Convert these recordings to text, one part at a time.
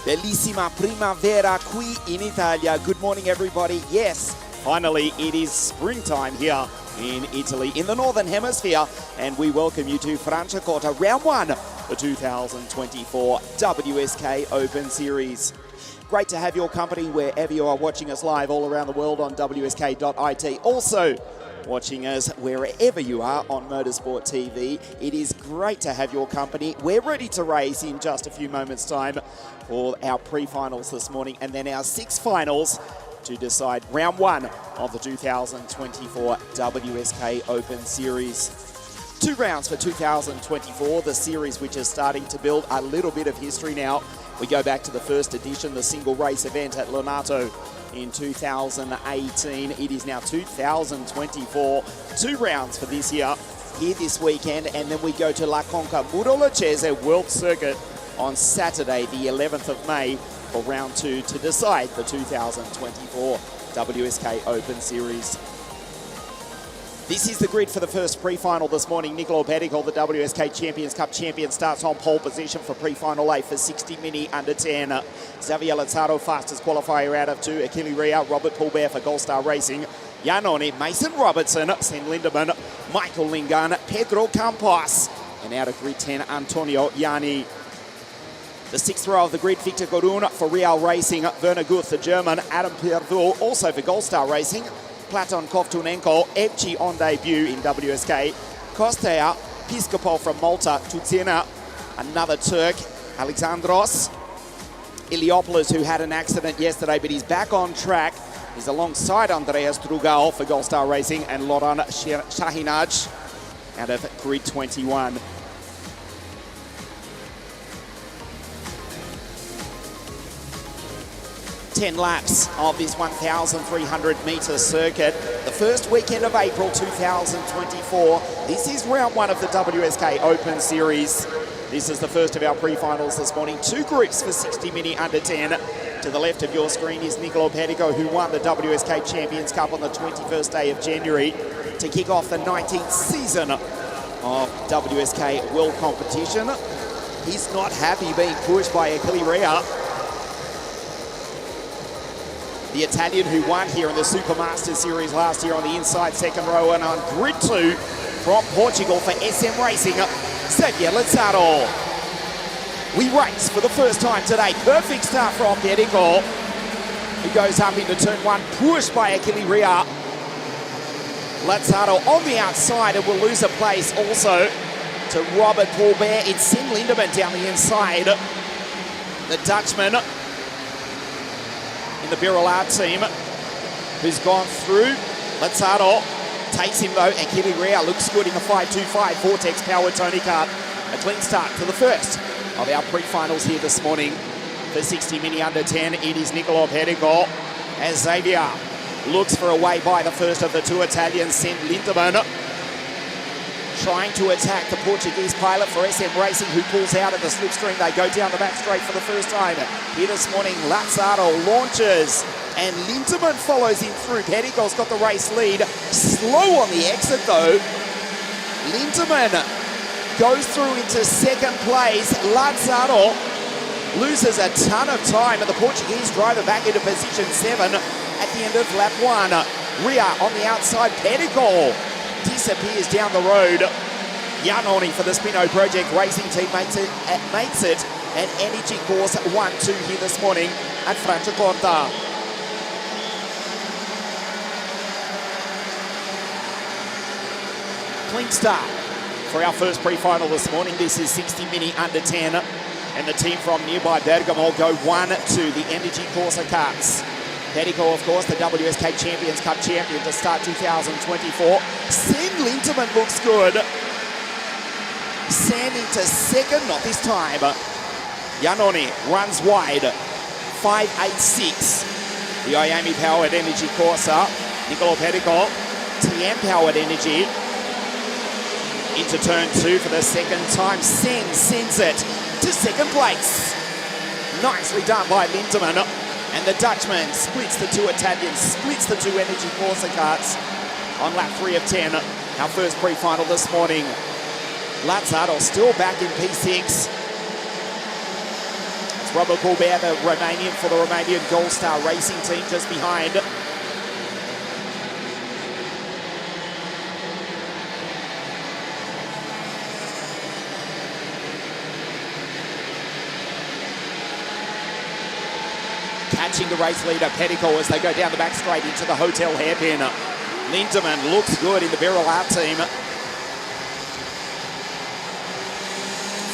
Bellissima primavera qui in Italia. Good morning, everybody. Yes, finally it is springtime here in Italy, in the Northern Hemisphere, and we welcome you to FRANCIACORTA Round 1, the 2024 WSK Open Series. Great to have your company wherever you are watching us live all around the world on WSK.it. Also, watching us wherever you are on Motorsport TV. It is great to have your company. We're ready to race in just a few moments' time for our pre-finals this morning and then our 6 finals to decide round 1 of the 2024 WSK Open Series. 2 rounds for 2024, the series which is starting to build a little bit of history now. We go back to the first edition, the single race event at Lonato in 2018. It is now 2024. 2 rounds for this year here this weekend, and then we go to La Conca Murolacese World Circuit on Saturday, the 11th of May, for round 2 to decide the 2024 WSK Open Series. This is the grid for the first pre-final this morning. Nicolo Pettico, the WSK Champions Cup champion, starts on pole position for pre-final A for 60 Mini under 10. Xavier Lazzaro, fastest qualifier out of 2. Achille Rea, Robert Poulbert for Gold Star Racing. Janone, Mason Robertson, Sen Lindemann, Michael Lingan, Pedro Campos. And out of grid 10, Antonio Ianni. The 6th row of the grid, Victor Godun for Real Racing. Werner Guth, the German. Adam Perdoux, also for Gold Star Racing. Platon Kovtunenko, Evci on debut in WSK. Kostea, Piscopo from Malta. Tuzina, another Turk. Alexandros. Iliopoulos, who had an accident yesterday, but he's back on track. He's alongside Andreas Drugao for Gold Star Racing and Loran Shahinaj out of grid 21. Ten laps of this 1,300-metre circuit. The first weekend of April 2024. This is round 1 of the WSK Open Series. This is the first of our pre-finals this morning. 2 groups for 60 Mini under 10. To the left of your screen is Nicolo Pettico, who won the WSK Champions Cup on the 21st day of January to kick off the 19th season of WSK World Competition. He's not happy being pushed by Achille Rea, the Italian who won here in the Super Masters Series last year on the inside second row, and on grid 2 from Portugal for SM Racing, Xavier Lazzaro. We race for the first time today. Perfect start from Pettico, who goes up into turn 1, pushed by Achille Rea. Lazzaro on the outside and will lose a place also to Robert Poulbert. It's Sen Lindemann down the inside, the Dutchman in the Birillard team, who's gone through. Lazzaro takes him though. Achille Rea looks good in the 5.25 Vortex powered Tony Kart. A clean start to the first of our pre-finals here this morning. For 60 Mini under 10, it is Nicolo Pettico as Xavier looks for a way by the first of the 2 Italians, Sen Lindemann. trying to attack the Portuguese pilot for SM Racing, who pulls out of the slipstream. They go down the back straight for the first time here this morning. Lazzaro launches and Lindemann follows him through. Pettigol's got the race lead. Slow on the exit though. Lindemann goes through into second place. Lazzaro loses a ton of time, and the Portuguese driver back into position 7 at the end of lap 1. Ria on the outside. Pettigol disappears down the road. Giannoni for the Spino Project Racing Team makes it an energy course 1-2 here this morning at Franciacorta. Clean start for our first pre-final this morning. This is 60 Mini under 10, and the team from nearby Bergamo go 1-2 the Energy Corsa karts. Pettigol, of course, the WSK Champions Cup champion to start 2024. Sen Lindemann looks good. Sen into second, not this time. Giannoni runs wide, 5.86. The Miami-powered Energy Corsa. Niccolo Pettigol, TM-powered Energy. Into turn 2 for the second time. Sen sends it to second place. Nicely done by Lindemann. And the Dutchman splits the two Italians, splits the two Energy Corsa karts on lap 3 of 10. Our first pre-final this morning. Lazzaro still back in P6. It's Robert Colbert, the Romanian, for the Romanian Gold Star Racing Team just behind. Catching the race leader, Pettigol, as they go down the back straight into the hotel hairpin. Lindemann looks good in the Birrelat team.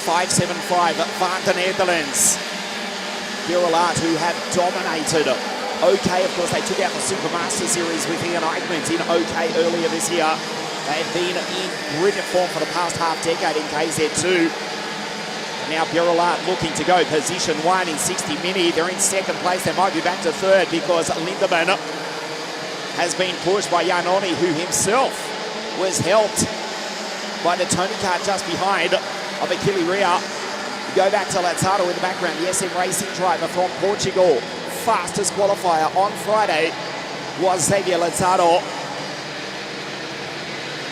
5.75 Van den Netherlands. Birrelat, who have dominated OK. Of course, they took out the Super Master Series with Ian Eichmann in OK earlier this year. They have been in brilliant form for the past half decade in KZ2. Now Birrelat looking to go position 1 in 60 Mini. They're in second place. They might be back to third because Lindemann has been pushed by Giannoni, who himself was helped by the Tony kart just behind of Achille Ria. Go back to Lazzaro in the background, the SM Racing driver from Portugal. Fastest qualifier on Friday was Xavier Lazzaro.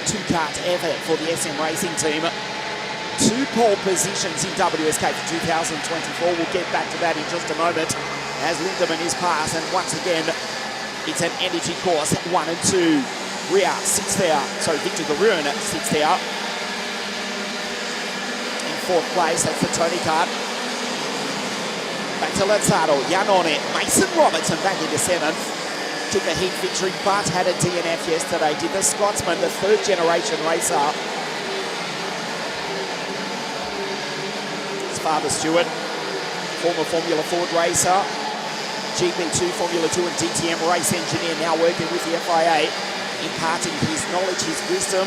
2-kart effort for the SM Racing team. 2 pole positions in WSK for 2024. We'll get back to that in just a moment as Lindemann is passed, and once again it's an energy course 1 and 2. Ria sits there, sorry, Victor Garun sits there in 4th place. That's the Tony kart. Back to Lazzaro, Giannoni, Mason Robertson back into 7th. Took a heat victory but had a DNF yesterday. Did the Scotsman, the 3rd generation racer. Father Stewart, former Formula Ford racer, GP2, Formula 2 and DTM race engineer, now working with the FIA, imparting his knowledge, his wisdom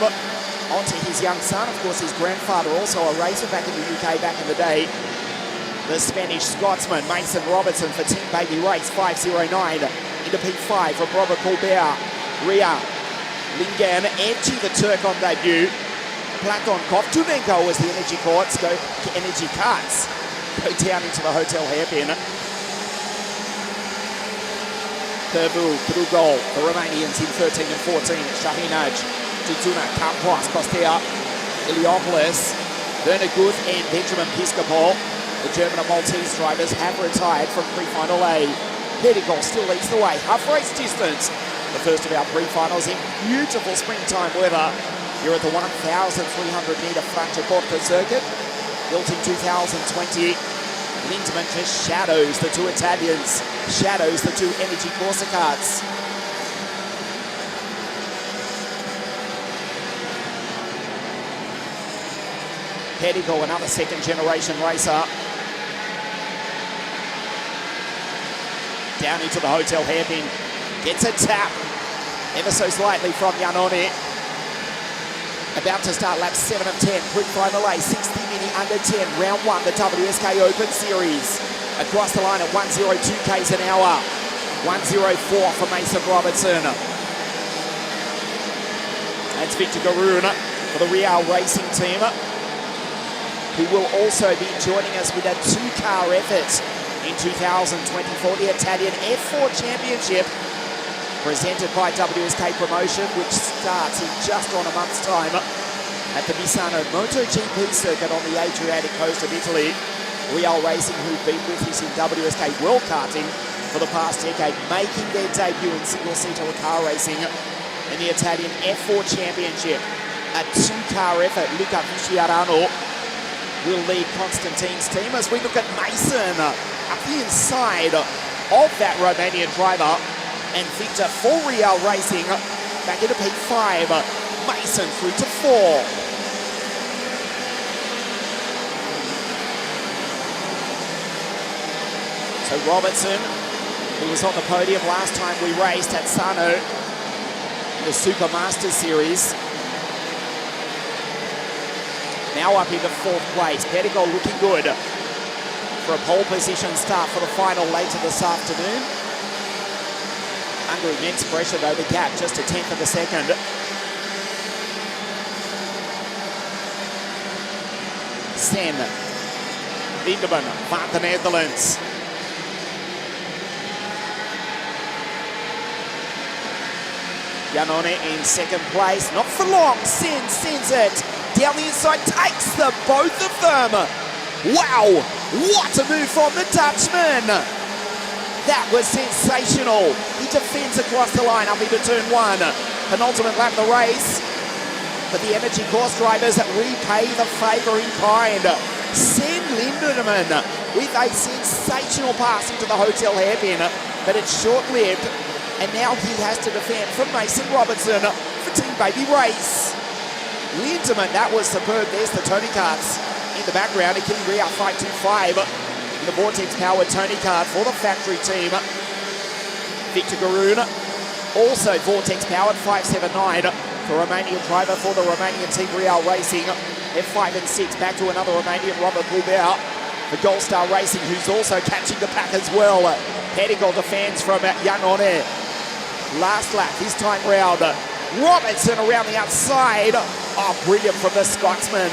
onto his young son. Of course, his grandfather, also a racer back in the UK back in the day. The Spanish Scotsman, Mason Robertson for Team Baby Race, 5.09 into P5 from Robert Colbert. Ria, Lingan, Edgy the Turk on debut. Platon Kovtunenko was the energy karts go down into the hotel hairpin. Pervu, Krugol, the Romanians in 13 and 14. Shahinaj, Tutuna, Campos, Costea, Iliopoulos, Werner Guth and Benjamin Piscopo. The German and Maltese drivers have retired from pre-final A. Pettigol still leads the way, half race distance. The first of our pre-finals in beautiful springtime weather. Here at the 1,300-metre Franciacorta circuit, built in 2020. Lindemann just shadows the 2 Italians, shadows the 2 Energy Corsa karts. Pettigol, another 2nd-generation racer. Down into the hotel hairpin, gets a tap, ever so slightly from Giannoni. About to start lap 7 of 10, pre-final A, 60 Mini under 10, round 1, the WSK Open Series. Across the line at 102 k's an hour, 104 for Mason Robertson. That's Victor Garun for the Real Racing team, who will also be joining us with a two-car effort in 2024, the Italian F4 Championship, presented by WSK Promotion, which starts in just on a month's time at the Misano MotoGP circuit on the Adriatic coast of Italy. Real Racing, who've been with us in WSK World Karting for the past decade, making their debut in single-seater car racing in the Italian F4 Championship. A two-car effort. Luca Visciarano will lead Constantine's team as we look at Mason up the inside of that Romanian driver, and Victor for Real Racing back into P5. Mason through to 4. So Robertson, who was on the podium last time we raced at Sano in the Super Masters Series, now up into 4th place. Pedigal looking good for a pole position start for the final later this afternoon. Under immense pressure though, the gap just a 10th of a second. Sen, Lindemann, van the Netherlands. Janone in 2nd place, not for long. Sen sends it down the inside, takes the both of them. Wow, what a move from the Dutchman. That was sensational. He defends across the line up into turn 1. Penultimate lap of the race. But the Energy Course drivers repay the favour in kind. Sen Lindemann with a sensational pass into the hotel hairpin, but it's short-lived. And now he has to defend from Mason Robertson for Team Baby Race. Lindemann, that was superb. There's the Tony Karts in the background. Akili Ria 525 in the Vortex-powered Tony Kart for the factory team. Victor Garoon, also Vortex-powered 579, the Romanian driver for the Romanian team Real Racing. F5 and 6, back to another Romanian, Robert Bulbert for Gold Star Racing, who's also catching the pack as well. Pedigal defends from Janone. Last lap this time round. Robertson around the outside. Oh, brilliant from the Scotsman.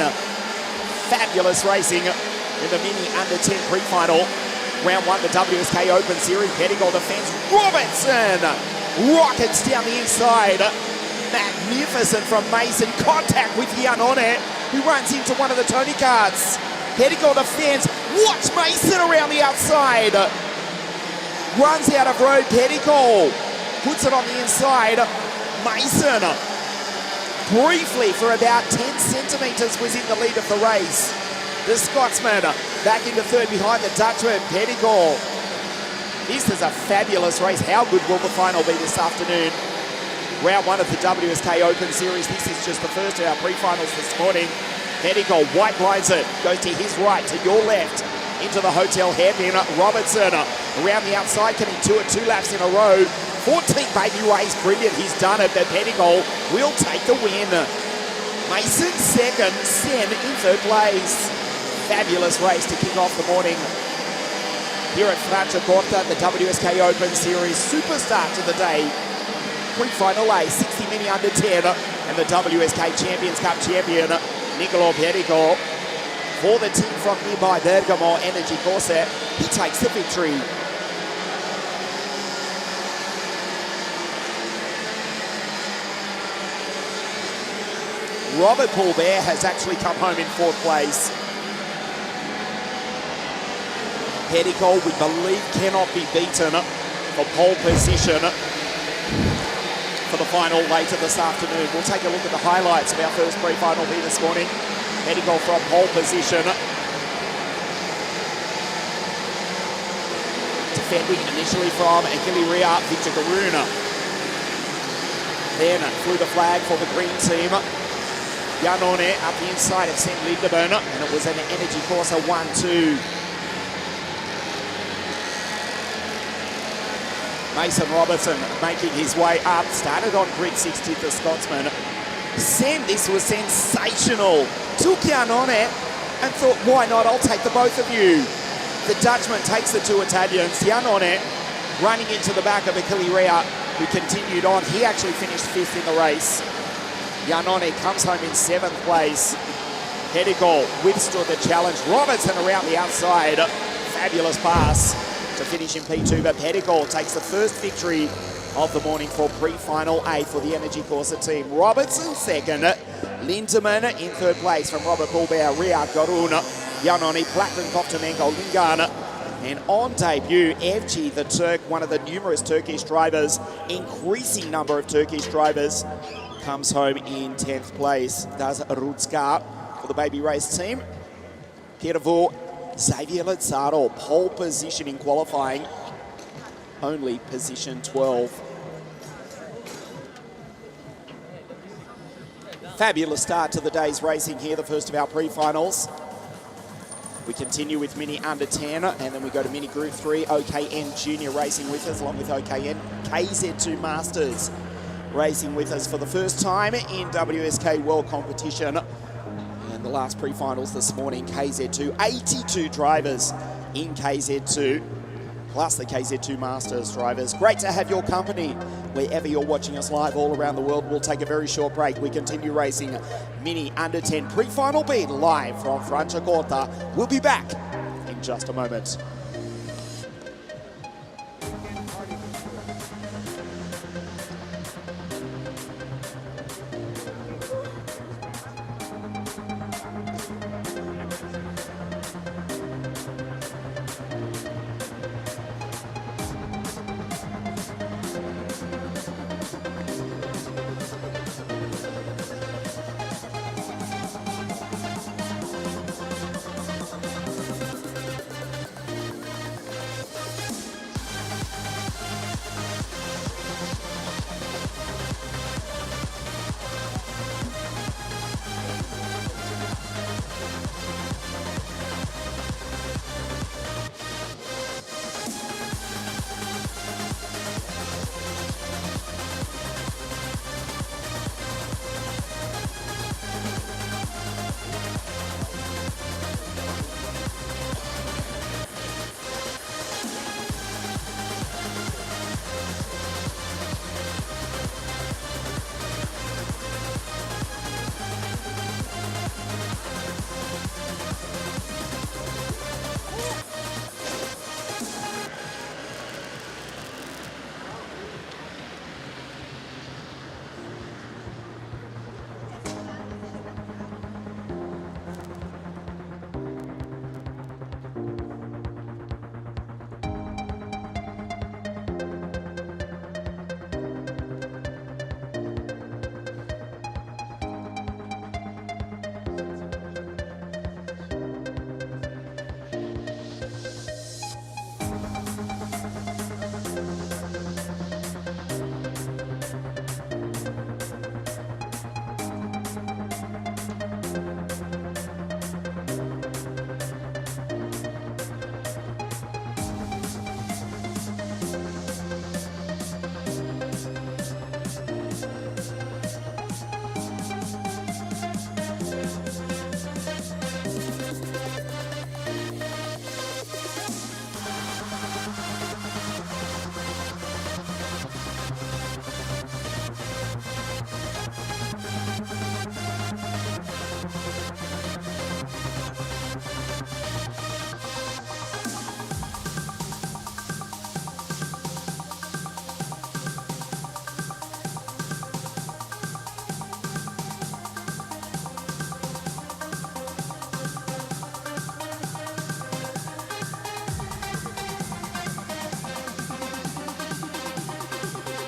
Fabulous racing in the Mini Under 10 pre-final. Round 1, the WSK Open Series. Pedigal defends. Robertson rockets down the inside. Magnificent from Mason. Contact with Janone, who runs into one of the Tony Karts. Pedigal defends. Watch Mason around the outside. Runs out of road. Pedigal puts it on the inside. Mason, briefly for about 10 centimetres, was in the lead of the race. The Scotsman back into 3rd behind the Dutchman, Pedigal. This is a fabulous race. How good will the final be this afternoon? Round 1 of the WSK Open Series. This is just the first of our pre-finals this morning. Pedigal white blinds it, goes to his right, to your left, into the hotel hairpin. Robertson around the outside, can he do it 2 laps in a row? 14th Baby Race, brilliant, he's done it, but Pedigal will take the win. Mason 2nd, Sen in 3rd place. Fabulous race to kick off the morning here at FRANCIACORTA, the WSK Open Series. Super start to the day. Pre-final A, 60 Mini Under 10, and the WSK Champions Cup champion, Nicolo Pedigal. For the team from nearby Bergamo Energy Course, he takes the victory. Robert Bulbert has actually come home in 4th place. Pedigal, we believe, cannot be beaten for pole position for the final later this afternoon. We'll take a look at the highlights of our first pre-final here this morning. Pedigal from pole position. Defending initially from Akili Ria, Victor Garoon. Then flew the flag for the green team. Janone up the inside of Sen Lindemann, and it was an Energy Course 1-2. Mason Robertson making his way up, started on grid 60th, the Scotsman. Sen, this was sensational. Took Janone and thought, why not, I'll take the both of you. The Dutchman takes the 2 Italians. Janone running into the back of Akili Ria, who continued on. He actually finished 5th in the race. Janone comes home in 7th place. Pedigal withstood the challenge. Robertson around the outside. Fabulous pass to finish in P2, but Pedigal takes the first victory of the morning for pre-final A for the Energy Corsa team. Robertson 2nd. Lindemann in 3rd place from Robert Colbert, Riyad Garun, Janone, Plakrin, Kovtumenko, Lingan. And on debut, Evci, the Turk, one of the numerous Turkish drivers, increasing number of Turkish drivers, comes home in 10th place. Does Rutska for the baby race team. Pierre-Vous, Xavier Lazzaro, pole position in qualifying, only position 12. Fabulous start to the day's racing here, the first of our pre-finals. We continue with Mini Under 10, and then we go to Mini Group 3, OKN Junior racing with us, along with OKN KZ2 Masters racing with us for the first time in WSK World Competition. And the last pre-finals this morning, KZ2, 82 drivers in KZ2, plus the KZ2 Masters drivers. Great to have your company wherever you're watching us live all around the world. We'll take a very short break. We continue racing Mini Under 10 pre-final B live from Franciacorta. We'll be back in just a moment.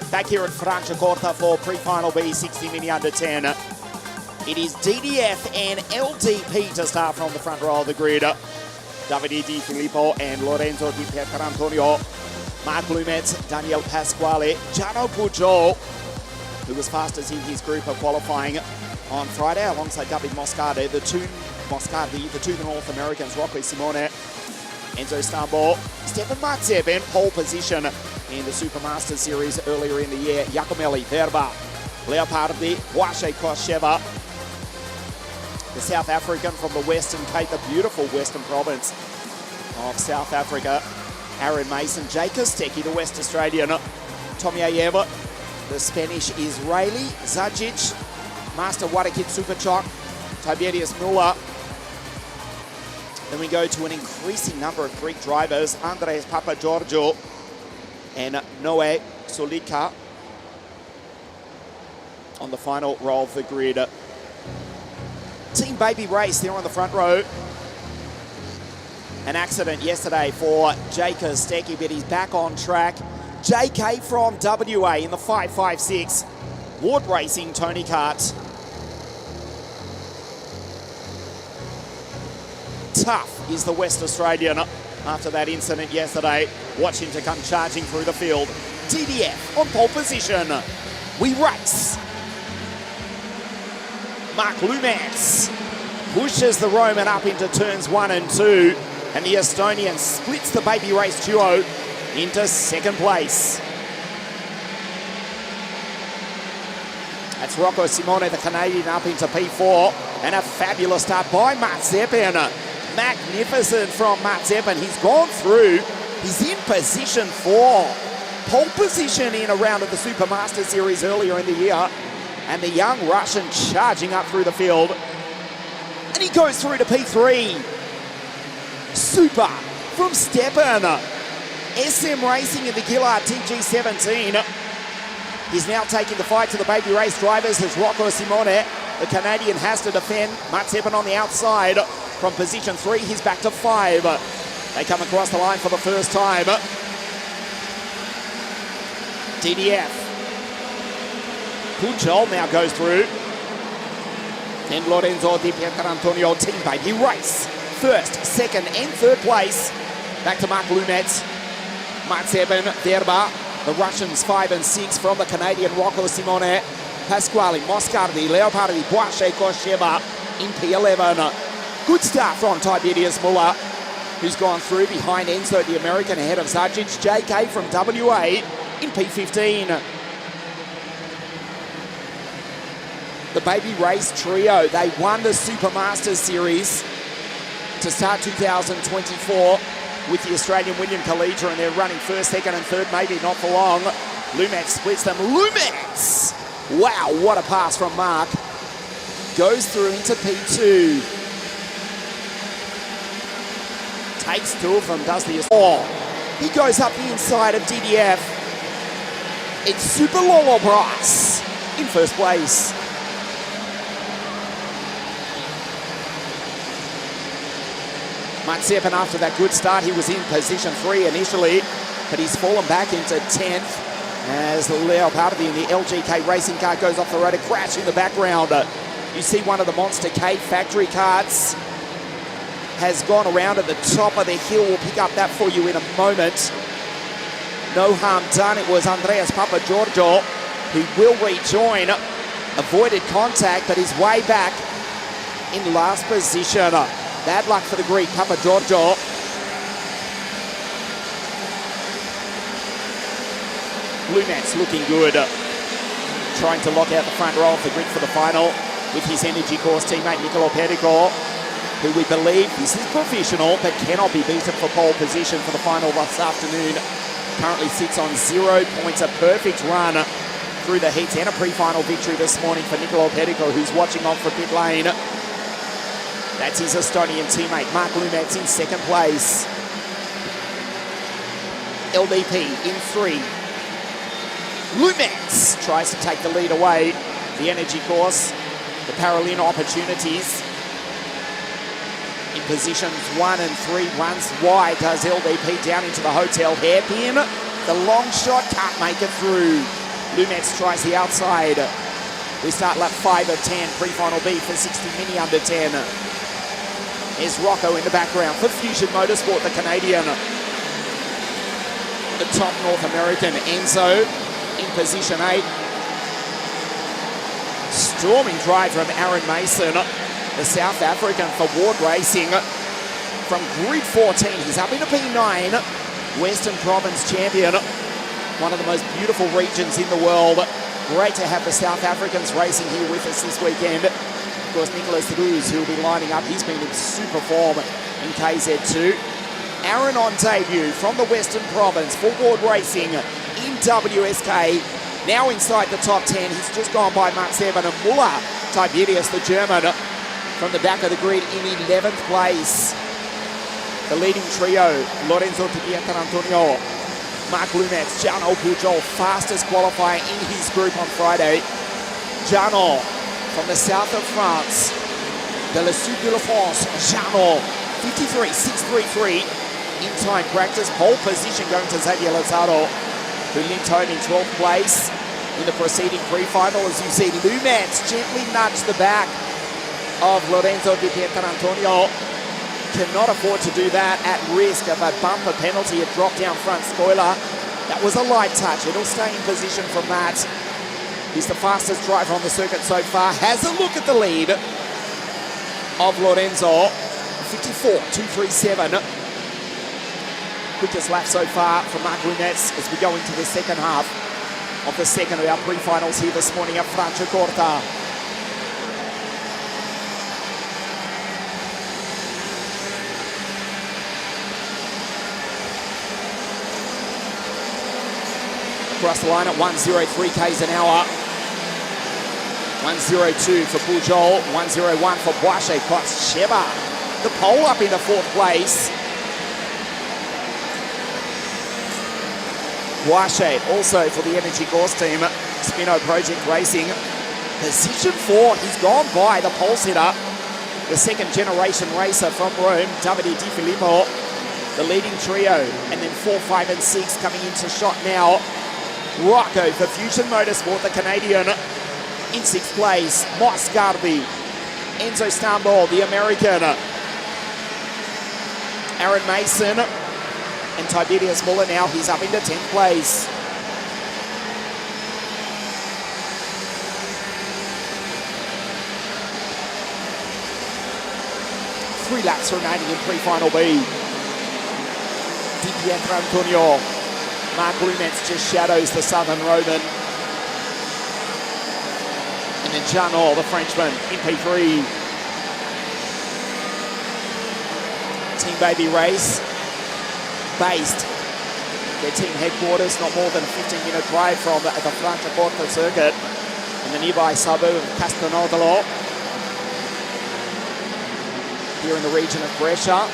Back here at Franciacorta for pre-final B 60 Mini Under 10. It is DDF and LDP to start from the front row of the grid. Davide Di Filippo and Lorenzo Di Pietrantonio. Mark Lumet, Daniel Pasquale, Gianno Pujol, who was fastest in his group of qualifying on Friday, alongside David Moscardi, the two North Americans, Rocco Simone, Enzo Stambo, Stefan Matzeb in pole position in the Super Masters Series earlier in the year. Giacomelli, Verba, Leopardi, Wache Kosheva, the South African from the Western Cape, the beautiful Western province of South Africa. Aaron Mason, Jake Kostecki, the West Australian. Tommy Ayev, the Spanish Israeli. Zajic, Master Watakit Superchok, Tiberius Muller. Then we go to an increasing number of Greek drivers, Andres Papageorgiou and Noe Solika on the final roll of the grid. Team Baby Race there on the front row. An accident yesterday for Jake Stecki, but he's back on track. JK from WA in the 556. Ward Racing Tony Kart. Tough is the West Australian after that incident yesterday. Watch him to come charging through the field. TDF on pole position. We race. Mark Lumans pushes the Roman up into turns 1 and 2. And the Estonian splits the Baby Race duo into second place. That's Rocco Simone, the Canadian, up into P4. And a fabulous start by Matt Zeppin. Magnificent from Matt Zeppin. He's gone through. He's in position 4. Pole position in a round of the Super Master Series earlier in the year. And the young Russian charging up through the field. And he goes through to P3. Super from Stepan. SM Racing in the Gillard TG17. He's now taking the fight to the Baby Race drivers as Rocco Simone, the Canadian, has to defend. Matt Zeppin on the outside. From position 3, he's back to 5. They come across the line for the first time. DDF. Puchol now goes through. And Lorenzo Di Pietrantonio, Team Baby Race. First, second, and third place. Back to Mark Lumets. Matt Zeppin, Verba. The Russians 5 and 6 from the Canadian Rocco Simone. Pasquale, Moscardi, Leopardi, Boache, Kosheva in P11. Good start from Tiberius Muller, who's gone through behind Enzo, the American, ahead of Zajic. JK from WA in P15. The Baby Race trio, they won the Super Masters Series to start 2024 with the Australian William Collegia, and they're running first, second and third, maybe not for long. Lumets splits them. Lumets! Wow, what a pass from Mark. Goes through into P2. Takes 2 of them, does the... He goes up the inside of DDF. It's Super Lolo Price in first place. Matt Zeppin, after that good start, he was in position 3 initially, but he's fallen back into 10th as Leopardi in the LGK racing car goes off the road. A crash in the background. You see one of the Monster K factory carts has gone around at the top of the hill. We'll pick up that for you in a moment. No harm done. It was Andreas Papageorgiou who will rejoin. Avoided contact, but is way back in last position. Bad luck for the Greek, Papageorgiou. Lumets looking good. Trying to lock out the front row of the grid for the final with his Energy Course teammate Nicolo Pericor, who we believe this is professional but cannot be beaten for pole position for the final this afternoon. Currently sits on 0 points, a perfect run through the heats and a pre-final victory this morning for Nicolo Pericor, who's watching on for pit lane. That's his Estonian teammate, Mark Lumets, in second place. LDP in 3. Lumets tries to take the lead away. The Energy Course, the Paralympic opportunities. In positions 1 and 3, runs wide, does LDP down into the hotel hairpin. The long shot can't make it through. Lumets tries the outside. We start lap 5 of 10, pre-final B for 60 Mini under 10. There's Rocco in the background for Fusion Motorsport, the Canadian. The top North American, Enzo, in position 8. Storming drive from Aaron Mason, the South African for Ward Racing. From grid 14, he's up into P9. Western Province champion. One of the most beautiful regions in the world. Great to have the South Africans racing here with us this weekend. Of course, Nicholas Ruse, who will be lining up. He's been in super form in KZ2. Aaron on debut from the Western Province for Ward Racing in WSK. Now inside the top 10. He's just gone by Matt Zeppin and Muller Tiberius, the German, from the back of the grid in 11th place. The leading trio, Lorenzo Di Pietrantonio, Marc Lumetz, Jarno Pujol, fastest qualifier in his group on Friday. Jarno from the south of France, de la Sud de la France, Jarno, 53.633 in time practice. Pole position going to Xavier Lazaro, who limped home in 12th place in the preceding pre-final. As you see, Lumetz gently nudged the back of Lorenzo Di Pietrantonio. Cannot afford to do that at risk of a bumper penalty, a drop down front spoiler. That was a light touch. It'll stay in position from that. He's the fastest driver on the circuit so far. Has a look at the lead of Lorenzo. 54.237. Quickest lap so far from Marc Lumetz as we go into the second half of the second of our pre-finals here this morning at Franciacorta. Across the line at 103 k's an hour. 102 for Pujol, 101 for Boische. Sheba, the pole up into 4th place. Boische also for the Energy Course team, Spino Project Racing. Position 4, he's gone by the pole sitter, the second generation racer from Rome, Davide Di Filippo, the leading trio, and then 4, 5 and 6 coming into shot now. Rocco for Fusion Motorsport, the Canadian, in 6th place. Moss Garbi, Enzo Stambol, the American, Aaron Mason, and Tiberius Muller now, he's up into 10th place. Three laps remaining in pre-final B. Di Pietrantonio, Marc Lumetz just shadows the Southern Roman. And then Jarno, the Frenchman, in P3. Team Baby Race, based their team headquarters not more than a 15-minute drive from the Franciacorta circuit in the nearby suburb of Castelnaudolo, here in the region of Brescia.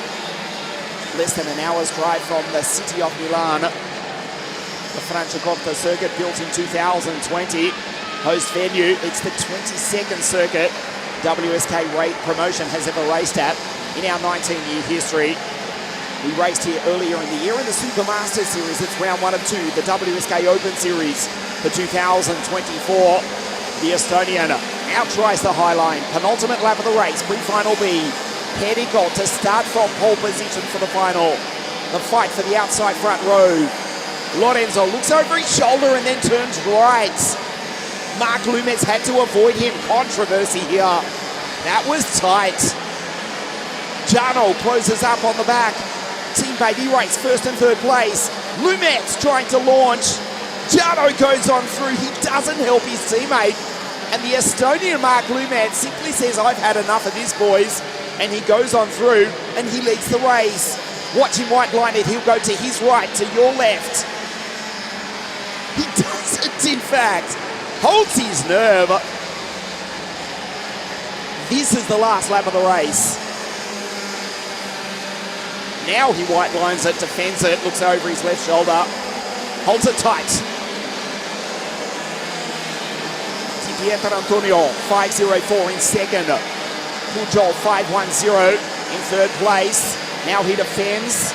Less than an hour's drive from the city of Milan. The Franciacorta circuit, built in 2020, host venue. It's the 22nd circuit WSK rate promotion has ever raced at in our 19-year history. We raced here earlier in the year in the Super Masters Series. It's round 1 of 2, the WSK Open Series for 2024. The Estonian outtries the high line. Penultimate lap of the race, pre-final B. Pedicle to start from pole position for the final. The fight for the outside front row. Lorenzo looks over his shoulder and then turns right. Marc Lumetz had to avoid him. Controversy here. That was tight. Jarno closes up on the back. Team Baby Race, 1st and 3rd place. Lumetz trying to launch. Jarno goes on through. He doesn't help his teammate. And the Estonian Marc Lumetz simply says, I've had enough of this, boys. And he goes on through and he leads the race. Watch him white line it. He'll go to his right, to your left. He doesn't, in fact. Holds his nerve. This is the last lap of the race. Now he white lines it, defends it, looks over his left shoulder, holds it tight. Di Pietrantonio, 5.04 in 2nd. Pujol, 5.10 in 3rd place. Now he defends.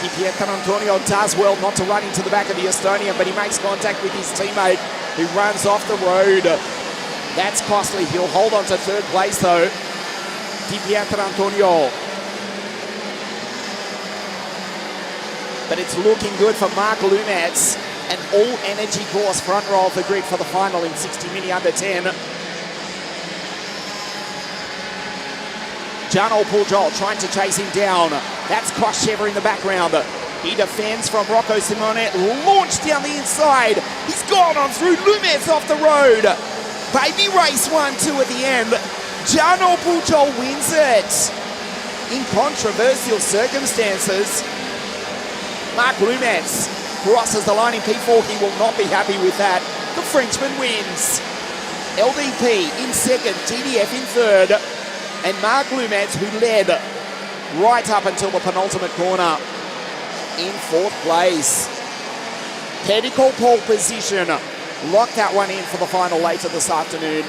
Di Pietrantonio does well not to run into the back of the Estonian, but he makes contact with his teammate who runs off the road. That's costly. He'll hold on to 3rd place though. Di Pietrantonio. But it's looking good for Marc Lumetz. An all-energy course front row of the grid for the final in 60 mini under 10. Jarno Pujol trying to chase him down. That's Kosheva in the background. He defends from Rocco Simone. Launched down the inside. He's gone on through. Lumetz off the road. Baby Race 1-2 at the end. Jarno Pujol wins it. In controversial circumstances. Marc Lumetz crosses the line in P4. He will not be happy with that. The Frenchman wins. LDP in second, GDF in third, and Mark Lumets, who led right up until the penultimate corner, in fourth place. Pedicle pole position. Lock that one in for the final later this afternoon.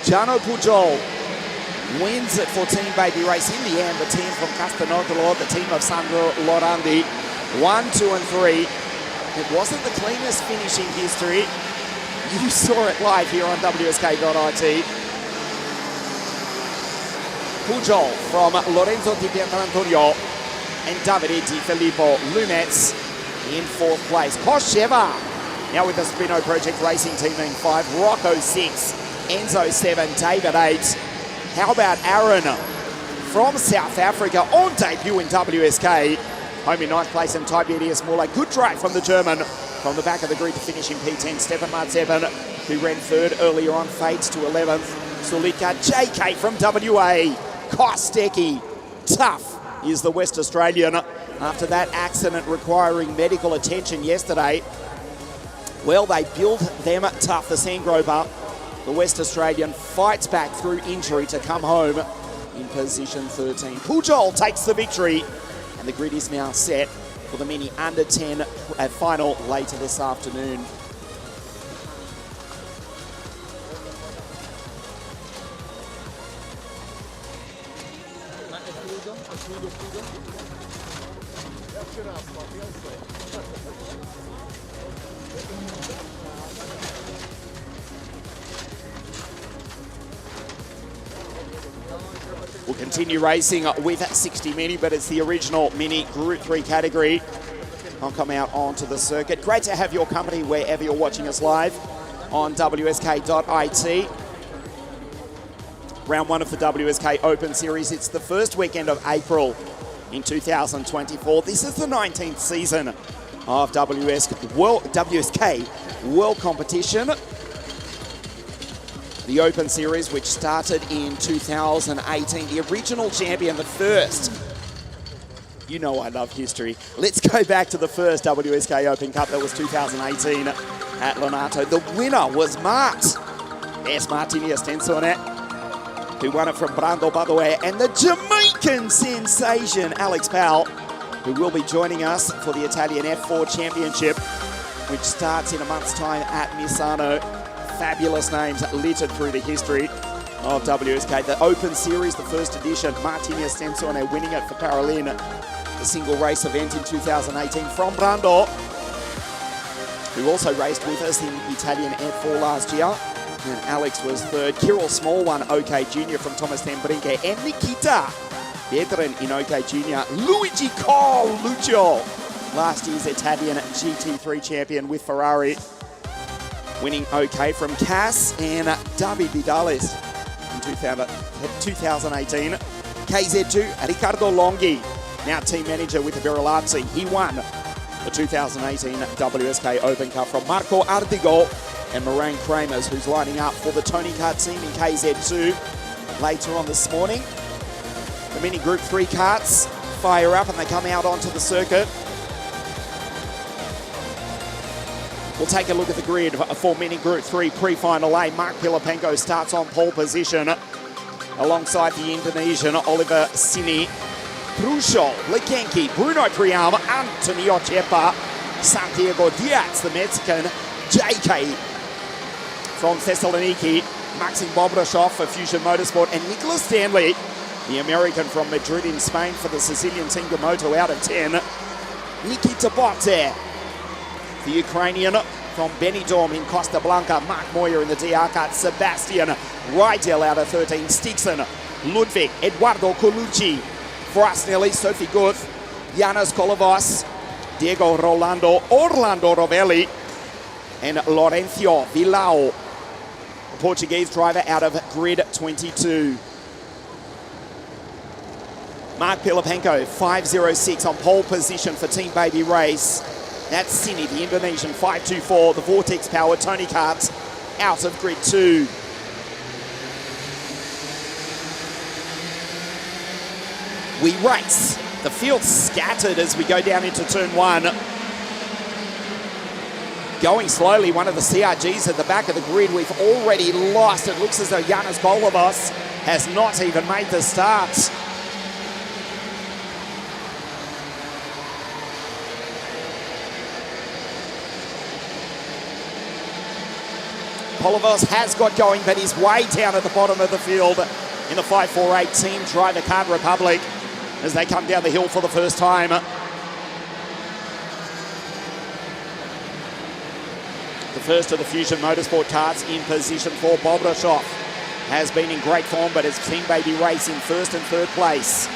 Jano Pujol wins it for Team Baby Race. In the end, the team from Castanotolo, the team of Sandro Lorandi, 1, 2, and 3. It wasn't the cleanest finish in history. You saw it live here on WSK.it. Pujol from Lorenzo Di Pietrantonio and Davide Di Filippo. Lumets in fourth place. Kosheva now with the Spino Project Racing Team in 5. Rocco 6. Enzo 7. David 8. How about Aaron from South Africa on debut in WSK? Home in 9th place, and Tiberius Muller. Good drive from the German from the back of the grid to finish in P10. Stefan Marzeben, who ran third earlier on, fades to 11th. Sulika JK from WA. Kostecki, tough, is the West Australian after that accident requiring medical attention yesterday. Well, they build them tough. The Sandgrover, the West Australian, fights back through injury to come home in position 13. Pujol takes the victory, and the grid is now set for the Mini Under 10 final later this afternoon. We'll continue racing with 60 Mini, but it's the original Mini Group 3 category. I'll come out onto the circuit. Great to have your company wherever you're watching us live on WSK.it. Round 1 of the WSK Open Series. It's the first weekend of April in 2024. This is the 19th season of WSK World Competition. The Open Series, which started in 2018. The original champion, the first. You know I love history. Let's go back to the first WSK Open Cup. That was 2018 at Lonato. The winner was Mart. Yes, Martini Estensone, who won it from Brando Badoe, and the Jamaican sensation, Alex Powell, who will be joining us for the Italian F4 Championship, which starts in a month's time at Misano. Fabulous names littered through the history of WSK. The Open Series, the first edition, Martini Estensone winning it for Parolin, the single race event in 2018 from Brando, who also raced with us in Italian F4 last year. And Alex was third. Kirill Small won OK Junior from Thomas Tambrinke, and Nikita Biedren in OK Junior. Luigi Lucio, last year's Italian GT3 champion with Ferrari, winning OK from Cass and David Vidalis in 2018. KZ2, Riccardo Longhi, now team manager with Virolazzi. He won the 2018 WSK Open Cup from Marco Ardigo and Moraine Kramers, who's lining up for the Tony Kart team in KZ2 later on this morning. The Mini Group 3 karts fire up and they come out onto the circuit. We'll take a look at the grid for Mini Group 3 pre-final A. Mark Pilapenko starts on pole position alongside the Indonesian Oliver Sini. Prusho, Lekenki, Bruno Priam, Antonio Chepa, Santiago Diaz, the Mexican, JK from Thessaloniki, Maxim Bobrashov for Fusion Motorsport, and Nicholas Stanley, the American from Madrid in Spain for the Sicilian Tingamoto out of 10. Nikita Botte, the Ukrainian from Benidorm in Costa Blanca, Mark Moyer in the DR Kart, Sebastian Rydell out of 13, Stixon, Ludwig, Eduardo Colucci, Frasnelli, Sophie Guth, Janos Kolovos, Diego Rolando, Orlando Rovelli, and Lorenzo Vilao, the Portuguese driver out of grid 22. Mark Pilapenko, 5.06 on pole position for Team Baby Race. That's Sini, the Indonesian, 5.24. The Vortex powered Tony Karts out of grid 2. We race. The field scattered as we go down into turn one. Going slowly, one of the CRGs at the back of the grid. We've already lost. It looks as though Janis Kolovos has not even made the start. Kolovos has got going, but he's way down at the bottom of the field in the 548 Team Driver Card Republic as they come down the hill for the first time. The first of the Fusion Motorsport cars in position for Bobrashov. Has been in great form, but his Team Baby race in first and third place.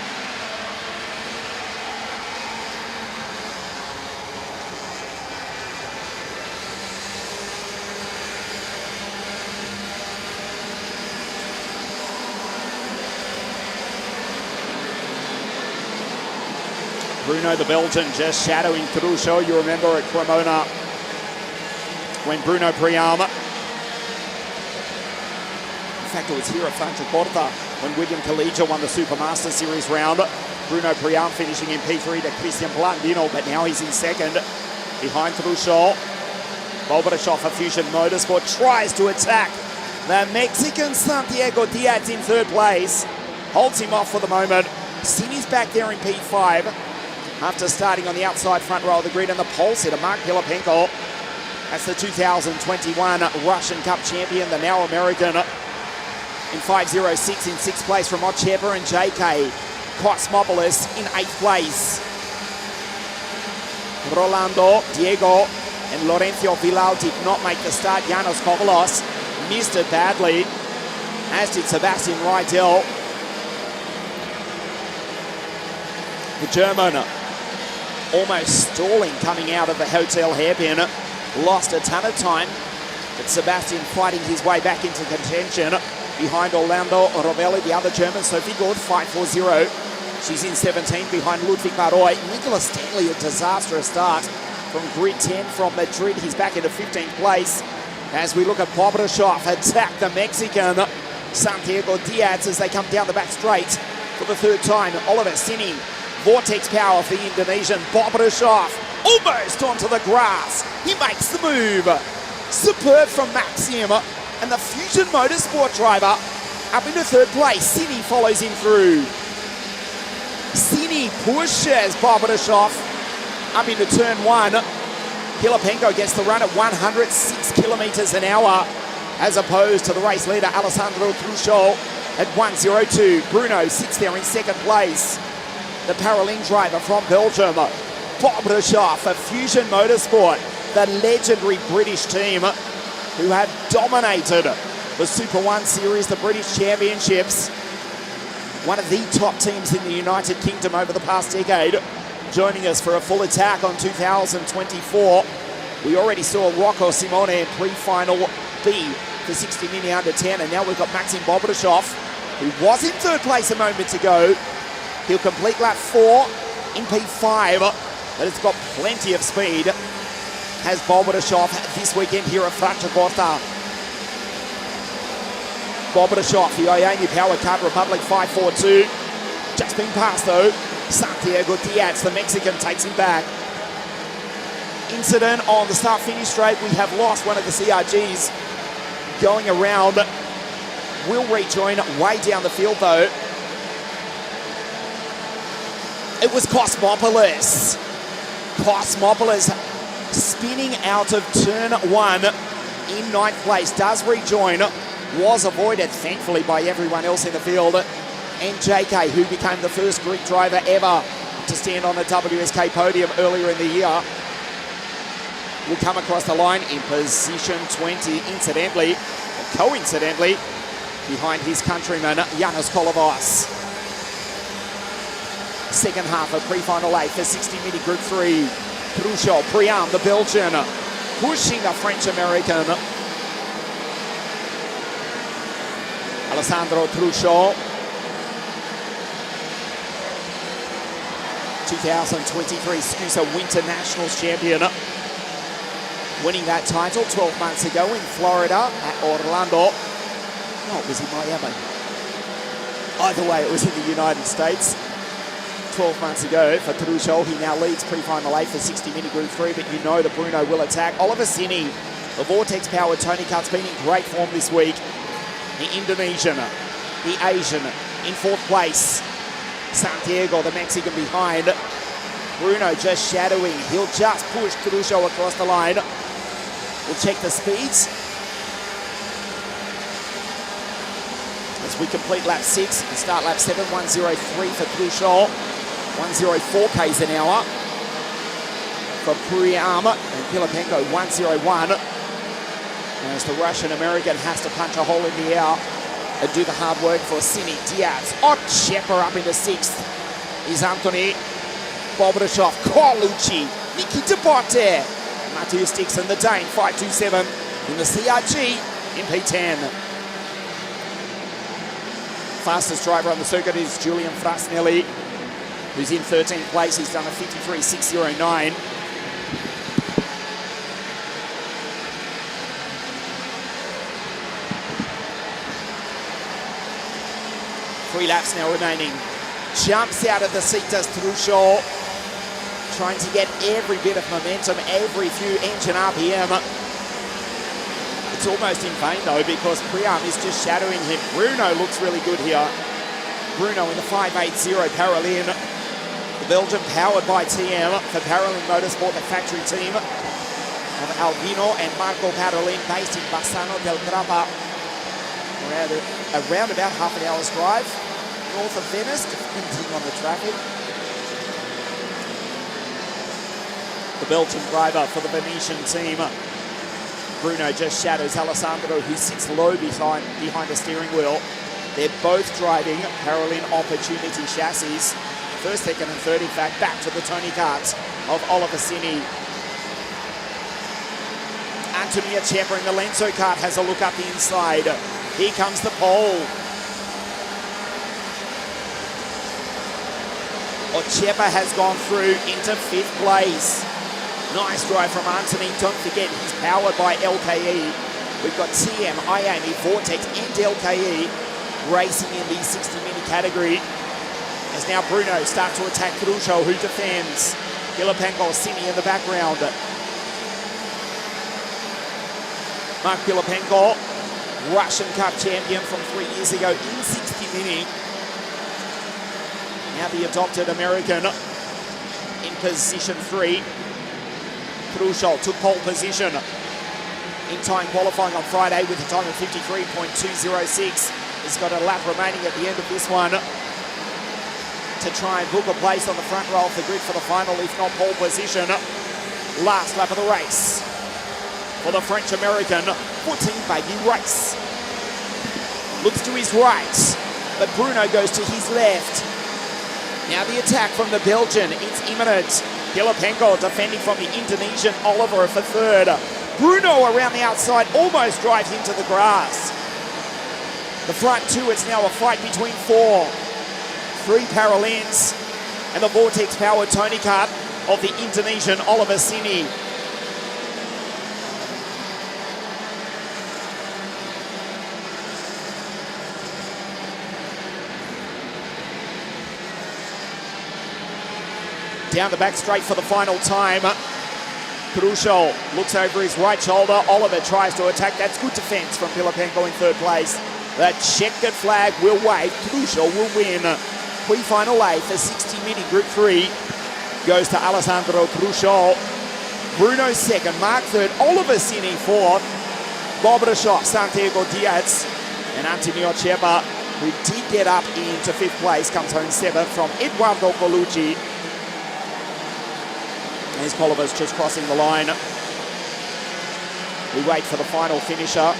Bruno the Belgian just shadowing Trucho. You remember at Cremona when Bruno Priam, in fact it was here at FRANCIACORTA when William Collegia won the Super Master Series round. Bruno Priam finishing in P3 to Christian Blandino, but now he's in second behind Trucho. Bobrashov of Fusion Motorsport tries to attack the Mexican Santiago Diaz in third place. Holds him off for the moment. Cini's back there in P5 after starting on the outside front row of the grid, and the pole sitter Mark Pilapenko. That's the 2021 Russian Cup champion, the now American, in 5.06 in sixth place from Ochepa, and JK Cosmopoulos in eighth place. Rolando, Diego, and Lorenzo Villau did not make the start. Janis Kolovos missed it badly, as did Sebastian Rydell. The German almost stalling coming out of the hotel hairpin. Lost a ton of time, but Sebastian fighting his way back into contention behind Orlando Rovelli, the other German. Sophie Gord, 5.40. She's in 17th behind Ludwig Baroy. Nicolas Stanley, a disastrous start from grid 10 from Madrid. He's back into 15th place. As we look at Bobrashov attack the Mexican Santiago Diaz as they come down the back straight for the third time. Oliver Cini, vortex power for the Indonesian. Bobrashov almost onto the grass. He makes the move. Superb from Maxim. And the Fusion Motorsport driver up into third place. Cini follows him through. Cini pushes Bobrashov up into turn one. Pilapenko gets the run at 106 kilometers an hour, as opposed to the race leader Alessandro Trucho at 102. Bruno sits there in second place. The Paralin driver from Belgium, Bobrashov of Fusion Motorsport, the legendary British team who have dominated the Super 1 Series, the British Championships. One of the top teams in the United Kingdom over the past decade, joining us for a full attack on 2024. We already saw Rocco Simone in pre-final B for 60 Mini under 10, and now we've got Maxim Bobrashov, who was in third place a moment ago. He'll complete lap 4 in P5, but it's got plenty of speed. Has Bobrashov this weekend here at FRANCIACORTA. Bobrashov, the Miami Power Card Republic 5.42. Just been passed though. Santiago Diaz, the Mexican, takes him back. Incident on the start-finish straight. We have lost one of the CRGs going around. Will rejoin way down the field though. It was Cosmopoulos. Cosmopoulos spinning out of turn one in ninth place. Does rejoin. Was avoided, thankfully, by everyone else in the field. And JK, who became the first Greek driver ever to stand on a WSK podium earlier in the year, will come across the line in position 20, incidentally, or coincidentally, behind his countryman, Janis Kolovos. Second half of pre-final 8 for 60 Mini Group 3. Trucho, Priam, the Belgian, pushing the French-American. Alessandro Trucho, 2023 SCUSA Winter Nationals champion, winning that title 12 months ago in Florida at Orlando. No, it was in Miami. Either way, it was in the United States. 12 months ago for Trudeau. He now leads pre-final 8 for 60 Mini Group 3, but you know that Bruno will attack. Oliver Cini, the Vortex-powered Tony Kart's been in great form this week. The Indonesian, the Asian in 4th place. Santiago, the Mexican behind. Bruno just shadowing. He'll just push Trudeau across the line. We'll check the speeds as we complete lap 6 and start lap 7. 1:03 for Trudeau. 1:04 k's an hour for Priam and Pilipenko. 1:01. As the Russian-American has to punch a hole in the air and do the hard work for Cini. Diaz. Ochepa up into 6th. Is Anthony Bobrashov, Carlucci, Nikita Botte, Matthias Dixon, the Dane, 5:27 in the CRG in P10. Fastest driver on the circuit is Julian Frasnelli, who's in 13th place. He's done a 53.609. Three laps now remaining. Jumps out of the seat, does Trudeau. Trying to get every bit of momentum, every few engine RPM. It's almost in vain though, because Priam is just shadowing him. Bruno looks really good here. Bruno in the 580 Paralin. The Belgian powered by TM for Paralin Motorsport, the factory team of Albino and Marco Paralin, based in Bassano del Grappa. Around about half an hour's drive north of Venice, depending on the traffic. The Belgian driver for the Venetian team. Bruno just shadows Alessandro, who sits low behind the steering wheel. They're both driving Paralin Opportunity chassis. First, second and third, in fact, back to the Tony Kart of Oliver Cini. Antonio Chepa in the Lenzo kart has a look up the inside. Here comes the pole. Ochepa has gone through into 5th place. Nice drive from Anthony. Don't forget, he's powered by LKE. We've got TM, IAME, Vortex, and LKE racing in the 60 Mini category. As now Bruno starts to attack Trudeau, who defends. Pilipenko, Cini in the background. Mark Pilipenko, Russian Cup champion from 3 years ago in 60 Mini. Now the adopted American in position 3. Trudeau took pole position in time qualifying on Friday with a time of 53.206. He's got a lap remaining at the end of this one to try and book a place on the front row of the grid for the final, if not pole position. Last lap of the race for the French-American 14-baby race. Looks to his right, but Bruno goes to his left. Now the attack from the Belgian, it's imminent. Pilipenko defending from the Indonesian Oliver for 3rd. Bruno around the outside almost drives into the grass. The front 2, it's now a fight between 4. 3 Paralins and the Vortex-powered Tony Kart of the Indonesian Oliver Cini. Down the back straight for the final time. Trudeau looks over his right shoulder. Oliver tries to attack. That's good defense from Pilipenko in 3rd place. The checkered flag will wave. Trudeau will win. Pre-final A for 60 Mini Group 3 goes to Alessandro Trudeau. Bruno 2nd, Mark 3rd, Oliver Cini 4th, Bobrashov, Santiago Diaz, and Antonio Chepa, who did get up into 5th place, comes home 7th from Eduardo Colucci. There's Oliver's just crossing the line. We wait for the final finisher.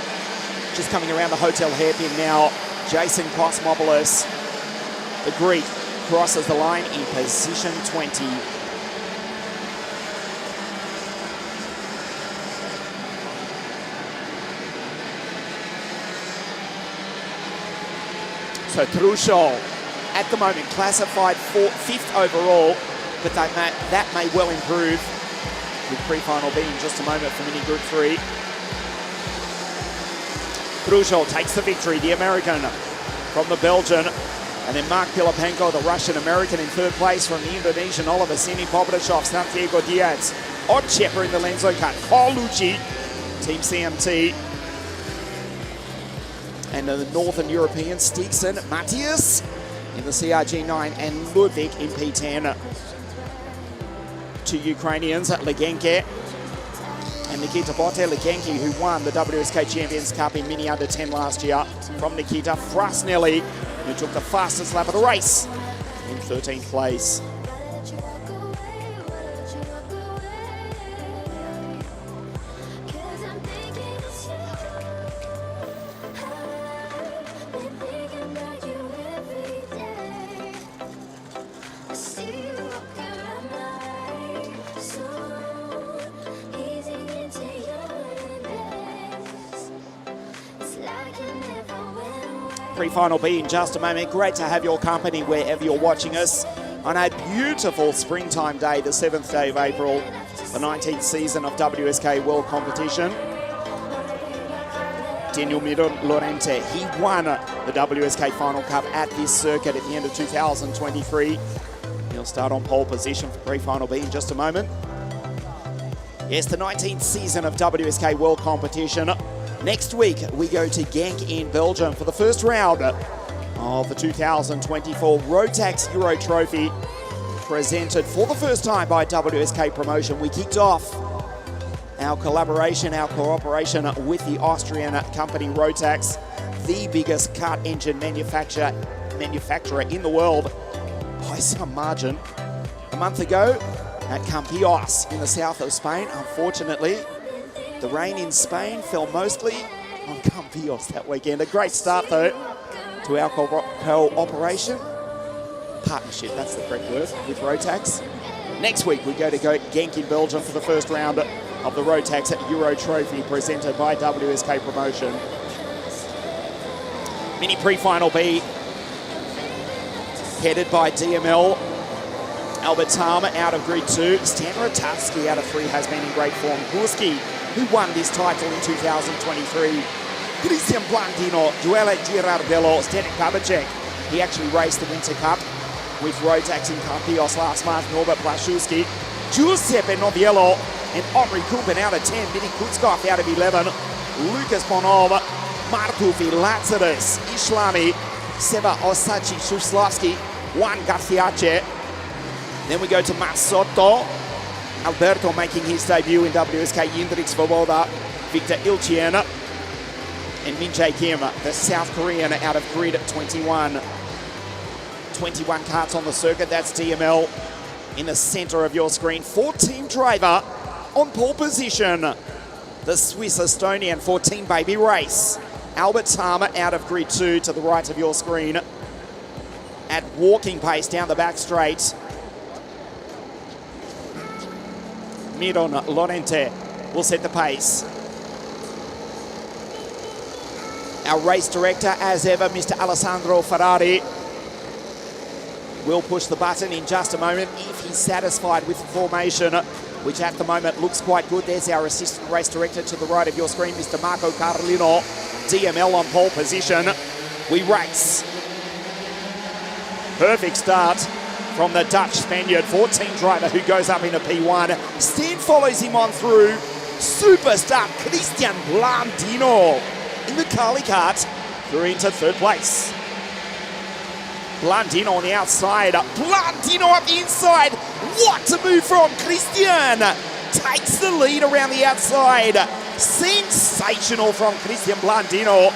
Just coming around the hotel hairpin now, Jason Cosmopoulos, the Greek, crosses the line in position 20. So Trudeau, at the moment, classified 5th overall, but that may well improve with pre-final B in just a moment for Mini Group 3. Trudeau takes the victory, the American from the Belgian. And then Mark Pilapenko, the Russian-American, in third place from the Indonesian Oliver Sini-Pobrashov, Santiago Diaz. Odd Chepper in the Lenzo cut. Carlucci, Team CMT. And the Northern European, Stigson, Matthias in the CRG9, and Ludwig in P10. Two Ukrainians, Legenke and Nikita Bote. Legenke, who won the WSK Champions Cup in Mini Under 10 last year. From Nikita Frasnelli, who took the fastest lap of the race in 13th place. Pre-final B in just a moment. Great to have your company wherever you're watching us on a beautiful springtime day, the 7th day of April, the 19th season of WSK World Competition. Daniel Lorente, he won the WSK Final Cup at this circuit at the end of 2023. He'll start on pole position for pre-final B in just a moment. Yes, the 19th season of WSK World Competition. Next week, we go to Genk in Belgium for the first round of the 2024 Rotax Euro Trophy, presented for the first time by WSK Promotion. We kicked off our collaboration, our cooperation with the Austrian company Rotax, the biggest kart engine manufacturer in the world by some margin. A month ago at Campillos in the south of Spain. Unfortunately, the rain in Spain fell mostly on Campillos that weekend. A great start, though, to our cooperation. Partnership, that's the correct word, with Rotax. Next week, we go to Genk in Belgium for the first round of the Rotax Euro Trophy, presented by WSK Promotion. Mini pre-final B, headed by DML. Albert Tama out of grid 2. Stan Ratajski out of 3 has been in great form. Gurski, who won this title in 2023. Christian Blandino, Duele Girardello, Zdenek Babacek. He actually raced the Winter Cup with Rotax in Campillos last month. Norbert Blaszewski, Giuseppe Noviello, and Omri Kumpen out of 10. Vinny Kutskov out of 11. Lucas Bonov, Martufi, Lazarus, Islami, Seba Osachi, Shuslavski, Juan Garciace. Then we go to Massotto. Alberto making his debut in WSK, Jindrik Svoboda, Victor Ilchien, and Min Jae Kim, the South Korean, out of grid 21. 21 karts on the circuit, that's DML in the center of your screen. 14 driver on pole position. The Swiss-Estonian 14 baby race. Albert Tama out of grid 2 to the right of your screen. At walking pace down the back straight. Miron Lorente will set the pace. Our race director, as ever, Mr. Alessandro Ferrari, will push the button in just a moment if he's satisfied with the formation, which at the moment looks quite good. There's our assistant race director to the right of your screen, Mr. Marco Carlino, DML on pole position. We race. Perfect start from the Dutch Spaniard, 14 driver who goes up into P1. Stan follows him on through. Superstar Christian Blandino in the Carly kart through into third place. Blandino on the outside. Blandino up the inside. What a move from Christian. Takes the lead around the outside. Sensational from Christian Blandino.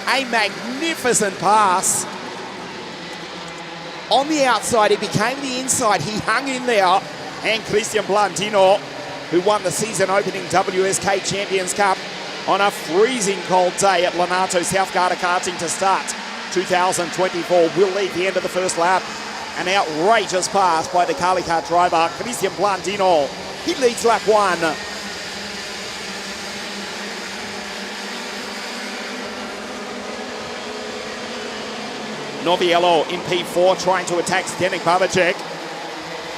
A magnificent pass. On the outside, it became the inside. He hung in there. And Christian Blandino, who won the season opening WSK Champions Cup on a freezing cold day at Lanato South Garda Karting to start 2024, will lead the end of the first lap. An outrageous pass by the Carly kart driver, Christian Blandino. He leads lap 1. Noviello in P4 trying to attack Zdenek Babacek.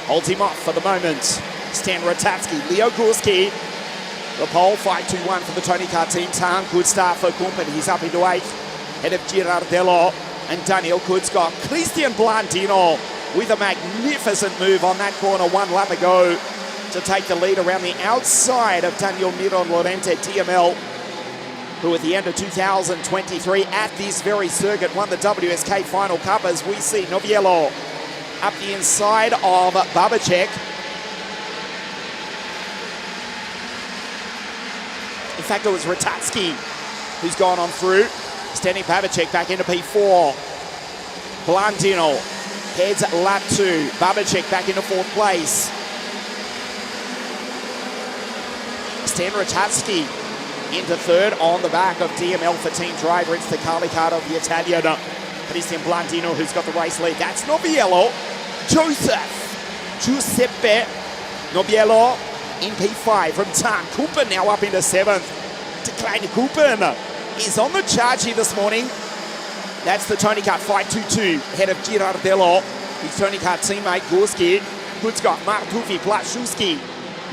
Holds him off for the moment. Stan Ratajski, Leo Gurski. The pole, 5-2-1 for the Tony Kart team. Tan, good start for Kumpen. He's up into 8th. Head of Girardello. and Daniel Kutzkock. Christian Blandino with a magnificent move on that corner, 1 lap ago, to take the lead around the outside of Daniel Miron Lorente TML, who at the end of 2023 at this very circuit won the WSK Final Cup, as we see Noviello up the inside of Babacek. In fact, it was Ratajski who's gone on through. Standing Babacek back into P4. Blandino heads at lap 2. Babacek back into 4th place. Stan Ratajski into 3rd on the back of DML for team driver. It's the Carly card of the Italian Christian Blandino who's got the race lead. That's Noviello. Giuseppe Noviello in P5 from Tan. Cooper now up into 7th. Declan Cooper is on the charge here this morning. That's the Tony Kart 522 ahead of Girardello. His Tony Kart teammate Gorski, Kutzkock, Martufi, Plaszuski,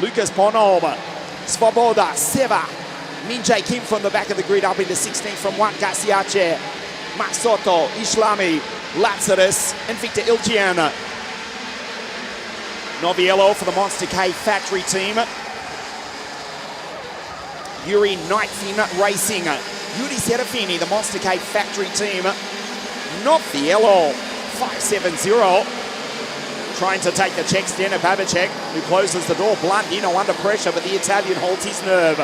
Lucas Ponov, Svoboda, Seva, Minjae Kim from the back of the grid up into 16th from Juan Gasiace, Masoto, Islami, Lazarus, and Victor Iljian. Noviello for the Monster K factory team. Yuri Knightfin Racing. Yuri Serafini, the Monster K factory team. Noviello 570. Trying to take the check, Stena Babacek, who closes the door. Blandino under pressure, but the Italian holds his nerve.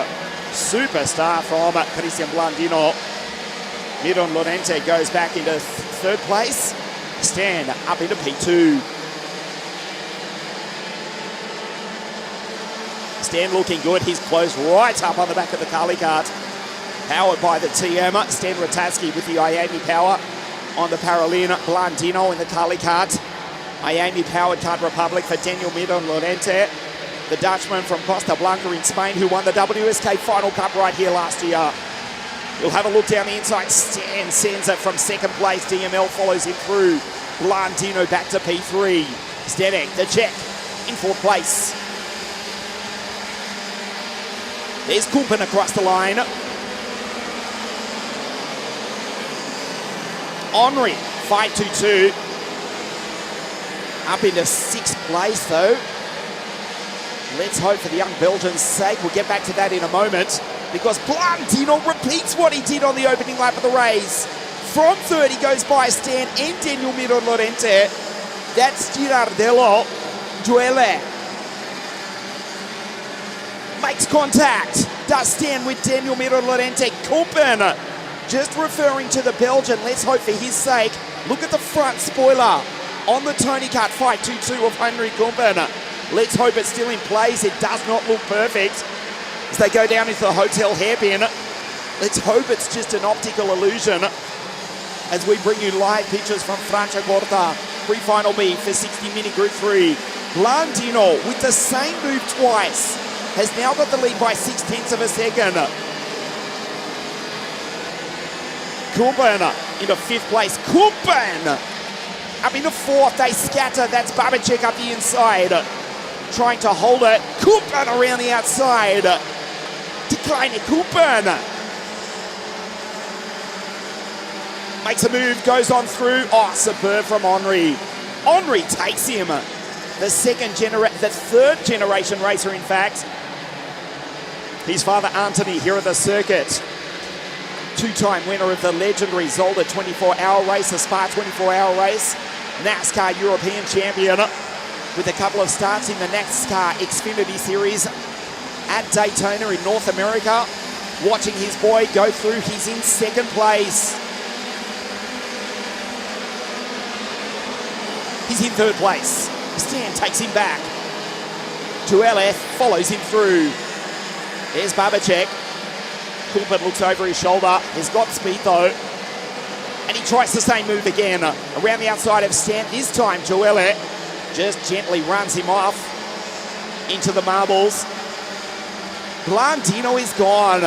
Superstar from Christian Blandino. Miron Lorente goes back into 3rd place. Stan up into P2. Stan looking good. He's closed right up on the back of the Carly cart. Powered by the TM. Stan Ratajski with the Miami power on the Paralin. Blandino in the Carly cart. Miami powered Card Republic for Daniel Miron Lorente, the Dutchman from Costa Blanca in Spain, who won the WSK Final Cup right here last year. We'll have a look down the inside. Stan sends it from 2nd place. DML follows him through. Blandino back to P3. Stanek, the Czech, in 4th place. There's Kumpen across the line. Henri, 522. Up into 6th place though. Let's hope for the young Belgian's sake. We'll get back to that in a moment, because Blandino repeats what he did on the opening lap of the race. From 3rd he goes by Stan and Daniel Miron Lorente. That's Girardello. Duele makes contact. Does Stan with Daniel Miron Lorente. Kumpen just referring to the Belgian. Let's hope for his sake. Look at the front spoiler on the Tony Kart 522 of Henry Kumpen. Let's hope it's still in place. It does not look perfect as they go down into the hotel hairpin. Let's hope it's just an optical illusion as we bring you live pictures from Franciacorta pre-final B for 60-minute Group 3. Blandino with the same move twice has now got the lead by 0.6 of a second. Kumpen into 5th place. Kumpen up into 4th. They scatter. That's Babacek up the inside, trying to hold it. Kumpen around the outside. Declining Kumpen makes a move, goes on through. Oh, superb from Henri. Henri takes him. The 3rd generation racer, in fact. His father Anthony here at the circuit. 2-time winner of the legendary Zolder 24-hour race, the Spa 24-hour race. NASCAR European champion with a couple of starts in the NASCAR Xfinity Series at Daytona in North America. Watching his boy go through, he's in 2nd place. He's in 3rd place. Stan takes him back. Tueleth follows him through. There's Babacek. Kumpen looks over his shoulder. He's got speed though. And he tries the same move again. Around the outside of Stan. This time Joelle just gently runs him off into the marbles. Blandino is gone.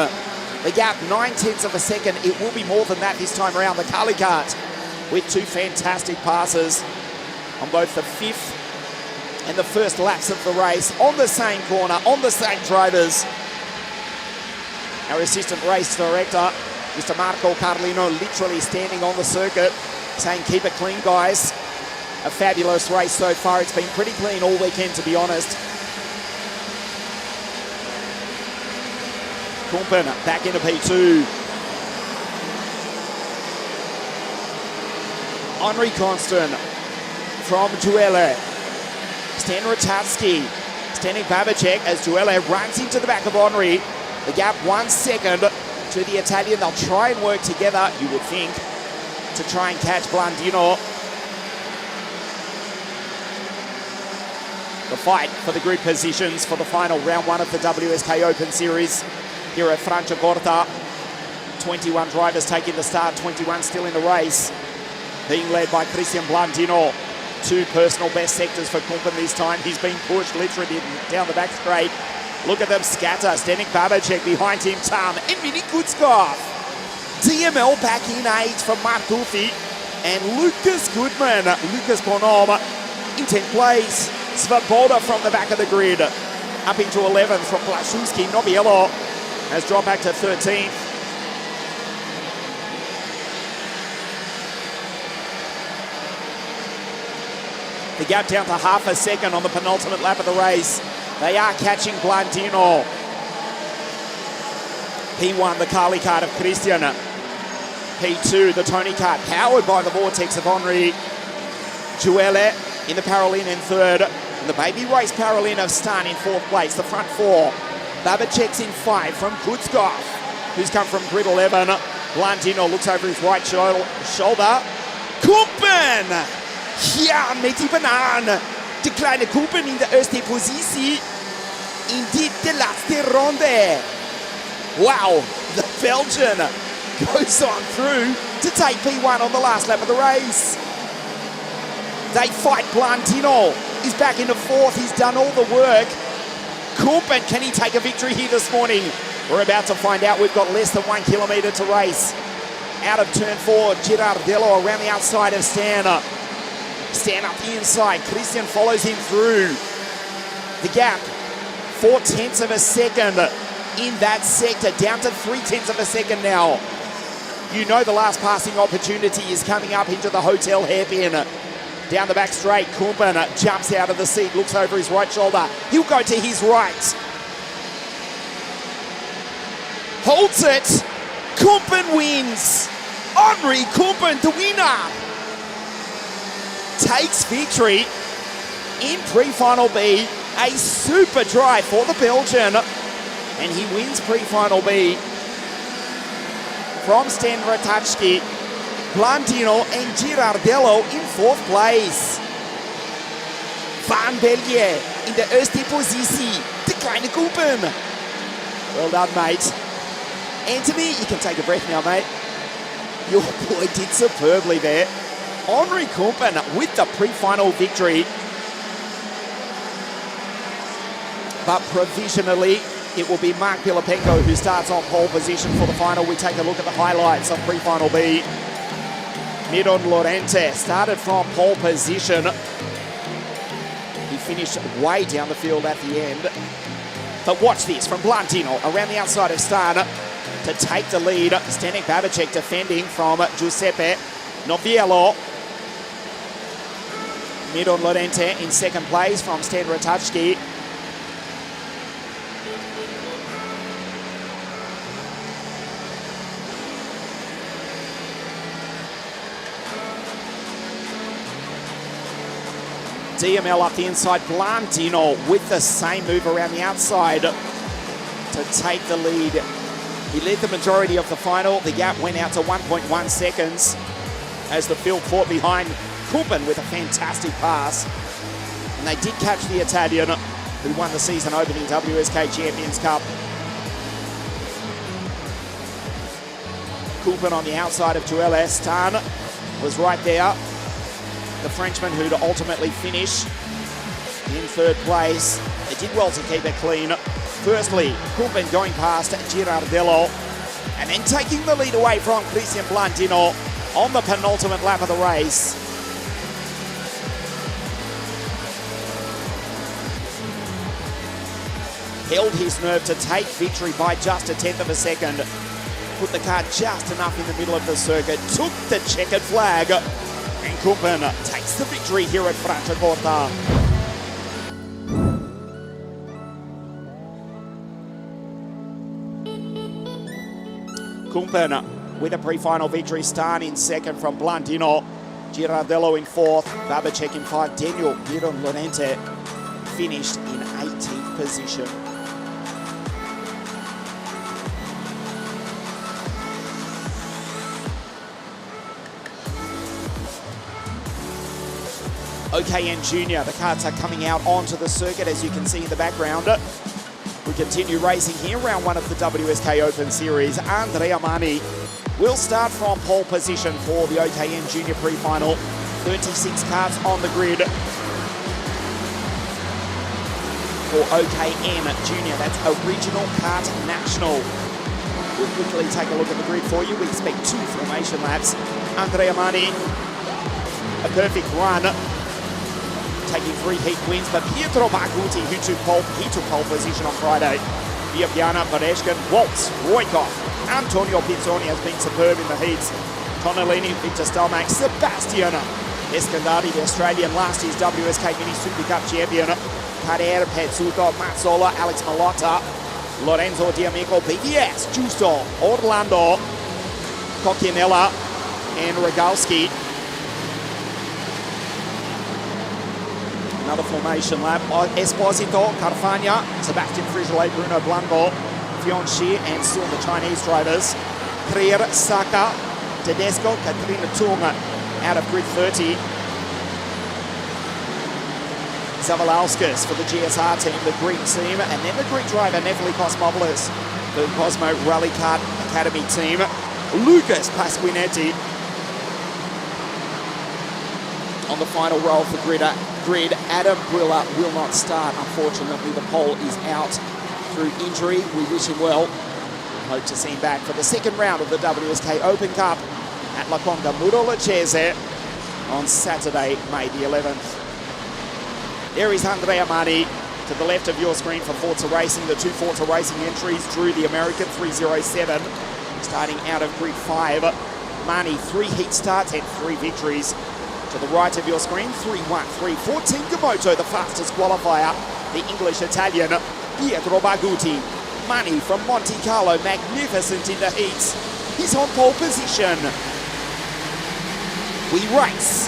The gap 0.9 of a second. It will be more than that this time around. The Carly Kart with 2 fantastic passes on both the 5th and the 1st laps of the race, on the same corner, on the same drivers. Our assistant race director, Mr. Marco Carlino, literally standing on the circuit saying keep it clean, guys. A fabulous race so far. It's been pretty clean all weekend, to be honest. Kumpen back into P2. Henri Constant from Duele. Stan Ratajski. Standing Babacek as Duele runs into the back of Henri. The gap 1 second to the Italian. They'll try and work together, you would think, to try and catch Blandino. The fight for the group positions for the final round 1 of the WSK Open Series here at FRANCIACORTA. 21 drivers taking the start, 21 still in the race. Being led by Cristian Blandino. 2 personal best sectors for Kumpen this time. He's been pushed literally down the back straight. Look at them scatter. Zdeněk Babacek behind him, Tam and Mini Kutzkov. DML back in 8 from Mark Duffy and Lucas Goodman. Lucas Bonhomme in 10th place. Svoboda from the back of the grid. Up into 11th from Blaszczewski. Nobiello has dropped back to 13th. The gap down to half a second on the penultimate lap of the race. They are catching Blandino. P1, the Carly cart of Christian. P2, the Tony cart, powered by the vortex of Henri. Duele in the Paralin in 3rd. And the baby race Paralin of Stan in 4th place. The front 4. Babacek's in 5 from Kutzkov, who's come from grid 11. Blandino looks over his right shoulder. Kumpen! Ja, met die banaan. De kleine Kumpen in de eerste positie in de laatste ronde. Wow, the Belgian goes on through to take P1 on the last lap of the race. They fight. Blandino is back into 4th. He's done all the work. Kumpen, can he take a victory here this morning? We're about to find out. We've got less than 1 kilometre to race. Out of turn 4, Girardello around the outside of Stan. Stan up the inside. Christian follows him through. The gap, 4/10 of a second in that sector, down to 3/10 of a second now. You know the last passing opportunity is coming up into the hotel hairpin. Down the back straight, Kumpen jumps out of the seat, looks over his right shoulder. He'll go to his right. Holds it. Kumpen wins. Henri Kumpen, the winner, takes victory in pre-final B. A super drive for the Belgian. And he wins pre-final B from Stan Ratajski, Blandino and Girardello in 4th place. Van België in de eerste positie. De kleine Kumpen. Well done, mate. Anthony, you can take a breath now, mate. Your boy did superbly there. Henri Kumpen with the pre-final victory. But provisionally, it will be Mark Pilipenko who starts on pole position for the final. We take a look at the highlights of pre-final B. Miron Lorente started from pole position. He finished way down the field at the end. But watch this from Blandino around the outside of Stan to take the lead. Zdeněk Babacek defending from Giuseppe Nobiello. Miron Lorente in 2nd place from Stan Ratajski. DML up the inside. Blandino with the same move around the outside to take the lead. He led the majority of the final. The gap went out to 1.1 seconds as the field fought behind Kumpen with a fantastic pass. And they did catch the Italian who won the season opening WSK Champions Cup. Kumpen on the outside of Duele. Stan was right there. The Frenchman who'd ultimately finish in 3rd place. They did well to keep it clean. Firstly, Kumpen going past Girardello and then taking the lead away from Cristian Blandino on the penultimate lap of the race. Held his nerve to take victory by just 1/10 of a second. Put the car just enough in the middle of the circuit. Took the checkered flag And Kumpen takes the victory here at Franciacorta. Kumpen with a pre-final victory. Stan in second from Blandino. Girardello in fourth. Babacek in five. Daniel Giron Lorente finished in 18th position. OKN Junior, the karts are coming out onto the circuit, as you can see in the background. We continue racing here, round one of the WSK Open Series. Andrea Mani will start from pole position for the OKN Junior pre-final. 36 karts on the grid for OKN Junior. That's Original Kart National. We'll quickly take a look at the grid for you. We expect 2 formation laps. Andrea Mani, a perfect run, taking 3 heat wins, but Pietro Barguti, who took pole position on Friday. Viapiana, Bereshkin, Waltz, Roykov, Antonio Pizzoni has been superb in the heats. Tonellini, Victor Stelmack, Sebastian Escandari, the Australian, last year's WSK Mini Super Cup champion. Kader Pezzuto, Mazzola, Alex Malotta, Lorenzo D'Amico, BVS, Giusto, Orlando, Coccinella, and Rogalski. Another formation lap. Esposito, Carfagna, Sebastian Frigelet, Bruno Blanco, Fionchi, and soon the Chinese drivers. Krier, Saka, Tedesco, Katrina Tung out of grid 30. Zavalauskas for the GSR team, the green team, and then the Greek driver, Nefeli Kosmopoulos, the Cosmo Rally Kart Academy team. Lucas Pasquinetti on the final roll for grid. Adam Brilla will not start. Unfortunately, the pole is out through injury. We wish him well. Hope to see him back for the second round of the WSK Open Cup at La Conda Murolacese on Saturday, May the 11th. There is Andrea Mani to the left of your screen for Forza Racing. The 2 Forza Racing entries drew the American 307, starting out of grid 5. Mani, 3 heat starts and 3 victories. To the right of your screen, 3-1-3, 14 Gamoto, the fastest qualifier. The English-Italian, Pietro Barguti. Mani from Monte Carlo, magnificent in the heats. He's on pole position. We race.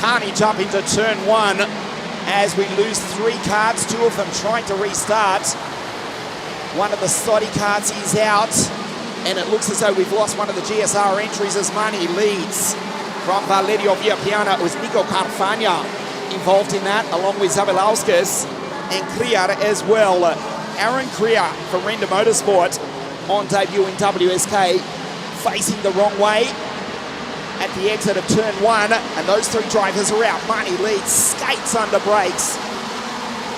Carnage up into turn 1. As we lose 3 karts, 2 of them trying to restart. One of the Stoddy karts is out, and it looks as though we've lost one of the GSR entries as Mani leads. From Valerio Viapiana, it was Nico Carfagna involved in that, along with Zabelauskas and Kriar as well. Aaron Kriar from Renda Motorsport on debut in WSK, facing the wrong way at the exit of turn 1, and those 3 drivers are out. Mani leads, skates under brakes.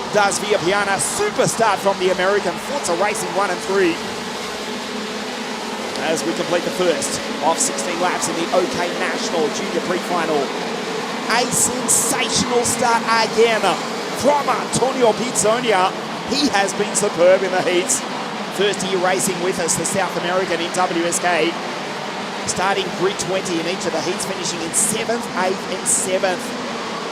Does Viapiana, super start from the American. Forza Racing 1 and 3. As we complete the first of 16 laps in the OK National Junior Pre-Final. A sensational start again from Antonio Pizzonia. He has been superb in the heats. First year racing with us, the South American in WSK. Starting grid 20 in each of the heats, finishing in 7th, 8th and 7th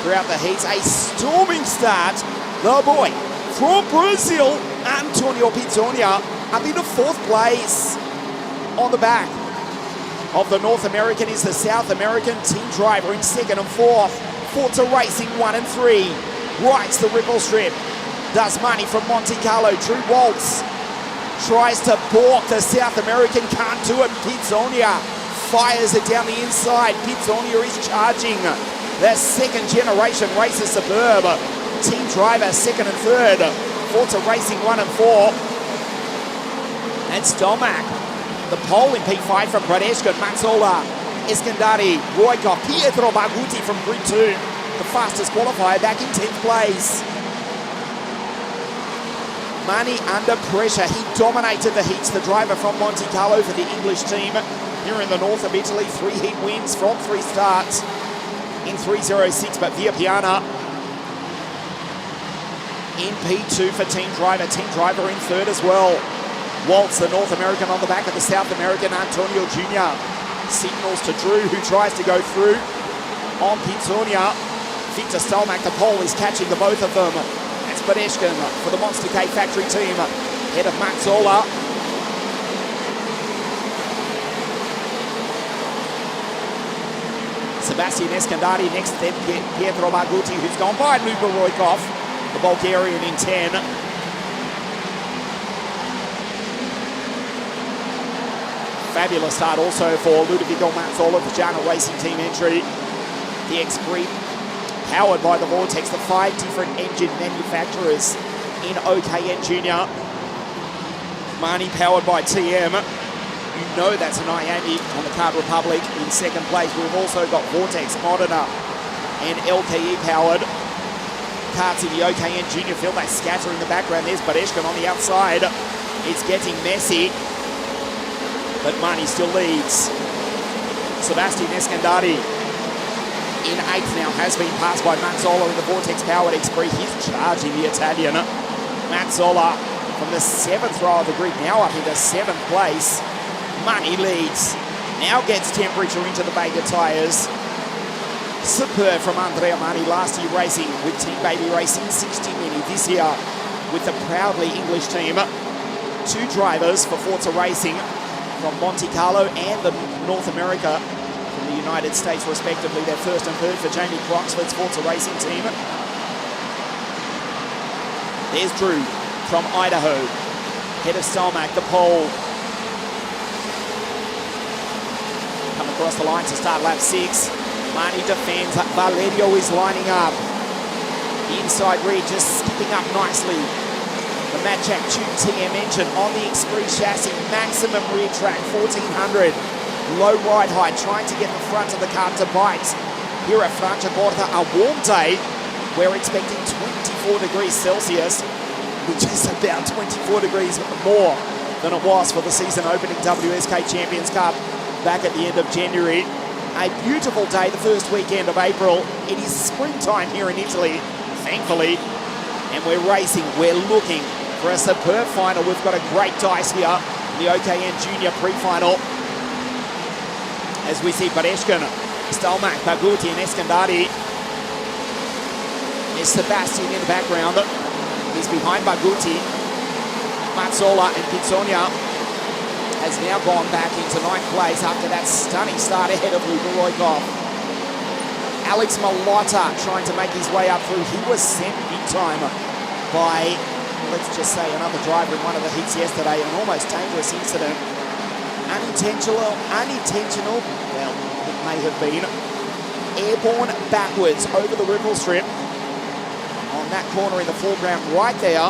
throughout the heats. A storming start. The boy from Brazil, Antonio Pizzonia, up into 4th place. On the back of the North American is the South American team driver in 2nd and 4th. Forza Racing 1 and 3. Rides the ripple strip. Does Mani from Monte Carlo. Drew Waltz tries to balk the South American, can't do it. Pizzonia fires it down the inside. Pizzonia is charging. The 2nd generation racer superb. Team driver 2nd and 3rd. Forza Racing 1 and 4. And Stelmack, the pole in P5 from Bradeshko, Mazzola, Escandari, Roykov, Pietro Barguti from grid 2. The fastest qualifier back in 10th place. Mani under pressure. He dominated the heats. The driver from Monte Carlo for the English team here in the north of Italy. 3 heat wins from 3 starts in 3:06. But Viapiana in P2 for Team Driver. Team Driver in third as well. Waltz, the North American, on the back of the South American, Antonio Junior. Signals to Drew, who tries to go through. On Pizzonia, Victor Stelmach, the pole, is catching the both of them. That's Badeshkin for the Monster K factory team, head of Mazzola. Sebastian Escandari next, then Pietro Barguti, who's gone by Luka Roykov, the Bulgarian in 10. Fabulous start also for Ludovico Mazzola, the Jana Racing Team entry. The X-Breed, powered by the Vortex, the 5 different engine manufacturers in OKN Junior. Mani powered by TM. You know that's an Miami on the Card Republic in second place. We've also got Vortex, Modena, and LKE powered. Karts in the OKN Junior field, they scatter in the background. There's Badeshkin on the outside. It's getting messy, but Mani still leads. Sebastian Escandari in 8th now, has been passed by Mazzola in the Vortex powered X-Breed. He's charging the Italian. Mazzola from the 7th row of the grid, now up into 7th place. Mani leads, now gets temperature into the Vega tyres. Superb from Andrea Mani, last year racing with Team Baby Racing, 60 Mini this year with the proudly English team. 2 drivers for Forza Racing from Monte Carlo and the North America from the United States respectively. They're 1st and 3rd for Jamie Croxford's Forza Racing team. There's Drew from Idaho, head of Stelmach, the pole. Come across the line to start lap 6. Mani defends, Valerio is lining up. The inside rear just skipping up nicely. The Matchak Tube TM engine on the X-Breed chassis, maximum rear track, 1400. Low ride height, trying to get the front of the car to bite. Here at Franciacorta, a warm day. We're expecting 24 degrees Celsius, which is about 24 degrees more than it was for the season opening WSK Champions Cup back at the end of January. A beautiful day, the first weekend of April. It is springtime here in Italy, thankfully, and we're racing. We're looking for a superb final. We've got a great dice here in the OKN Junior pre-final. As we see Badeshkin, Stelmach, Barguti and Escandari. There's Sebastian in the background. He's behind Barguti. Mazzola and Pizzonia has now gone back into 9th place after that stunning start ahead of Luka Roykov. Alex Malotta trying to make his way up through. He was sent big time by, let's just say, another driver in one of the heats yesterday. An almost dangerous incident. Unintentional, well, it may have been. Airborne backwards over the ripple strip on that corner in the foreground right there.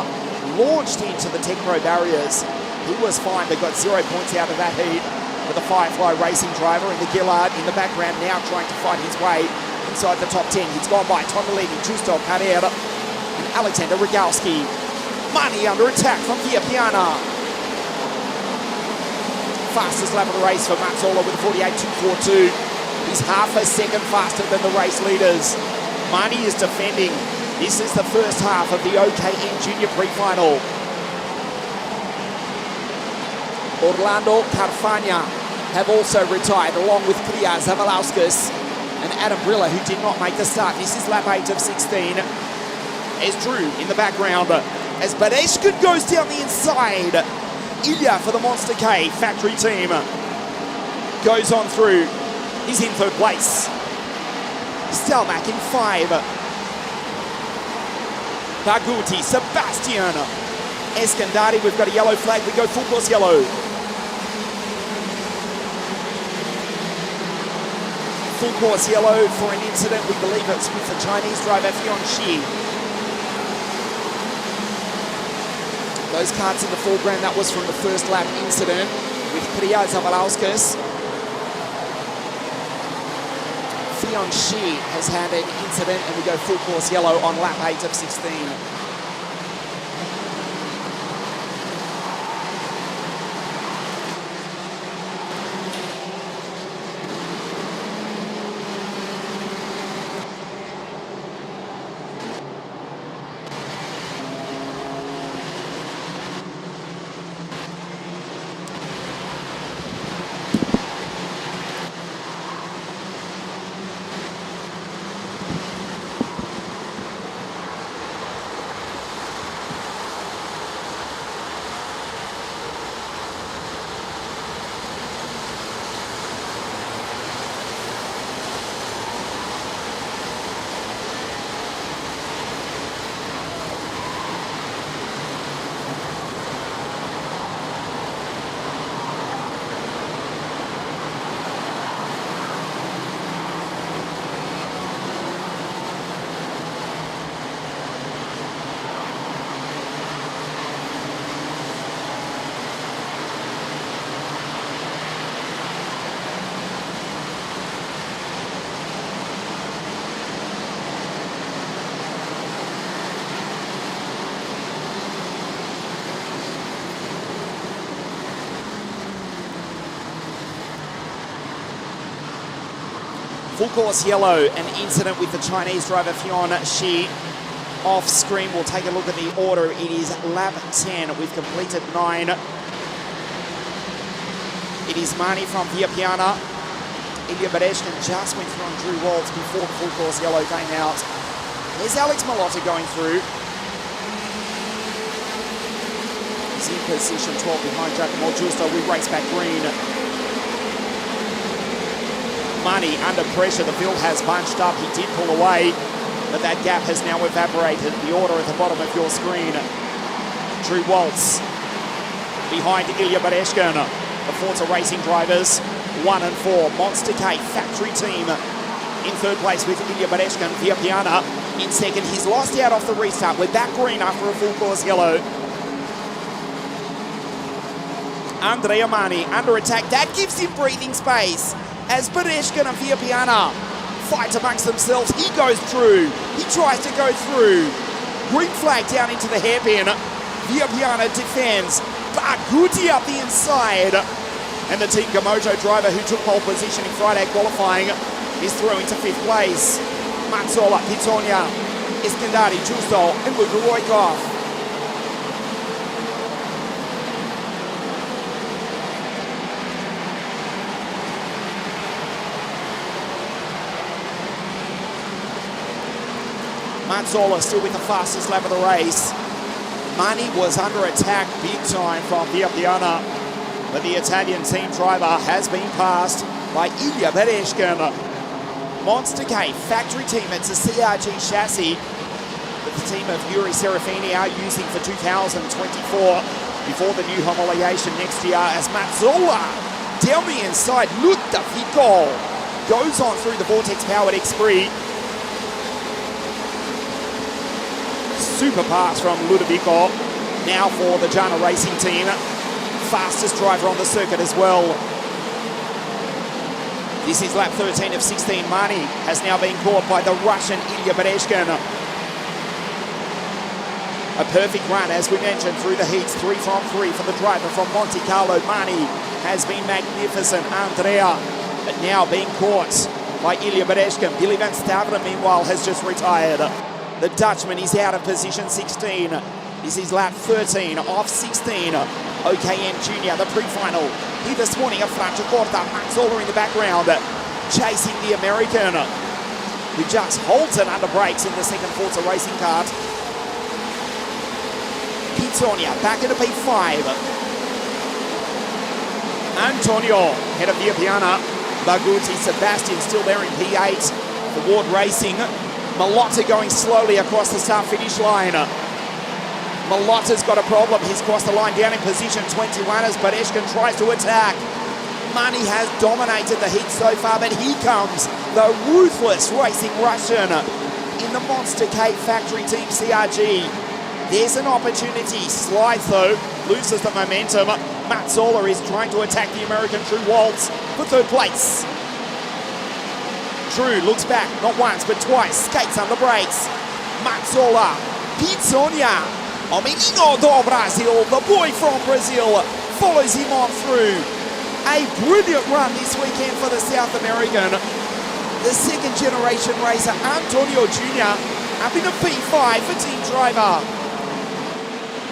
Launched into the Tech Pro barriers. He was fine, but got 0 points out of that heat with the Firefly Racing driver. And the Gillard in the background now trying to fight his way inside the top 10. He's gone by Tondolini, Justo Carrera, and Alexander Rogalski. Mani under attack from Via Piana. Fastest lap of the race for Mazzola with 48.242. He's half a second faster than the race leaders. Mani is defending. This is the first half of the OKN Junior pre-final. Orlando Carfagna have also retired, along with Kria Zavalauskas and Adam Brilla, who did not make the start. This is lap 8 of 16. There's Drew in the background as Badeshkin goes down the inside. Ilya for the Monster K factory team goes on through. He's in 3rd place. Stelmach in 5. Barguti, Sebastian Escandari. We've got a yellow flag. We go full course yellow. Full course yellow for an incident. We believe it's with the Chinese driver Fion Shi. Those carts in the foreground, that was from the first lap incident with Kria Zavalauskas. Fion Shi has had an incident, and we go full course yellow on lap 8 of 16. Full course yellow, an incident with the Chinese driver Fion Shi. Off screen, we'll take a look at the order. It is lap 10. We've completed 9. It is Mani from Viapiana. Ilya Bereshkin just went through on Drew Waltz before the full course yellow came out. There's Alex Malotta going through. He's in position 12 behind Giacomo Giusto. We race back green. Mani under pressure. The field has bunched up. He did pull away, but that gap has now evaporated. The order at the bottom of your screen. Drew Waltz behind Ilya Bereshkin. The Forza Racing drivers, 1 and 4. Monster K factory team in third place with Ilya Bereshkin. Viapiana in second. He's lost out off the restart. We're back green after a full course yellow. Andrea Mani under attack. That gives him breathing space as Bereshkin and Viapiana fight amongst themselves. He goes through. He tries to go through. Green flag down into the hairpin. Viapiana defends. Baguti up the inside. And the Team Gamojo driver who took pole position in Friday qualifying is through into 5th place. Mazzola, Pitonia, Eskandari, Giusto, and Luka Roykov. Mazzola still with the fastest lap of the race. Mani was under attack big time from Viapiana, but the Italian team driver has been passed by Ilya Bereshkin. Monster K factory team, it's a CRG chassis that the team of Yuri Serafini are using for 2024 before the new homologation next year, as Mazzola down the inside. Ludovico goes on through the Vortex-powered X3. Super pass from Ludovico. Now for the Jana Racing team. Fastest driver on the circuit as well. This is lap 13 of 16. Mani has now been caught by the Russian Ilya Bereshkin. A perfect run, as we mentioned, through the heats. 3 from 3 for the driver from Monte Carlo. Mani has been magnificent. Andrea, but now being caught by Ilya Bereshkin. Billy Van Staveren, meanwhile, has just retired. The Dutchman is out of position 16. This is lap 13 of 16. OKM Junior, the pre-final here this morning of FRANCIACORTA. Mazzola in the background, chasing the American, who just halted under brakes in the second Forza Racing kart. Pitonia back into P5. Antonio, head of Viapiana. Baguti, Sebastian still there in P8 for Ward Racing. Malotta going slowly across the start-finish line. Malotta's got a problem. He's crossed the line down in position 21 as Bereshkin tries to attack. Mani has dominated the heat so far, but here comes the ruthless racing Russian in the Monster K factory team CRG. There's an opportunity. Slides though, loses the momentum. Mazzola is trying to attack the American Drew Waltz for 3rd place. Drew looks back, not once but twice, skates under brakes. Mazzola, Pizzonia, o menino do Brasil, the boy from Brazil, follows him on through. A brilliant run this weekend for the South American. The 2nd generation racer, Antonio Jr., up in a P5 for team driver.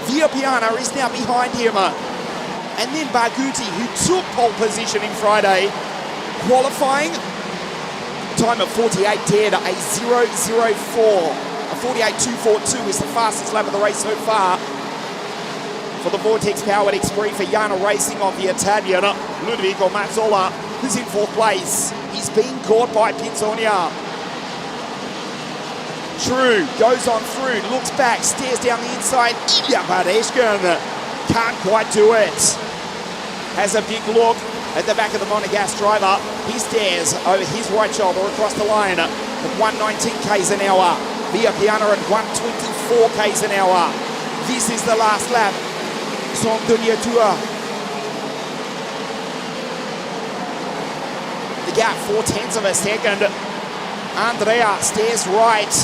Viapiana is now behind him. And then Baguti, who took pole position in Friday, qualifying. Time of 48.10, a 0.04. A 48.242 is the fastest lap of the race so far for the Vortex-powered X3 for Jana Racing of the Italian Ludovico Mazzola, who's in 4th place. He's being caught by Pizzonia. Drew goes on through, looks back, stares down the inside. Ilya Bereshkin can't quite do it. Has a big look at the back of the Monegasque driver. He stares over his right shoulder across the line at 119 k's an hour. Viapiana at 124 k's an hour. This is the last lap. Son dernier tour. The gap, 0.4 of a second. Andrea stares right.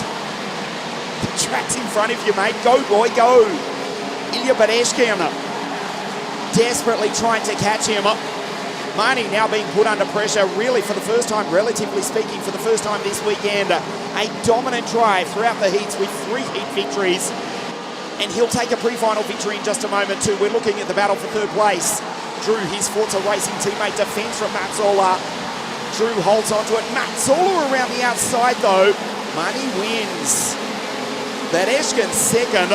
The track's in front of you, mate. Go, boy, go. Ilya Bereshkin desperately trying to catch him. Mani now being put under pressure, really for the first time, relatively speaking, for the first time this weekend. A dominant drive throughout the heats with 3 heat victories. And he'll take a pre-final victory in just a moment too. We're looking at the battle for third place. Drew, his Forza Racing teammate, defends from Mazzola. Drew holds onto it. Mazzola around the outside though. Mani wins. Badeshkin second.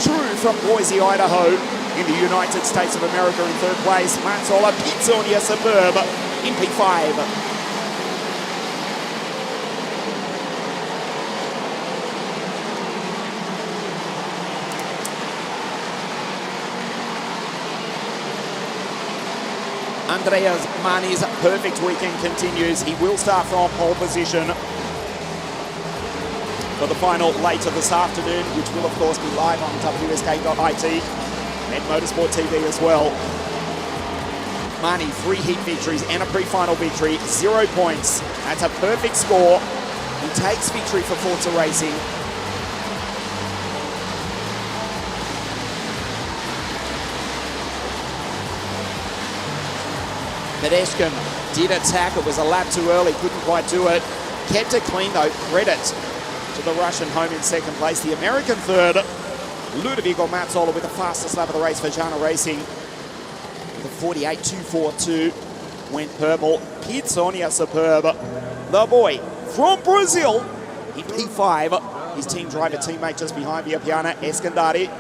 Drew from Boise, Idaho, in the United States of America in third place. Mazzola, Pizzonia superb in P5. Andreas Mani's perfect weekend continues. He will start from pole position for the final later this afternoon, which will of course be live on wsk.it and Motorsport TV as well. Mani, 3 heat victories and a pre-final victory, 0 points. That's a perfect score. He takes victory for Forza Racing. Badeshkin did attack. It was a lap too early, couldn't quite do it. Kept it clean though. Credit to the Russian home in second place. The American third. Ludovico Mazzola with the fastest lap of the race for Jana Racing. The 48.242 went purple. Pizzonia superb. The boy from Brazil in P5. His team driver teammate just behind Viapiana, Escandari.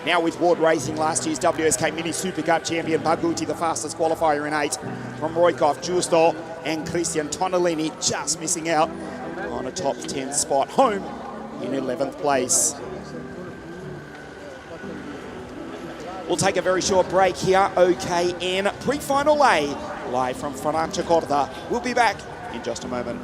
Now with Ward Racing, last year's WSK Mini Super Cup champion Baguti, the fastest qualifier in 8. From Roykov, Justo and Christian Tonellini just missing out on a top 10 spot. Home in 11th place. We'll take a very short break here. OKN pre-final A, live from Franciacorta. We'll be back in just a moment.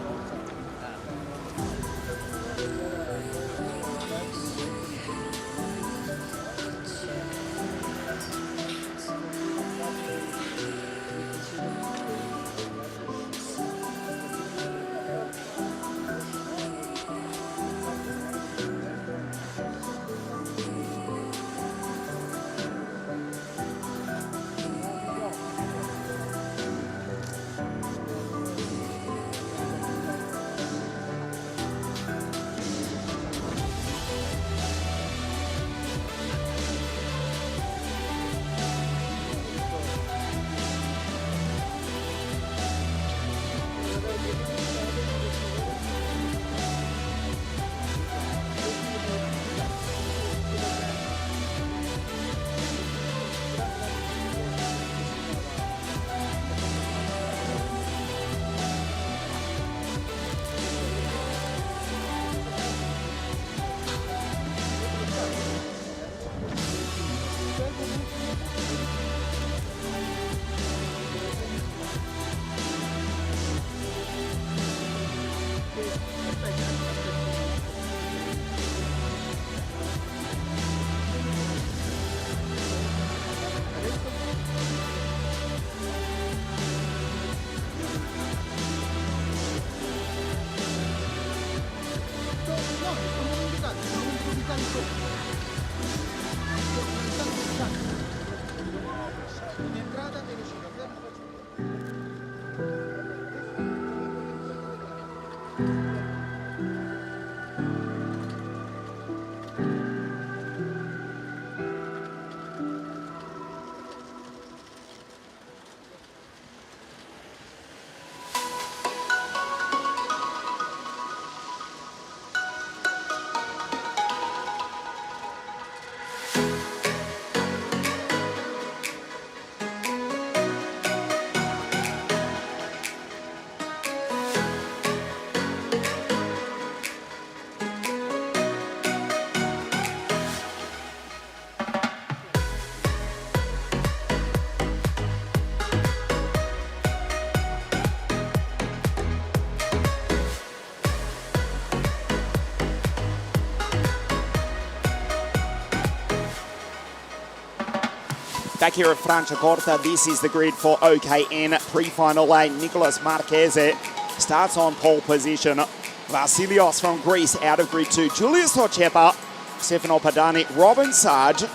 Back here at Franciacorta, this is the grid for OKN pre-final A. Nicolas Marchese starts on pole position. Vasilios from Greece out of grid 2. Julius Hocepa, Stefano Padani, Robin Sarge.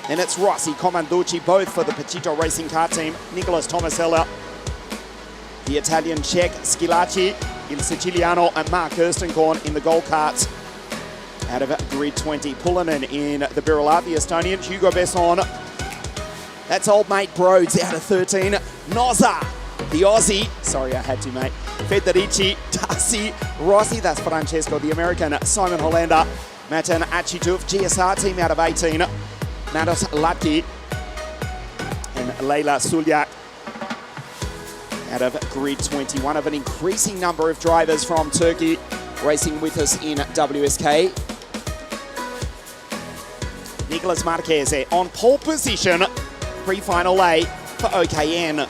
Then it's Rossi, Comanducci, both for the Petito Racing Car Team. Nicolas Tomasella the Italian Czech Schilacci, Il Siciliano and Mark Kirstenkorn in the gold carts. Out of grid 20, Pulinen in the Birilat, the Estonian, Hugo Besson. That's old mate Broads out of 13. Noza, the Aussie. Sorry, I had to, mate. Federici, Darcy, Rossi, that's Francesco, the American, Simon Hollander, Matan Achituf, GSR team out of 18. Nados Latki and Leila Sulyak out of grid 20. One of an increasing number of drivers from Turkey racing with us in WSK. Nicolas Marquez on pole position, pre-final A for OKN.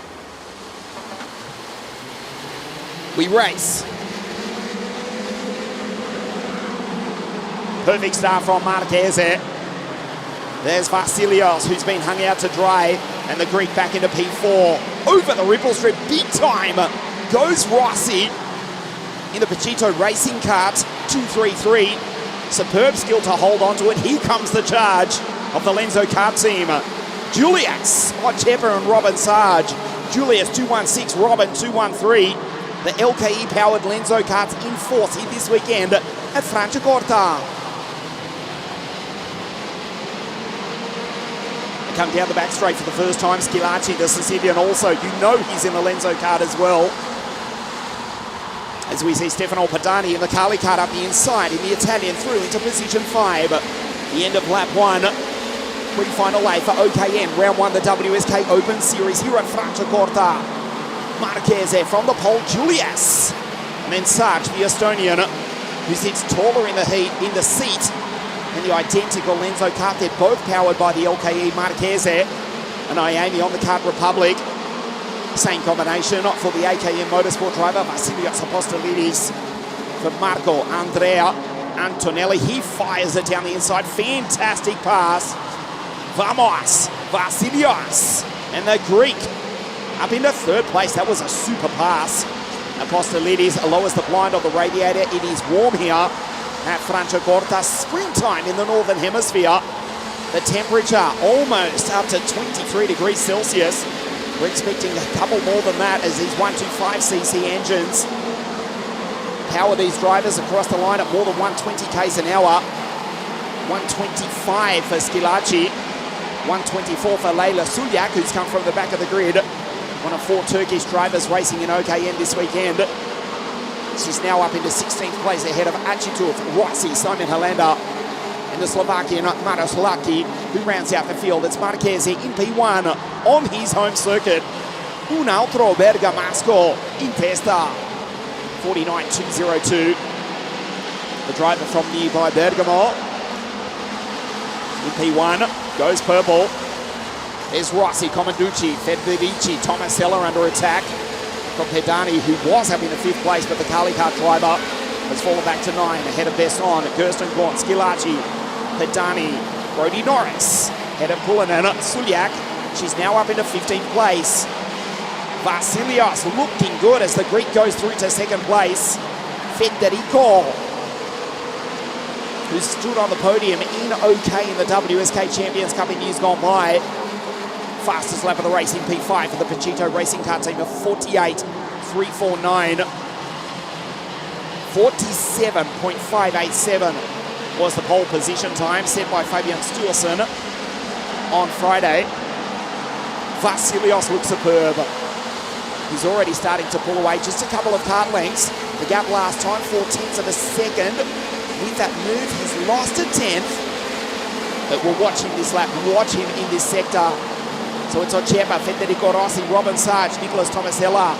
We race. Perfect start from Marquez. There's Vasilios, who's been hung out to dry, and the Greek back into P4. Over the ripple strip, big time, goes Rossi in the Pachito racing cart, 233. Superb skill to hold on to it. Here comes the charge of the Lenzo kart team. Julius, Ochepa and Robin Sarge. Julius 216, Robin 213. The LKE powered Lenzo karts in force here this weekend at Franciacorta. They come down the back straight for the first time. Schilacci, the Sicilian also. You know he's in the Lenzo kart as well. As we see Stefano Padani in the Kali kart up the inside in the Italian through into position 5. The end of lap 1. Pre-final A for OKN. Round 1, the WSK Open Series here at Franciacorta. Marquez from the pole, Julius. And then Sarge, the Estonian, who sits taller in the heat, in the seat. And the identical Lenzo kart, they're both powered by the LKE Marquez and Iami on the Kart Republic. Same combination for the AKM Motorsport driver, Vasilios Apostolidis. For Marco Andrea Antonelli, he fires it down the inside. Fantastic pass. Vamos, Vasilios. And the Greek up into third place. That was a super pass. Apostolidis lowers the blind on the radiator. It is warm here at Franciacorta. Springtime in the Northern Hemisphere. The temperature almost up to 23 degrees Celsius. We're expecting a couple more than that as these 125cc engines power these drivers across the line at more than 120 k's an hour. 125 for Schilacci, 124 for Leila Sulyak, who's come from the back of the grid. One of 4 Turkish drivers racing in OKN this weekend. She's now up into 16th place ahead of Achituf, Rossi, Simon Hollander, and the Slovakian Maros Laki, who rounds out the field. It's Marquez in P1 on his home circuit. Un altro Bergamasco in testa, 49.202. The driver from nearby Bergamo in P1 goes purple. There's Rossi, Comanducci, Federici, Tomasella under attack from Pedani, who was up in the 5th place, but the Kali kart driver has fallen back to 9 ahead of Besson, Kirstenkorn, Schilacci, Pedani, Brody Norris, head of Pulinen, Sulyak. She's now up into 15th place. Vasilios looking good as the Greek goes through to 2nd place. Federico, who stood on the podium in OK in the WSK Champions Cup in years gone by. Fastest lap of the race in P5 for the Pachito Racing Car team of 48.349. 47.587 was the pole position time set by Fabian Sturzen on Friday. Vasilios looks superb. He's already starting to pull away just a couple of kart lengths. The gap last time, 0.4 of a second. With that move, he's lost a 10th. But we'll watch him this lap, watch him in this sector. So it's Ochepa, Federico Rossi, Robin Sarge, Nicolas Tomasella.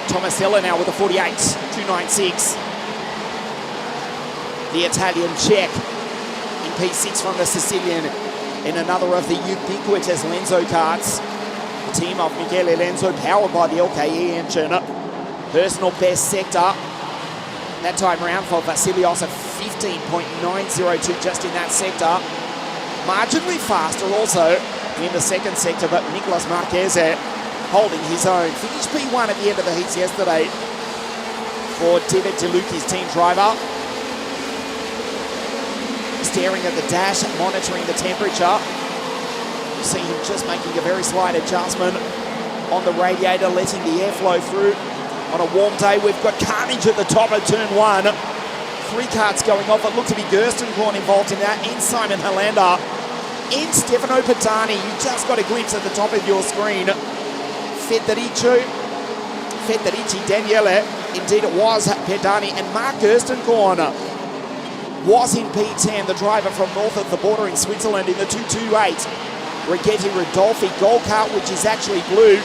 Tomasella now with a 48.296. The Italian Czech in P6 from the Sicilian in another of the ubiquitous Lenzo karts. The team of Michele Lenzo powered by the LKE engine. Personal best sector. That time round for Vasilios at 15.902 just in that sector. Marginally faster also in the 2nd sector, but Nicolas Marquez holding his own. Finished P1 at the end of the heats yesterday for David DeLucchi's team driver. Staring at the dash, monitoring the temperature. You see him just making a very slight adjustment on the radiator, letting the airflow through. On a warm day, we've got carnage at the top of turn 1. 3 carts going off. It looked to be Gerstenkorn involved in that, in Simon Hollander, in Stefano Petani. You just got a glimpse at the top of your screen. Federici, Daniele, indeed it was Petani, and Mark Gerstenkorn was in P10, the driver from north of the border in Switzerland, in the 228. Rigetti Rodolfi gold cart, which is actually blue.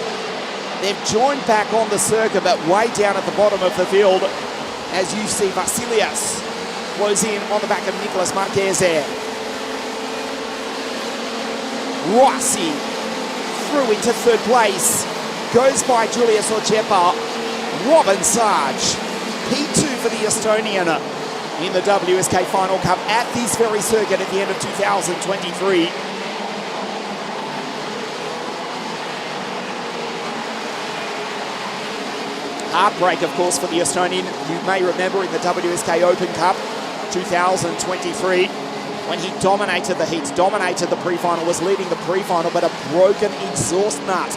They've joined back on the circuit, but way down at the bottom of the field, as you see Vasilias close in on the back of Nicolas Marchese. Rossi through into 3rd place, goes by Julius Ocepa. Robin Sarge, P2 for the Estonian in the WSK Final Cup at this very circuit at the end of 2023. Heartbreak, of course, for the Estonian. You may remember in the WSK Open Cup 2023 when he dominated the heats, dominated the pre-final, was leading the pre-final, but a broken exhaust nut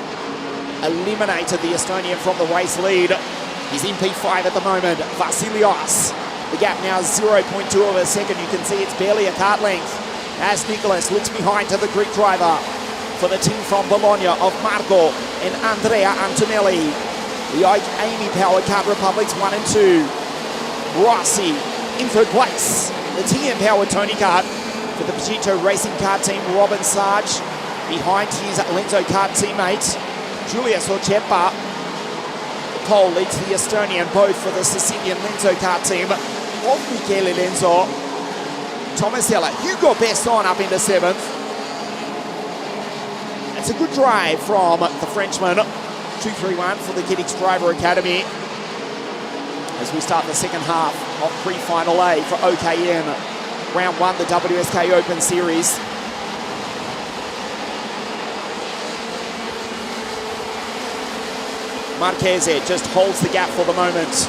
eliminated the Estonian from the race lead. He's in P5 at the moment. Vasilios, the gap now 0.2 of a second. You can see it's barely a cart length as Nicholas looks behind to the Greek driver for the team from Bologna of Marco and Andrea Antonelli. The Amy-powered Kart Republics 1 and 2. Rossi in 3rd place. The TM-powered Tony Kart for the Pagito Racing Kart team. Robin Sarge behind his Lenzo Kart teammate Julius Ocepa. The pole leads the Estonian, both for the Sicilian Lenzo Kart team of Michele Lenzo. Tomasella, Hugo Besson up into 7th. It's a good drive from the Frenchman. 2-3-1 for the Kiddix Driver Academy as we start the second half of pre-final A for OKN. Round 1, the WSK Open Series. Marchese just holds the gap for the moment.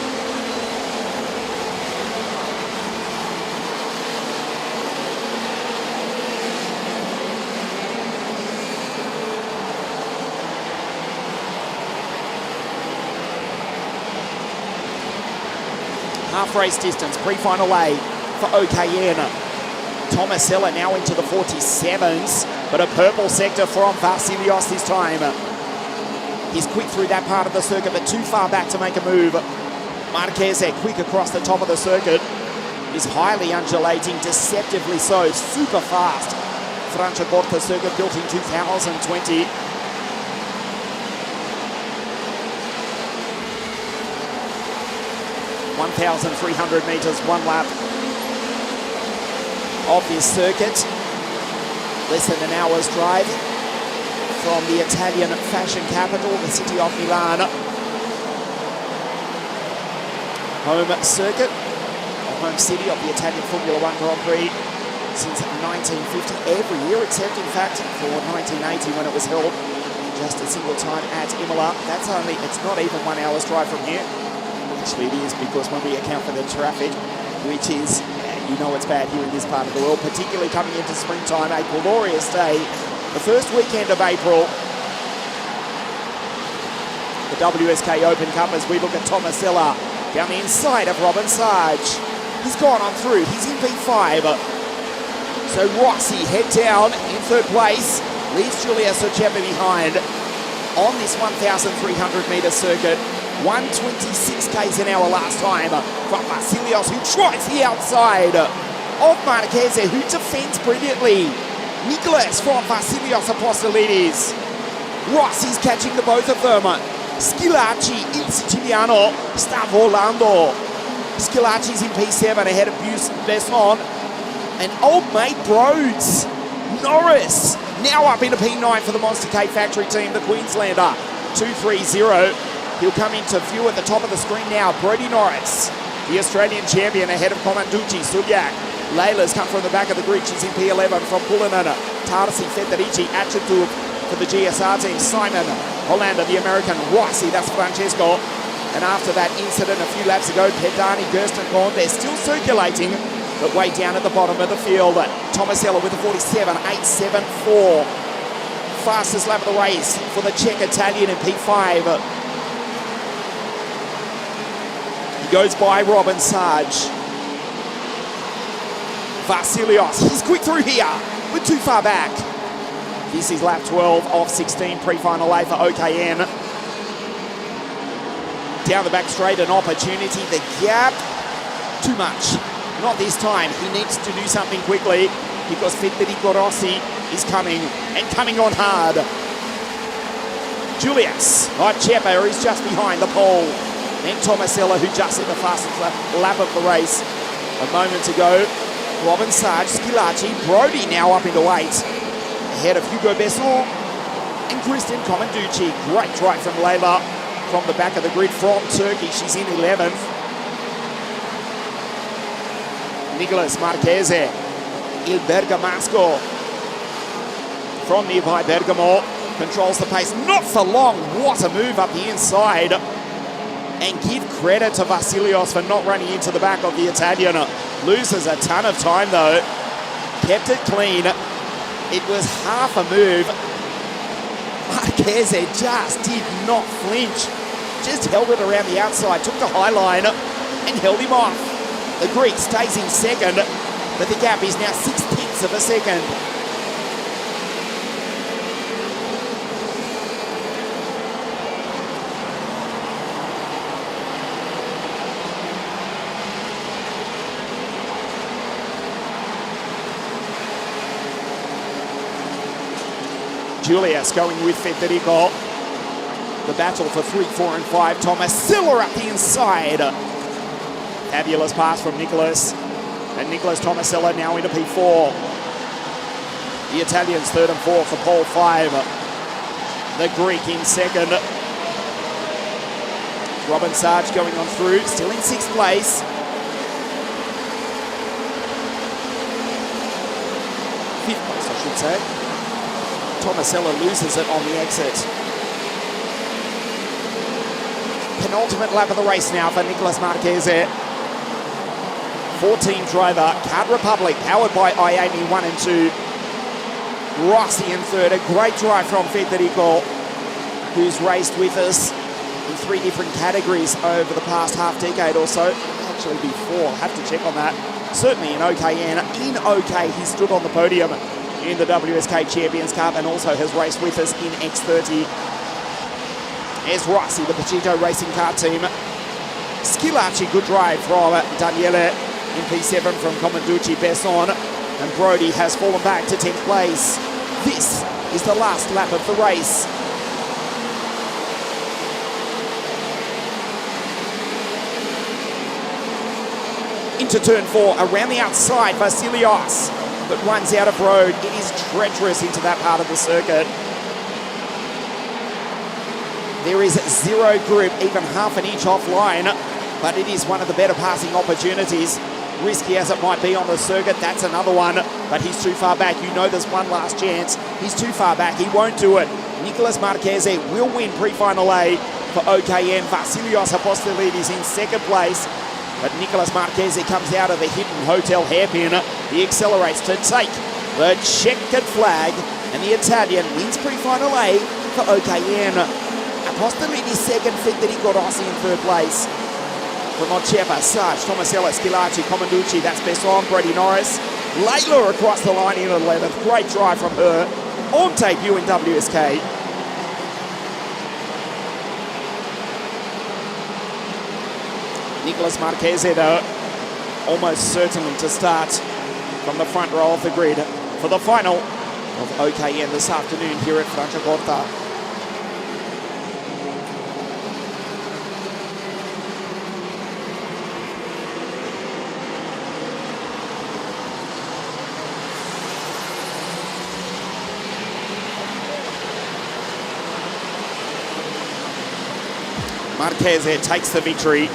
Half race distance, pre-final A for OKN. Tomasella now into the 47s, but a purple sector from Vasilios this time. He's quick through that part of the circuit, but too far back to make a move. Marchese quick across the top of the circuit. Is highly undulating, deceptively so, super fast. Franciacorta circuit built in 2020. 1,300 metres, 1 lap of this circuit. Less than an hour's drive from the Italian fashion capital, the city of Milan. Home circuit, or home city of the Italian Formula 1 Grand Prix since 1950, every year except in fact for 1980 when it was held just a single time at Imola. It's not even 1 hour's drive from here. Actually, it is, because when we account for the traffic, which is, you know, it's bad here in this part of the world, particularly coming into springtime, a glorious day, the first weekend of April. The WSK Open Cup as we look at Tomasella down the inside of Robin Sarge. He's gone on through, he's in P5. So Rossi head down in 3rd place, leaves Julius Ocepa behind on this 1,300 metre circuit. 126 k's an hour last time from Vasilios, who tries the outside of Marchese, who defends brilliantly. Nicholas from Vasilios Apostolides. Rossi's catching the both of them. Schilacci in Siciliano, sta volando. Schilacci's in P7 ahead of Besson. And old mate Broads, Norris, now up into P9 for the Monster K Factory team, the Queenslander. 2-3-0. He'll come into view at the top of the screen now. Brodie Norris, the Australian champion, ahead of Comanducci, Suljak. Layla's come from the back of the grid. She's in P11 from Pulinen. Tarsi, Federici, Atchitub for the GSR team. Simon Hollander, the American. Rossi, that's Francesco. And after that incident a few laps ago, Pedani, Gerstenkorn, they're still circulating, but way down at the bottom of the field. Tomasella with a 47, 8.74. fastest lap of the race for the Czech Italian in P5. He goes by Robin Sarge. Vasilios, he's quick through here, but too far back. This is lap 12 of 16, pre-final A for OKN. Down the back straight, an opportunity. The gap, too much. Not this time. He needs to do something quickly because Federico Rossi is coming, and coming on hard. Julius Ochepa is just behind the pole. And Tomasella, who just hit the fastest lap of the race a moment ago. Robin Sarge, Schillaci, Brody now up into 8. Ahead of Hugo Besson and Kristen Comanducci. Great drive from Layla from the back of the grid from Turkey. She's in 11th. Nicolas Marchese, Il Bergamasco from nearby Bergamo, controls the pace. Not for long. What a move up the inside. And give credit to Vasilios for not running into the back of the Italian. Loses a ton of time though. Kept it clean. It was half a move. Marchese just did not flinch. Just held it around the outside, took the high line and held him off. The Greek stays in second, but the gap is now 6/10 of a second. Julius going with Federico. The battle for 3, 4 and 5. Tomasella up the inside. Fabulous pass from Nicolas. And Nicolas Tomasella now into P4. The Italians 3rd and 4th for pole 5. The Greek in 2nd. Robin Sarge going on through, still in 6th place. 5th place, I should say. Tomasella loses it on the exit. Penultimate lap of the race now for Nicolas Marchese. 14 driver, Card Republic, powered by IAMI 1 and 2. Rossi in 3rd, a great drive from Federico, who's raced with us in 3 different categories over the past half decade or so. Actually before, have to check on that. Certainly in OKN. In OK, he stood on the podium in the WSK Champions Cup and also has raced with us in X30. There's Rossi, the Pachito Racing Car Team. Schillaci, good drive from Daniele in P7 from Comanducci, Besson. And Brody has fallen back to 10th place. This is the last lap of the race. Into turn 4, around the outside, Vasilios, but runs out of road. It is treacherous into that part of the circuit. There is 0 grip, even half an inch offline, but it is one of the better passing opportunities. Risky as it might be on the circuit, that's another one, but he's too far back. You know there's one last chance. He's too far back, he won't do it. Nicolas Marchese will win pre-final A for OKN. Vasilios Apostolidis in 2nd place, but Nicolas Marchese comes out of the hidden hotel hairpin. He accelerates to take the checkered flag, and the Italian wins pre-final A for OKN. Apostolidis 2nd, Federico Rossi in 3rd place. From Ochepa, Sarge, Tomasella, Schillaci, Comanducci, that's Besson, Brady Norris. Layla across the line in 11th. Great drive from her on debut in WSK. Nicolas Marchese, though, almost certainly to start from the front row of the grid for the final of OKN this afternoon here at Franciacorta. Marchese takes the victory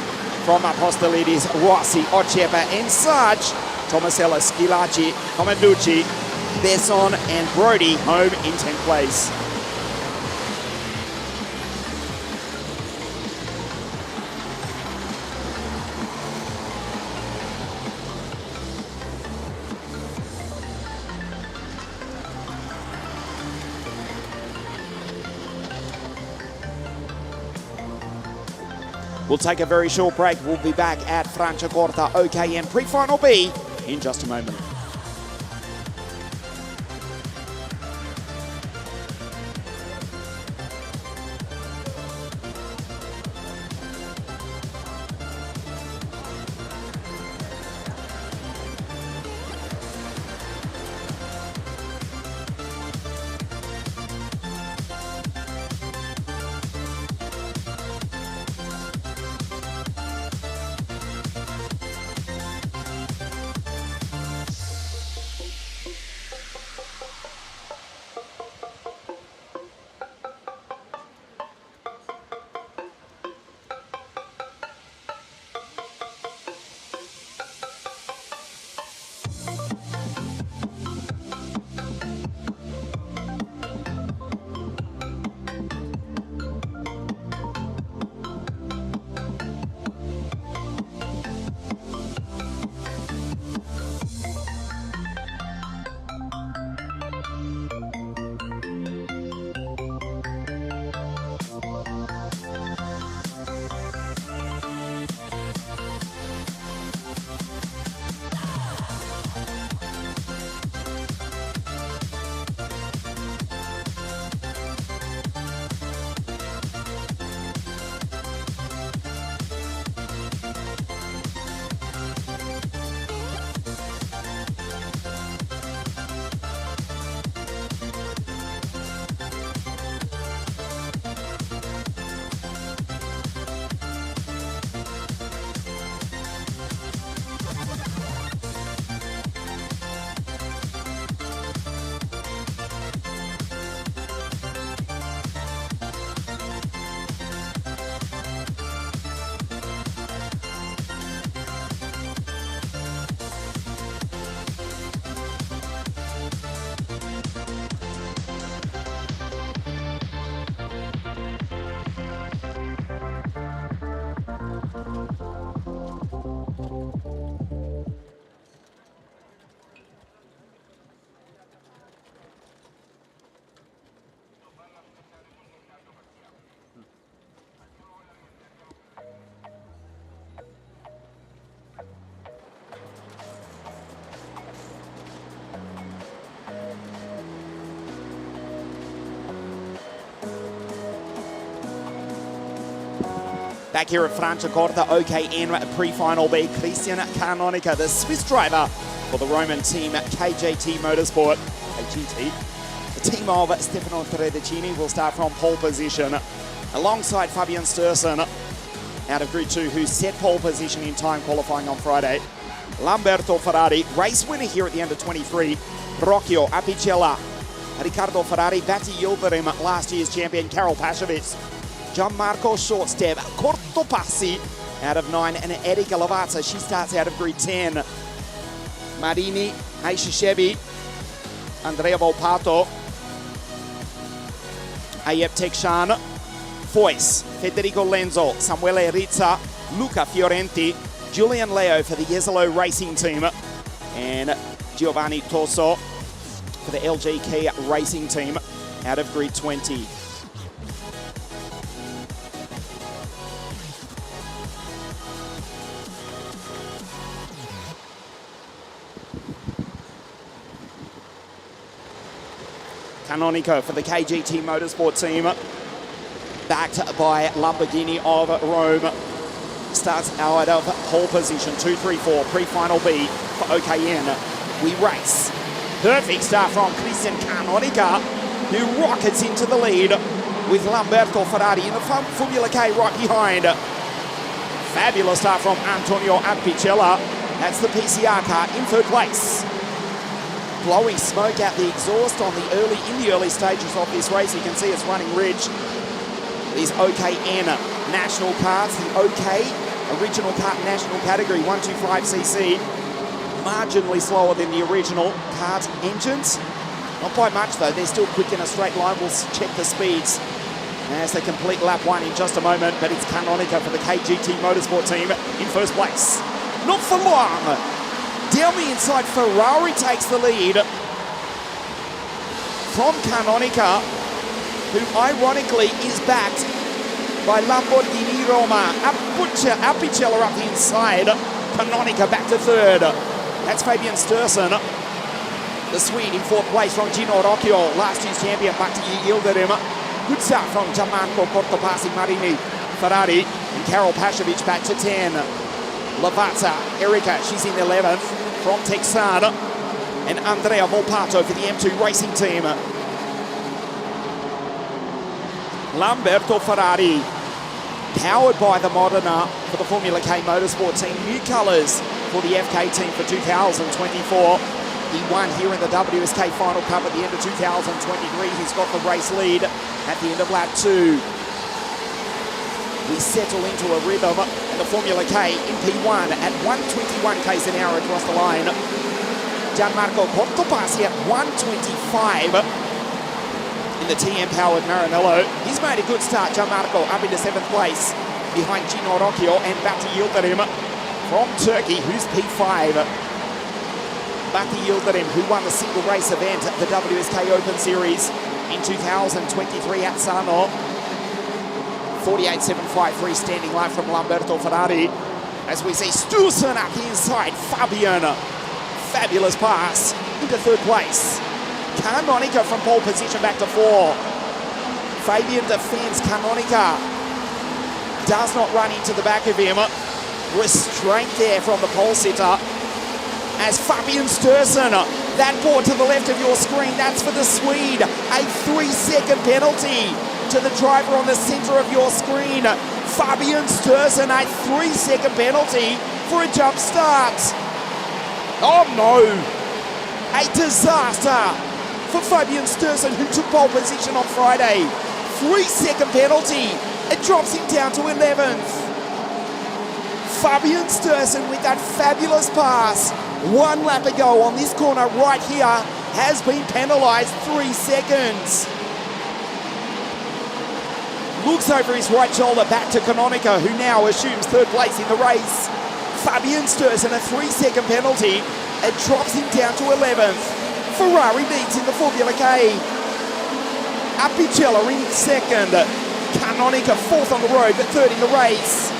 from Apostolidis, Rossi, Ochepa and Sarge. Tomasella, Schillaci, Comanducci, Besson and Brody home in 10th place. We'll take a very short break. We'll be back at FRANCIACORTA OKN pre-final B in just a moment. Back here at FRANCIACORTA OKN pre-final B, Christian Canonica, the Swiss driver for the Roman team KZ2 Motorsport. KGT. The team of Stefano Tredicini will start from pole position alongside Fabian Sturson out of Grid 2, who set pole position in time qualifying on Friday. Lamberto Ferrari, race winner here at the end of 23. Rocchio Apicella, Riccardo Ferrari, Vati Yildirim, last year's champion Karel Pashovic. Gianmarco Shortstep, Corto Passi out of 9, and Erika Lavazza, she starts out of Grid 10. Marini, Aisha Shebi, Andrea Volpato, Ayep Tekshan, Foyce, Federico Lenzo, Samuele Rizza, Luca Fiorenti, Julian Leo for the Jesolo Racing Team, and Giovanni Tosso for the LGK Racing Team out of Grid 20. Canonico for the KZ2 Motorsport team, backed by Lamborghini of Rome. Starts out of pole position, 2-3-4, pre-final B for OKN. We race. Perfect start from Christian Canonica, who rockets into the lead with Lamberto Ferrari in the Formula K right behind. Fabulous start from Antonio Apicella. That's the PCR car in third place. Blowing smoke out the exhaust in the early stages of this race. You can see it's running ridge. These OKN national carts, the OK original kart national category 125cc, marginally slower than the original kart engines. Not by much though, they're still quick in a straight line. We'll check the speeds as they complete lap 1 in just a moment, but it's Canonica for the KZ2 Motorsport team in first place. Not for long. Down the inside, Ferrari takes the lead from Canonica, who ironically is backed by Lamborghini Roma. Apicella up the inside. Canonica back to third. That's Fabian Sturson. The Swede in fourth place from Gino Rocchio. Last year's champion, but he yielded him. Good start from Gianmarco Cortopassi, Marini Ferrari, and Karol Pashovic back to 10. Lavazza, Erika, she's in 11th from Texan. And Andrea Volpato for the M2 Racing Team. Lamberto Ferrari, powered by the Modena for the Formula K Motorsport team. New colours for the FK team for 2024. He won here in the WSK Final Cup at the end of 2023. He's got the race lead at the end of lap 2. We settle into a rhythm in the Formula K in P1 at 121 k's an hour across the line. Gianmarco Cortopassi at 125 in the TM-powered Maranello. He's made a good start, Gianmarco, up into 7th place behind Gino Rocchio and Batti Yildirim from Turkey, who's P5. Batti Yildirim, who won the single race event at the WSK Open Series in 2023 at Sarno. 48.75 freestanding lap from Lamberto Ferrari. As we see Sturson up the inside, Fabian. Fabulous pass into 3rd place. Canonica from pole position back to 4. Fabian defends Canonica. Does not run into the back of him. Restraint there from the pole sitter. As Fabian Sturson, that board to the left of your screen, that's for the Swede. A 3-second penalty to the driver on the center of your screen. Fabian Sturson, a 3-second penalty for a jump start. Oh no! A disaster for Fabian Sturson, who took pole position on Friday. 3-second penalty. It drops him down to 11th. Fabian Sturson with that fabulous pass 1 lap ago on this corner right here has been penalised 3 seconds. Looks over his right shoulder back to Canonica, who now assumes 3rd place in the race. Fabian Sturson, a 3-second penalty. It drops him down to 11th. Ferrari leads in the Formula K. Apicella in 2nd. Canonica 4th on the road, but 3rd in the race.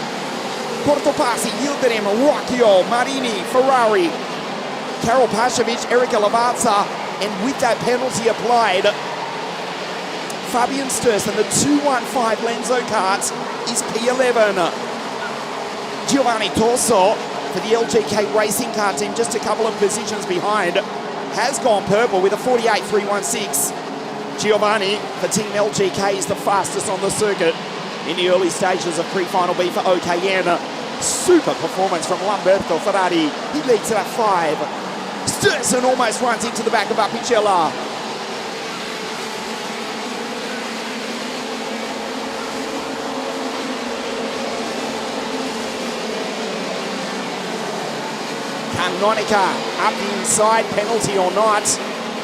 Cortopassi, Yildirim, Rocchio, Marini, Ferrari, Karol Pashovic, Erika Lavazza, and with that penalty applied, Fabian Sturson, the 215 Lenzo kart, is P11. Giovanni Torso for the LGK Racing Car team, just a couple of positions behind, has gone purple with a 48.316. Giovanni for Team LGK is the fastest on the circuit in the early stages of pre-final B for OKN. Super performance from Lamberto Ferrari. He leads it at 5. Sturson almost runs into the back of Apicella. Canonica up the inside, penalty or not,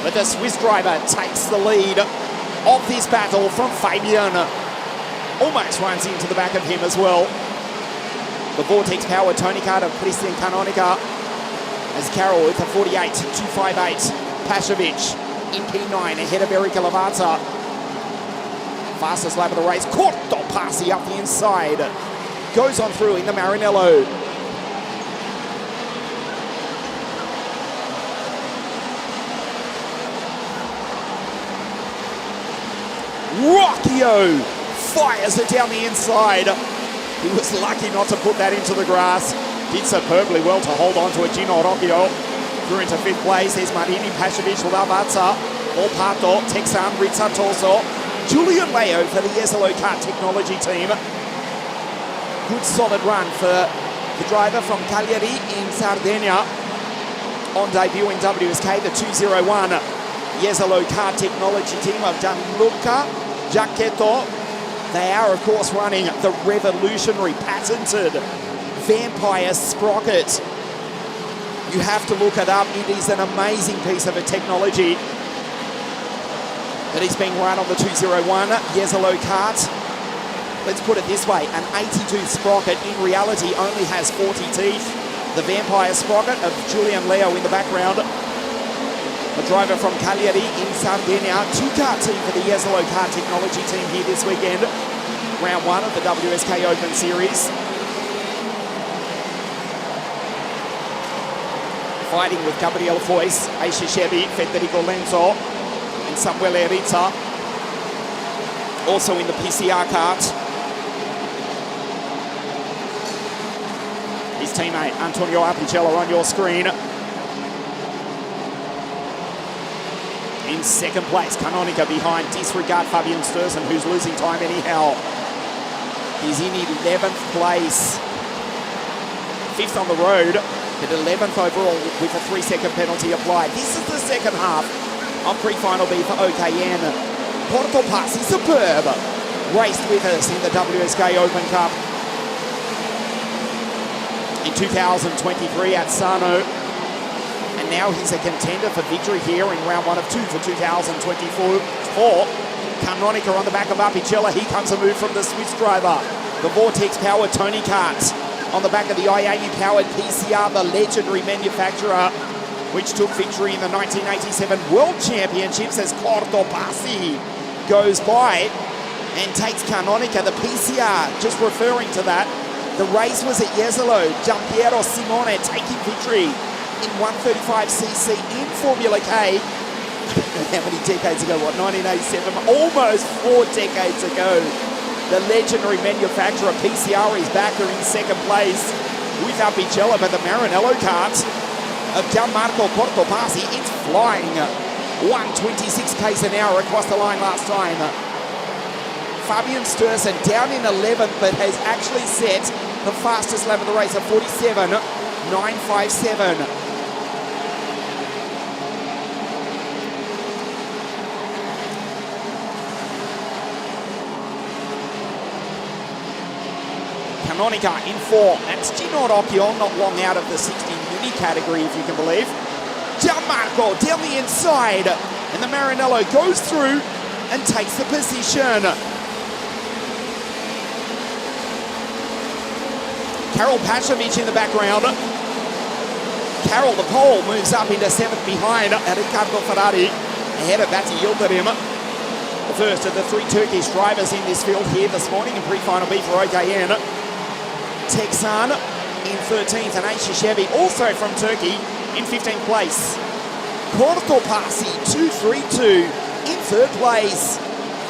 but the Swiss driver takes the lead of this battle from Fabian. Almost runs into the back of him as well. The Vortex-powered Tony Kart of Christian Canonica, as Karol with a 48.258. Pashovic in P9 ahead of Erika Lavazza. Fastest lap of the race, Cortopassi up the inside. Goes on through in the Maranello. Rocchio fires it down the inside. He was lucky not to put that into the grass. Did superbly well to hold on to it. Gino Rocchio through into 5th place. There's Marini, Pashovic, Lavazza, Volpato, Texan, Rizza, Torso, Julian Leo for the Jesolo Kart Technology team. Good solid run for the driver from Cagliari in Sardinia. On debut in WSK, the 201 Jesolo Kart Technology team of Gianluca Giacchetto. They are, of course, running the revolutionary patented Vampire Sprocket. You have to look it up. It is an amazing piece of a technology that is being run on the 201 Jesolo Kart. Let's put it this way, an 80-tooth sprocket in reality only has 40 teeth. The Vampire Sprocket of Julian Leo in the background. A driver from Cagliari in Sardinia. 2-kart team for the Jesolo Kart Technology team here this weekend. round one of the WSK Open Series. Fighting with Gabriel Foyce, Aisha Shebi, Federico Lenzo, and Samuel Erita. Also in the PCR cart, his teammate Antonio Apicella on your screen. In second place, Canonica behind. Disregard Fabian Sturzen, who's losing time anyhow. He's in 11th place. 5th on the road, but 11th overall with a 3-second penalty applied. This is the second half of pre-final B for OKN. Porto Passi, superb. Raced with us in the WSK Open Cup in 2023 at Sano. And now he's a contender for victory here in round one of 2 for 2024. Canonica on the back of Apicella. Here comes a move from the Swiss driver. The Vortex-powered Tony Kart on the back of the IAE-powered PCR, the legendary manufacturer, which took victory in the 1987 World Championships as Corto Passi goes by and takes Canonica. The PCR, just referring to that, the race was at Jesolo. Giampiero Simone taking victory in 135cc in Formula K. How many decades ago? What, 1987? Almost 4 decades ago. The legendary manufacturer PCR is back. They're in second place with Apicella, but the Maranello kart of Gianmarco Porto Passi, it's flying. 126 k's an hour across the line last time. Fabian Sturzen down in 11th, but has actually set the fastest lap of the race of 47.957. Canonica in 4. That's Gino Rocchio, not long out of the 60 mini category, if you can believe. Gianmarco down the inside, and the Maranello goes through and takes the position. Karol Pashovic in the background. Karol, the pole, moves up into 7th behind Riccardo Ferrari, ahead of Bati Yildirim. The first of the 3 Turkish drivers in this field here this morning in pre-final B for OKN. Texan in 13th, and Aisha Shebi, also from Turkey, in 15th place. Porto Passi, 232 in 3rd place.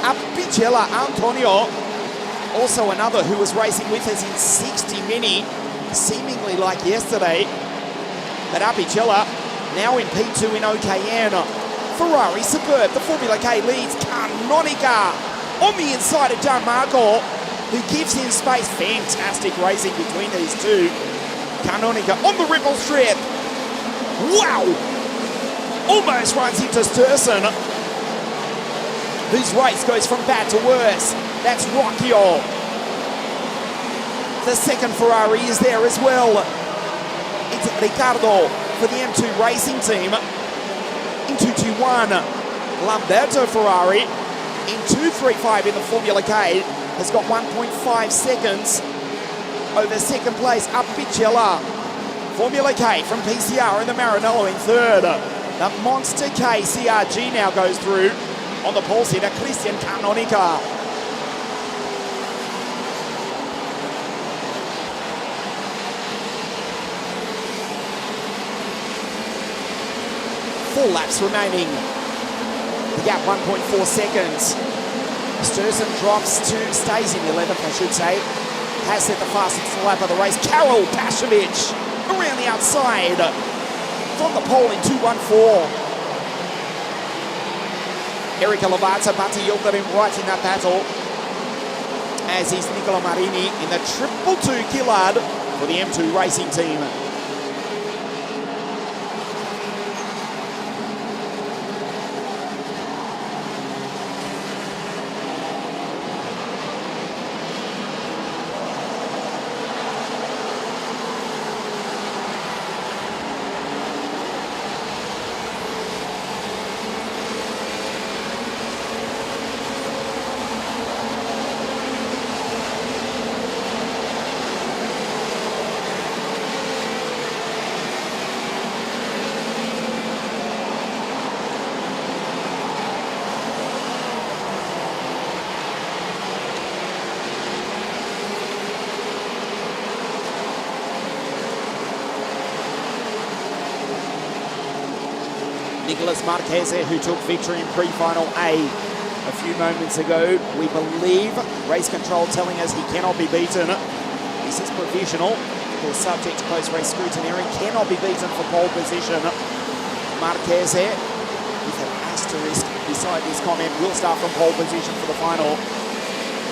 Apicella Antonio, also another who was racing with us in 60 mini, seemingly like yesterday. But Apicella now in P2 in OKN. Ferrari, superb. The Formula K leads. Canonica on the inside of Gianmarco, who gives him space. Fantastic racing between these two. Canonica on the ripple strip. Wow! Almost runs into Sturzen, whose race goes from bad to worse. That's Rocchio. The second Ferrari is there as well. It's Riccardo for the M2 Racing Team in 221. Lamberto Ferrari in 235 in the Formula K has got 1.5 seconds over second place. Apicella. Formula K from PCR and the Maranello in 3rd. The Monster K CRG now goes through on the pole seater, Christian Canonica. Four laps remaining. The gap 1.4 seconds. Sturzen drops to, stays in 11th, I should say. Has set the fastest lap of the race. Karol Pashovic around the outside. From the pole in 2:14. Erika Lovato, Bati Yildirim right in that battle, as is Nicola Marini in the 222 Gillard for the M2 Racing Team. Nicolas Marquez, who took victory in pre-final a few moments ago. We believe race control telling us he cannot be beaten. This is provisional. Of course, subject to post-race scrutiny, cannot be beaten for pole position. Marquez, with an asterisk beside this comment, will start from pole position for the final.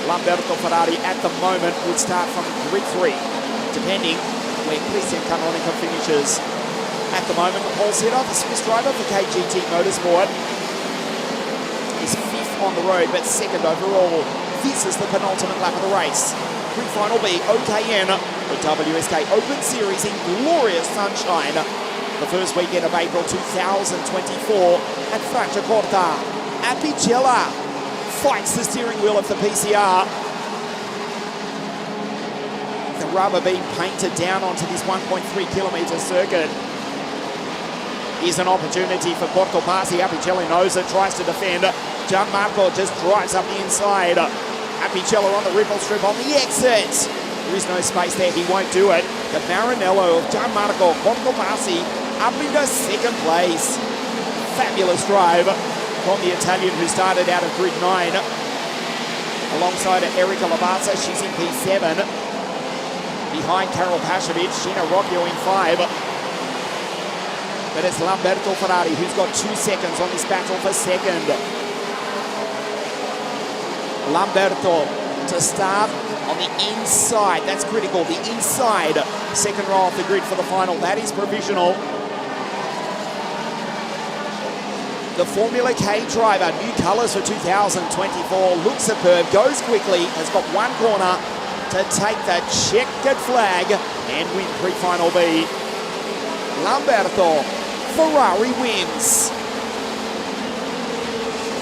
Lamberto Ferrari at the moment would start from grid 3, depending where Christian Canonica finishes. At the moment, the pole sitter, the Swiss driver for KZ2 Motorsport, is 5th on the road, but 2nd overall. This is the penultimate lap of the race. Pre-final B, OKN, the WSK Open Series in glorious sunshine. The first weekend of April 2024 at FRANCIACORTA April fights the steering wheel of the PCR. The rubber being painted down onto this 1.3 kilometre circuit is an opportunity for Cortopassi. Apicella knows it, tries to defend. Gianmarco just drives up the inside. Apicella on the ripple strip on the exit. There is no space there, he won't do it. The Maranello of Gianmarco Cortopassi up into 2nd place. Fabulous drive from the Italian who started out of grid 9. Alongside Erika Lavazza, she's in P7. Behind Karol Pashovic, Gina Rocchio in 5. But it's Lamberto Ferrari who's got 2 seconds on this battle for 2nd. Lamberto to start on the inside. That's critical. The inside 2nd row off the grid for the final. That is provisional. The Formula K driver, new colours for 2024, looks superb, goes quickly, has got 1 corner to take the checkered flag and win pre-final B. Lamberto Ferrari wins.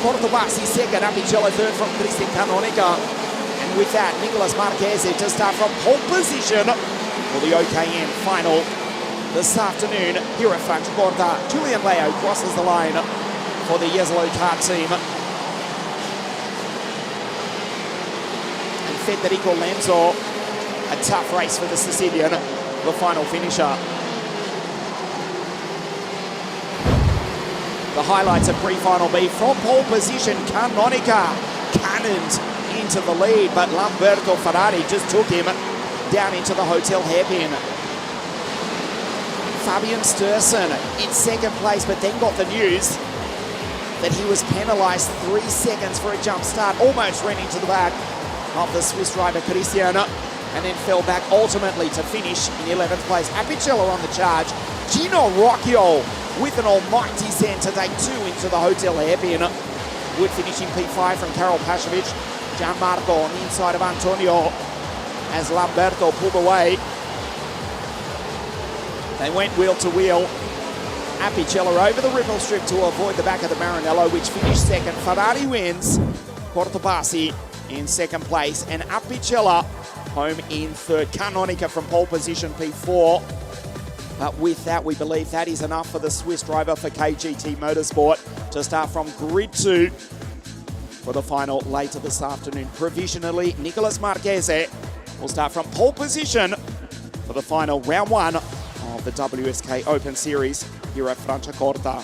Cortopassi 2nd, Apicella 3rd from Christian Canonica. And with that, Nicolas Marquez to start from pole position for the OKN final this afternoon here at FRANCIACORTA. Julian Leo crosses the line for the Jesolo kart team. And Federico Lenzo, a tough race for the Sicilian, the final finisher. The highlights of pre-final B from pole position, Canonica cannoned into the lead, but Lamberto Ferrari just took him down into the hotel hairpin. Fabian Sturson in 2nd place, but then got the news that he was penalised 3 seconds for a jump start, almost ran into the back of the Swiss driver Christian, and then fell back ultimately to finish in 11th place. Apicella on the charge. Gino Rocchio with an almighty send to take 2 into the hotel hairpin. Wood finishing P5 from Karol Pashovic. Gianmarco on the inside of Antonio as Lamberto pulled away. They went wheel to wheel. Apicella over the ripple strip to avoid the back of the Maranello, which finished 2nd. Ferrari wins. Cortopassi in 2nd place, and Apicella home in 3rd. Canonica from pole position P4. But with that, we believe that is enough for the Swiss driver for KZ2 Motorsport to start from grid 2 for the final later this afternoon. Provisionally, Nicolas Marquez will start from pole position for the final round 1 of the WSK Open Series here at FRANCIACORTA.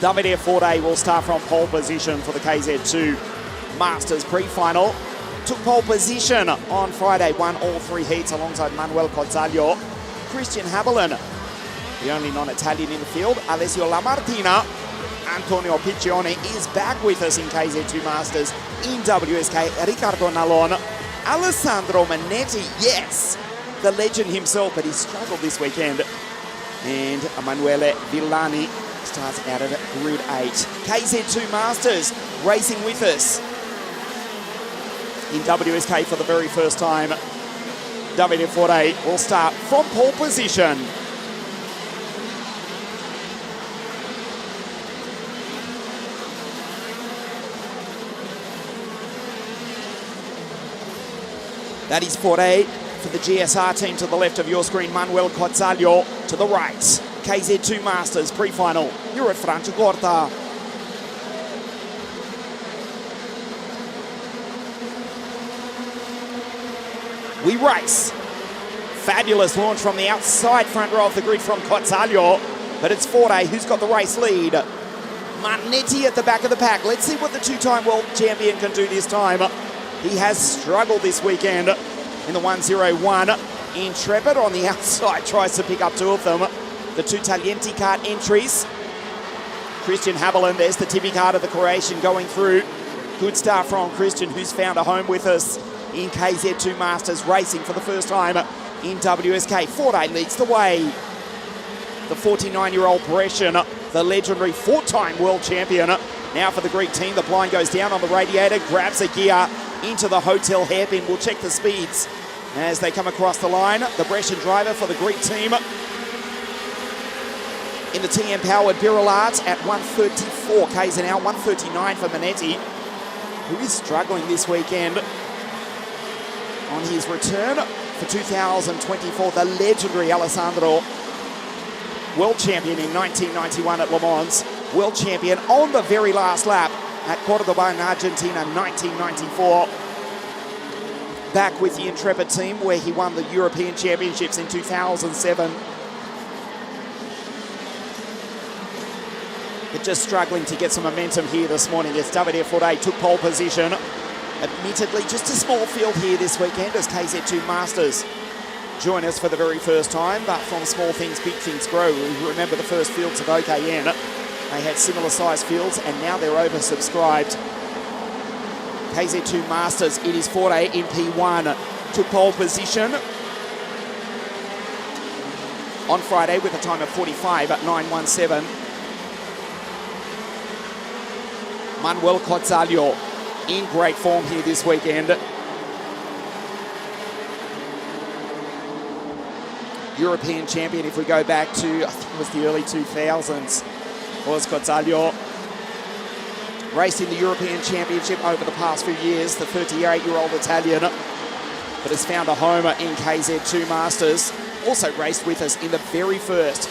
Davide Forte will start from pole position for the KZ2 Masters pre-final. Took pole position on Friday, won all 3 heats alongside Manuel Cozzaglia. Christian Haberlin, the only non-Italian in the field. Alessio Lamartina. Antonio Piccioni is back with us in KZ2 Masters. In WSK, Riccardo Nallon. Alessandro Manetti, yes, the legend himself, but he struggled this weekend. And Emanuele Villani starts out at grid 8. KZ2 Masters racing with us in WSK for the very first time. Davide Forte will start from pole position. That is Forte for the GSR team to the left of your screen. Manuel Cozzaglia to the right. KZ2 Masters pre-final here at Franciacorta. We race. Fabulous launch from the outside front row of the grid from Cozzaglia, but it's Forte who's got the race lead. Manetti at the back of the pack. Let's see what the 2-time world champion can do this time. He has struggled this weekend in the 101. Intrepid on the outside tries to pick up 2 of them. The 2 Taglienti kart entries. Christian Haberlin, there's the Tibi card of the Croatian going through. Good start from Christian, who's found a home with us in KZ2 Masters racing for the first time in WSK. Forte leads the way. The 49-year-old Brescian, the legendary 4-time world champion. Now for the Greek team, the blind goes down on the radiator, grabs a gear into the hotel hairpin. We'll check the speeds as they come across the line. The Brescian driver for the Greek team in the TM-powered Birolart at 134 k's an hour, 139 for Manetti, who is struggling this weekend. On his return for 2024, the legendary Alessandro, world champion in 1991 at Le Mans, world champion on the very last lap at Cordoba in Argentina, 1994. Back with the Intrepid team where he won the European Championships in 2007. But just struggling to get some momentum here this morning as Davide Forte took pole position. Admittedly, just a small field here this weekend as KZ2 Masters join us for the very first time, but from small things, big things grow. We remember the first fields of OKN. They had similar sized fields and now they're oversubscribed. KZ2 Masters, it is Forte in P1. Took pole position on Friday with a time of 45 at 9:17. Manuel Cozzaglia in great form here this weekend. European champion, if we go back to, I think it was the early 2000s, was Cozzaglia. Raced in the European Championship over the past few years, the 38-year-old Italian, but has found a home in KZ2 Masters. Also raced with us in the very first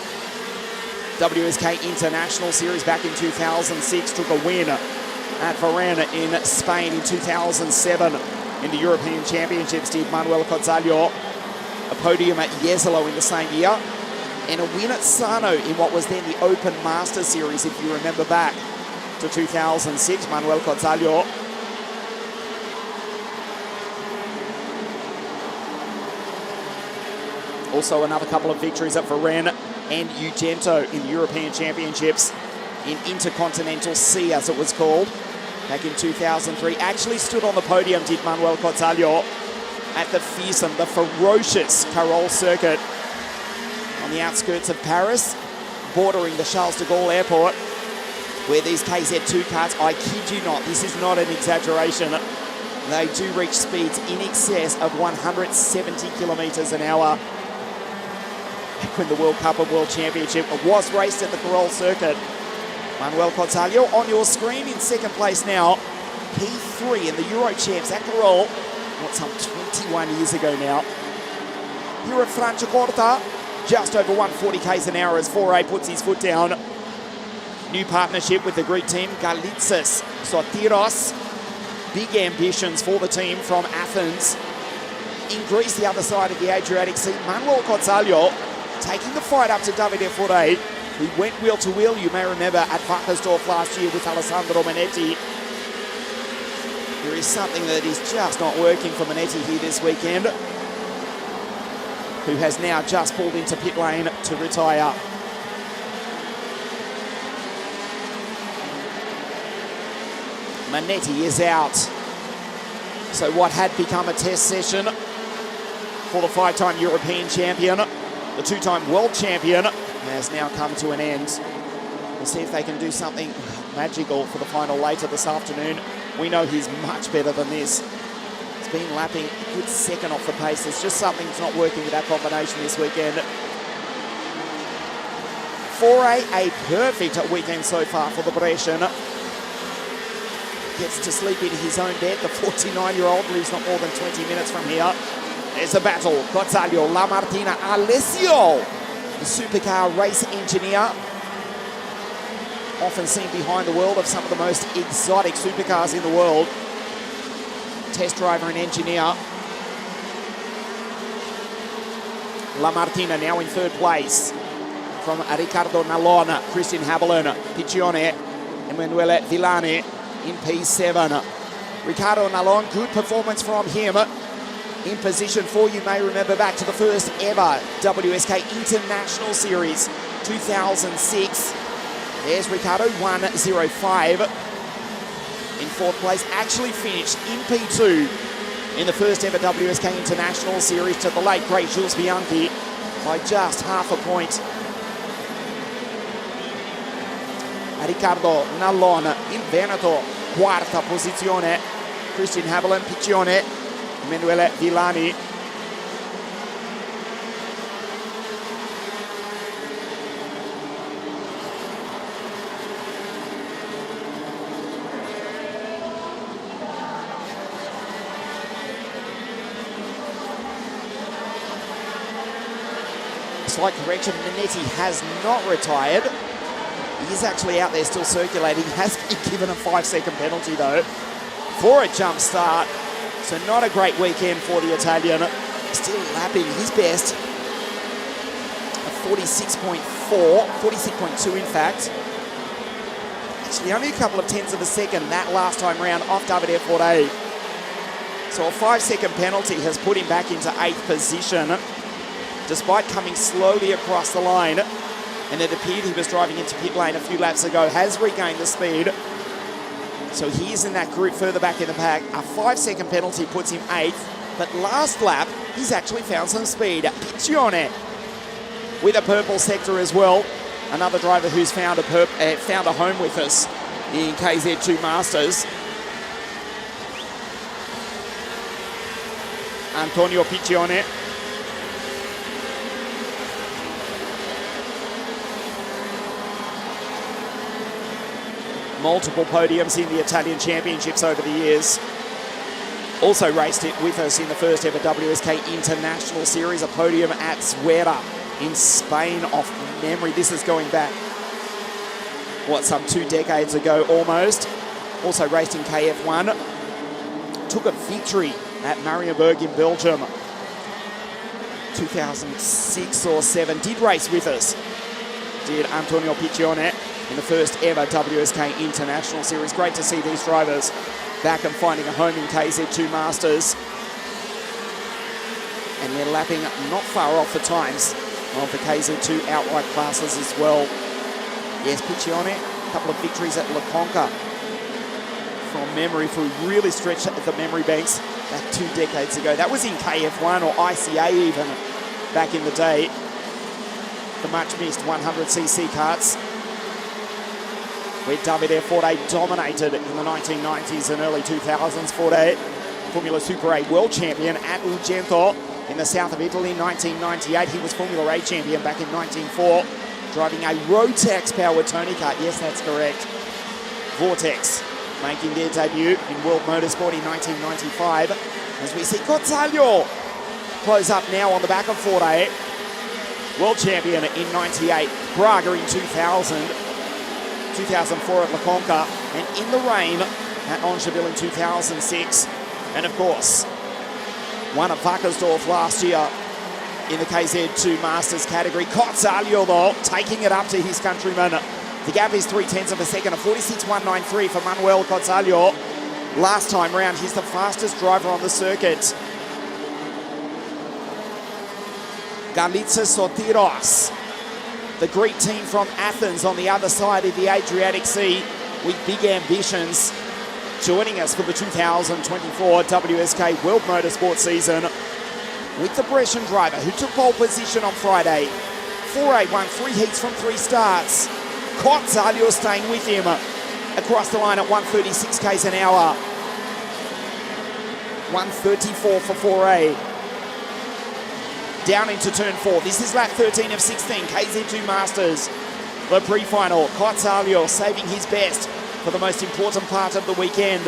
WSK International Series back in 2006, took a win at Varenne in Spain in 2007. In the European Championships did Manuel Cozzaglia. A podium at Jesolo in the same year, and a win at Sano in what was then the Open Master Series, if you remember back to 2006, Manuel Cozzaglia. Also another couple of victories at Varenne and Ugento in the European Championships in Intercontinental C, as it was called, back in 2003. Actually stood on the podium, did Manuel Cozzaglia, at the fearsome, the ferocious Carole circuit on the outskirts of Paris, bordering the Charles de Gaulle airport, where these KZ2 karts, I kid you not, this is not an exaggeration, they do reach speeds in excess of 170 kilometers an hour. When the World Cup and World Championship was raced at the Carole circuit. Manuel Cozzaglia on your screen in second place now. P3 in the Euro Champs at Carole. What, some 21 years ago now. Here at Franciacorta, just over 140 k's an hour as Forte puts his foot down. New partnership with the Greek team, Galitsis Sotiros. Big ambitions for the team from Athens. In Greece, the other side of the Adriatic Sea, Manuel Cozzaglia taking the fight up to Davide Forte, who went wheel to wheel, you may remember, at Wackersdorf last year with Alessandro Manetti. There is something that is just not working for Manetti here this weekend, who has now just pulled into pit lane to retire. Manetti is out. So what had become a test session for the 5-time European champion, the 2-time world champion, has now come to an end. We'll see if they can do something magical for the final later this afternoon. We know he's much better than this. He's been lapping a good second off the pace. There's just something's not working with that combination this weekend. For a perfect weekend so far for the Brescian. Gets to sleep in his own bed. The 49-year-old lives not more than 20 minutes from here. There's a battle. Cozzaglio, La Martina, Alessio, the supercar race engineer. Often seen behind the wheel of some of the most exotic supercars in the world. Test driver and engineer. La Martina now in third place. From Riccardo Nallon, Christian Haberlin, Piccione, Emanuele Villani in P7. Riccardo Nallon, good performance from him. In position 4, you may remember back to the first ever WSK International Series, 2006. There's Riccardo, 1:05. In fourth place, actually finished in P2 in the first ever WSK International Series to the late great Jules Bianchi by just half a point. Riccardo Nallon in Veneto, quarta posizione. Christian Haberlin, Piccione, Emanuele Villani. Slight correction, Manetti has not retired. He is actually out there still circulating. Has been given a 5-second penalty though for a jump start. So not a great weekend for the Italian. Still lapping his best of 46.4, 46.2 in fact. Actually only a couple of tenths of a second that last time round off Davide Forte. So a 5-second penalty has put him back into 8th position, despite coming slowly across the line. And it appeared he was driving into pit lane a few laps ago, has regained the speed. So he is in that group further back in the pack. A 5-second penalty puts him 8th, but last lap, he's actually found some speed. Piccione with a purple sector as well. Another driver who's found a home with us in KZ2 Masters. Antonio Piccione. Multiple podiums in the Italian Championships over the years. Also raced it with us in the first ever WSK International Series, a podium at Zuera in Spain off memory. This is going back, what, some 2 decades ago almost. Also raced in KF1. Took a victory at Marienburg in Belgium, 2006 or 7. Did race with us, did Antonio Piccione, in the first ever WSK International Series. Great to see these drivers back and finding a home in KZ2 Masters. And they're lapping not far off the times of the KZ2 outright classes as well. Yes, Piccione, a couple of victories at La Conca from memory, for really stretched the memory banks back 2 decades ago. That was in KF1 or ICA even back in the day. The much missed 100cc karts, where Davide Forte dominated in the 1990s and early 2000s. Forte, Formula Super A world champion at Ugento in the south of Italy in 1998. He was Formula A champion back in 1904, driving a Rotax powered Tony kart. Yes, that's correct. Vortex making their debut in World Motorsport in 1995. As we see Cozzaglio close up now on the back of Forte. World champion in 98, Braga in 2000. 2004 at La Conca, and in the rain at Angeville in 2006. And of course, won at Wackersdorf last year in the KZ2 Masters category. Cozzaglio, though, taking it up to his countryman. The gap is 0.3 of a second, a 46.193 for Manuel Cozzaglio. last time round. He's the fastest driver on the circuit. Galitsa Sotiros, the Greek team from Athens on the other side of the Adriatic Sea with big ambitions, joining us for the 2024 WSK World Motorsport season with the Brescian driver who took pole position on Friday. 4A won 3 heats from 3 starts. Cozzalio staying with him across the line at 136 k's an hour. 134 for 4A. Down into turn 4. This is lap 13 of 16, KZ2 Masters. The pre-final, Cozzalio saving his best for the most important part of the weekend.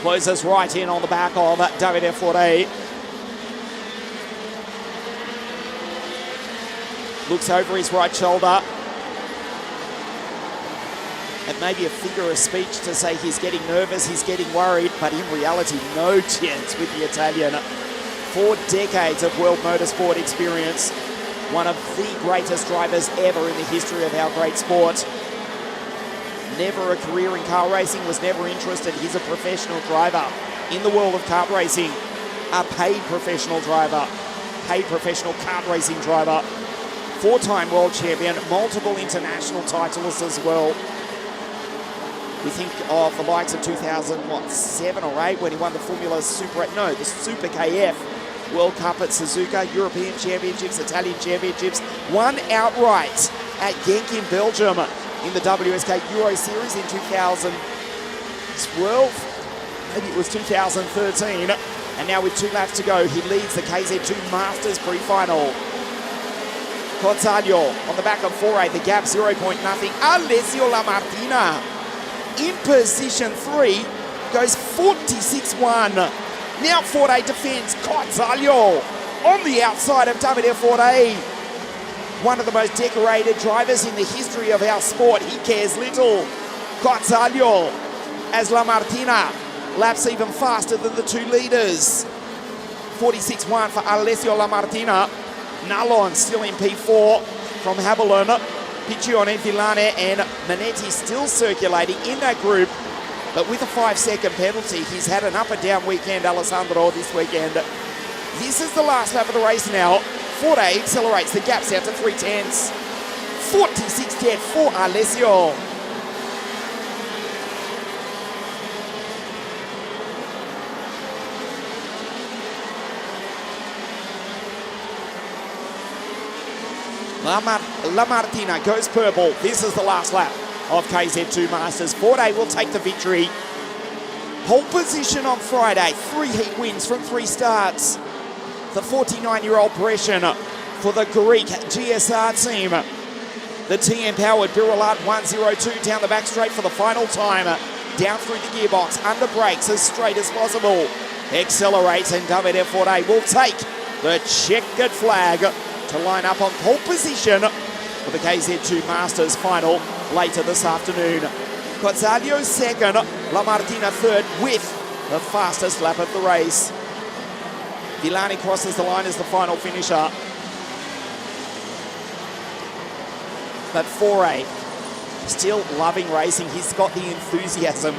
Closes right in on the back of Davide Foré. Looks over his right shoulder. It may be a figure of speech to say he's getting nervous, he's getting worried, but in reality, no chance with the Italian. 4 decades of world motorsport experience. One of the greatest drivers ever in the history of our great sport. Never a career in car racing, was never interested. He's a professional driver in the world of kart racing. A paid professional driver, paid professional kart racing driver. 4-time world champion, multiple international titles as well. We think of the likes of 2007 or 8 when he won the the Super KF World Cup at Suzuka, European Championships, Italian Championships, won outright at Genk in Belgium in the WSK Euro Series in 2012, maybe it was 2013, and now with 2 laps to go, he leads the KZ2 Masters pre-final. Cozzalio on the back of 4A, the gap 0.0. Alessio Lamartina in position 3, goes 46.1. Now 4A defends. Cozzalio on the outside of Davide Foré. One of the most decorated drivers in the history of our sport. He cares little. Cozzalio as Lamartina laps even faster than the 2 leaders. 46.1 for Alessio Lamartina. Nallon still in P4 from Havilland. Piccione, Villane and Manetti still circulating in that group, but with a 5-second penalty. He's had an up and down weekend, Alessandro, this weekend. This is the last lap of the race now. 4A accelerates, the gap's out to 3/10. 46.10 for Alessio. Lamartina goes purple. This is the last lap of KZ2 Masters. 4A will take the victory. Pole position on Friday. 3 heat wins from 3 starts. The 49-year-old Brescian for the Greek GSR team. The TM-powered Birolard 102 down the back straight for the final time. Down through the gearbox, under brakes as straight as possible. Accelerates and Davide Foré will take the checkered flag to line up on pole position for the KZ2 Masters Final later this afternoon. Cozzalio second, Lamartina third with the fastest lap of the race. Villani crosses the line as the final finisher. But 4A still loving racing. He's got the enthusiasm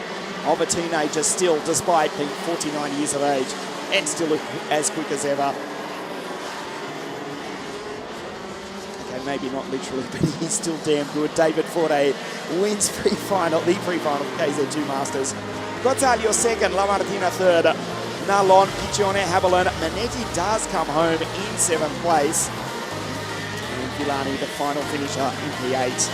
of a teenager still, despite being 49 years of age, and still as quick as ever. Maybe not literally, but he's still damn good. David Foré wins the pre-final of KZ2 Masters. Cozzalio second, Lamartina third. Nallon, Piccione, Havilland. Manetti does come home in 7th place. And Villani, the final finisher in P8.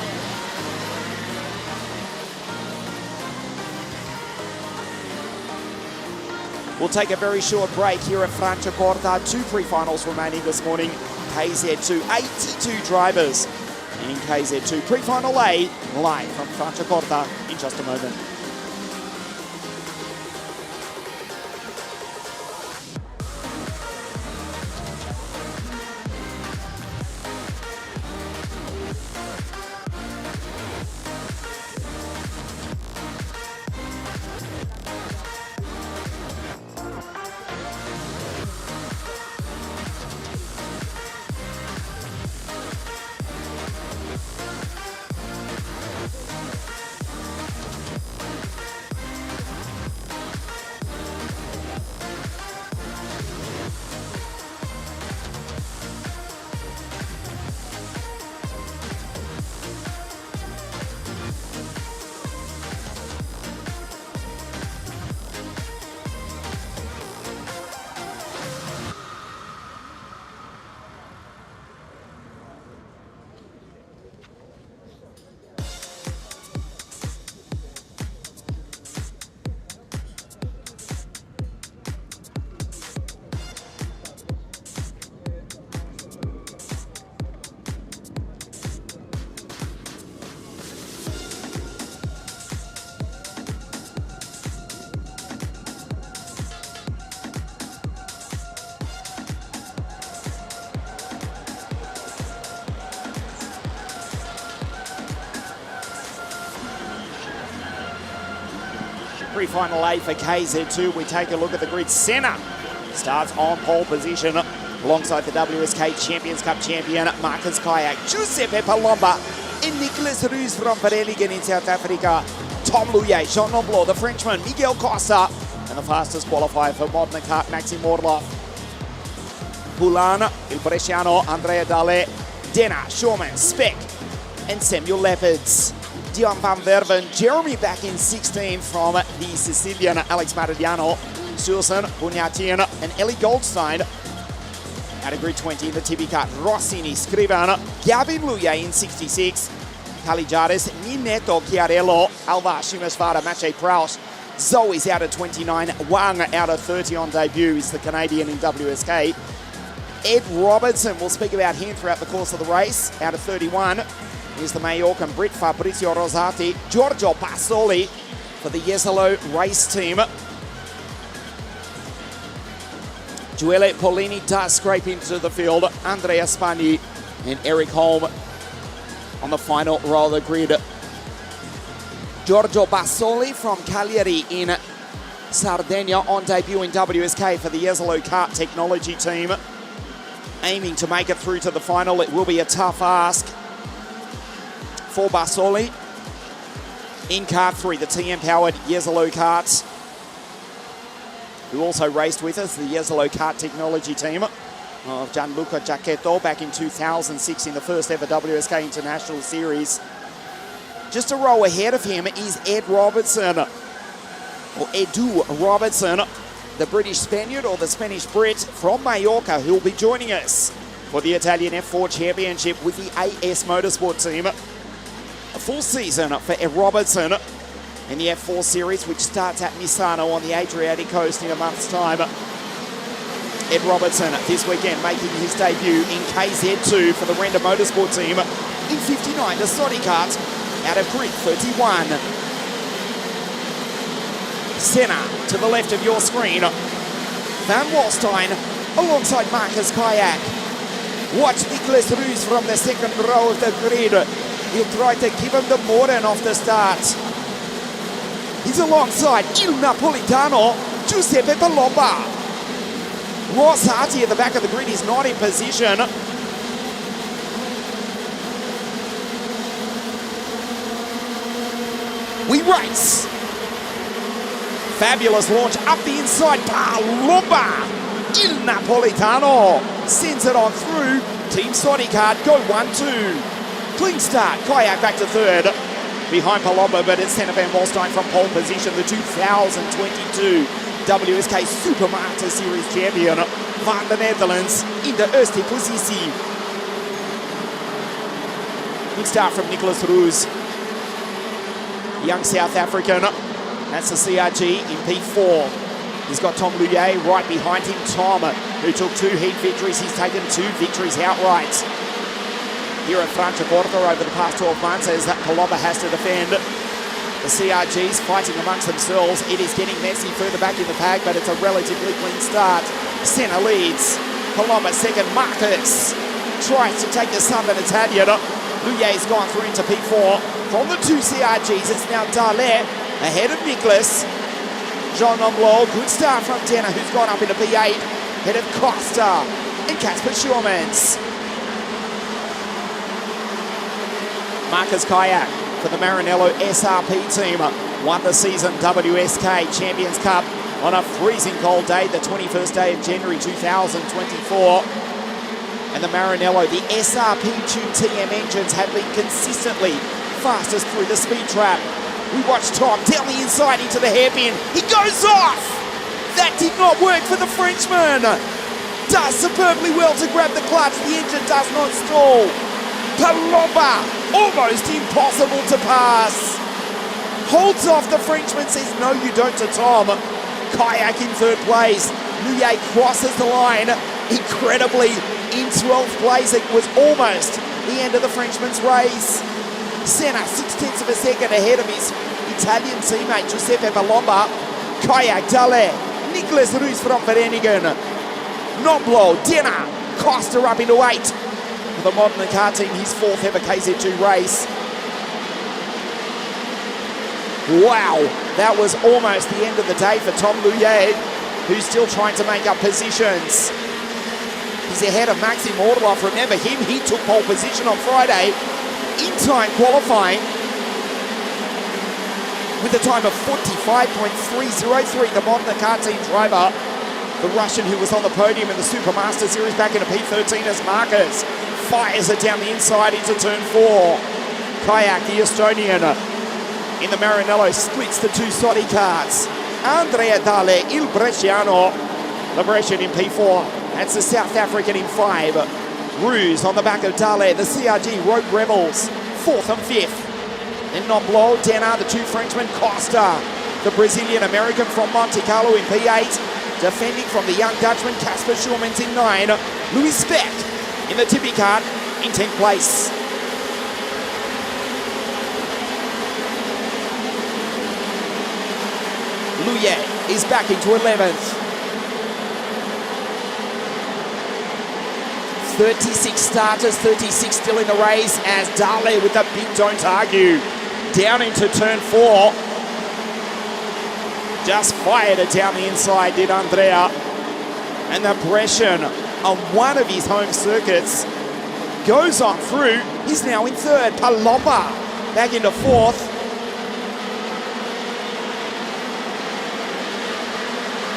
We'll take a very short break here at Franciacorta. 2 pre-finals remaining this morning. KZ2, 82 drivers in KZ2 pre-final A, live from Franciacorta in just a moment. Pre-final A for KZ2. We take a look at the grid. Senna starts on pole position alongside the WSK Champions Cup champion Marcus Kayak, Giuseppe Palomba, and Nicolas Ruiz from Vereniging in South Africa. Tom Louye, Jean Noblo, the Frenchman, Miguel Costa, and the fastest qualifier for Modena Kart, Maxime Orlov. Poulin, Il Bresciano, Andrea Dale, Denner, Schurman, Speck, and Samuel Leopards. Dion van Verven, Jeremy back in 16 from the Sicilian, Alex Marigliano, Susan, Bunyatin, and Ellie Goldstein. Out of grid 20 in the Tibi Kart, Rossini, Scrivan, Gavin Louye in 66, Caligares, Nineto, Chiarello, Alva, Shimashvara, Mache Prausch, Zoe's out of 29, Wang out of 30 on debut, is the Canadian in WSK. Ed Robertson, we'll speak about him throughout the course of the race, out of 31. Here's the Mallorcan Brit, Fabrizio Rosati, Giorgio Passoli for the Jesolo race team. Joele Polini does scrape into the field. Andrea Spagni and Eric Holm on the final row of the grid. Giorgio Bassoli from Cagliari in Sardinia on debut in WSK for the Jesolo Kart Technology team. Aiming to make it through to the final. It will be a tough ask for Bassoli. In Kart 3, the TM-powered Jesolo Karts, who also raced with us, the Jesolo Kart Technology team of Gianluca Giacchetto back in 2006 in the first ever WSK International Series. Just a row ahead of him is Ed Robertson, or Edu Robertson, the British Spaniard or the Spanish Brit from Mallorca, who will be joining us for the Italian F4 Championship with the AS Motorsport team. A full season for Ed Robertson in the F4 Series, which starts at Misano on the Adriatic coast in a month's time. Ed Robertson this weekend making his debut in KZ2 for the Renda Motorsport team in 59, the Sodi Kart out of grid 31. Senna to the left of your screen. Van Walstein alongside Marcus Kayak. Watch Nicolas Ruiz from the second row of the grid. He'll try to give him the Morden off the start. He's alongside Il Napolitano, Giuseppe Palomba. Ross Harty at the back of the grid is not in position. We race. Fabulous launch up the inside. Palomba. Il Napolitano sends it on through. Team Sodi Kart go 1-2. Clean start. Kayak back to third. Behind Palomba, but it's Senna Van Walstein from pole position, the 2022 WSK Super Masters Series champion van the Netherlands in the eerste positie. Good start from Nicolas Ruiz, young South African. That's the CRG in P4. He's got Tom Louye right behind him. Tom, who took 2 heat victories, he's taken 2 victories outright here at FRANCIACORTA over the past 12 months, as that Palomba has to defend. The CRGs fighting amongst themselves. It is getting messy further back in the pack, but it's a relatively clean start. Senna leads. Palomba second. Marcus tries to take the Southern Italian. Louye's gone through into P4. From the 2 CRGs, it's now Dale ahead of Nicholas. Jean Noblo, good start from Denner, who's gone up into P8. Ahead of Costa and Casper Schurmans. Marcus Kayak for the Maranello SRP team won the season WSK Champions Cup on a freezing cold day, the 21st day of January 2024. And the Maranello, the SRP Tube TM engines have been consistently fastest through the speed trap. We watch Tom down the inside into the hairpin. He goes off! That did not work for the Frenchman. Does superbly well to grab the clutch. The engine does not stall. Palomba, almost impossible to pass. Holds off the Frenchman, says no you don't to Tom. Kayak in third place. Louye crosses the line. Incredibly, in 12th place, it was almost the end of the Frenchman's race. Senna 0.6 of a second ahead of his Italian teammate Giuseppe Palomba. Kayak, Dale, Nicolas Ruiz from Vereniging. Noblo, Denner, Costa up into 8. For the Modena Kart team, his 4th ever KZ2 race. Wow, that was almost the end of the day for Tom Luye, who's still trying to make up positions. He's ahead of Maxim Orlov. Remember him, he took pole position on Friday in time qualifying with a time of 45.303. The Modena car team driver, the Russian who was on the podium in the Super Master Series back into P13 as Marcus fires it down the inside into turn 4. Kayak, the Estonian, in the Maranello, splits the two Sodi cars. Andrea Dale, il Bresciano, the Brescian in P4. That's the South African in 5. Ruse on the back of Dale, the CRG Rogue Rebels, 4th and 5th. Then Noblo, Denner, the two Frenchmen, Costa, the Brazilian-American from Monte Carlo in P8. Defending from the young Dutchman, Casper Schulmans in 9. Louis Speck in the Tippy cart in 10th place. Luye is back into 11th. 36 starters, 36 still in the race as Dale with the big don't argue. Down into turn 4. Just fired it down the inside, did Andrea. And the Brescian on one of his home circuits goes on through. He's now in 3rd. Palomba back into 4th.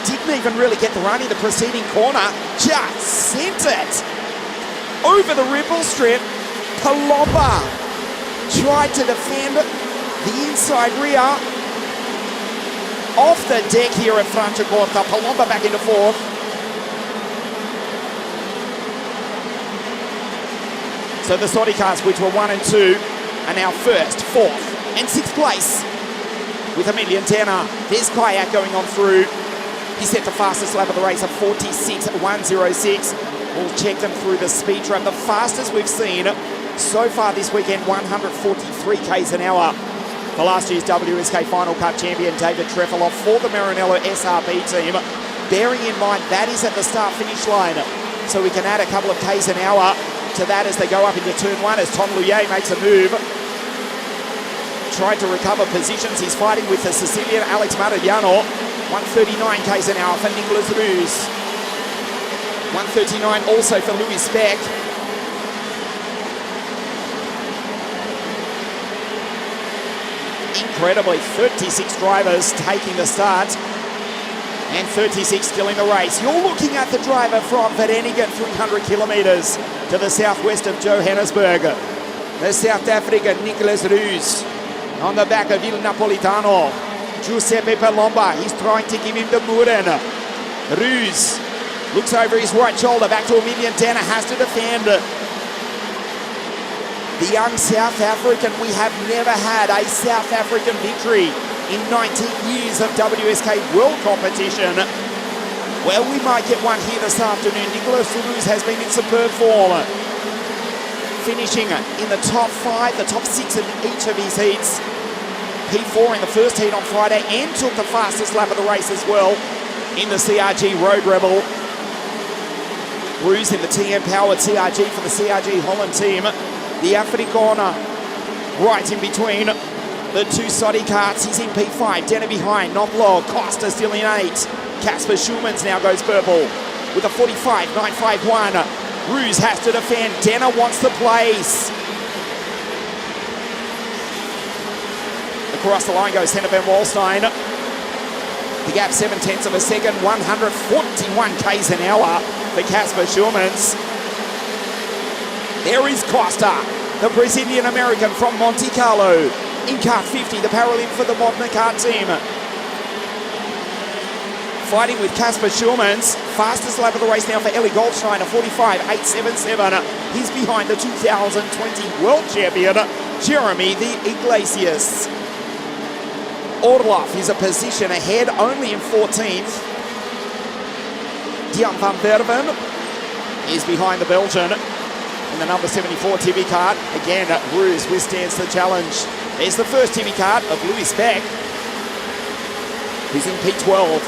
Didn't even really get the run in the preceding corner. Just sent it over the ripple strip. Palomba tried to defend the inside rear. Off the deck here at Franciacorta. Palomba back into 4th. So the Sodi cars, which were 1 and 2, are now 1st, 4th, and 6th place with Emilian Tenner. There's Kayak going on through. He set the fastest lap of the race of 46.106. We'll check them through the speed trap. The fastest we've seen so far this weekend, 143 k's an hour. For last year's WSK Final Cup champion David Trefilov for the Maranello SRB team. Bearing in mind that is at the start-finish line, so we can add a couple of k's an hour to that as they go up into turn 1 as Tom Luye makes a move. Tried to recover positions. He's fighting with the Sicilian Alex Marigliano. 139 k's an hour for Nicolas Ruse. 139 also for Louis Speck. Incredibly, 36 drivers taking the start and 36 still in the race. You're looking at the driver from Vereniging, 300 kilometres to the southwest of Johannesburg. The South African Nicolas Ruse on the back of Il Napolitano. Giuseppe Palomba, he's trying to give him the Muren. Ruse looks over his right shoulder, back to Emilian Tenner, has to defend. The young South African, we have never had a South African victory in 19 years of WSK World Competition. Well, we might get one here this afternoon. Nicolas Ruse has been in superb form, finishing in the top 5, the top 6 in each of his heats. P4 in the first heat on Friday and took the fastest lap of the race as well in the CRG Road Rebel. Ruse in the TM-powered CRG for the CRG Holland team. The Afrikaner right in between the two Sodi carts. He's in P5, Denner behind, not low. Costa still in 8. Casper Schulmans now goes purple with a 45.951. Ruse has to defend. Denner wants the place. Across the line goes Henner van Walstein. The gap 0.7 of a second, 141 k's an hour for Casper Schulmans. There is Costa, the Brazilian-American from Monte Carlo. In kart 50, the Paralympic for the Modena kart team. Fighting with Casper Schulmans. Fastest lap of the race now for Ellie Goldstein, a 45.877. He's behind the 2020 world champion, Jeremy the Iglesias. Orlov is a position ahead, only in 14th. Dion van Verven is behind the Belgian in the number 74 Timmy cart. Again, Ruse withstands the challenge. There's the first Timmy cart of Louis Speck, who's in P12.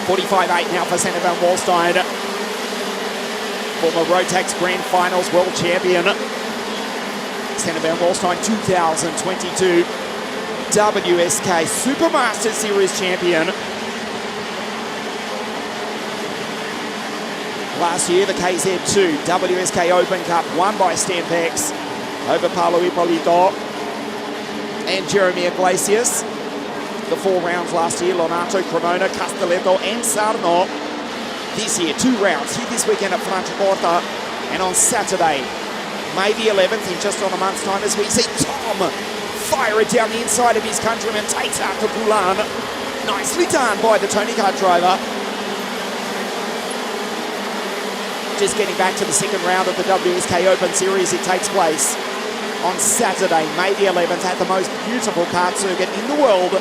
45.8 now for Henner van Walstein, former Rotax Grand Finals world champion. Sander van Walstein, 2022 WSK Super Masters Series champion. Last year, the KZ2 WSK Open Cup won by Stampex over Paulo Ippolito and Jeremy Iglesias. The 4 rounds last year, Lonato, Cremona, Castelletto and Sarno. This year, 2 rounds here this weekend at FRANCIACORTA, and on Saturday, May the 11th, in just on a month's time, as we see Tom fire it down the inside of his countryman, takes out to Poulan. Nicely done by the Tony Kart driver. Just getting back to the second round of the WSK Open Series. It takes place on Saturday, May the 11th, at the most beautiful kart circuit in the world,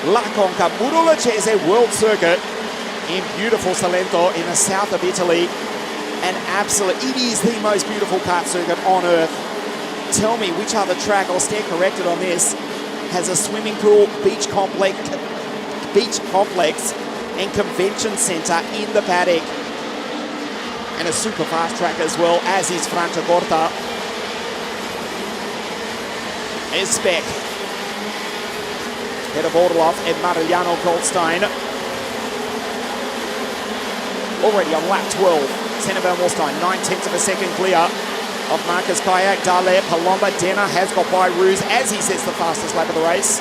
La Conca Murolacese World Circuit in beautiful Salento in the south of Italy. And it is the most beautiful kart circuit on earth. Tell me which other track, I'll stand corrected on this, has a swimming pool, beach complex and convention centre in the paddock. And a super fast track as well, as is FRANCIACORTA. Esbeck, head of Orlov and Marigliano Goldstein. Already on lap 12. Sander van Walstein, 9/10 of a second clear of Marcus Kayak. Dale, Palomba, Denner has got by Ruse, as he says, the fastest lap of the race.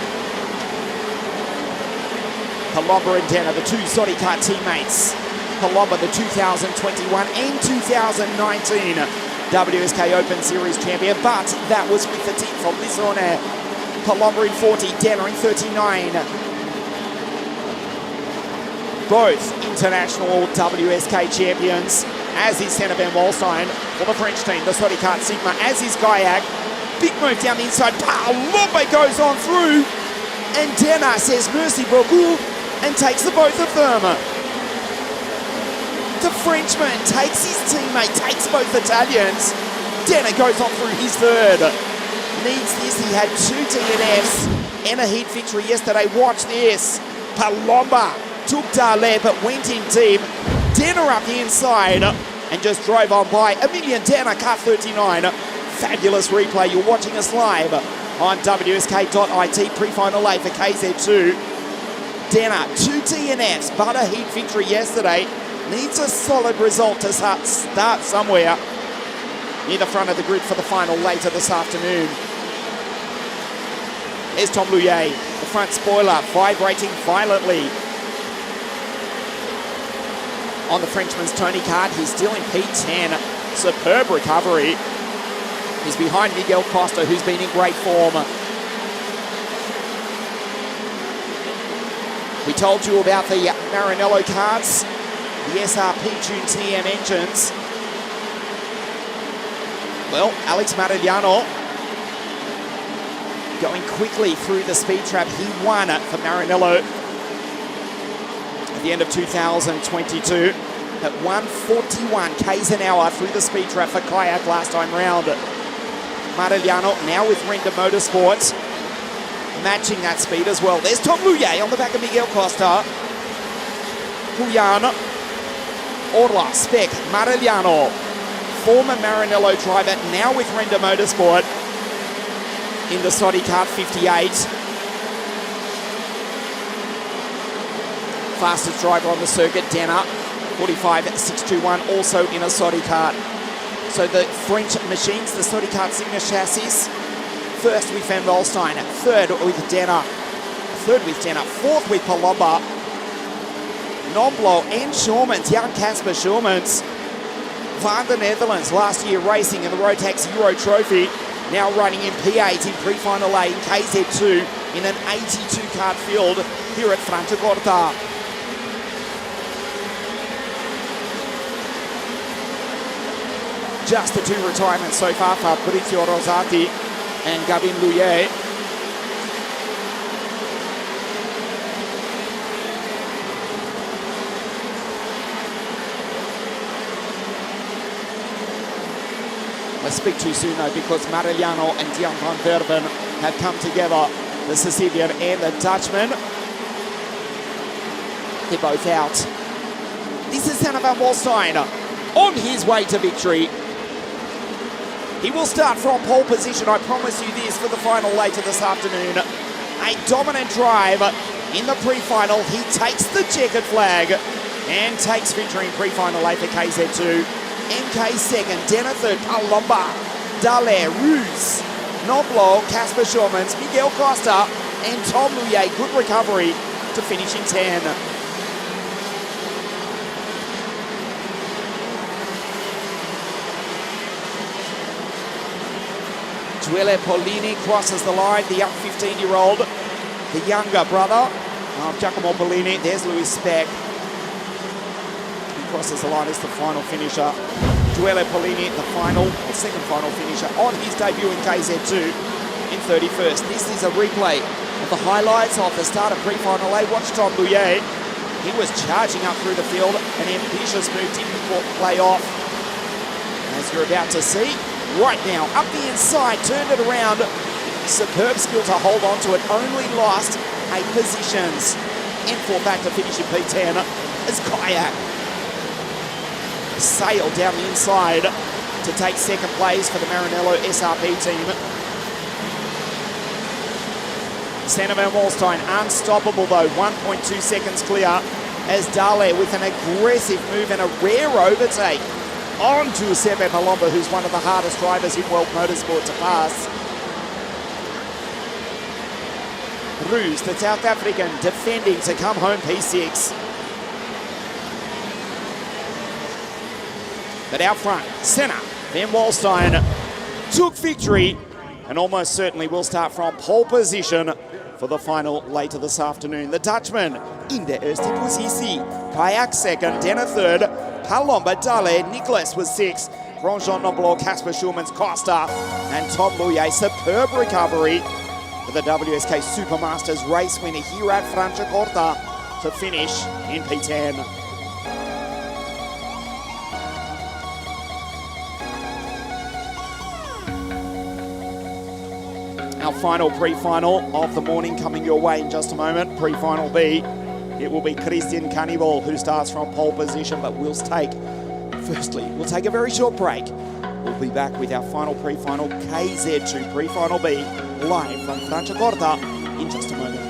Palomba and Denner, the 2 Zodi Kart teammates. Palomba, the 2021 and 2019 WSK Open Series champion, but that was with the team from Lissone. Palomba in 40, Denner in 39. Both international WSK champions, as is Sander van Walstein for the French team, the Zodi Kart Sigma, as is Kayak. Big move down the inside, Palomba goes on through, and Denner says merci beaucoup and takes the both of them. The Frenchman takes his teammate, takes both Italians. Denner goes on through his third. Needs this, he had 2 DNFs and a heat victory yesterday. Watch this. Palomba took Dale but went in deep. Denner up the inside and just drove on by. Emilian Denner, car 39. Fabulous replay. You're watching us live on WSK.it. Pre-final A for KZ2. Denner, 2 DNFs but a heat victory yesterday. Needs a solid result to start somewhere near the front of the grid for the final later this afternoon. Here's Tom Louillet, the front spoiler, vibrating violently on the Frenchman's Tony Kart. He's still in P10. Superb recovery. He's behind Miguel Costa, who's been in great form. We told you about the Maranello karts, the SRP Tune TM engines. Well, Alex Marigliano going quickly through the speed trap. He won it for Maranello at the end of 2022 at 141 k's an hour through the speed trap for Kayak last time round. Marigliano now with Renda Motorsports matching that speed as well. There's Tom Louillet on the back of Miguel Costa. Poulan, Orla, Speck, Marigliano, former Maranello driver, now with Renda Motorsport in the Zodi Kart 58. Fastest driver on the circuit, Denner, 45.621, also in a Zodi Kart. So the French machines, the Zodi Kart Sigma chassis, first with Van Walstein, third with Denner, fourth with Palomba, Nomblo and Schurmans, Jan Casper Schurmans, Van the Netherlands, last year racing in the Rotax Euro Trophy, now running in P8 in pre-final A in KZ2 in an 82 kart field here at FRANCIACORTA. Just the 2 retirements so far for Fabrizio Rosati and Gavin Louillet. I speak too soon though, because Marigliano and Dion van Verven have come together. The Sicilian and the Dutchman. They're both out. This is Sander van Walstein on his way to victory. He will start from pole position. I promise you this for the final later this afternoon. A dominant drive in the pre-final. He takes the checkered flag and takes victory in pre-final A for KZ2. MK second, Denner third, Palomba, Dale, Ruse, Noblo, Casper Schurmans, Miguel Costa, and Tom Luye. Good recovery to finish in 10. Giuele Polini crosses the line, the young 15-year-old, the younger brother of Giacomo Polini. There's Louis Speck. He crosses the line as the final finisher. Giuele Polini, the second final finisher on his debut in KZ2 in 31st. This is a replay of the highlights of the start of pre-final A. Watch Tom Luye. He was charging up through the field. An ambitious move, didn't play off. As you're about to see right now, up the inside, turned it around. Superb skill to hold on to it. Only lost 8 positions. And fought back to finish in P10 as Kayak sailed down the inside to take second place for the Maranello SRP team. Sander van Walstein unstoppable though, 1.2 seconds clear as Dale with an aggressive move and a rare overtake onto Sepe Palomba, who's one of the hardest drivers in world motorsport to pass. Ruse, the South African, defending to come home P6. But out front, Senna, Van Walstein took victory and almost certainly will start from pole position for the final later this afternoon. The Dutchman in the eerste positie. Kayak second, Denner third, Palomba, Dale, Nicholas was sixth, Grosjean, Noblo, Casper Schurmans, Costa, and Tom Luye. Superb recovery for the WSK Supermasters race winner here at Franciacorta to finish in P10. Our final pre-final of the morning coming your way in just a moment. Pre-final B, it will be Christian Cannibal who starts from pole position, but we'll take a very short break. We'll be back with our final pre-final KZ2 pre-final B live from Franciacorta in just a moment.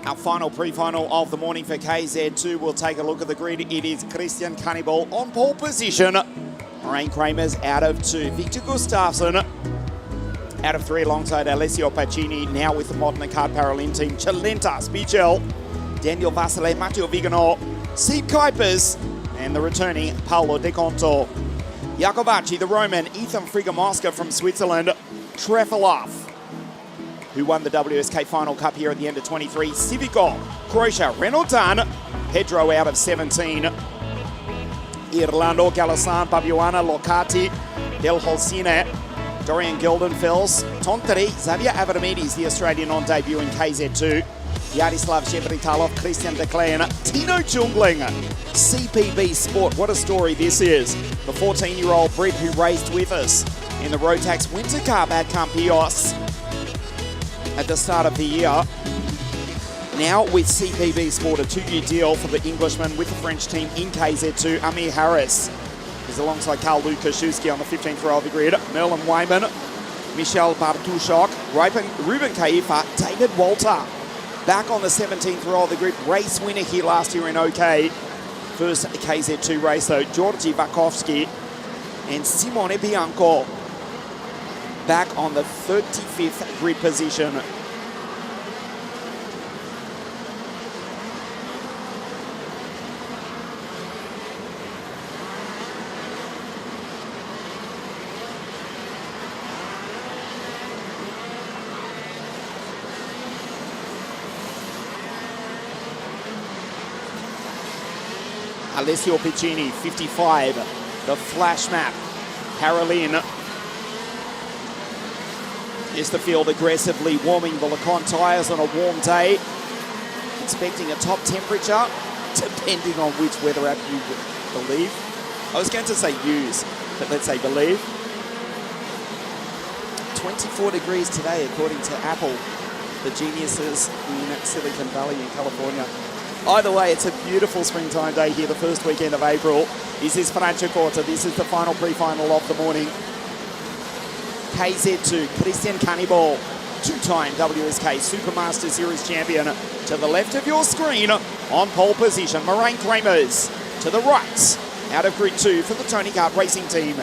Our final pre-final of the morning for KZ2. We'll take a look at the grid. It is Christian Cannibal on pole position. Moraine Kramer's out of 2. Victor Gustafsson out of 3 alongside Alessio Pacini, now with the Modena Kart Paralympic team. Chalenta, Spichel, Daniel Vasile, Matteo Vigano, Sieb Kuipers, and the returning Paolo De Conto. Jacobacci, the Roman, Ethan Frigamoska from Switzerland, Trefilov, who won the WSK Final Cup here at the end of 23, Civico, Croatia, Renaultan, Pedro out of 17, Irlando, Galassan, Babuana, Locati, Del Holcine, Dorian Gildenfels, Tonteri, Xavier Avramidis, the Australian on debut in KZ2, Yadislav Shevritalov, Christian De Klein, Tino Jungling, CPB Sport. What a story this is. The 14-year-old Brit who raced with us in the Rotax Winter Cup at Campillos at the start of the year. Now with CPB Sport, a 2-year deal for the Englishman with the French team in KZ2. Amir Harris is alongside Karl Lukaszewski on the 15th row of the grid. Merlin Wayman, Michel Bartushok, Ruben Kaifa, David Walter. Back on the 17th row of the grid, race winner here last year in OK. First KZ2 race though, Georgi Vakovsky and Simone Bianco. Back on the 35th grid position. Alessio Piccini, 55, the flash map. Caroline is the field aggressively warming the Lacan tyres on a warm day. Expecting a top temperature, depending on which weather app you believe. I was going to say use, but let's say believe. 24 degrees today, according to Apple, the geniuses in Silicon Valley in California. Either way, it's a beautiful springtime day here, the first weekend of April. This is FRANCIACORTA. This is the final pre-final of the morning. KZ2, Christian Cannibal, 2-time WSK Super Master Series champion. To the left of your screen, on pole position, Moraine Kramers. To the right, out of grid 2 for the Tony Kart Racing team.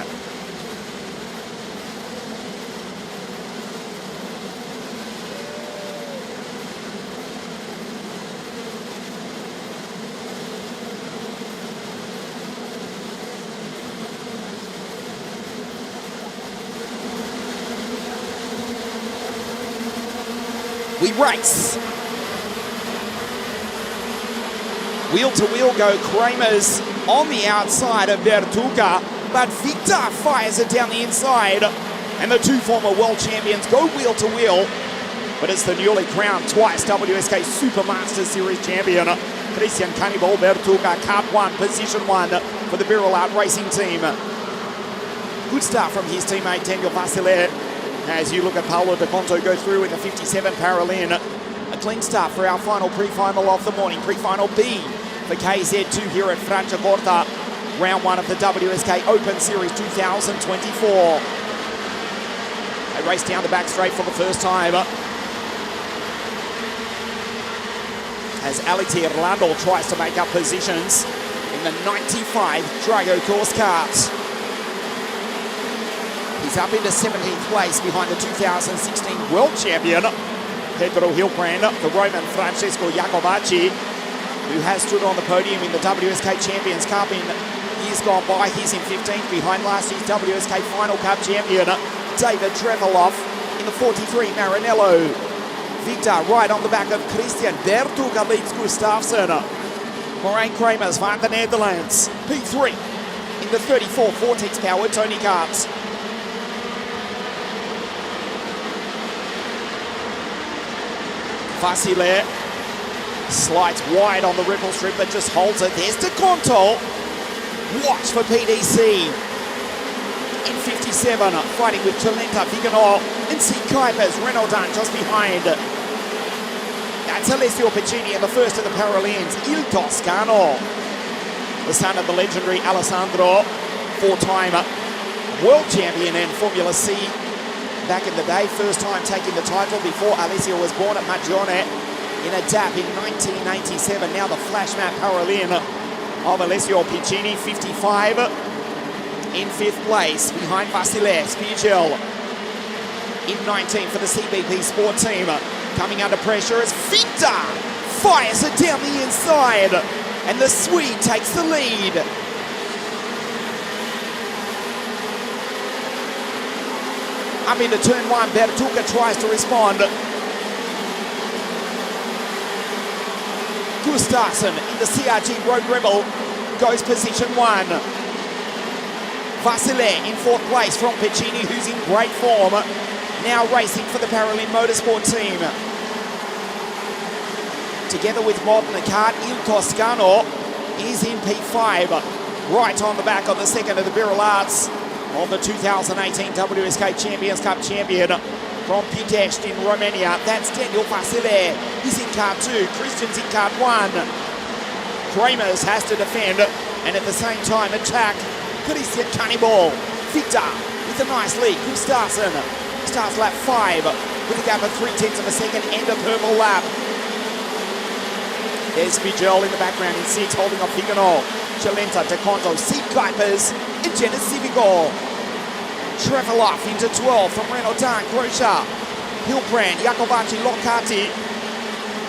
We race. Wheel to wheel go Kramers on the outside of Bertuca, but Victor fires it down the inside. And the 2 former world champions go wheel to wheel. But it's the newly crowned twice WSK Super Master Series champion, Christian Cannibal Bertuca, Kart 1, position 1 for the Birolart Racing team. Good start from his teammate Daniel Vasile. As you look at Paolo De Conto go through with a 57 parallel. A clean start for our final pre-final of the morning. Pre-final B for KZ2 here at FRANCIACORTA. Round 1 of the WSK Open Series 2024. They race down the back straight for the first time. As Alex Irlando tries to make up positions in the 95 Drago Course Kart. He's up into 17th place behind the 2016 world champion, Pedro Hilbrand, the Roman Francesco Jacobacci, who has stood on the podium in the WSK Champions Cup in years gone by. He's in 15th behind last year's WSK Final Cup champion, David Trefilov, in the 43 Maranello. Victor right on the back of Christian. Bertuca leads Gustafsson. Moraine Kramers van the Netherlands. P3 in the 34 Vortex powered Tony Karts. Vasile slides wide on the ripple strip, but just holds it. There's De Conto. Watch for PDC. In 57, fighting with Chalenta, Vigano, and Sieb Kuipers, Renaultan just behind. That's Alessio Piccini in the first of the Paralympics. Il Toscano, the son of the legendary Alessandro, 4-time world champion in Formula C back in the day. First time taking the title before Alessio was born at Magione. in a DAP in 1987. Now the flash map parallel of Alessio Piccini, 55 in 5th place behind Vasile Spiegel in 19 for the CBP Sport Team. Coming under pressure as Victor fires it down the inside, and the Swede takes the lead. Up into turn 1, Bertuca tries to respond. Gustafsson in the CRG Road Rebel goes position 1. Vasile in 4th place from Piccini, who's in great form. Now racing for the Paralympic Motorsport Team. Together with Modena Kart, Il Toscano is in P5. Right on the back of the second of the Birol Arts of the 2018 WSK Champions Cup champion from Pitești in Romania. That's Daniel Vasile. He's in Kart 2, Christian's in Kart 1. Kramers has to defend and at the same time attack Christian Cannibal. Victor with a nice lead. Gustafsson starts lap 5 with a gap of 3/10 of a second and a purple lap. There's Spiegel in the background in 6, holding off Viganò. Chalenta, De Conto, Seat Kuipers, and Genesivico. Trefeloff into 12 from Renault Tank, Grosha, Hilbrand, Jakovaci, Locati,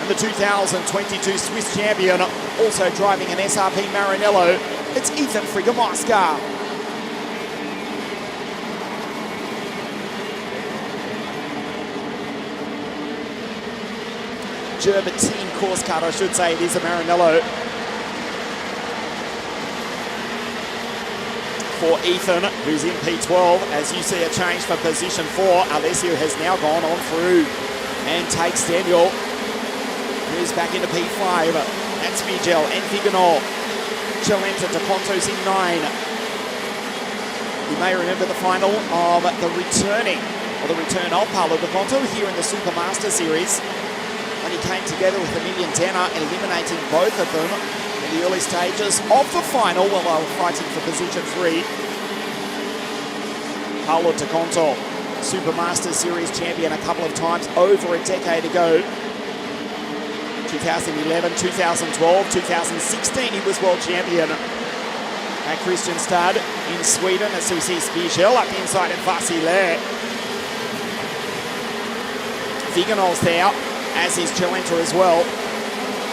and the 2022 Swiss champion, also driving an SRP Maranello. It's Ethan Frigamoska. German team course car, I should say. It is a Maranello. For Ethan, who's in P12, as you see a change for position 4. Alessio has now gone on through and takes Daniel, who's back into P5. That's Spiegel and Viganò. Chalenta, De Conto's in 9. You may remember the final of the return of Paolo De Conto here in the Super Master Series, when he came together with Emilian Denner, eliminating both of them in the early stages of the final while they were fighting for position 3. Paolo De Conto, Super Master Series champion a couple of times over a decade ago. 2011, 2012, 2016 he was world champion at Kristianstad in Sweden, as we see Spiegel up the inside and Vasile. Viganò's there, as is Chalenta as well.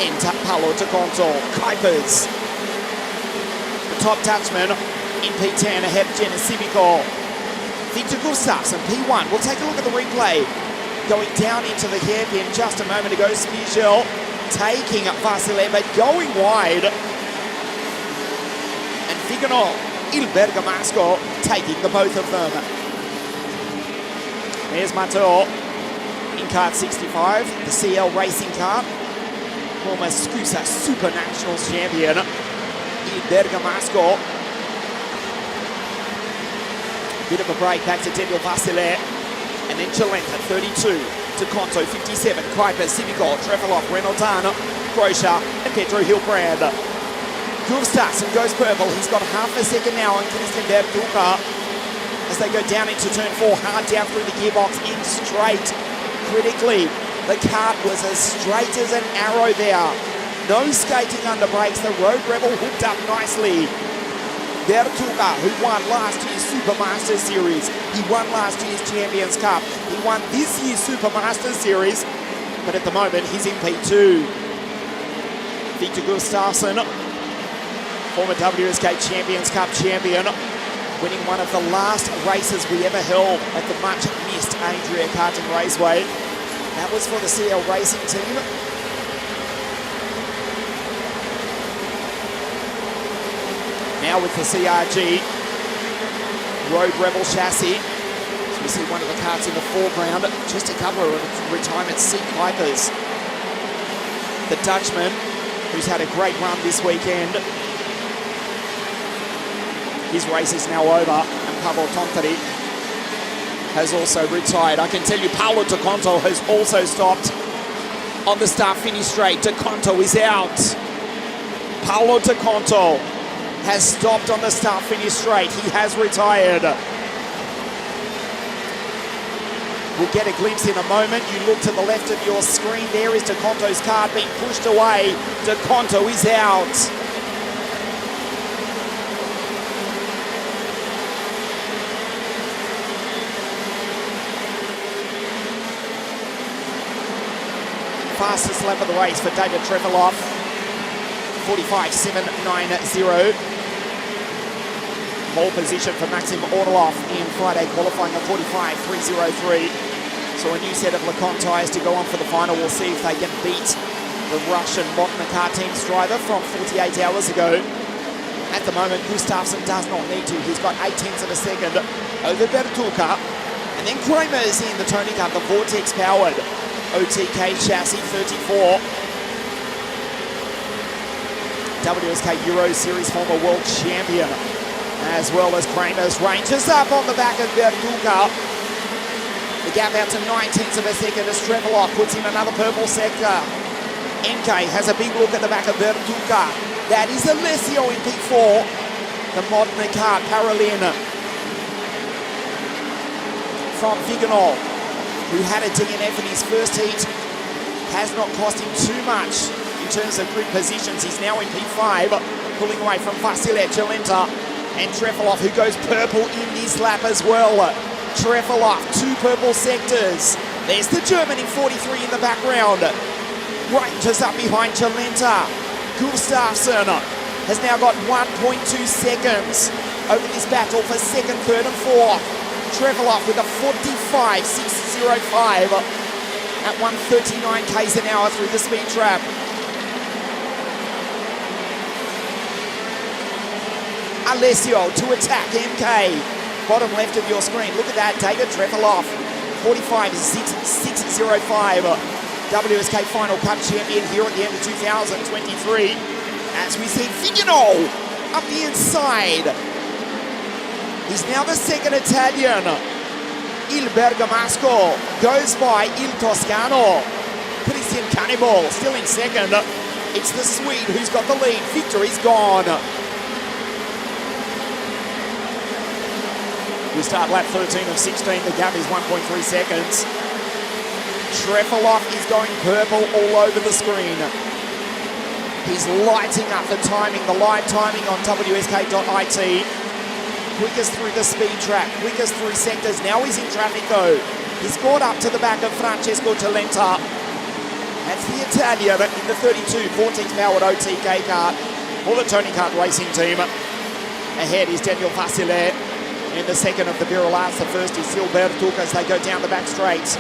And Paolo De Conto, Kuipers. The top touchman in P10 ahead of Genesivico. Victor Gustafsson, P1. We'll take a look at the replay. Going down into the hairpin just a moment ago. Spiegel taking up Vasile, but going wide. And Viganò, Il Bergamasco, taking the both of them. There's Matteo in kart 65, the CL racing kart. Former Scusa Super Nationals champion, Il Bergamasco. Bit of a break back to Daniel Vasile. And then Chalenta, 32. De Conto, 57. Kuipers, Civico, Trefeloff, Renaultano, Grosha, and Pedro Hilbrand. Gustafsson goes purple. He's got half a second now on Christian Bertuca as they go down into turn 4, hard down through the gearbox in straight. Critically, the kart was as straight as an arrow there. No skating under brakes. The Road Rebel hooked up nicely. Bertuca, who won last year's Super Masters Series. He won last year's Champions Cup. He won this year's Super Masters Series, but at the moment he's in P2. Victor Gustafsson, former WSK Champions Cup champion, winning one of the last races we ever held at the much-missed Adria Karting Raceway. That was for the CL Racing team. Now with the CRG Road Rebel chassis. So we see one of the karts in the foreground. Just a couple of retirement seat Kuipers. The Dutchman, who's had a great run this weekend. His race is now over, and Pavel Tontari has also retired. I can tell you Paolo De Conto has also stopped on the start-finish straight. De Conto is out. Paolo De Conto has stopped on the start-finish straight. He has retired. We'll get a glimpse in a moment. You look to the left of your screen. There is DeConto's card being pushed away. DeConto is out. Fastest lap of the race for David Trefeloff. 45.790. Pole position for Maxim Orlov in Friday qualifying at 45.303. So a new set of Lacan tyres to go on for the final. We'll see if they can beat the Russian Modern Car Team's driver from 48 hours ago. At the moment, Gustafsson does not need to. He's got 0.8 of a second over Bertuka. And then Kramer's in the Tony Cup, the Vortex-powered OTK chassis 34. WSK Euro Series former world champion, as well as Kramer's ranges up on the back of Bertuka. The gap out to 0.9 of a second as Trefeloff puts in another purple sector. MK has a big look at the back of Bertuka. That is Alessio in P4. The Modern Car Paralin from Viganol, who had a DNF in his first heat, has not cost him too much in terms of grid positions. He's now in P5, pulling away from Vasile Chalenta. And Trefeloff, who goes purple in this lap as well. Trefeloff, 2 purple sectors. There's the German in 43 in the background. Ranges up behind Chalenta. Gustafsson has now got 1.2 seconds over this battle for second, third and fourth. Trefeloff with a 45.605 at 139 k's an hour through the speed trap. Alessio to attack MK. Bottom left of your screen. Look at that, David Trefeloff. 45.605. WSK Final Cup champion here at the end of 2023. As we see Viganol up the inside. He's now the second Italian. Il Bergamasco goes by Il Toscano. Christian Cannibal still in second. It's the Swede who's got the lead. Victory's gone. We start lap 13 of 16. The gap is 1.3 seconds. Trefeloff is going purple all over the screen. He's lighting up the timing, the live timing on WSK.it. Quickest through the speed trap, quickest through sectors. Now he's in traffic though. He's caught up to the back of Francesco Chalenta. That's the Italian in the 32 Vortex-powered OTK kart for the Tony Kart racing team. Ahead is Daniel Vasile in the second of the Virulats. The first is Silbertuk as they go down the back straight.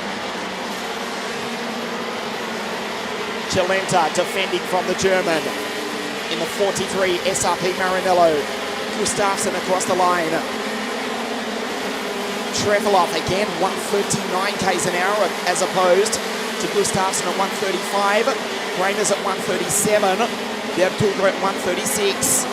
Chalenta defending from the German in the 43 SRP Maranello. Gustafsson across the line. Trefeloff again, 139 k's an hour as opposed to Gustafsson at 135. Kramer's at 137. Bertuka at 136.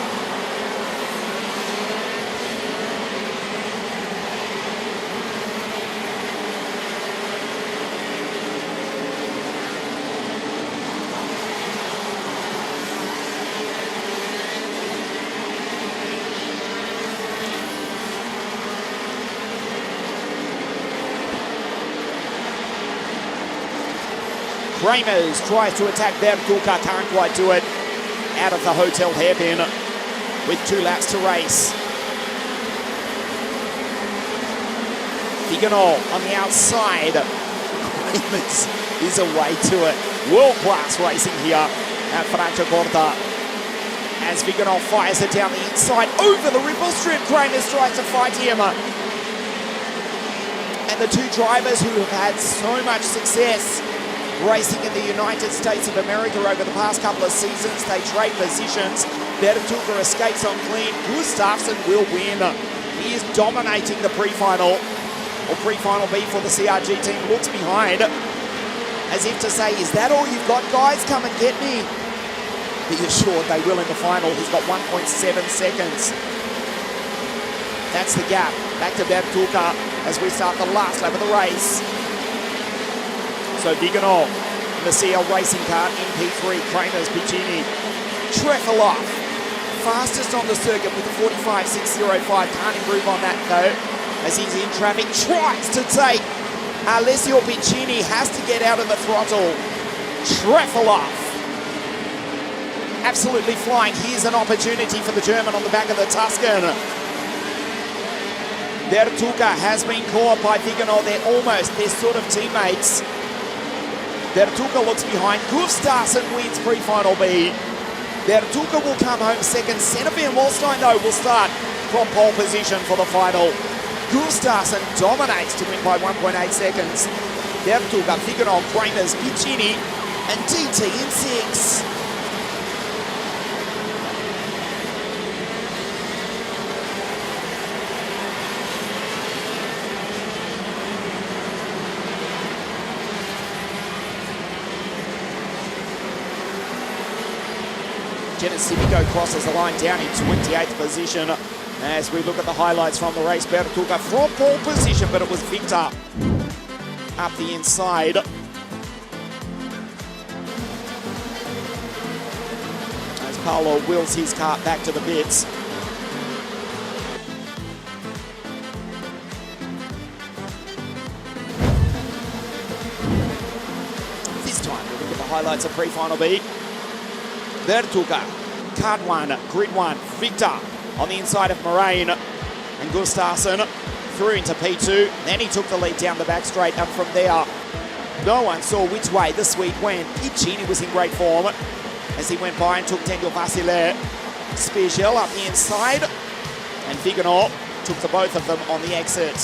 Kramers tries to attack Bertuka, can't quite do it. Out of the hotel hairpin with 2 laps to race. Viganol on the outside. Kramers is away to it. World-class racing here at FRANCIACORTA. As Viganol fires it down the inside over the ripple strip. Kramers tries to fight him. And the 2 drivers who have had so much success racing in the United States of America over the past couple of seasons, they trade positions. Bertuka escapes on clean. Gustafsson will win. He is dominating the pre-final, or pre-final B for the CRG team. Looks behind as if to say, is that all you've got, guys? Come and get me. Be assured they will in the final. He's got 1.7 seconds. That's the gap. Back to Bertuka as we start the last lap of the race. So Viganol in the CL racing car in P3, Kramer's Piccini. Trefeloff, fastest on the circuit with a 45.605. Can't improve on that though, as he's in traffic, tries to take Alessio Piccini has to get out of the throttle. Trefilov absolutely flying. Here's an opportunity for the German on the back of the Tuscan. Bertuca has been caught by Viganò. They're sort of teammates. Bertuca looks behind. Gustafsson wins pre-final B. Bertuca will come home second. Centerville and Wallstein, though, will start from pole position for the final. Gustafsson dominates to win by 1.8 seconds. Bertuca, Viganò, Kramers, Piccini, and DT in 6. Civico crosses the line down in 28th position. As we look at the highlights from the race, Bertuca from pole position, but it was Victor up the inside. As Paolo wheels his car back to the pits. This time we look at the highlights of pre-final B. Bertuca, card 1, grid 1, Victor on the inside of Moraine, and Gustafsson through into P2. Then he took the lead down the back straight, and from there, no one saw which way the Swede went. Piccini was in great form as he went by and took Daniel Vasile. Spiegel up the inside, and Viganò took the both of them on the exit.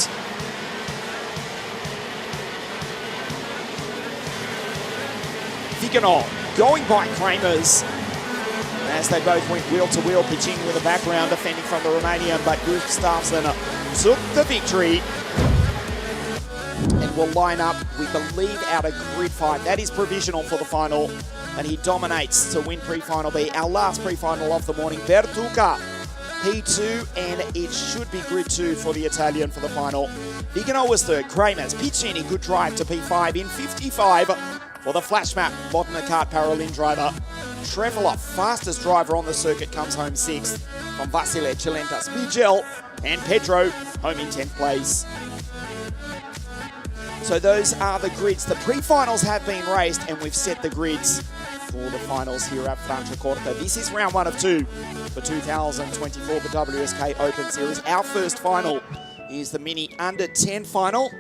Viganò going by Kramers. As they both went wheel to wheel, Piccini with a background defending from the Romanian, but Gustafsson took the victory and will line up, we believe, out of grid 5. That is provisional for the final, and he dominates to win pre-final B. Our last pre-final of the morning, Bertuca, P2, and it should be grid 2 for the Italian for the final. Viganò was third, Kramers, Piccini, good drive to P5 in 55 for the flash map, modern kart Paralin driver. Trefilov, fastest driver on the circuit, comes home 6th from Vasile, Cilenta, Spiegel, and Pedro home in 10th place. So those are the grids. The pre-finals have been raced, and we've set the grids for the finals here at FRANCIACORTA. This is round 1 of 2 for 2024, the WSK Open Series. Our first final is the Mini Under 10 final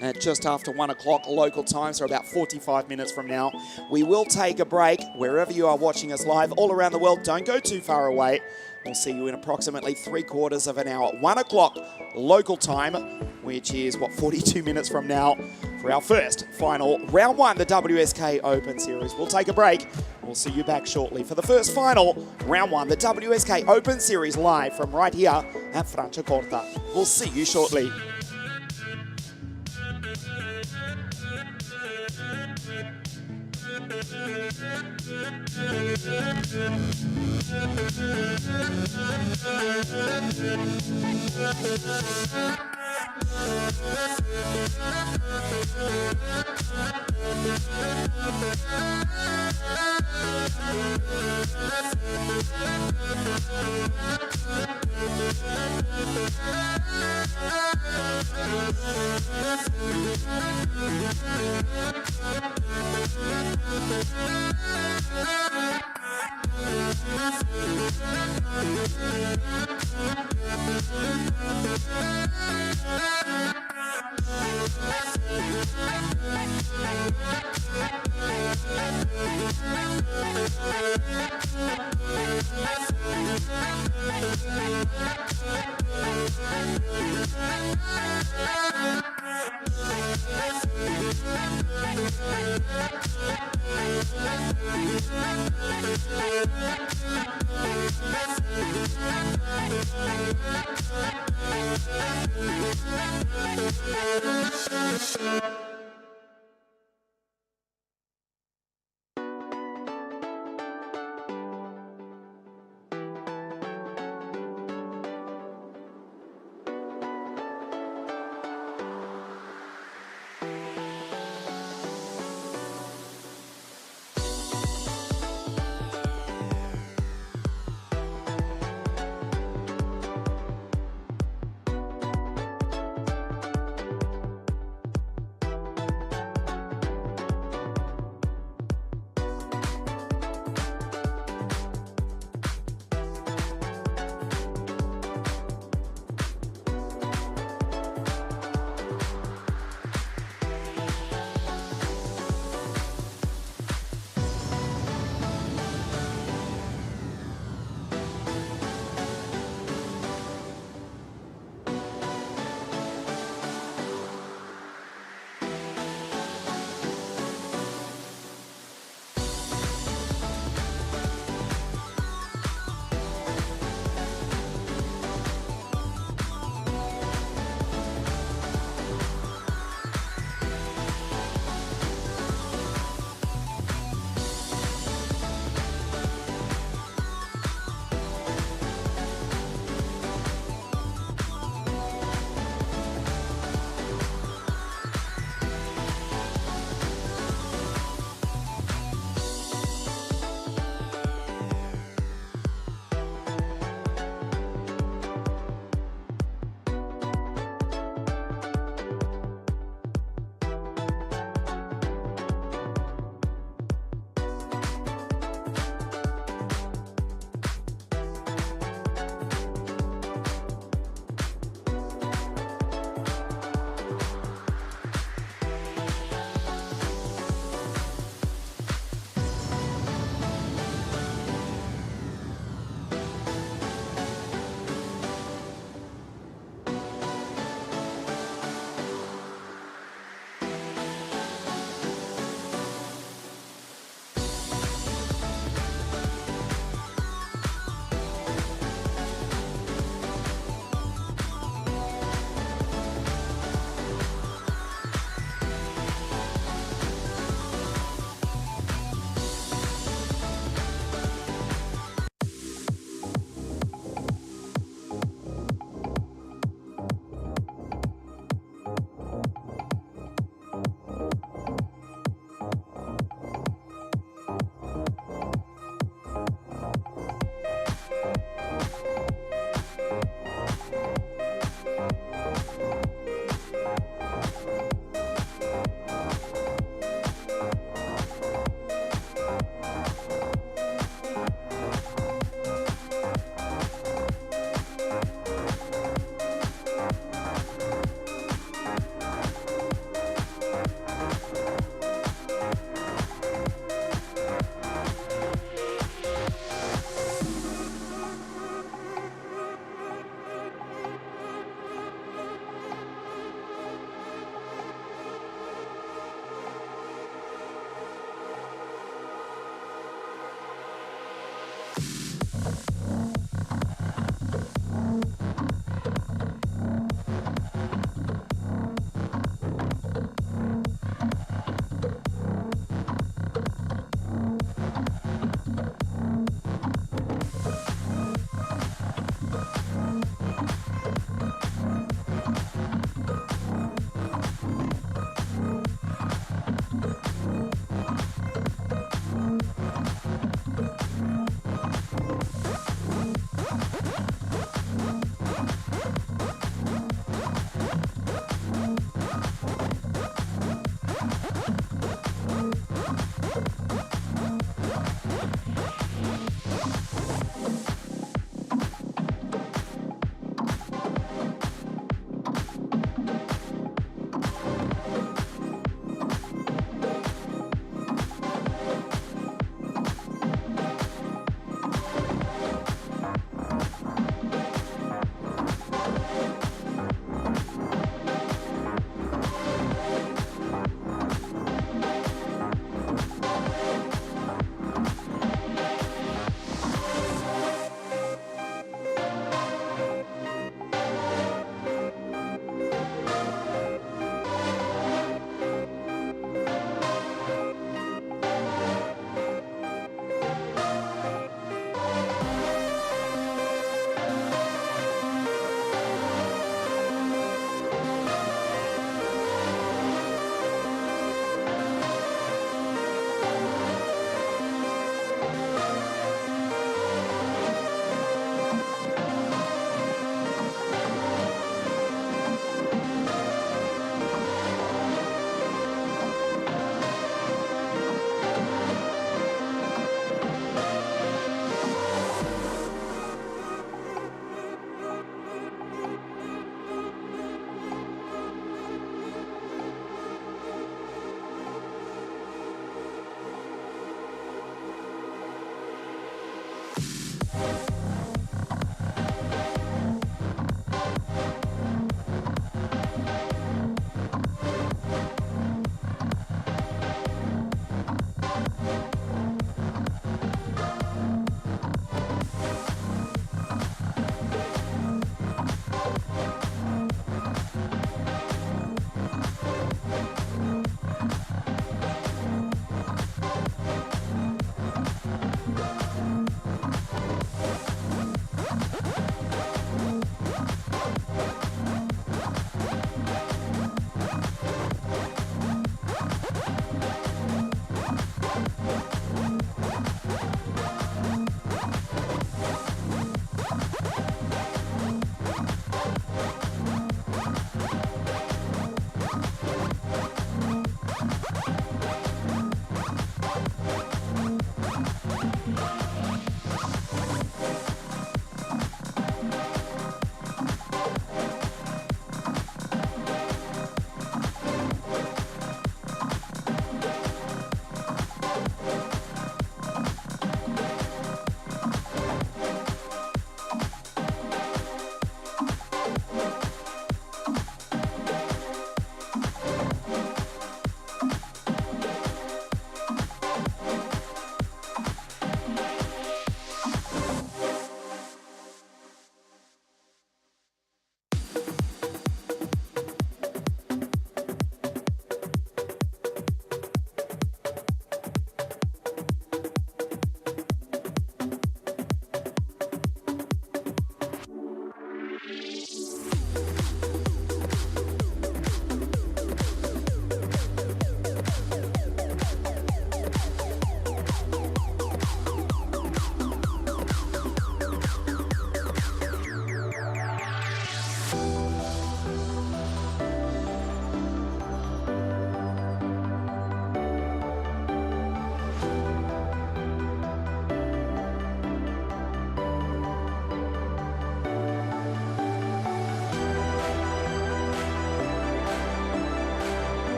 at just after 1 o'clock local time, so about 45 minutes from now. We will take a break wherever you are watching us live all around the world. Don't go too far away. We'll see you in approximately 3/4 of an hour at 1 o'clock local time, which is, 42 minutes from now for our first final round 1, the WSK Open Series. We'll take a break. We'll see you back shortly for the first final round 1, the WSK Open Series, live from right here at FRANCIACORTA. We'll see you shortly.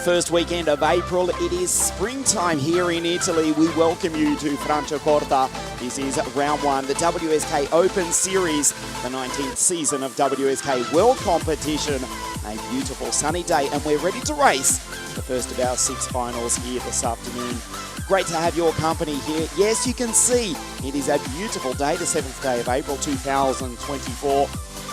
first weekend of April. It is springtime here in Italy. We welcome you to FRANCIACORTA. This is round one, the WSK Open Series, the 19th season of WSK World Competition. A beautiful sunny day, and we're ready to race the first of our 6 finals here this afternoon. Great to have your company here. Yes, you can see it is a beautiful day, the 7th day of April 2024.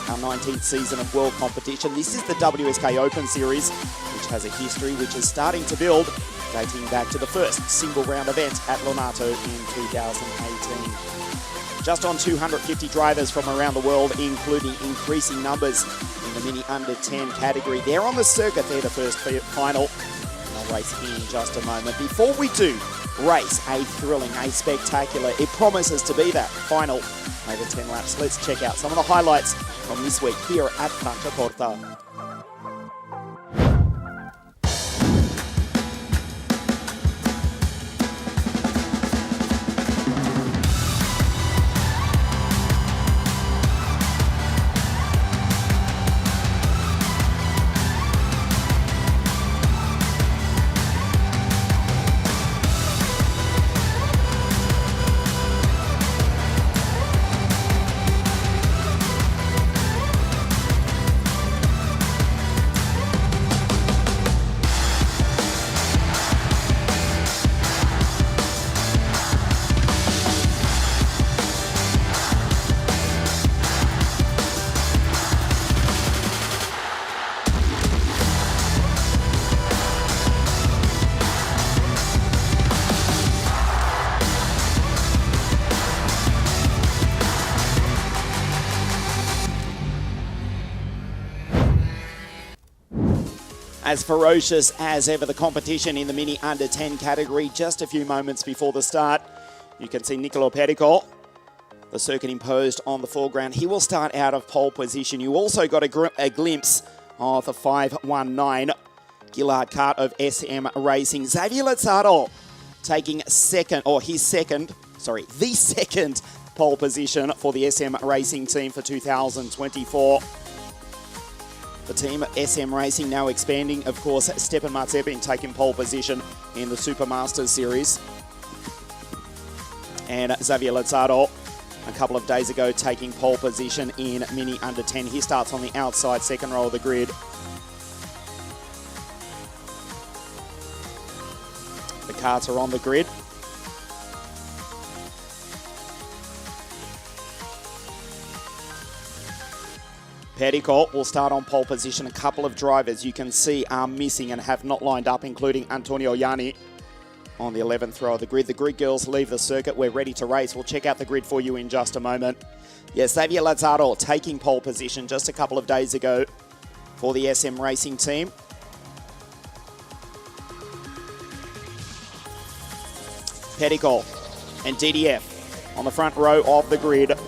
Our 19th season of World Competition. This is the WSK Open Series, which has a history which is starting to build, dating back to the first single round event at Lonato in 2018. Just on 250 drivers from around the world, including increasing numbers in the Mini Under 10 category. They're on the circuit, they're the first final. I'll race in just a moment. Before we do race a thrilling, a spectacular, it promises to be that final over 10 laps. Let's check out some of the highlights from this week here at FRANCIACORTA. As ferocious as ever, the competition in the Mini Under 10 category. Just a few moments before the start, you can see Niccolò Pericol, the circuit imposed on the foreground. He will start out of pole position. You also got a glimpse of the 519 Gillard kart of SM Racing. Xavier Lazzaro taking the second pole position for the SM Racing team for 2024. The team at SM Racing now expanding, of course. Stepan Mazepin taking pole position in the Super Masters Series. And Xavier Lazzaro, a couple of days ago, taking pole position in Mini Under 10. He starts on the outside, second row of the grid. The karts are on the grid. Pericol will start on pole position. A couple of drivers you can see are missing and have not lined up, including Antonio Ianni on the 11th row of the grid. The grid girls leave the circuit. We're ready to race. We'll check out the grid for you in just a moment. Yes, Xavier Lazzaro taking pole position just a couple of days ago for the SM Racing team. Pericol and DDF on the front row of the grid.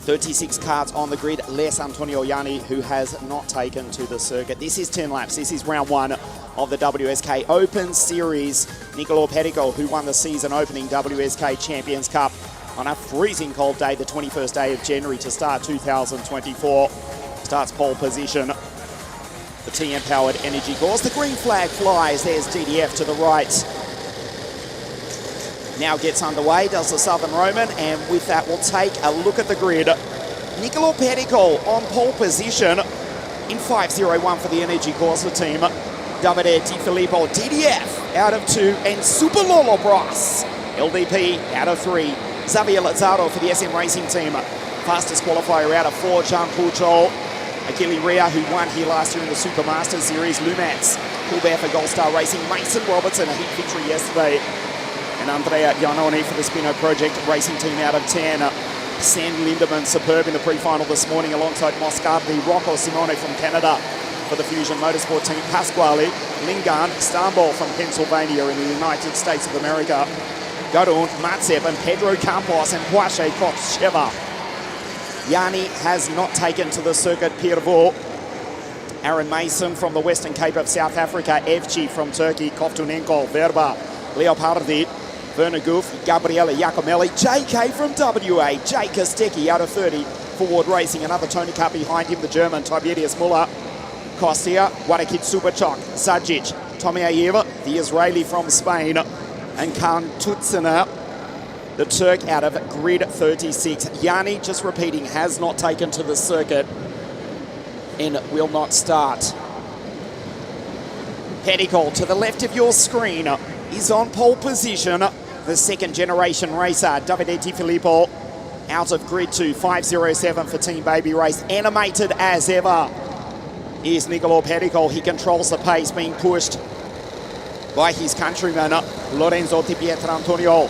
36 karts on the grid, less Antonio Ianni, who has not taken to the circuit. This is 10 laps. This is round one of the WSK Open Series. Niccolò Pericol, who won the season opening WSK Champions Cup on a freezing cold day, the 21st day of January to start 2024. Starts pole position. The TM-powered energy course. The green flag flies. There's DDF to the right. Now gets underway, does the Southern Roman, and with that we'll take a look at the grid. Niccolò Pericol on pole position in 5:01 for the energy course for team. Davide Di Filippo, DDF out of 2, and Super Lolo Bros, LDP out of 3. Xavier Lazzaro for the SM Racing team. Fastest qualifier out of 4, Jean Pujol. Achille Rea, who won here last year in the Super Masters Series. Lumats, Coolbear for Gold Star Racing. Mason Robertson, a heat victory yesterday. And Andrea Giannoni for the Spino Project Racing team out of 10. Sam Lindemann, superb in the pre-final this morning alongside Moscardi. Rocco Simone from Canada for the Fusion Motorsport team. Pasquale, Lingan, Istanbul from Pennsylvania in the United States of America. Garund, Matsep and Pedro Campos and Poache Kotcheva. Ianni has not taken to the circuit. Pirvo, Aaron Mason from the Western Cape of South Africa. Evci from Turkey. Kovtunenko, Verba, Leopardi, Werner Goof, Gabriele Giacomelli, JK from WA, Jay Kostecki out of 30, Forward Racing, another Tony Cup behind him, the German Tiberius Muller, Kostia, Wadakit Superchok, Sajic, Tomiayev, the Israeli from Spain, and Khan Tutsina, the Turk out of grid 36. Yanni, just repeating, has not taken to the circuit and will not start. Petticoat to the left of your screen is on pole position. The second generation racer, Davide Di Filippo, out of grid 2, 5:07 for Team Baby Race. Animated as ever is Nicolò Petticoat. He controls the pace, being pushed by his countryman, Lorenzo Di Pietrantonio.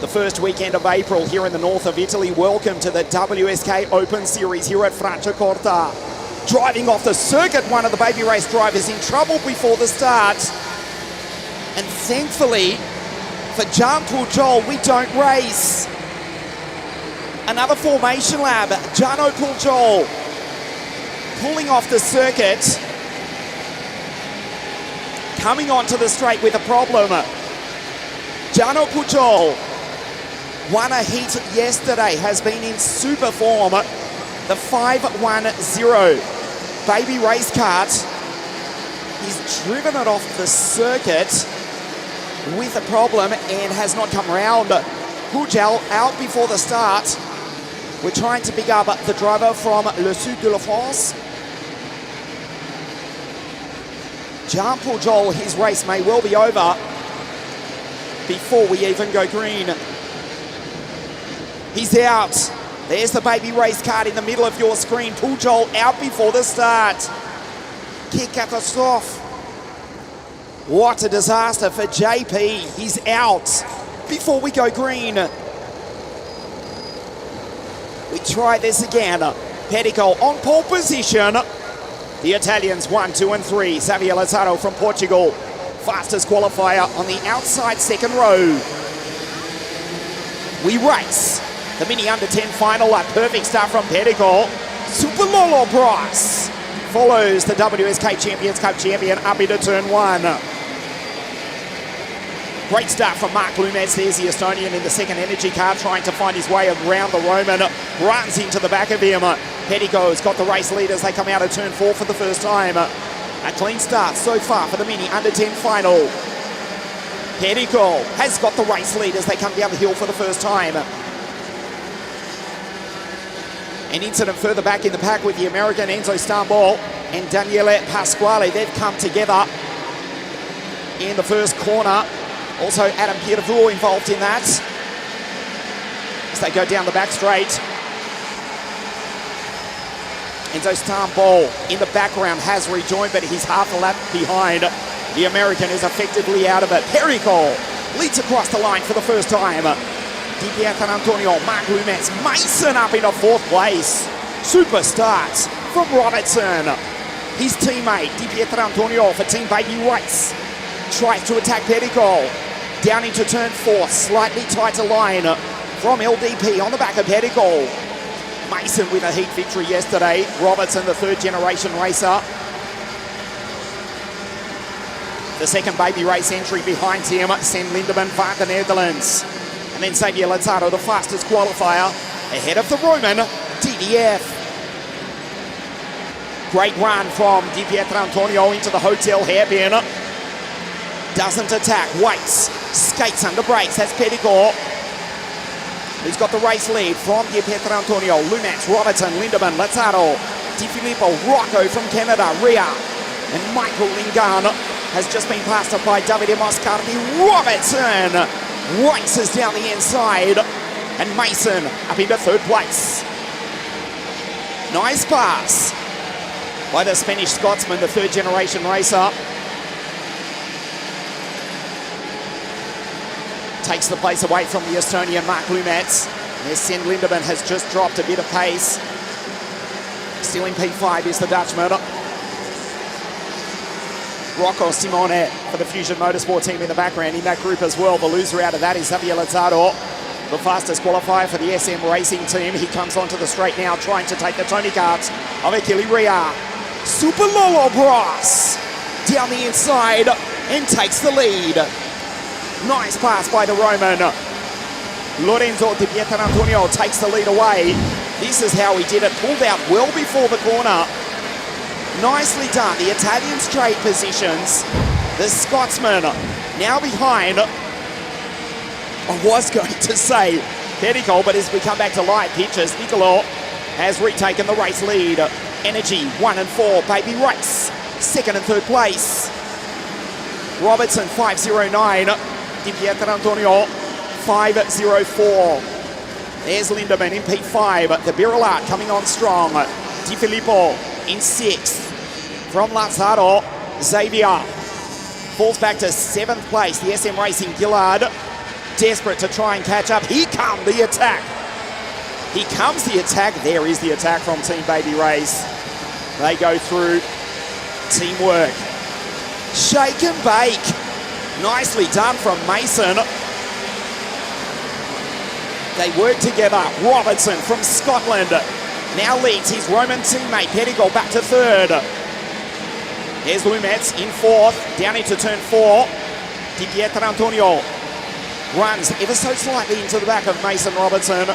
The first weekend of April here in the north of Italy. Welcome to the WSK Open Series here at Franciacorta. Driving off the circuit, one of the Baby Race drivers in trouble before the start. And thankfully, for Gian Pujol, we don't race. Another formation lab, Gianno Pujol pulling off the circuit, coming onto the straight with a problem. Gianno Pujol won a heat yesterday, has been in super form. The 510 Baby Race kart. He's driven it off the circuit with a problem and has not come round. Pujol out before the start. We're trying to pick up the driver from Le Sud de la France. Gian Pujol, his race may well be over before we even go green. He's out. There's the Baby Race card in the middle of your screen. Pujol out before the start. Quelle catastrophe. What a disaster for JP. He's out before we go green. We try this again. Petticoat on pole position. The Italians 1, 2, and 3. Xavier Lazaro from Portugal, fastest qualifier on the outside second row. We race the Mini Under 10 final. A perfect start from Petticoat. Super Lolo Bros follows the WSK Champions Cup champion up into turn 1. Great start from Mark Lumetz. There's the Estonian in the second energy car, trying to find his way around the Roman. Runs into the back of him. Petticoat's got the race leaders. They come out of turn 4 for the first time. A clean start so far for the Mini Under 10 final. Petticoat has got the race leaders. They come down the hill for the first time. An incident further back in the pack with the American Enzo Stambol and Daniele Pasquale. They've come together in the first corner. Also Adam Pierrevoux involved in that as they go down the back straight. Enzo Stambol in the background has rejoined, but he's half a lap behind. The American is effectively out of it. Petticoat leads across the line for the first time. Di Pietrantonio, Mark Lumetz, Mason up into 4th place. Super starts from Robertson. His teammate, Di Pietrantonio for Team Baby Race, tries to attack Petticoat. Down into turn 4, slightly tighter line from LDP on the back of Petticoat. Mason with a heat victory yesterday. Robertson, the 3rd generation racer. The second Baby Race entry behind him, Sen Lindemann van the Netherlands. And then Xavier Lazaro, the fastest qualifier, ahead of the Roman, DDF. Great run from Di Pietrantonio into the hotel hairpin. Doesn't attack, waits, skates under brakes. That's Petticoat, who's got the race lead from Di Pietrantonio. Lumetz, Robertson, Lindemann, Lazaro, Di Filippo, Rocco from Canada, Ria, and Michael Lingan has just been passed up by Davide Moscardi. Robertson races down the inside, and Mason up into 3rd place. Nice pass by the Spanish Scotsman, the 3rd generation racer. Takes the place away from the Estonian Mark Lumetz. There's Sen Lindemann has just dropped a bit of pace. Still in P5 is the Dutchman. Rocco Simone for the Fusion Motorsport team in the background in that group as well. The loser out of that is Xavier Lazaro, the fastest qualifier for the SM Racing team. He comes onto the straight now, trying to take the Tony Karts of Achille Ria. Super Lolo Bros down the inside and takes the lead. Nice pass by the Roman. Lorenzo Di Pietrantonio takes the lead away. This is how he did it. Pulled out well before the corner. Nicely done. The Italian straight positions. The Scotsman now behind. I was going to say Petticoat, but as we come back to live pictures, Nicola has retaken the race lead. Energy 1 and 4. Baby Race 2nd and 3rd place. Robertson 509. Di Pietrantonio 504. There's Lindemann in P5. The Birillard coming on strong. Di Filippo in 6th. From Lazzaro, Xavier falls back to 7th place. The SM Racing Gillard desperate to try and catch up. Here comes the attack. Here comes the attack. There is the attack from Team Baby Race. They go through. Teamwork. Shake and bake. Nicely done from Mason. They work together. Robertson from Scotland now leads his Roman teammate Petticoat back to 3rd. Here's Lumetz in 4th, down into turn 4. Di Pietrantonio runs ever so slightly into the back of Mason Robertson.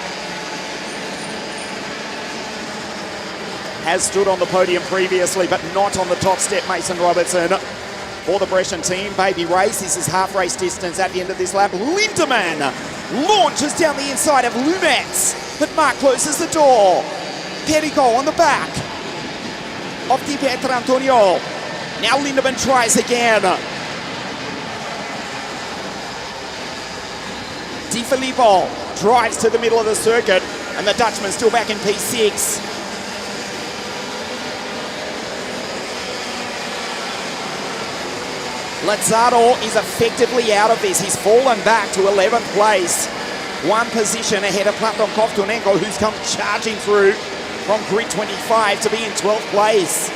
Has stood on the podium previously, but not on the top step, Mason Robertson. For the Brescian team, Baby Race, this is half race distance at the end of this lap. Lindemann launches down the inside of Lumetz, but Mark closes the door. Petticoat on the back of Di Pietrantonio. Now Lindemann tries again. Di Filippo drives to the middle of the circuit, and the Dutchman still back in P6. Lazzaro is effectively out of this. He's fallen back to 11th place. 1 position ahead of Platon Kovtunenko, who's come charging through from grid 25 to be in 12th place.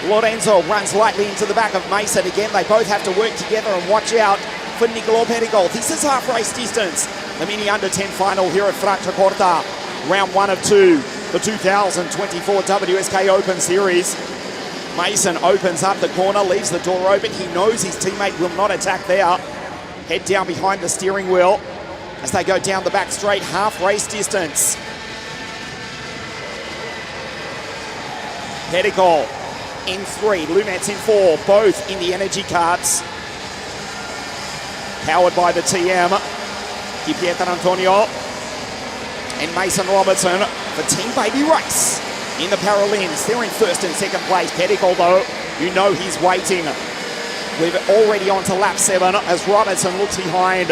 Lorenzo runs lightly into the back of Mason. Again, they both have to work together, and watch out for Nicola Petticoat. This is half race distance. The Mini Under 10 final here at Franciacorta. Round 1 of 2. The 2024 WSK Open Series. Mason opens up the corner, leaves the door open. He knows his teammate will not attack there. Head down behind the steering wheel as they go down the back straight, half race distance. Petticoat in 3, Lumetz in 4, both in the energy carts. Powered by the TM. Di Pietrantonio and Mason Robertson for Team Baby Race. In the Paralympics, they're in 1st and 2nd place. Petticoat, though, you know he's waiting. We're already on to lap 7 as Robertson looks behind,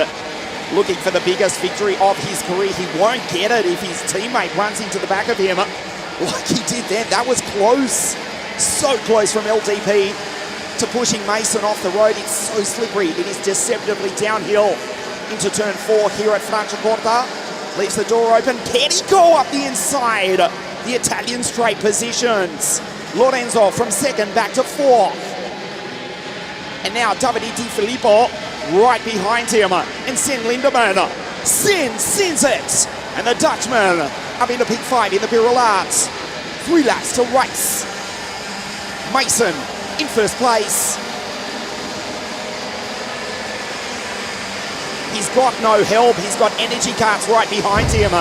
looking for the biggest victory of his career. He won't get it if his teammate runs into the back of him like he did then. That was close. So close from LDP to pushing Mason off the road. It's so slippery. It is deceptively downhill into turn 4 here at Franciacorta. Leaves the door open. Petticoat up the inside. The Italian straight positions. Lorenzo from 2nd back to 4th. And now Davide Di Filippo right behind him. And Sen Lindemann. Sends it. And the Dutchman up into P5 in the Birillards. 3 laps to race. Mason in 1st place. He's got no help. He's got energy carts right behind him.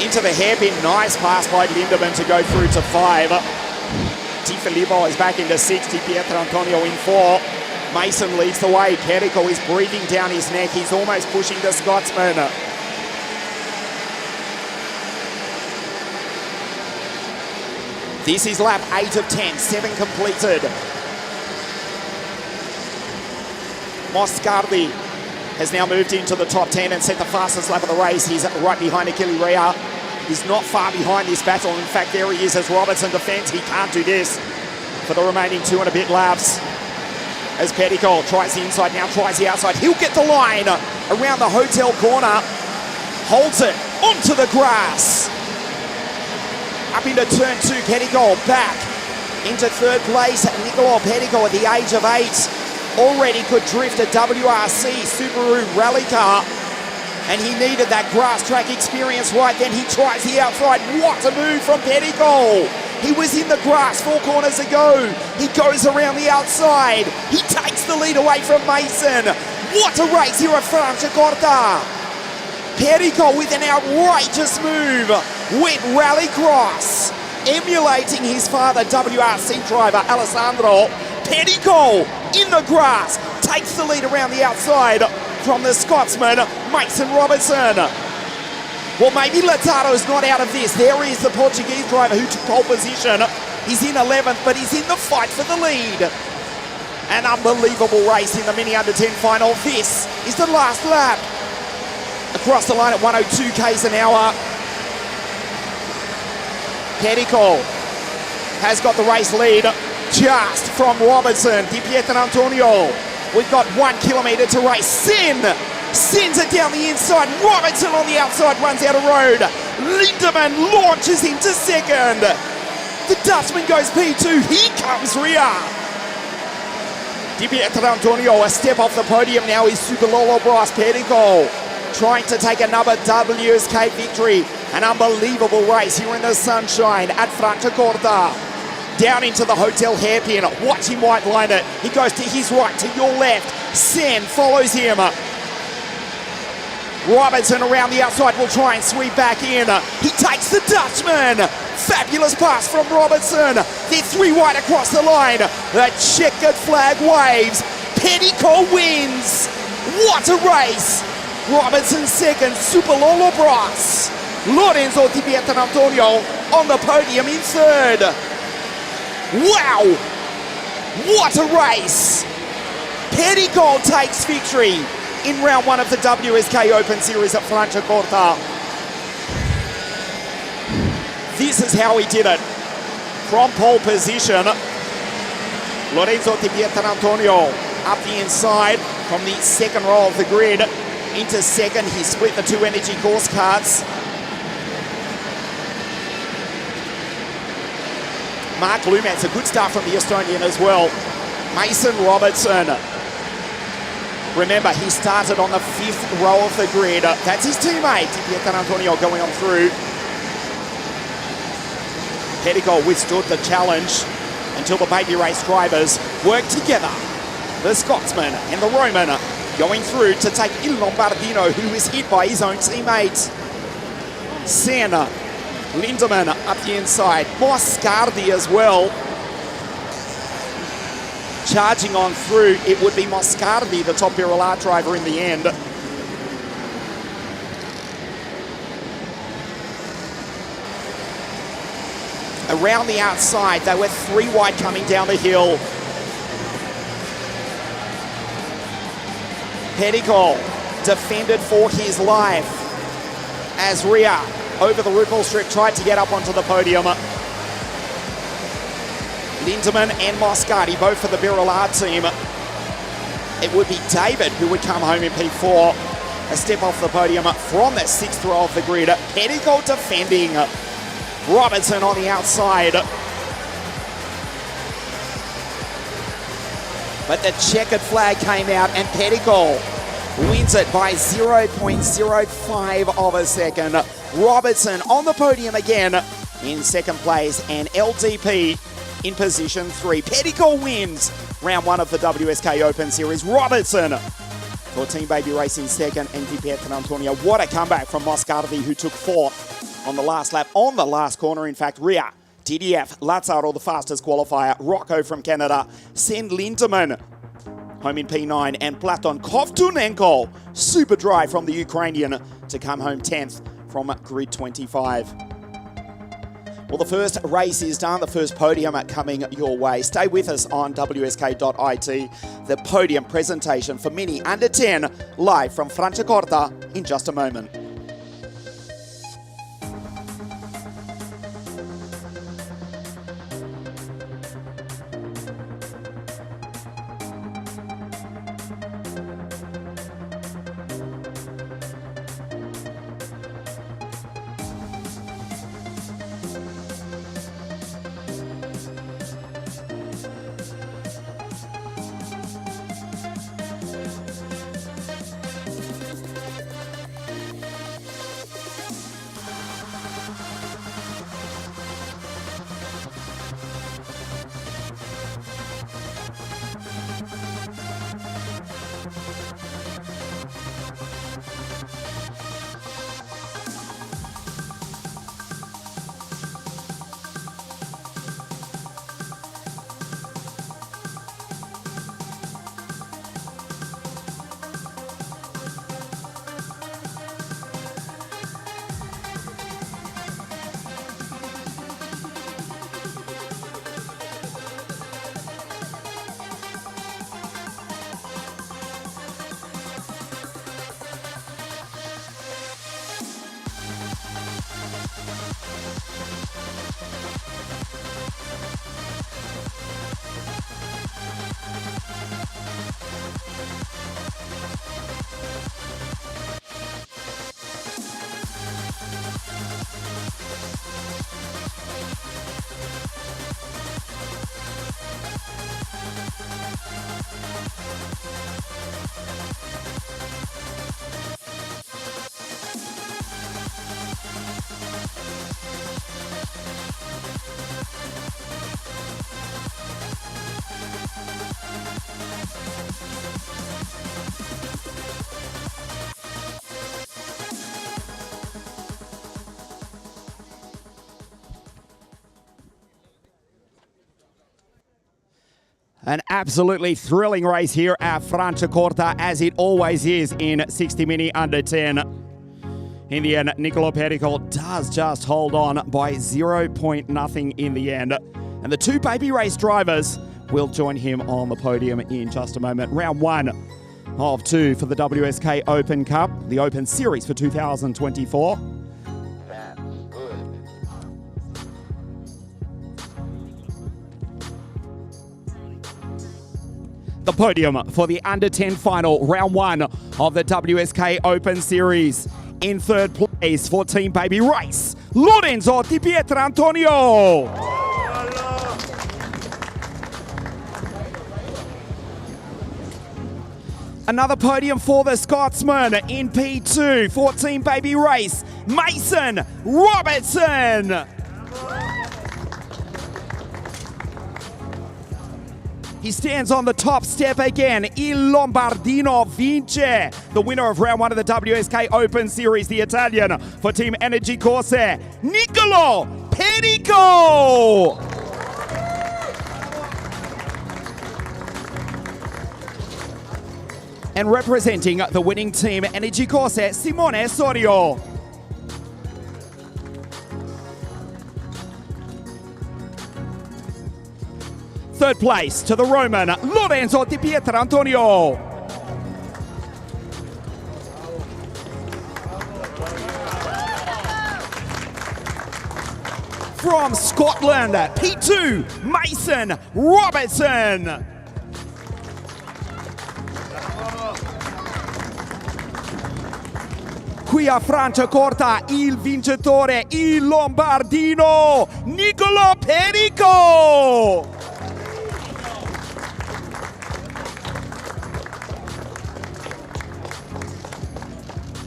Into the hairpin, nice pass by Lindemann to go through to 5. Di Filippo is back into 6, Di Pietrantonio in 4. Mason leads the way. Petticoat is breathing down his neck. He's almost pushing the Scotsman. This is lap 8 of 10, 7 completed. Moscardi has now moved into the top 10 and set the fastest lap of the race. He's right behind Achille Rea. He's not far behind this battle. In fact, there he is as Robertson defends. He can't do this for the remaining 2 and a bit laps. As Petticoat tries the inside, now tries the outside. He'll get the line around the hotel corner. Holds it onto the grass. Up into turn 2, Petticoat back into 3rd place. Nicola Petticoat at the age of 8 already could drift a WRC Subaru rally car, and he needed that grass track experience right then. He tries the outside. What a move from Petticoat. He was in the grass 4 corners ago. He goes around the outside. He takes the lead away from Mason. What a race here at Franciacorta. Petticoat with an outrageous move with rallycross. emulating his father, WRC driver Alessandro. Petticoat in the grass, takes the lead around the outside from the Scotsman, Mason Robertson. Well, maybe Lataro's not out of this. There is the Portuguese driver who took pole position. He's in 11th, but he's in the fight for the lead. An unbelievable race in the Mini Under 10 final. This is the last lap. Across the line at 102 k's an hour. Petticoat has got the race lead just from Robertson. Di Pietrantonio. We've got 1 kilometre to race. Sends it down the inside. Robertson on the outside runs out of road. Lindemann launches into second. The Dutchman goes P2. Here comes Ria. Di Pietrantonio a step off the podium now is Superlolo Bros. Petticoat trying to take another WSK victory. An unbelievable race here in the sunshine at FRANCIACORTA. Down into the hotel hairpin. Watch him white line it. He goes to his right, to your left. Sen follows him. Robertson around the outside will try and sweep back in. He takes the Dutchman. Fabulous pass from Robertson. They're 3 wide across the line. The checkered flag waves. Petticoat wins. What a race. Robertson second, Superlolo Bros. Lorenzo Di Pietrantonio on the podium in third. Wow. What a race. Petticoat takes victory in round 1 of the WSK Open Series at FRANCIACORTA. This is how he did it. From pole position, Lorenzo Di Pietrantonio up the inside from the second row of the grid into second. He split the 2 energy course cards. Mark Lumet's a good start from the Estonian as well. Mason Robertson. Remember, he started on the 5th row of the grid. That's his teammate, Di Pietrantonio, going on through. Petticoat withstood the challenge until the baby race drivers worked together. The Scotsman and the Roman going through to take Il Lombardino, who was hit by his own teammate. Sen, Lindemann up the inside. Moscardi as well. Charging on through, it would be Moscardi, the top Birolard driver in the end. Around the outside, they were 3 wide coming down the hill. Petticoat defended for his life as Ria over the Rupel strip tried to get up onto the podium. Lindemann and Moscardi, both for the Birolard team. It would be David who would come home in P4. A step off the podium from the 6th row of the grid. Petticoat defending. Robertson on the outside. But the checkered flag came out and Petticoat wins it by 0.05 of a second. Robertson on the podium again in second place and LDP in position 3. Petticoat wins round 1 of the WSK Open Series. Robertson for Team Baby Racing second and Di Pietrantonio. What a comeback from Moscardi, who took 4th on the last lap, on the last corner. In fact, Ria, TDF, Lazaro, the fastest qualifier, Rocco from Canada, Sen Lindemann home in P9, and Platon Kovtunenko, super dry from the Ukrainian, to come home 10th from grid 25. Well, the first race is done, the first podium coming your way. Stay with us on WSK.it. The podium presentation for Mini Under 10 live from FRANCIACORTA in just a moment. An absolutely thrilling race here at Franciacorta, as it always is in 60 Mini under 10. In the end, Nicolo Perico does just hold on by 0.0 in the end. And the two baby race drivers will join him on the podium in just a moment. Round 1 of 2 for the WSK Open Cup, the Open Series for 2024. The podium for the under 10 final, round 1 of the WSK Open Series. In third place for Team Baby Race, Lorenzo Di Pietrantonio. Another podium for the Scotsman in P2 for Team Baby Race, Mason Robertson. He stands on the top step again. Il Lombardino vince. The winner of round 1 of the WSK Open Series, the Italian for Team Energy Corse, Nicolo Perico. And representing the winning team Energy Corse, Simone Sorio. Third place to the Roman, Lorenzo Di Pietrantonio. From Scotland, P2, Mason Robertson. Qui a Franciacorta il vincitore, il Lombardino, Nicolo Perico.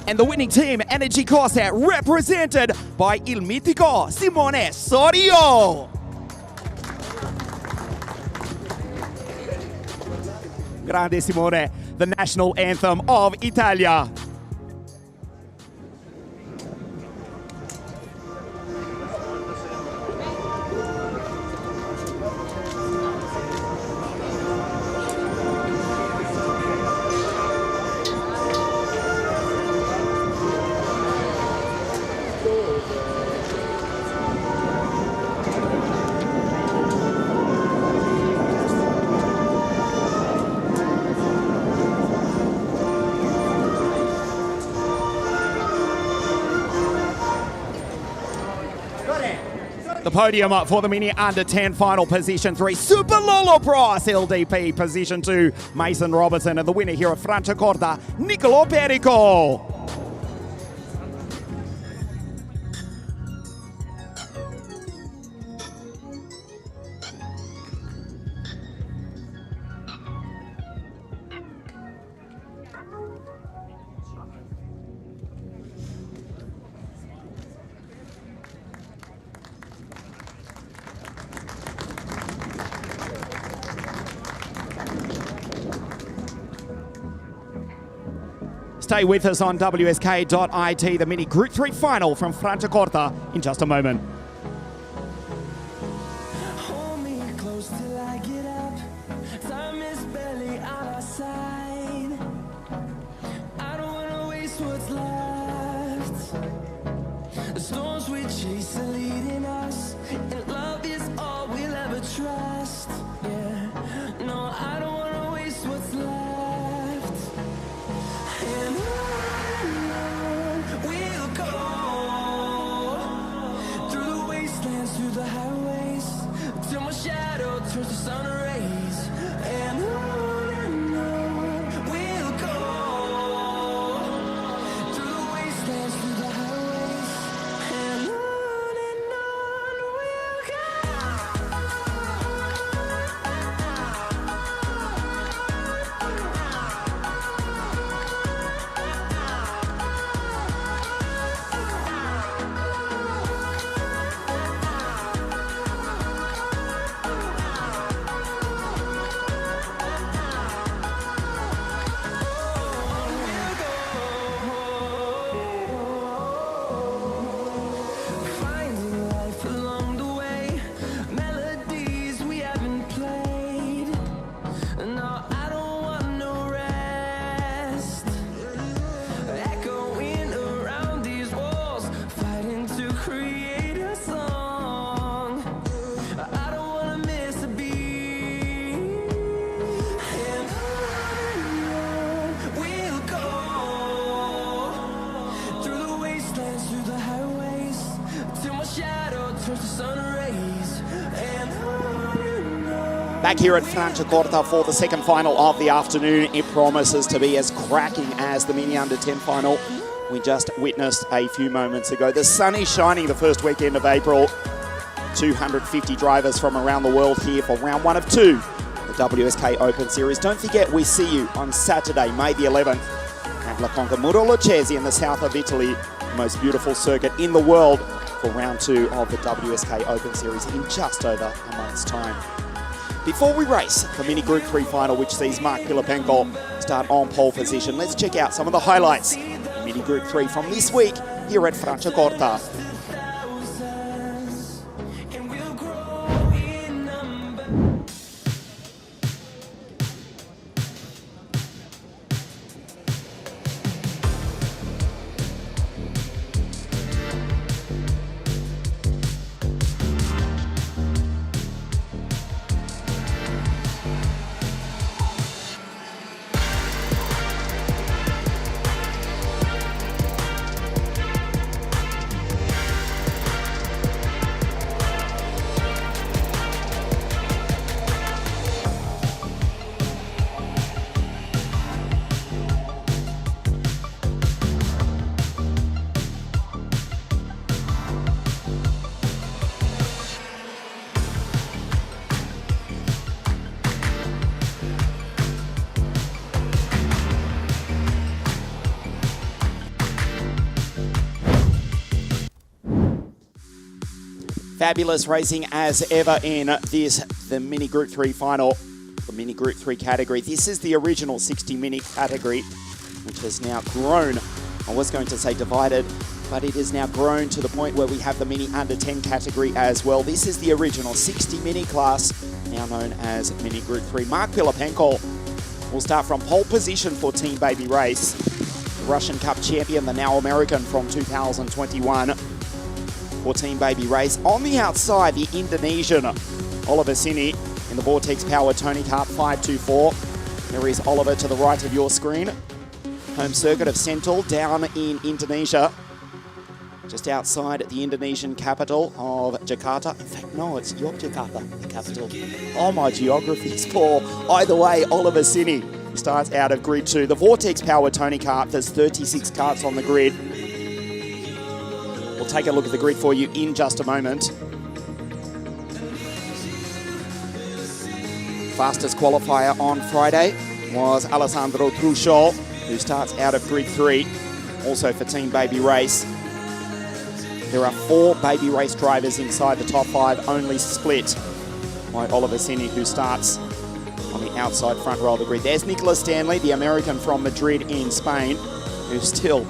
And the winning team, Energy Corse, represented by il mitico Simone Sorio. Grande Simone, the national anthem of Italia. The podium up for the Mini Under 10 final, position 3, Super Lolo Bros LDP, position 2, Mason Robertson, and the winner here at Franciacorta, Nicolo Perico. Stay with us on WSK.it, the Mini Group 3 final from Franciacorta in just a moment. Hold me close till I get up. Time is barely on our side. I don't wanna waste what's left. The storms we chase are leading us, and love is all we'll ever trust. Yeah, no, I don't wanna waste what's left. And on we'll go through the Back here at FRANCIACORTA for the second final of the afternoon. It promises to be as cracking as the Mini Under-10 final we just witnessed a few moments ago. The sun is shining the first weekend of April. 250 drivers from around the world here for round 1 of 2, the WSK Open Series. Don't forget, we see you on Saturday, May the 11th at La Conca Muro Lucchese in the south of Italy, the most beautiful circuit in the world, for round 2 of the WSK Open Series in just over a month's time. Before we race the Mini Group 3 final, which sees Mark Pilipenko start on pole position, let's check out some of the highlights of Mini Group 3 from this week here at FRANCIACORTA. Fabulous racing as ever in the Mini Group 3 final, the Mini Group 3 category. This is the original 60-minute category, which has now grown. I was going to say divided, but it has now grown to the point where we have the Mini Under-10 category as well. This is the original 60-mini class, now known as Mini Group 3. Mark Pilipenko will start from pole position for Team Baby Race. The Russian Cup champion, the now American from 2021. For Team Baby Race. On the outside, the Indonesian Oliver Sini in the Vortex Power Tony Kart 524. There is Oliver to the right of your screen. Home circuit of Sentul down in Indonesia. Just outside the Indonesian capital of Jakarta. In fact, no, it's Yogyakarta, the capital. Oh, my geography is poor. Either way, Oliver Sini starts out of grid 2. The Vortex Power Tony Kart, there's 36 karts on the grid. We'll take a look at the grid for you in just a moment. Fastest qualifier on Friday was Alessandro Truscio, who starts out of grid 3. Also for Team Baby Race. There are 4 Baby Race drivers inside the top 5, only split by Oliver Sini, who starts on the outside front row of the grid. There's Nicholas Stanley, the American from Madrid in Spain, who's still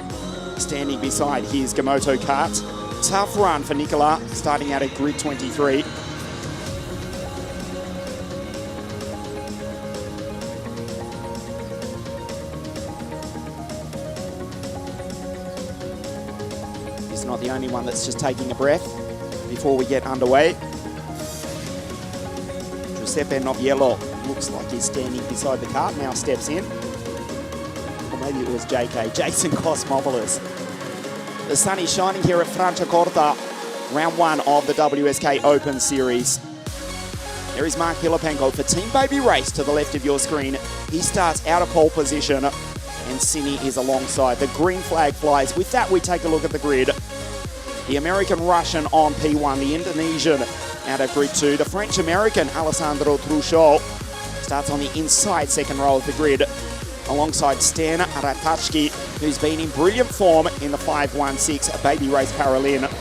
standing beside his Gamoto kart. Tough run for Nicola, starting out at grid 23. He's not the only one that's just taking a breath before we get underway. Giuseppe Noviello looks like he's standing beside the kart, now steps in. Or maybe it was JK, Jason Cosmopolis. The sun is shining here at FRANCIACORTA, round 1 of the WSK Open Series. There is Mark Pilipenko for Team Baby Race to the left of your screen. He starts out of pole position and Sini is alongside. The green flag flies. With that, we take a look at the grid. The American-Russian on P1, the Indonesian out of grid 2. The French-American Alessandro Truscio starts on the inside second row of the grid, alongside Stan Ratajski, who's been in brilliant form in the 516 Baby Race Paralympic.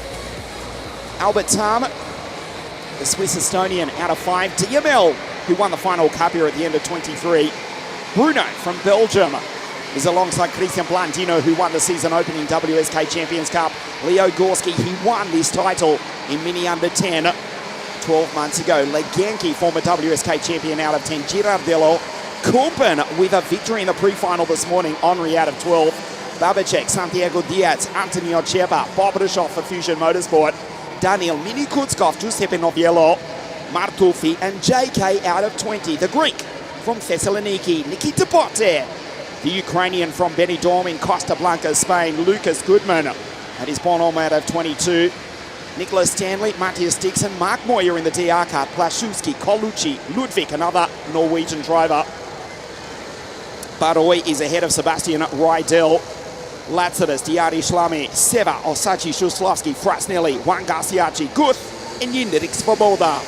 Albert Tam, the Swiss-Estonian out of 5. DML, who won the final cup here at the end of 23. Bruno from Belgium is alongside Christian Blandino, who won the season opening WSK Champions Cup. Leo Gorski, he won this title in Mini Under-10 12 months ago. Legenki, former WSK champion out of 10. Girardello, Kumpen with a victory in the pre-final this morning. Henri out of 12. Babacek, Santiago Diaz, Antonio Chepa, Bob Rishoff for Fusion Motorsport. Daniel Mini Kutskov, Giuseppe Noviello, Martufi, and JK out of 20. The Greek from Thessaloniki, Nikita Pote. The Ukrainian from Benidorm in Costa Blanca, Spain, Lucas Goodman. That is Bonhomme out of 22. Nicholas Stanley, Matthias Dixon, Mark Moyer in the DR car, Plaszewski, Colucci, Ludwig, another Norwegian driver. Baroy is ahead of Sebastian Rydell. Latsidis, Diari Shlami, Seva, Osachi Shuslovsky, Frasnelli, Juan Garciaci, Guth, and Jindrik Svoboda.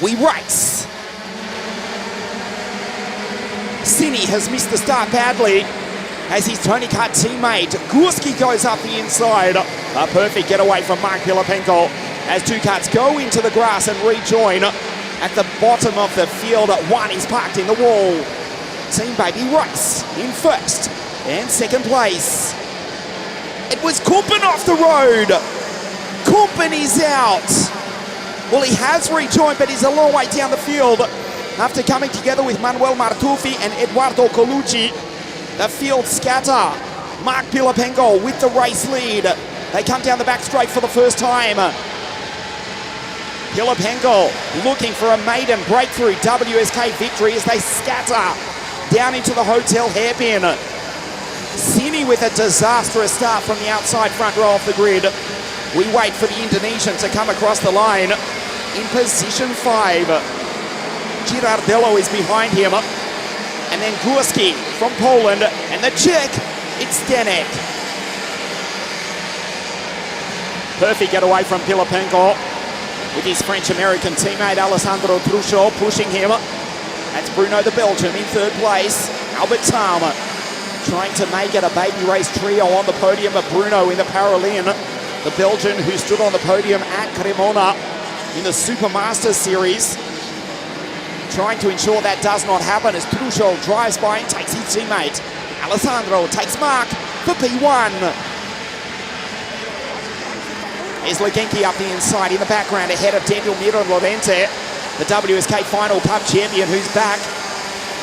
We race. Cini has missed the start badly as his Tony Kart teammate Gurski goes up the inside. A perfect getaway from Mark Pilapenko as two karts go into the grass and rejoin at the bottom of the field. One is parked in the wall. Team Baby Race in first and second place. It was Kumpen off the road. Kumpen is out. Well, he has rejoined, but he's a long way down the field after coming together with Manuel Martufi and Eduardo Colucci. The field scatter. Mark Pilapenko with the race lead. They come down the back straight for the first time. Pilapenko looking for a maiden breakthrough WSK victory as they scatter down into the hotel hairpin. Cini with a disastrous start from the outside front row of the grid. We wait for the Indonesian to come across the line in position 5. Girardello is behind him. And then Gurski from Poland. And the Czech, it's Zdenek. Perfect getaway from Pilapenko with his French-American teammate Alessandro Truchot pushing him. That's Bruno the Belgian in third place. Albert Tam trying to make it a baby race trio on the podium, but Bruno in the Paralympian, the Belgian who stood on the podium at Cremona in the Super Masters Series, trying to ensure that does not happen as Truchot drives by and takes his teammate. Alessandro takes mark for P1. Is Legenki up the inside in the background ahead of Daniel Miron Lorente, the WSK Final Cup champion who's back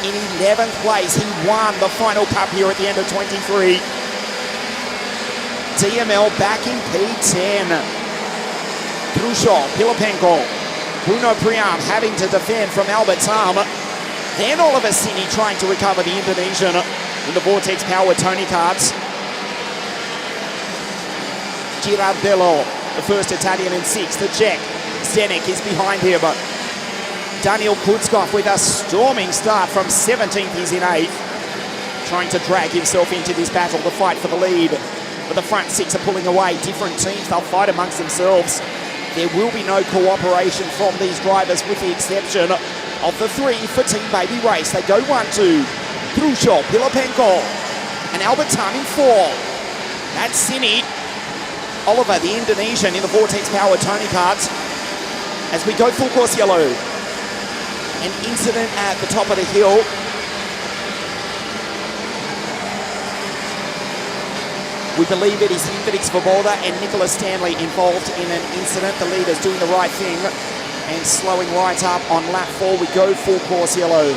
in 11th place. He won the Final Cup here at the end of 23. DML back in P10. Truchot, Pilapenko, Bruno Priam having to defend from Albert Tam. Then Oliver Cini trying to recover the Indonesian in the Vortex powered Tony Karts. Girardello, the first Italian in 6th, the Czech. Zdenek is behind him. Daniel Kutskov with a storming start from 17th, he's in 8th. Trying to drag himself into this battle to fight for the lead. But the front 6 are pulling away. Different teams, they'll fight amongst themselves. There will be no cooperation from these drivers with the exception of the 3 for Team Baby Race. They go 1-2. Truchot, Pilapenko, and Albert Tam in 4. That's Cini. Oliver, the Indonesian, in the Vortex powered Tony Karts. As we go full course yellow. An incident at the top of the hill. We believe it is Jindrik Svoboda and Nicholas Stanley involved in an incident. The leaders doing the right thing and slowing right up on lap 4. We go full course yellow.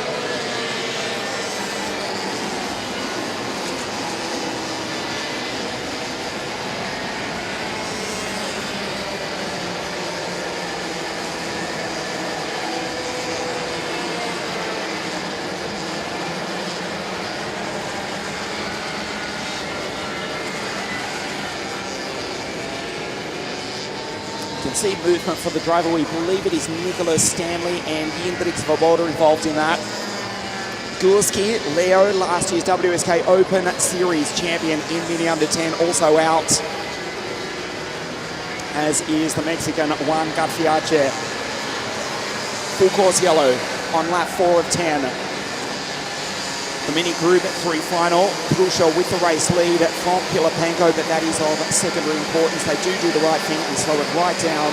You can see movement for the driver. We believe it is Nicholas Stanley and Jindrik Svoboda involved in that. Gurski, Leo, last year's WSK Open Series champion in Mini Under 10, also out. As is the Mexican Juan Garciace. Full course yellow on lap 4 of 10. The Mini Group 3 final. Truchot with the race lead from Pilapenko, but that is of secondary importance. They do the right thing and slow it right down,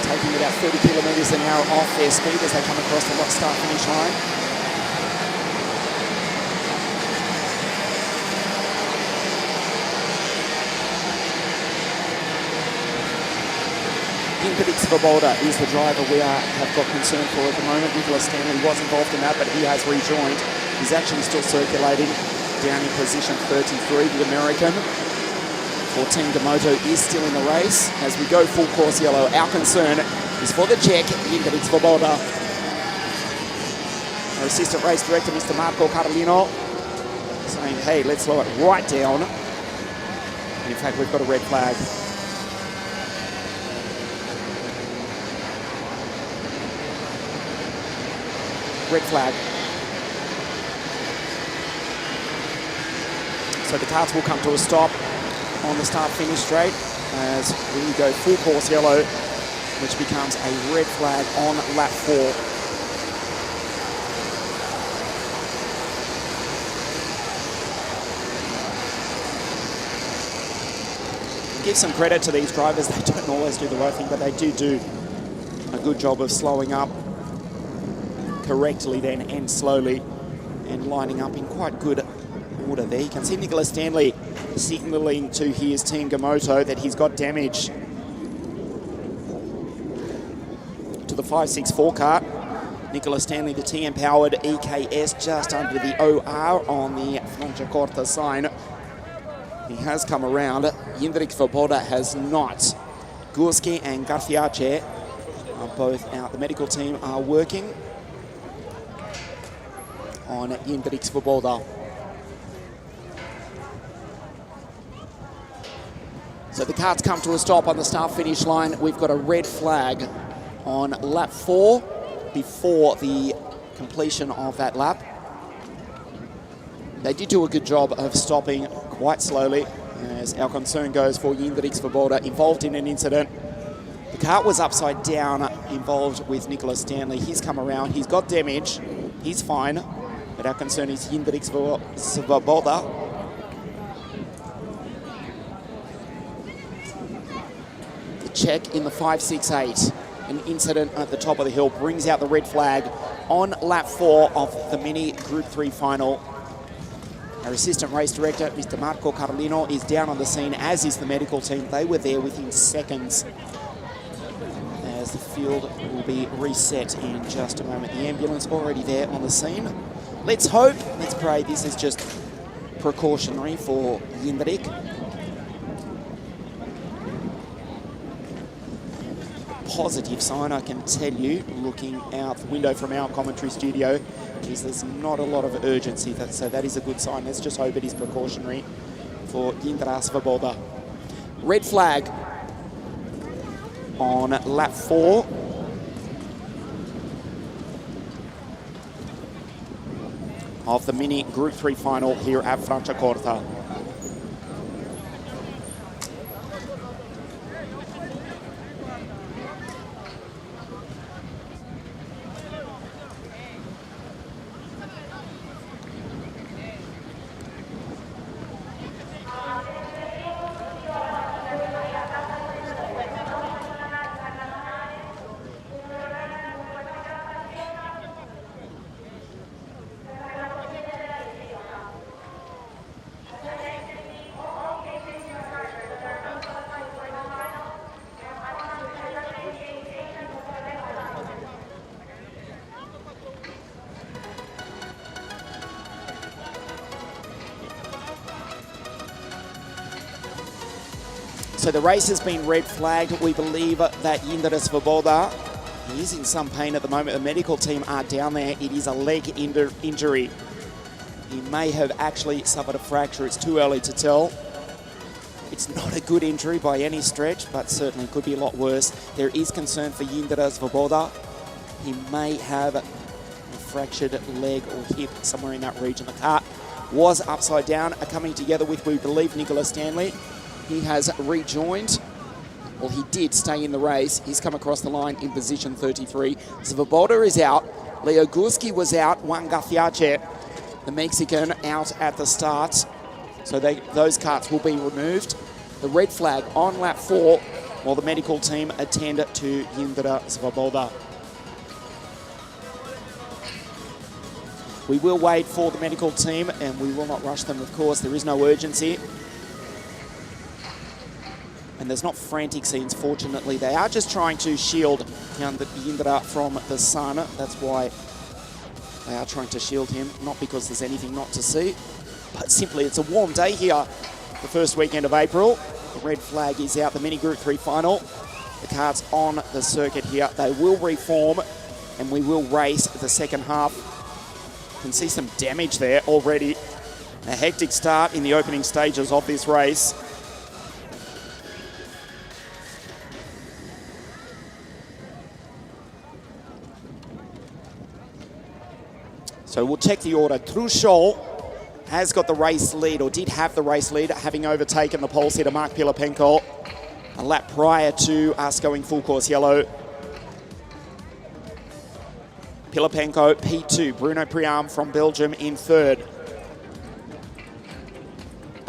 taking about 30 kilometres an hour off their speed as they come across the start-finish line. Jindrik Svoboda is the driver we have got concern for at the moment. Nicholas Stanley was involved in that, but he has rejoined. He's actually still circulating down in position 33. The American for Team Demoto is still in the race. As we go full course yellow, our concern is for the Czech, Jindrik Svoboda. Our assistant race director, Mr. Marco Carolino, saying, hey, let's slow it right down. In fact, we've got a red flag. Red flag. So the carts will come to a stop on the start-finish straight as we go full course yellow, which becomes a red flag on lap 4. Give some credit to these drivers. They don't always do the right thing, but they do a good job of slowing up correctly then and slowly and lining up in quite good order there. You can see Nicholas Stanley signalling to his team Gamoto that he's got damage to the 564 cart. Nicholas Stanley, the TM-powered EKS, just under the OR on the FRANCIACORTA sign. He has come around. Jindrik Svoboda has not. Gurski and Garfiace are both out. The medical team are working on Jindrik Svoboda. So the carts come to a stop on the start-finish line. We've got a red flag on lap 4 before the completion of that lap. They did do a good job of stopping quite slowly, as our concern goes for Jindrik Svoboda, involved in an incident. The cart was upside down, involved with Nicholas Stanley. He's come around, he's got damage, he's fine, but our concern is Jindrik Svoboda. The check in the 568, an incident at the top of the hill, brings out the red flag on lap 4 of the Mini Group 3 final. Our assistant race director, Mr. Marco Carlino, is down on the scene, as is the medical team. They were there within seconds, as the field will be reset in just a moment. The ambulance already there on the scene. Let's hope, let's pray this is just precautionary for Jindrik. Positive sign, I can tell you, looking out the window from our commentary studio, is there's not a lot of urgency, so that is a good sign. Let's just hope it is precautionary for Jindrik Svoboda. Red flag on lap 4. Of the Mini Group 3 final here at Franciacorta. So the race has been red flagged. We believe that Jindrik Svoboda is in some pain at the moment. The medical team are down there. It is a leg injury. He may have actually suffered a fracture. It's too early to tell. It's not a good injury by any stretch, but certainly could be a lot worse. There is concern for Jindrik Svoboda. He may have a fractured leg or hip somewhere in that region. The cart was upside down, coming together with, we believe, Nicholas Stanley. He has rejoined. Well, he did stay in the race. He's come across the line in position 33. Svoboda is out. Leo Gurski was out. Juan Garfiace, the Mexican, out at the start. So those carts will be removed. The red flag on lap 4 while the medical team attend to Jindrik Svoboda. We will wait for the medical team and we will not rush them, of course. There is no urgency. And there's not frantic scenes, fortunately. They are just trying to shield Jindrik from the sun. That's why they are trying to shield him, not because there's anything not to see, but simply it's a warm day here, the first weekend of April. The red flag is out, the Mini Group 3 final. The carts on the circuit here. They will reform and we will race the second half. You can see some damage there already. A hectic start in the opening stages of this race. So we'll check the order. Trushol has got the race lead, or did have the race lead, having overtaken the pole sitter Mark Pilapenko a lap prior to us going full course yellow. Pilapenko P2, Bruno Priam from Belgium in third.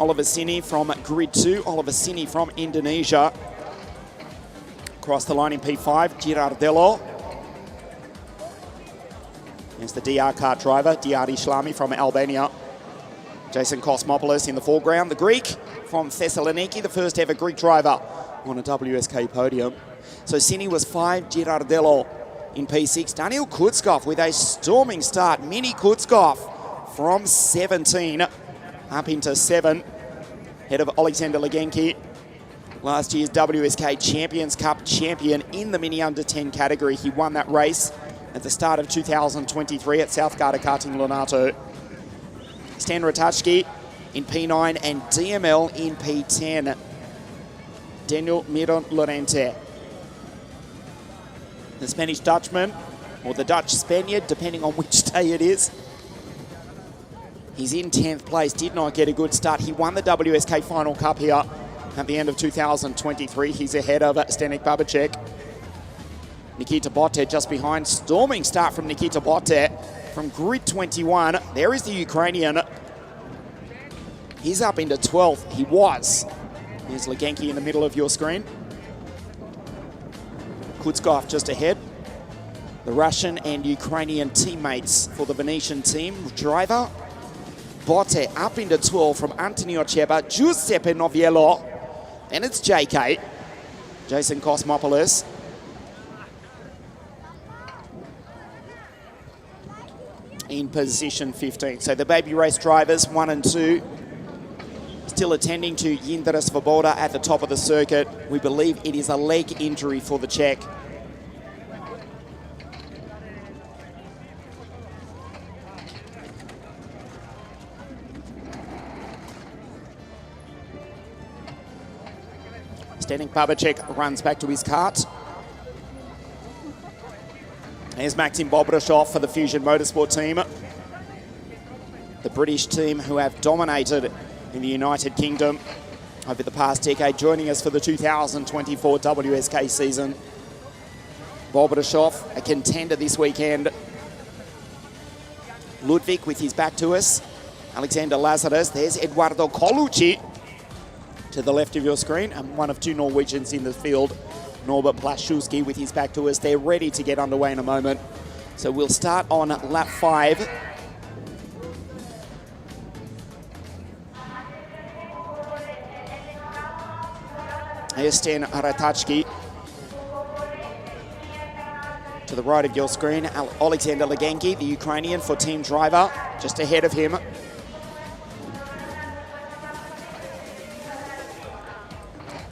Oliver Sini from grid 2, Oliver Sini from Indonesia. Across the line in P5, Girardello. There's the DR kart driver, Diar Islami from Albania. Jason Kosmopoulos in the foreground. The Greek from Thessaloniki, the first ever Greek driver on a WSK podium. So Sini was 5, Girardello in P6. Daniel Kutskov with a storming start. Mini Kutskov from 17 up into 7. Head of Alexander Legenki, last year's WSK Champions Cup champion in the Mini Under 10 category. He won that race at the start of 2023 at South Garda Karting Lonato. Stan Ratajski in P9 and DML in P10. Daniel Miron Lorente. The Spanish Dutchman, or the Dutch Spaniard, depending on which day it is. He's in 10th place, did not get a good start. He won the WSK Final Cup here at the end of 2023. He's ahead of Zdenek Babacek. Nikita Botte just behind. Storming start from Nikita Botte from grid 21. There is the Ukrainian. He's up into 12th. He was. Here's Legenki in the middle of your screen. Kutskov just ahead. The Russian and Ukrainian teammates for the Venetian team. Driver Botte up into 12 from Antonio Cheba, Giuseppe Noviello. Then it's JK, Jason Kosmopoulos. In position 15. So the baby race drivers, 1 and 2, still attending to Jindra Svoboda at the top of the circuit. We believe it is a leg injury for the Czech. Zdenek Babacek runs back to his kart. There's Maxim Bobrashov for the Fusion Motorsport team. The British team who have dominated in the United Kingdom over the past decade, joining us for the 2024 WSK season. Bobrashov, a contender this weekend. Ludwig with his back to us. Alexander Lazarus. There's Eduardo Colucci to the left of your screen, and one of 2 Norwegians in the field, Norbert Plaszczewski with his back to us. They're ready to get underway in a moment. So we'll start on lap 5. Here's Stan Ratajski. To the right of your screen, Alexander Legenki, the Ukrainian for team driver, just ahead of him.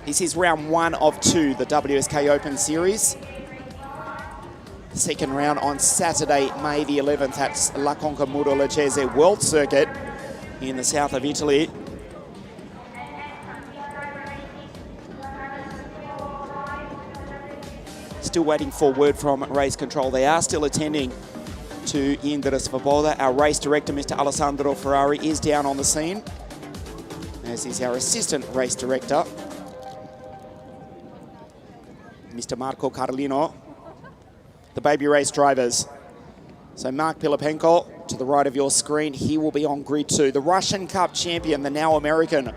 This is round 1 of 2, the WSK Open Series. Second round on Saturday, May the 11th at La Conca Muro Lecese World Circuit in the south of Italy. Still waiting for word from race control. They are still attending to Jindra Svoboda. Our race director, Mr. Alessandro Ferrari, is down on the scene, as is our assistant race director, Mr. Marco Carlino. The baby race drivers. So Mark Pilapenko to the right of your screen, he will be on grid 2. The Russian Cup champion, the now American,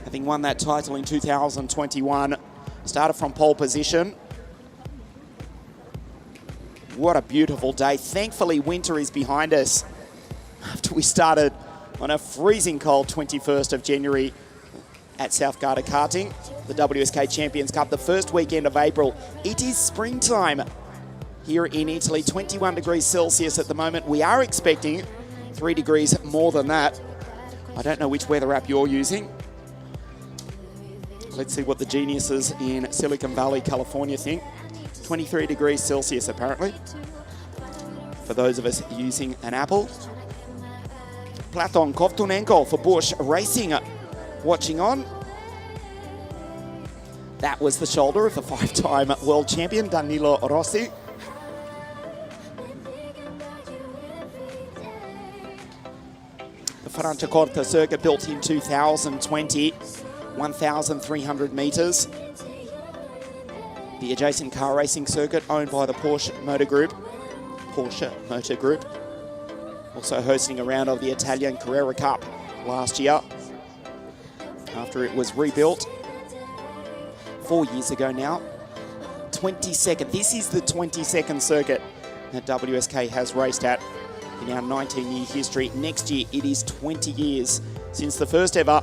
having won that title in 2021. Started from pole position. What a beautiful day. Thankfully, winter is behind us after we started on a freezing cold 21st of January at South Garda Karting, the WSK Champions Cup, the first weekend of April. It is springtime here in Italy, 21 degrees Celsius at the moment. We are expecting 3 degrees more than that. I don't know which weather app you're using. Let's see what the geniuses in Silicon Valley, California think. 23 degrees Celsius apparently, for those of us using an Apple. Platon Kovtunenko for Bush Racing watching on. That was the shoulder of the 5-time world champion Danilo Rossi. The FRANCIACORTA circuit built in 2020, 1,300 metres. The adjacent car racing circuit owned by the Porsche Motor Group. Also hosting a round of the Italian Carrera Cup last year after it was rebuilt 4 years ago now. 22nd, this is the 22nd circuit that WSK has raced at in our 19-year history. Next year, it is 20 years since the first ever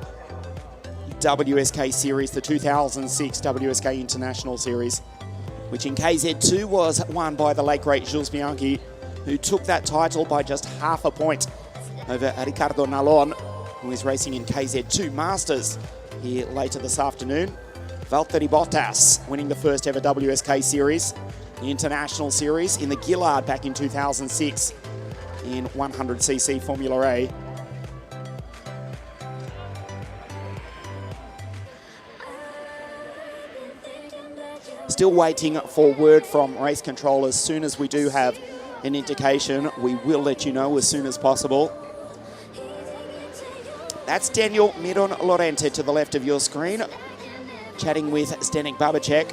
WSK Series, the 2006 WSK International Series, which in KZ2 was won by the late great Jules Bianchi, who took that title by just half a point over Ricardo Nalon, who is racing in KZ2 Masters here later this afternoon. Valtteri Bottas winning the first ever WSK Series, the International Series in the Gillard back in 2006 in 100cc Formula A. Still waiting for word from race control. As soon as we do have an indication, we will let you know as soon as possible. That's Daniel Miron Lorente to the left of your screen, chatting with Zdenek Babacek.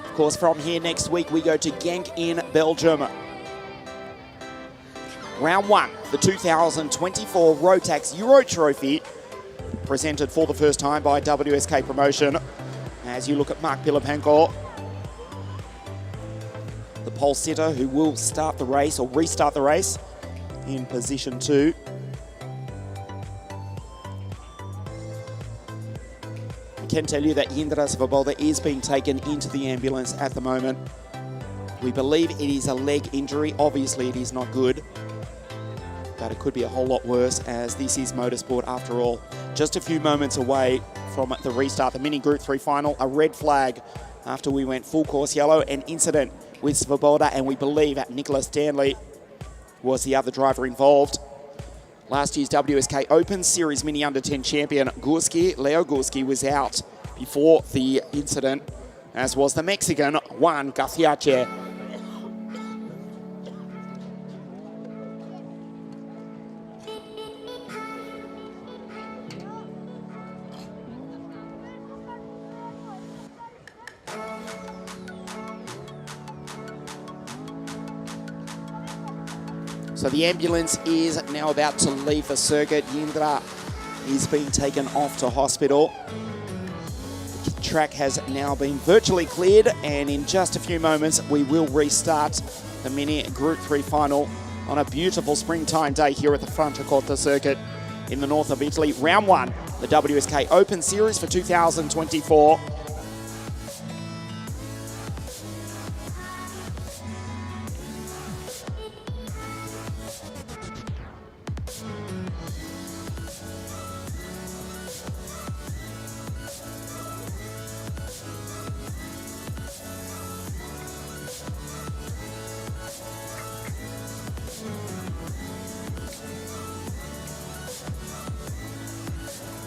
Of course, from here next week, we go to Genk in Belgium. Round 1, the 2024 Rotax Euro Trophy, presented for the first time by WSK Promotion. As you look at Mark Pilipenko, the pole sitter who will start the race or restart the race in position 2. I can tell you that Jindra Svoboda is being taken into the ambulance at the moment. We believe it is a leg injury. Obviously, it is not good, but it could be a whole lot worse, as this is motorsport after all. Just a few moments away from the restart, the Mini Group 3 final, a red flag after we went full course yellow, an incident with Svoboda, and we believe that Nicholas Stanley was the other driver involved. Last year's WSK Open Series Mini Under-10 champion Leo Gurski was out before the incident, as was the Mexican Juan Garciache. So the ambulance is now about to leave the circuit. Jindra is being taken off to hospital. The track has now been virtually cleared, and in just a few moments we will restart the Mini Group 3 final on a beautiful springtime day here at the FRANCIACORTA circuit in the north of Italy. Round 1, the WSK Open Series for 2024.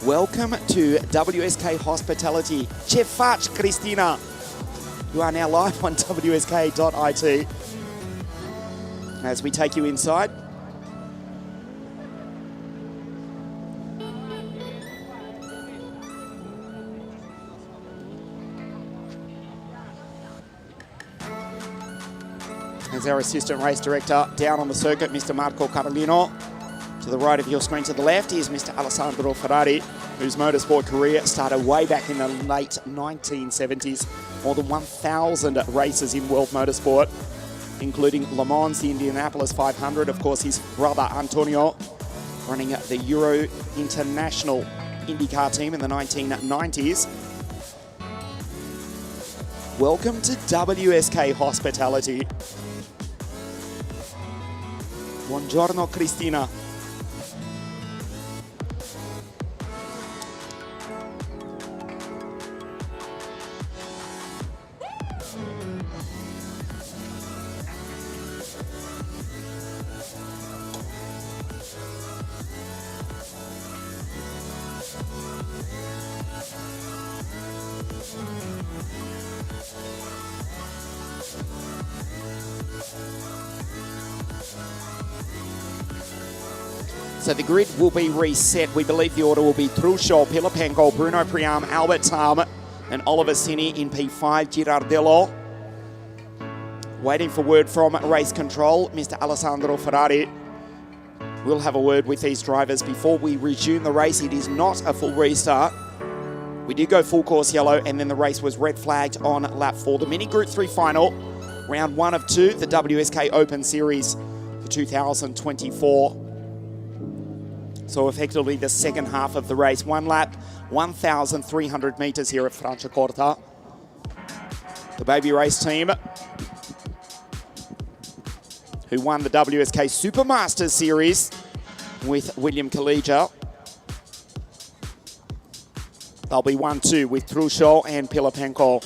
Welcome to WSK Hospitality. Ce faci, Cristina? You are now live on WSK.it as we take you inside. As our assistant race director down on the circuit, Mr. Marco Carlino. To the right of your screen, to the left, is Mr. Alessandro Ferrari, whose motorsport career started way back in the late 1970s. More than 1,000 races in world motorsport, including Le Mans, the Indianapolis 500. Of course, his brother Antonio running the Euro International IndyCar team in the 1990s. Welcome to WSK Hospitality. Buongiorno, Cristina. So the grid will be reset. We believe the order will be Truscio, Pilapenko, Bruno Priam, Albert Tam, and Oliver Cini in P5, Girardello. Waiting for word from race control, Mr. Alessandro Ferrari. We'll have a word with these drivers before we resume the race. It is not a full restart. We did go full course yellow, and then the race was red flagged on lap 4. The Mini Group 3 final, round 1 of 2, the WSK Open Series for 2024. So effectively the second half of the race. 1 lap, 1,300 meters here at Franciacorta. The baby race team who won the WSK Super Masters Series with William Collegia. They'll be 1-2 with Truscio and Pilapenko.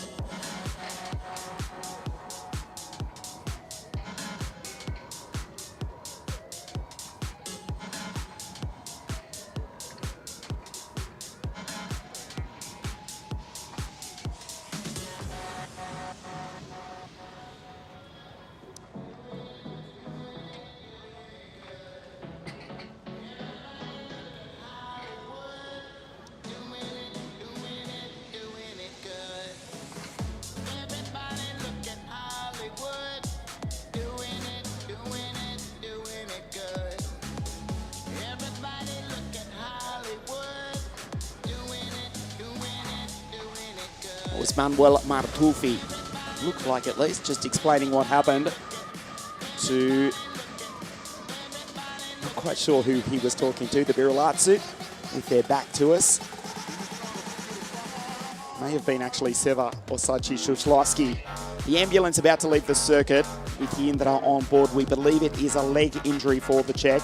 Was Manuel Martufi, looked like at least, just explaining what happened to, not quite sure who he was talking to, the Birilatsu, if they're back to us. May have been actually Seva or Sachi Shushlovsky. The ambulance about to leave the circuit with Indra on board. We believe it is a leg injury for the Czech.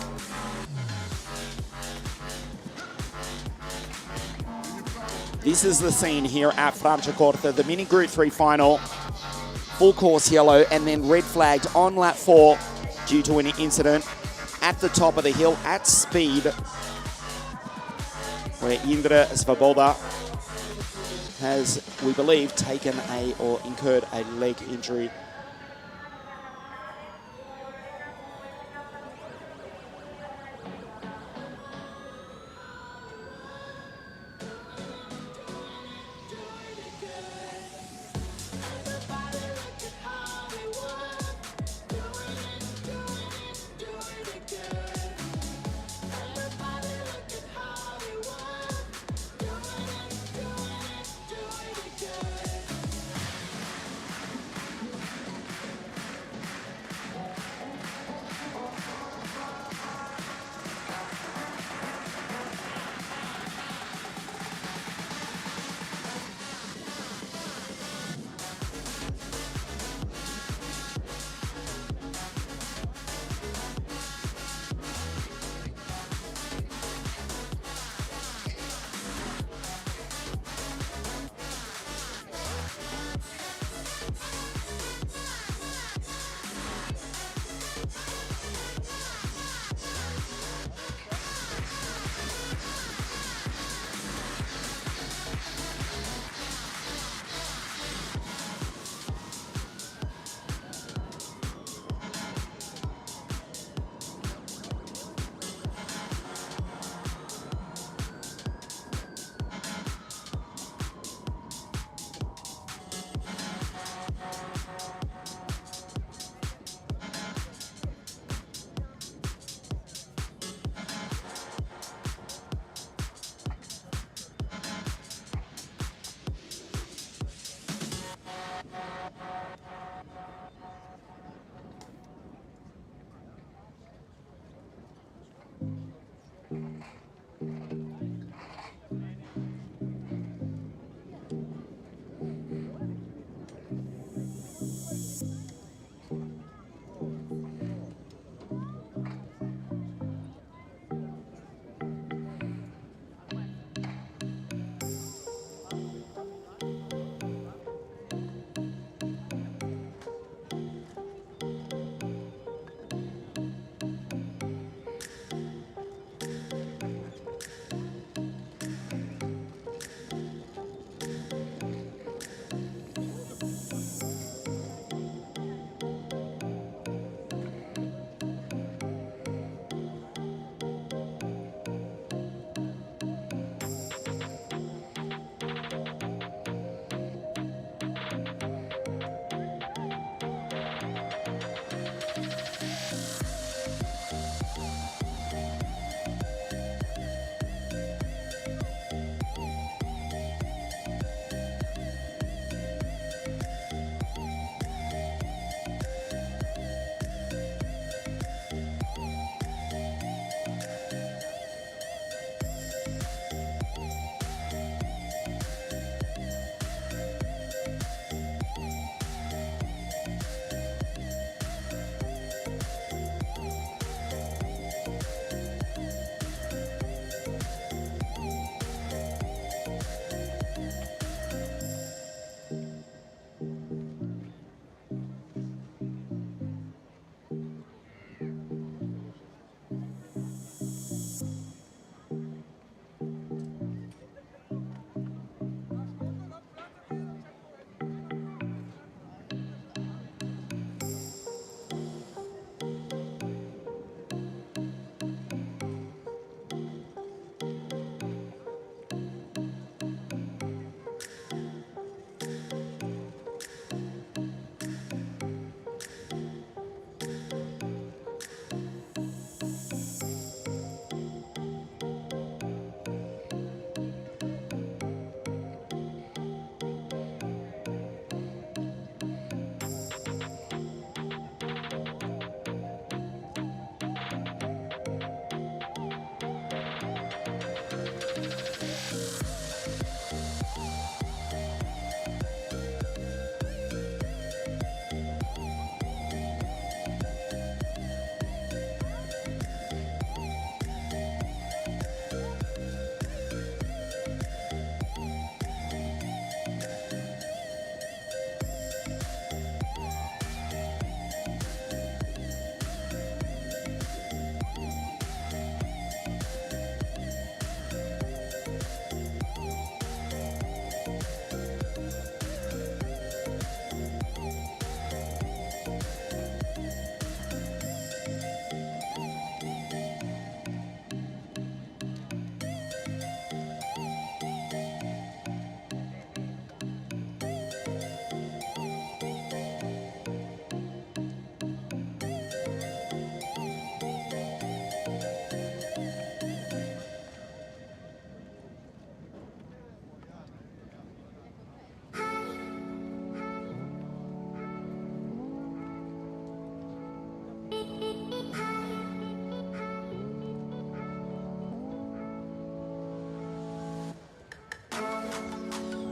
This is the scene here at Franciacorta, the Mini Group 3 final, full course yellow, and then red flagged on lap 4 due to an incident at the top of the hill at speed, where Indra Svoboda has, we believe, taken or incurred a leg injury.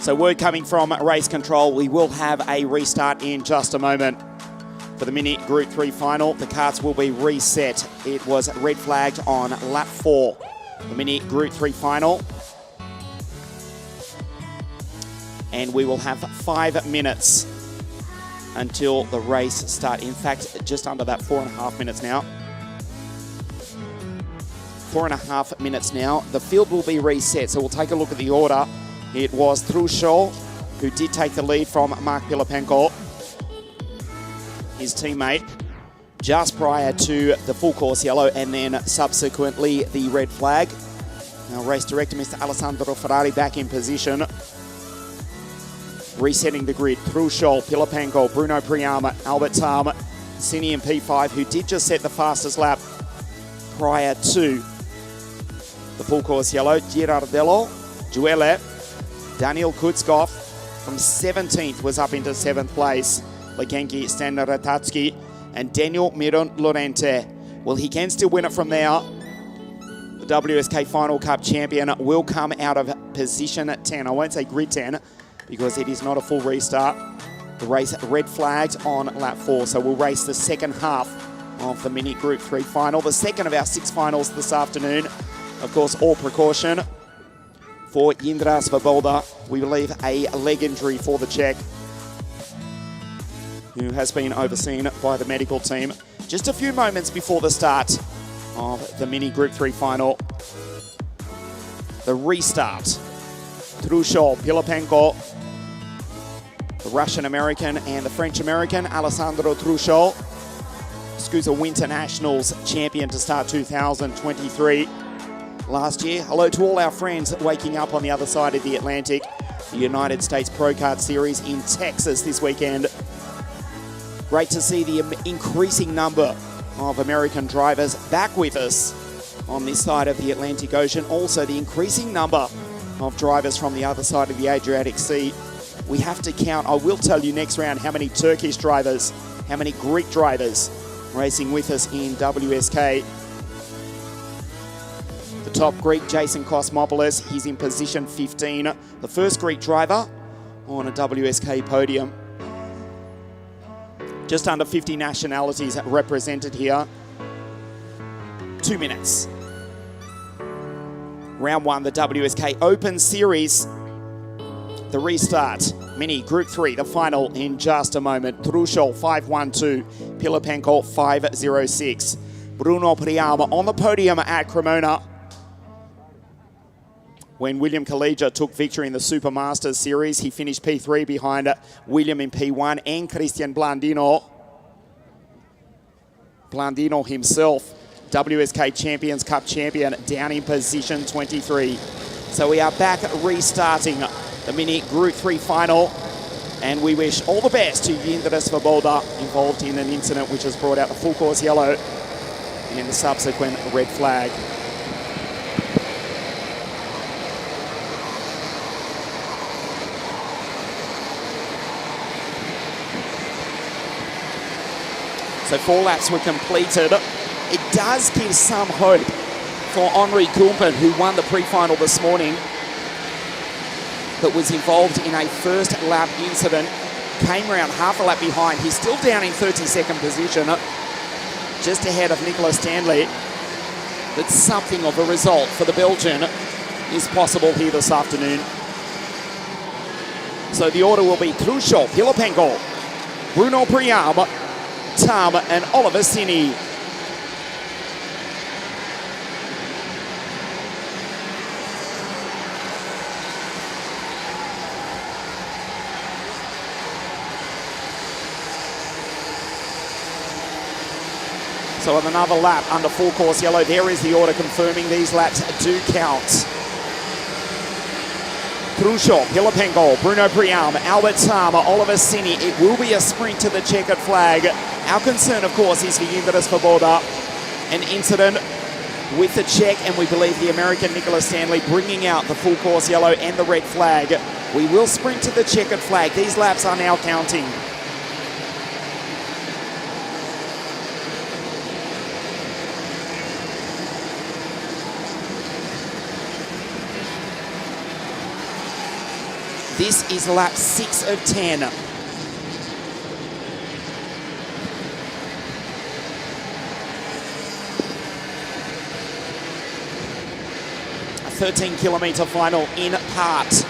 So word coming from race control, we will have a restart in just a moment. For the Mini Group 3 final, the carts will be reset. It was red flagged on lap 4. The Mini Group 3 final. And we will have 5 minutes until the race start. In fact, just under that, 4.5 minutes now. 4.5 minutes now. The field will be reset, so we'll take a look at the order. It was Trushol who did take the lead from Mark Pilapenko, his teammate, just prior to the full course yellow and then subsequently the red flag. Now race director Mr. Alessandro Ferrari back in position. Resetting the grid, Trushol, Pilapenko, Bruno Priam, Albert Tam, Cini in P5, who did just set the fastest lap prior to the full course yellow. Girardello, Juele, Daniel Kutskov from 17th was up into 7th place. Legenki Standaratatsky and Daniel Miron Lorente. Well, he can still win it from there. The WSK Final Cup champion will come out of position 10. I won't say grid 10 because it is not a full restart. The race red flagged on lap 4, so we'll race the second half of the Mini Group 3 final, the second of our 6 finals this afternoon. Of course, all precaution for Jindra Svoboda. We believe a leg injury for the Czech, who has been overseen by the medical team. Just a few moments before the start of the Mini Group 3 final. The restart. Trushol, Pilapenko, the Russian-American and the French-American, Alessandro Trushol, Scusa Winter Nationals champion to start 2023 last year. Hello to all our friends waking up on the other side of the Atlantic. The United States Pro Kart Series in Texas this weekend. Great to see the increasing number of American drivers back with us on this side of the Atlantic Ocean. Also, the increasing number of drivers from the other side of the Adriatic Sea. We have to count, I will tell you next round, how many Turkish drivers, how many Greek drivers racing with us in WSK. The top Greek, Jason Kosmopoulos, he's in position 15. The first Greek driver on a WSK podium. Just under 50 nationalities represented here. 2 minutes. Round 1, the WSK Open Series. The restart. Mini Group 3, the final in just a moment. Trushol 5.12, Pilapenko 5.06. Bruno Priam on the podium at Cremona. When William Collegia took victory in the Super Masters Series, he finished P3 behind William in P1 and Christian Blandino. Blandino himself, WSK Champions Cup champion, down in position 23. So we are back restarting the Mini Group 3 final, and we wish all the best to Jindra Svoboda, involved in an incident which has brought out the full course yellow and the subsequent red flag. So 4 laps were completed. It does give some hope for Henri Kumpen, who won the pre-final this morning, but was involved in a first lap incident, came around half a lap behind. He's still down in 32nd position, just ahead of Nicolas Stanley. But something of a result for the Belgian is possible here this afternoon. So the order will be Trushol, Pilapenko, Bruno Priam, Tam and Oliver Cini. So on another lap under full course yellow, there is the order confirming these laps do count. Trushol, Pilapenko, Bruno Priam, Albert Tam, Oliver Cini. It will be a sprint to the checkered flag. Our concern, of course, is for Jindra Svoboda. An incident with the Czech, and we believe the American Nicolas Stanley bringing out the full course yellow and the red flag. We will sprint to the checkered flag. These laps are now counting. This is lap 6 of 10. A 13-kilometre final in part.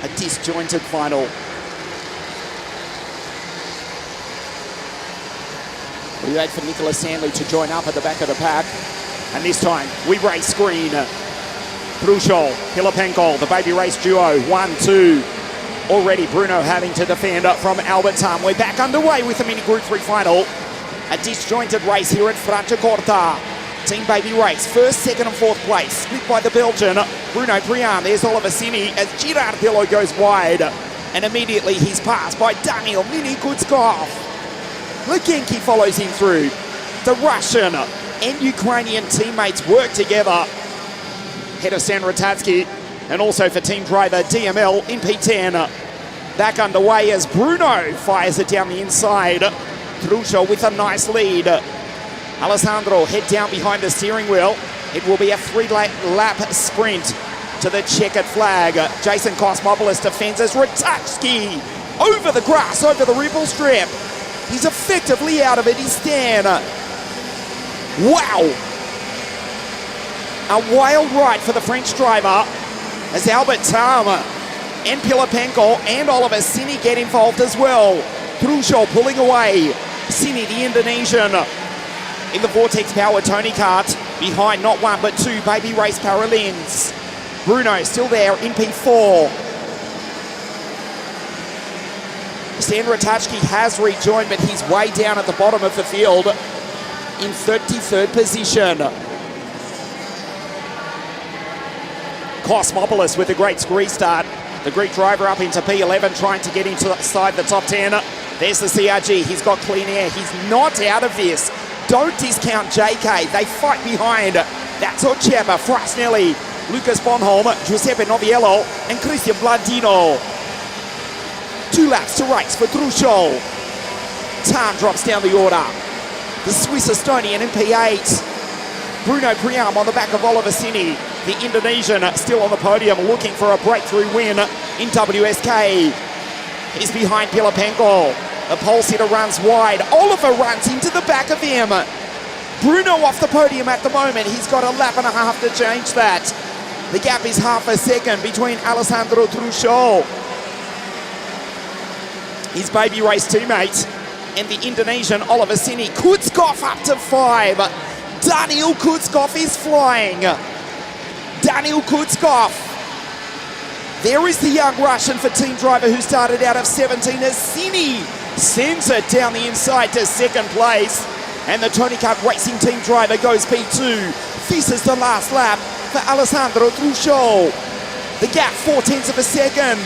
A disjointed final. We wait for Nicholas Stanley to join up at the back of the pack. And this time, we race screen. Trushol, Pilipenko, the baby race duo, 1-2. Already Bruno having to defend from Albert Tam. We're back underway with the Mini Group 3 final. A disjointed race here at FRANCIACORTA. Team baby race, first, second and fourth place. Split by the Belgian, Bruno Priam. There's Oliver Sini as Girardello goes wide. And immediately he's passed by Daniel Mini Kutskov. Legenki follows him through. The Russian and Ukrainian teammates work together. Head of Stan Ratajski, and also for team driver DML in P10. Back underway as Bruno fires it down the inside. Trushol with a nice lead. Alessandro head down behind the steering wheel. It will be a 3-lap sprint to the checkered flag. Jason Kosmopoulos defends as Ratajski over the grass, over the ripple strip. He's effectively out of it, he's Stan. Wow! A wild ride for the French driver as Albert Tam and Pilipenko and Oliver Sini get involved as well. Trushol pulling away. Sini, the Indonesian, in the Vortex Power Tony Kart, behind not one but two baby race Paralins. Bruno still there in P4. Stan Ratajski has rejoined, but he's way down at the bottom of the field in 33rd position. Kosmopoulos with a great restart. The Greek driver up into P11, trying to get inside the top 10. There's the CRG. He's got clean air. He's not out of this. Don't discount JK. They fight behind. That's Ocheba, Frasnelli, Lucas Bonholm, Giuseppe Noviello, and Christian Blandino. 2 laps to race for Trushol. Tam drops down the order. The Swiss Estonian in P8. Bruno Priam on the back of Oliver Sini. The Indonesian still on the podium, looking for a breakthrough win in WSK. He's behind Pilipenko. The pole sitter runs wide. Oliver runs into the back of him. Bruno off the podium at the moment. He's got a lap and a half to change that. The gap is half a second between Alessandro Trushol, his baby race teammate, and the Indonesian Oliver Sini. Kutskov up to 5. Daniel Kutskov is flying. Daniel Kutskov. There is the young Russian for team driver who started out of 17 as Sini sends it down the inside to second place. And the Tony Kart Racing team driver goes P2. This is the last lap for Alessandro Trushol. The gap 0.4 of a second.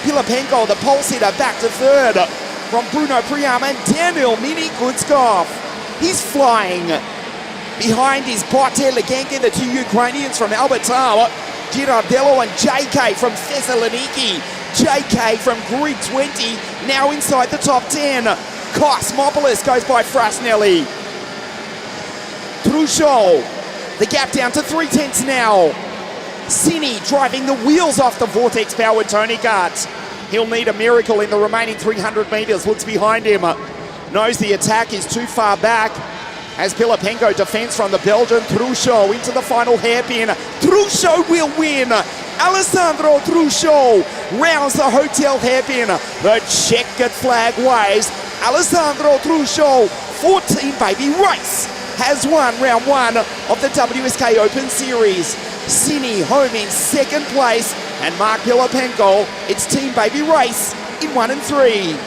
Pilipenko, the pole sitter, back to third from Bruno Priam and Daniel Mini Kutskov. He's flying. Behind is Bartel Legenki, the two Ukrainians from Albert Tam, Girardello and JK from Thessaloniki. JK from Grid 20, now inside the top 10. Kosmopoulos goes by Frasnelli. Trushol, the gap down to 0.3 now. Sini driving the wheels off the Vortex powered Tony Kart. He'll need a miracle in the remaining 300 meters. Looks behind him, knows the attack is too far back as Pilipenko defends from the Belgian. Trushol into the final hairpin. Trushol will win. Alessandro Trushol rounds the hotel hairpin. The checkered flag waves. Alessandro Trushol, 14 baby race, has won round 1 of the WSK Open Series. Sini home in second place, and Mark Pilipenko, it's team baby race in 1 and 3.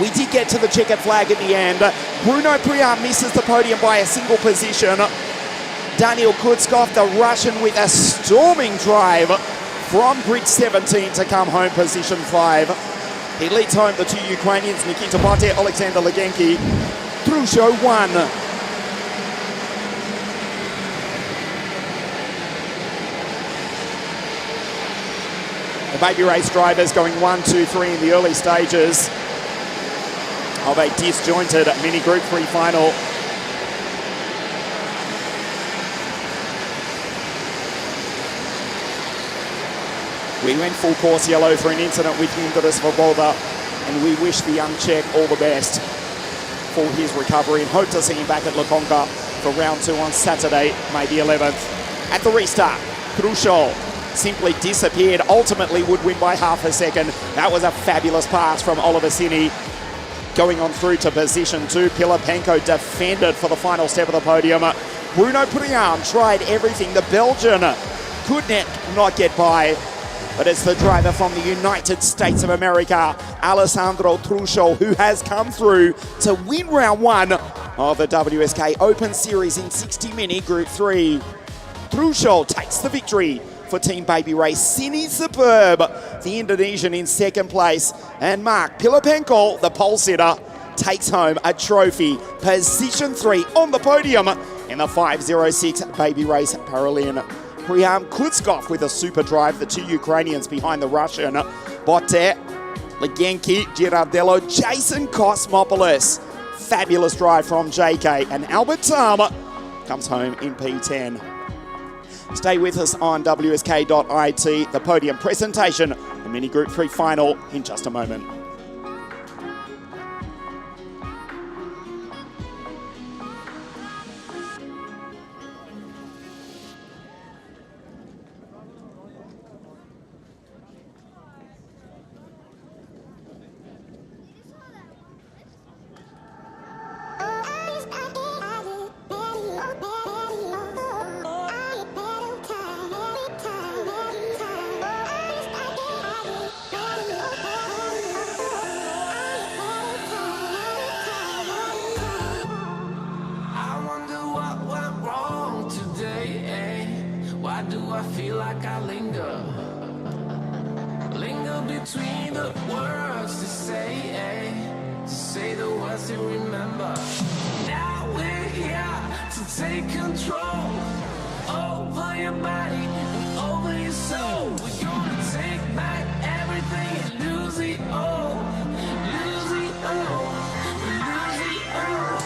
We did get to the checkered flag at the end. Bruno Priam misses the podium by a single position. Daniel Kutskov, the Russian, with a storming drive from grid 17 to come home position 5. He leads home the two Ukrainians, Nikita Bate, Alexander Legenki. Trushol 1. The baby race drivers going 1, 2, 3 in the early stages of a disjointed Mini Group 3 final. We went full course yellow for an incident with Hindernis for Boulder, and we wish the young Czech all the best for his recovery and hope to see him back at Lekonka for round 2 on Saturday, May the 11th. At the restart, Trušol simply disappeared, ultimately would win by half a second. That was a fabulous pass from Oliver Cini. Going on through to position 2, Pilipenko defended for the final step of the podium. Bruno Priam tried everything. The Belgian could not get by, but it's the driver from the United States of America, Alessandro Trušol, who has come through to win round 1 of the WSK Open Series in 60 Mini Group 3. Trušol takes the victory for Team Baby Race. Cini superb, the Indonesian in second place, and Mark Pilipenko, the pole sitter, takes home a trophy. Position 3 on the podium in the 5:06 Baby Race Paralympic. Priam Kutskov with a super drive, the 2 Ukrainians behind the Russian, Botte, Legenki, Girardello, Jason Kosmopoulos. Fabulous drive from JK, and Albert Tam comes home in P10. Stay with us on WSK.IT, the podium presentation, the Mini Group 3 final in just a moment. Between the words to say the words to remember. Now we're here to take control over your body and over your soul. We're gonna take back everything and lose it all, lose it all, lose it all.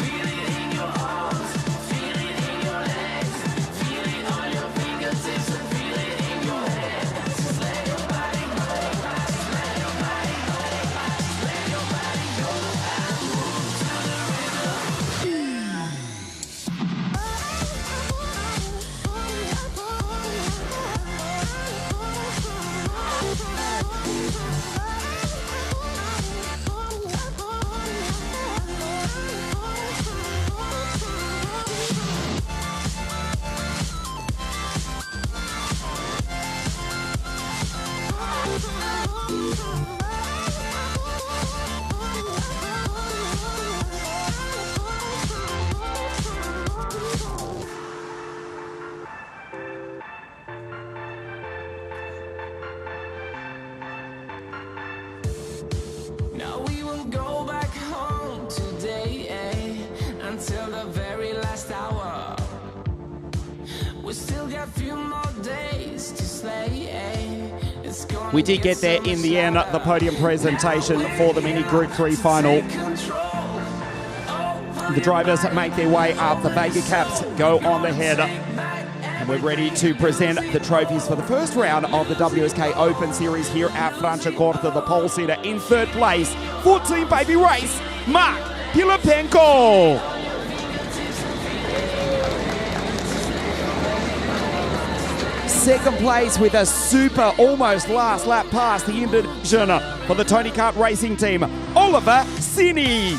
Feel it in your arms, feel it in your legs, feel it on your fingertips and feel it in your head. Just let your body go, just let your body go, just let your body go and move to the rhythm. Now we will go back home today, until the very last hour. We still got a few more days to slay, It's gonna We did get there in the end, the podium presentation for the Mini Group 3 final. The drivers make their way up, the Vega caps go on the head, and we're ready to present the trophies for the first round of the WSK Open Series here at FRANCIACORTA. The pole sitter in third place for Team Baby Race, Mark Pilipenko. Second place with a super almost last lap pass, the Indonesian for the Tony Kart Racing Team, Oliver Cini.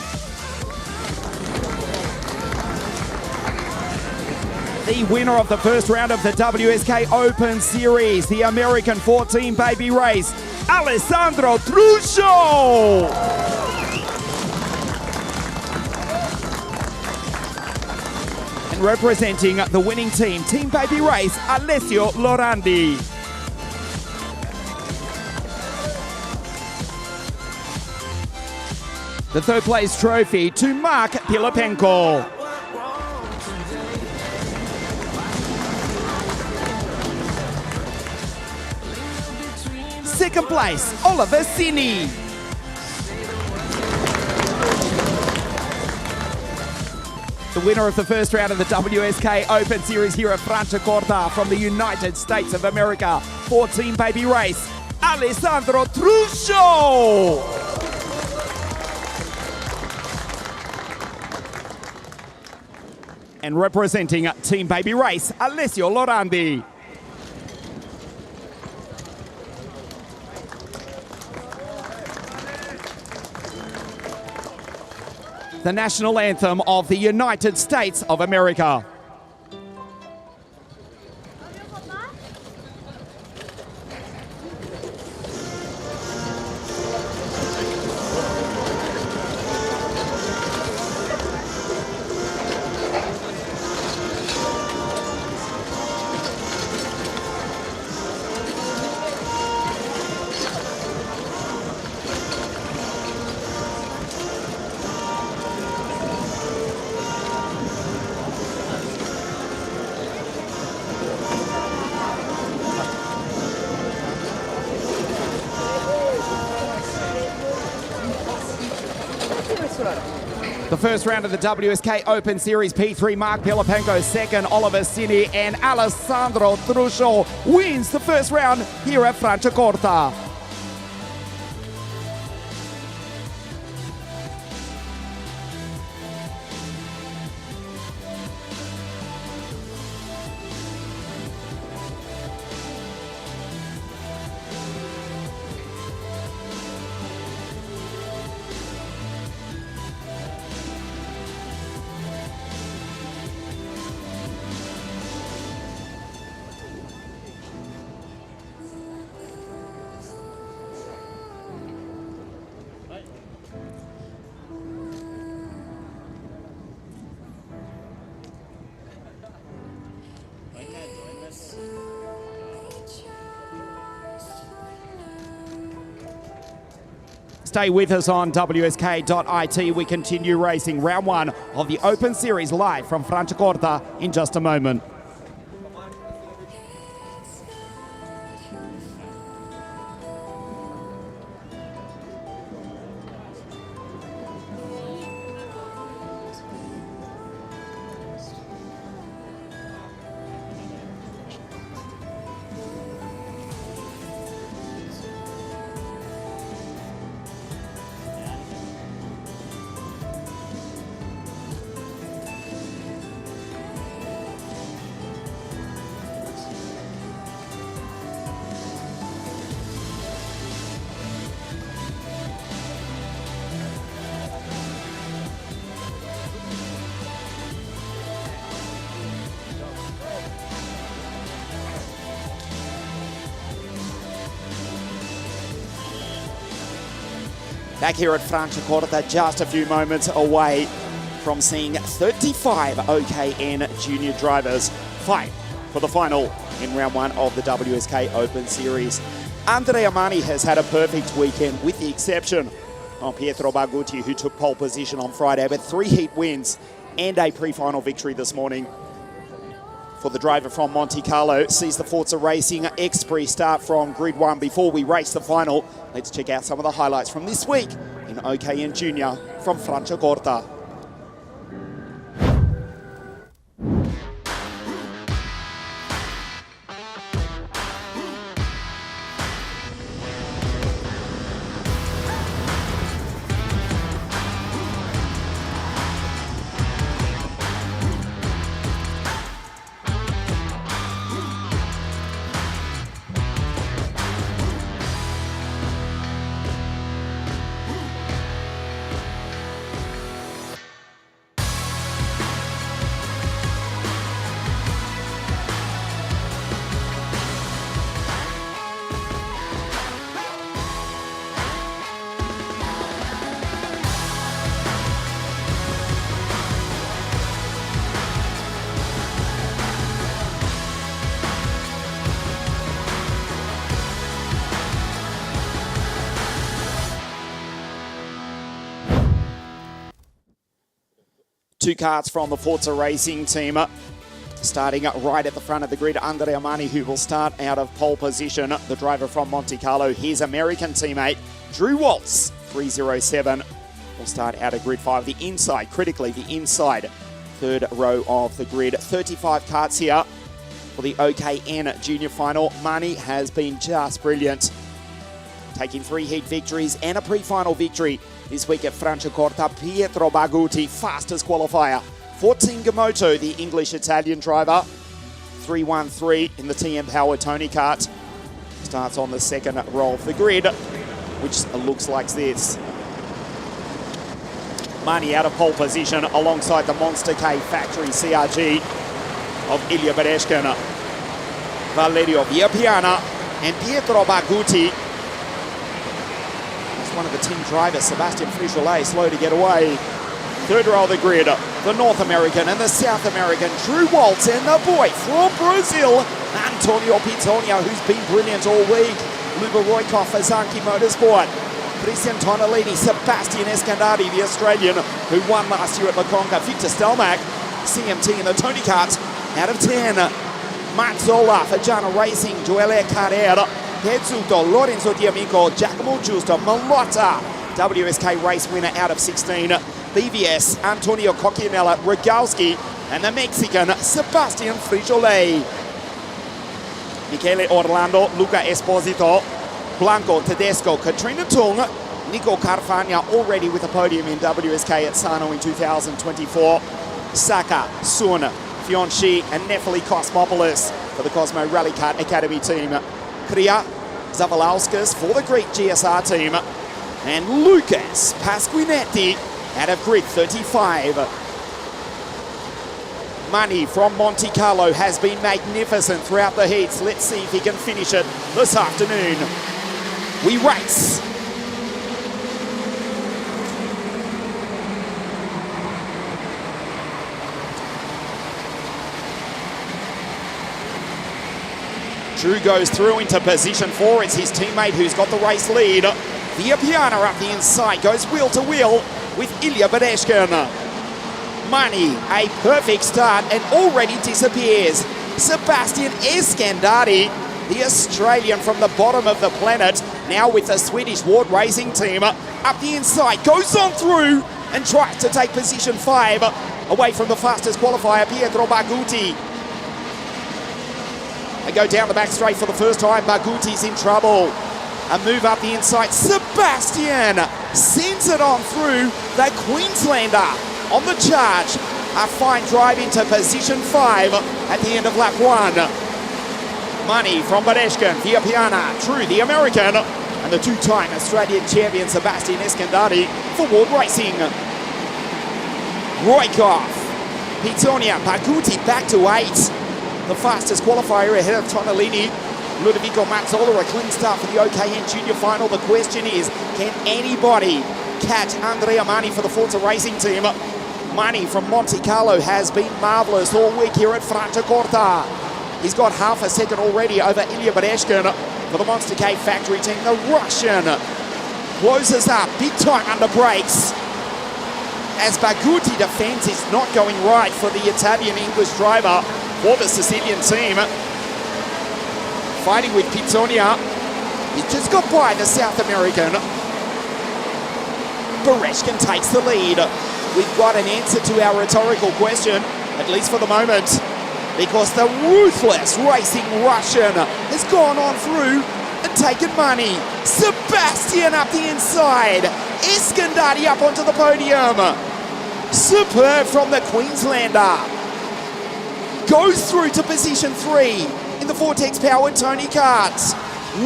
The winner of the first round of the WSK Open Series, the American 14 Baby Race, Alessandro Trušol. And representing the winning team, Team Baby Race, Alessio Lorandi. The third place trophy to Mark Pilipenko. Second place, Oliver Cini. The winner of the first round of the WSK Open Series here at FRANCIACORTA from the United States of America for Team Baby Race, Alessandro Truscio. And representing Team Baby Race, Alessio Lorandi. The national anthem of the United States of America. The first round of the WSK Open Series, P3, Mark Pelapenko second, Oliver Cini, and Alessandro Truscio wins the first round here at FRANCIACORTA. Stay with us on WSK.it. We continue racing round one of the Open Series live from FRANCIACORTA in just a moment. Back here at FRANCIACORTA, just a few moments away from seeing 35 OKN junior drivers fight for the final in round one of the WSK Open Series. Andrea Mani has had a perfect weekend with the exception of Pietro Bargutti, who took pole position on Friday, but 3 heat wins and a pre-final victory this morning. For the driver from Monte Carlo, sees the Forza Racing X-Prix start from grid 1 before we race the final. Let's check out some of the highlights from this week in OKN Junior from FRANCIACORTA. Two karts from the Forza Racing team. Starting right at the front of the grid, Andrea Mani, who will start out of pole position. The driver from Monte Carlo, his American teammate, Drew Waltz, 307, will start out of grid 5. The inside, critically, the inside third row of the grid. 35 karts here for the OKN Junior Final. Mani has been just brilliant, taking 3 heat victories and a pre-final victory this week at FRANCIACORTA. Pietro Baguti, fastest qualifier. 14 Gamoto, the English-Italian driver. 313 in the TM Power Tony kart. Starts on the second row of the grid, which looks like this. Mani out of pole position alongside the Monster K factory CRG of Ilya Bereshkin, Valerio Villapiana and Pietro Baguti. That's one of the team drivers, Sebastian Frijolet, slow to get away. Third row of the grid, the North American and the South American, Drew Waltz and the boy from Brazil, Antonio Pitonia, who's been brilliant all week. Luba Roykov for Zanki Motorsport. Christian Tonellini, Sebastian Escandari, the Australian, who won last year at La Conca. Victor Stelmach, CMT in the Tony Kart, out of 10. Mazzola for Jana Racing, Joele Carrera, Pezzuto, Lorenzo D'Amico, Giacomo Giusto, Malotta, WSK race winner out of 16. BVS, Antonio Cocchianella, Rogalski, and the Mexican, Sebastian Frijolet. Michele Orlando, Luca Esposito, Blanco Tedesco, Katrina Tung, Nico Carfagna already with a podium in WSK at Sano in 2024. Saka, Sun, Fionchi, and Nefeli Kosmopoulos for the Cosmo Rally Kart Academy team. Kria Zavalauskas for the Greek GSR team. And Lucas Pasquinetti out of grid 35. Mani from Monte Carlo has been magnificent throughout the heats. Let's see if he can finish it this afternoon. We race. Drew goes through into position 4. It's his teammate who's got the race lead. Villapiana up the inside, goes wheel to wheel with Ilya Bereshkin. Mani, a perfect start and already disappears. Sebastian Escandari, the Australian from the bottom of the planet, now with the Swedish Ward Racing team, up the inside, goes on through and tries to take position 5 away from the fastest qualifier, Pietro Baguti. They go down the back straight for the first time. Baguti's in trouble. A move up the inside. Sebastian sends it on through. The Queenslander on the charge. A fine drive into position 5 at the end of lap 1. Mani from Bereshkin, Villapiana, True the American, and the 2-time Australian champion Sebastian Escandari for Ward Racing. Roykov, Pitonia, Baguti back to 8. The fastest qualifier ahead of Tonellini. Ludovico Mazzola, a clean start for the OKN Junior Final. The question is, can anybody catch Andrea Mani for the Forza Racing team? Mani from Monte Carlo has been marvellous all week here at FRANCIACORTA. He's got half a second already over Ilya Bereshkin for the Monster K factory team. The Russian closes up big time under brakes. As Baguti defends, it's not going right for the Italian-English driver for the Sicilian team. Fighting with Pitonia. He's just got by the South American. Bereshkin takes the lead. We've got an answer to our rhetorical question, at least for the moment, because the ruthless racing Russian has gone on through and taken Mani. Sebastian up the inside. Escandari up onto the podium. Superb from the Queenslander. Goes through to position 3 in the Vortex Power Tony Karts.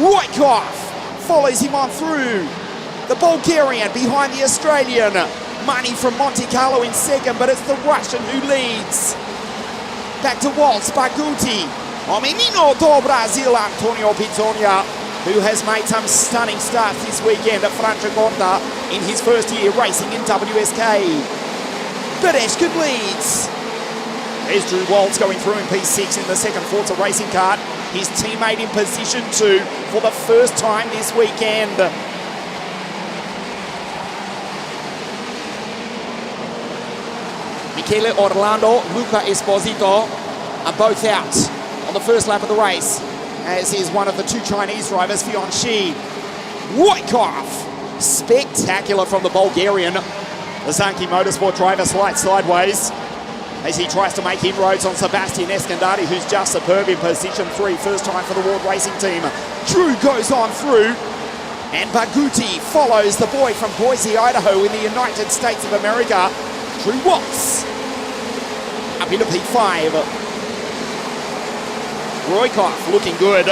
Roykov follows him on through. The Bulgarian behind the Australian. Mani from Monte Carlo in second, but it's the Russian who leads. Back to Waltz, Baguti. Menino do Brasil, Antonio Pitonia, who has made some stunning starts this weekend at FRANCIACORTA in his first year racing in WSK. Bereshkin leads. There's Drew Waltz going through in P6 in the second Forza Racing kart. His teammate in position 2 for the first time this weekend. Michele Orlando, Luca Esposito are both out on the first lap of the race, as is one of the 2 Chinese drivers, Fionchi. Roykov, spectacular from the Bulgarian. The Zanki Motorsport driver slides sideways. as he tries to make inroads on Sebastian Escandati, who's just superb in position 3. First time for the World Racing Team. Drew goes on through, and Baguti follows the boy from Boise, Idaho in the United States of America. Drew Watts up into P5. Roykov looking good.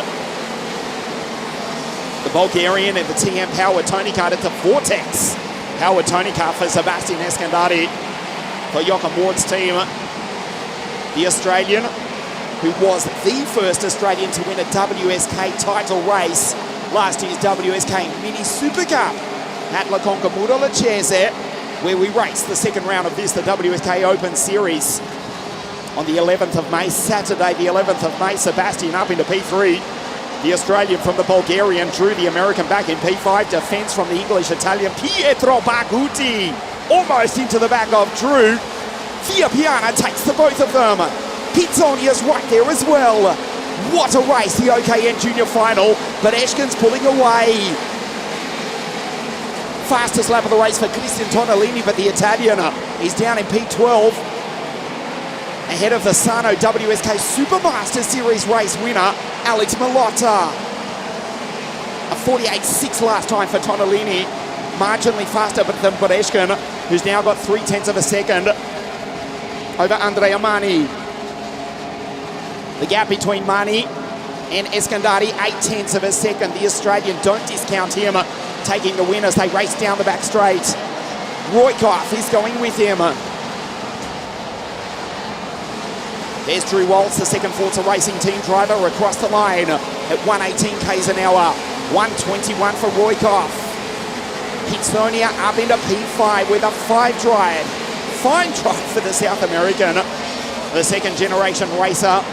The Bulgarian and the TM Power Tony Kart into Vortex. Power Tony Kart for Sebastian Escandati. For Joachim Ward's team, the Australian, who was the first Australian to win a WSK title race last year's WSK Mini Super Cup at La Concomura Lecce, where we raced the second round of this, the WSK Open Series, on the 11th of May, Saturday the 11th of May. Sebastian up into P3. The Australian from the Bulgarian drew the American back in P5. Defense from the English-Italian Pietro Baguti, almost into the back of Drew. Via Piana takes the both of them. Pizzonia's right there as well. What a race, the OKN Junior Final, but Eshkin's pulling away. Fastest lap of the race for Christian Tonellini, but the Italian is down in P12. Ahead of the Sano WSK Super Masters Series race winner, Alex Milotta. A 48.6 last time for Tonellini. Marginally faster than Bereshkin, who's now got 0.3 of a second over Andrea Mani. The gap between Mani and Escandati, 0.8 of a second. The Australian, don't discount him, taking the win as they race down the back straight. Roykov is going with him. There's Drew Waltz, the second Forza Racing Team driver, across the line at 118 k's an hour. 121 for Roykov. Pitsonia up into P5 with a 5 drive. Fine drive for the South American, the second generation racer.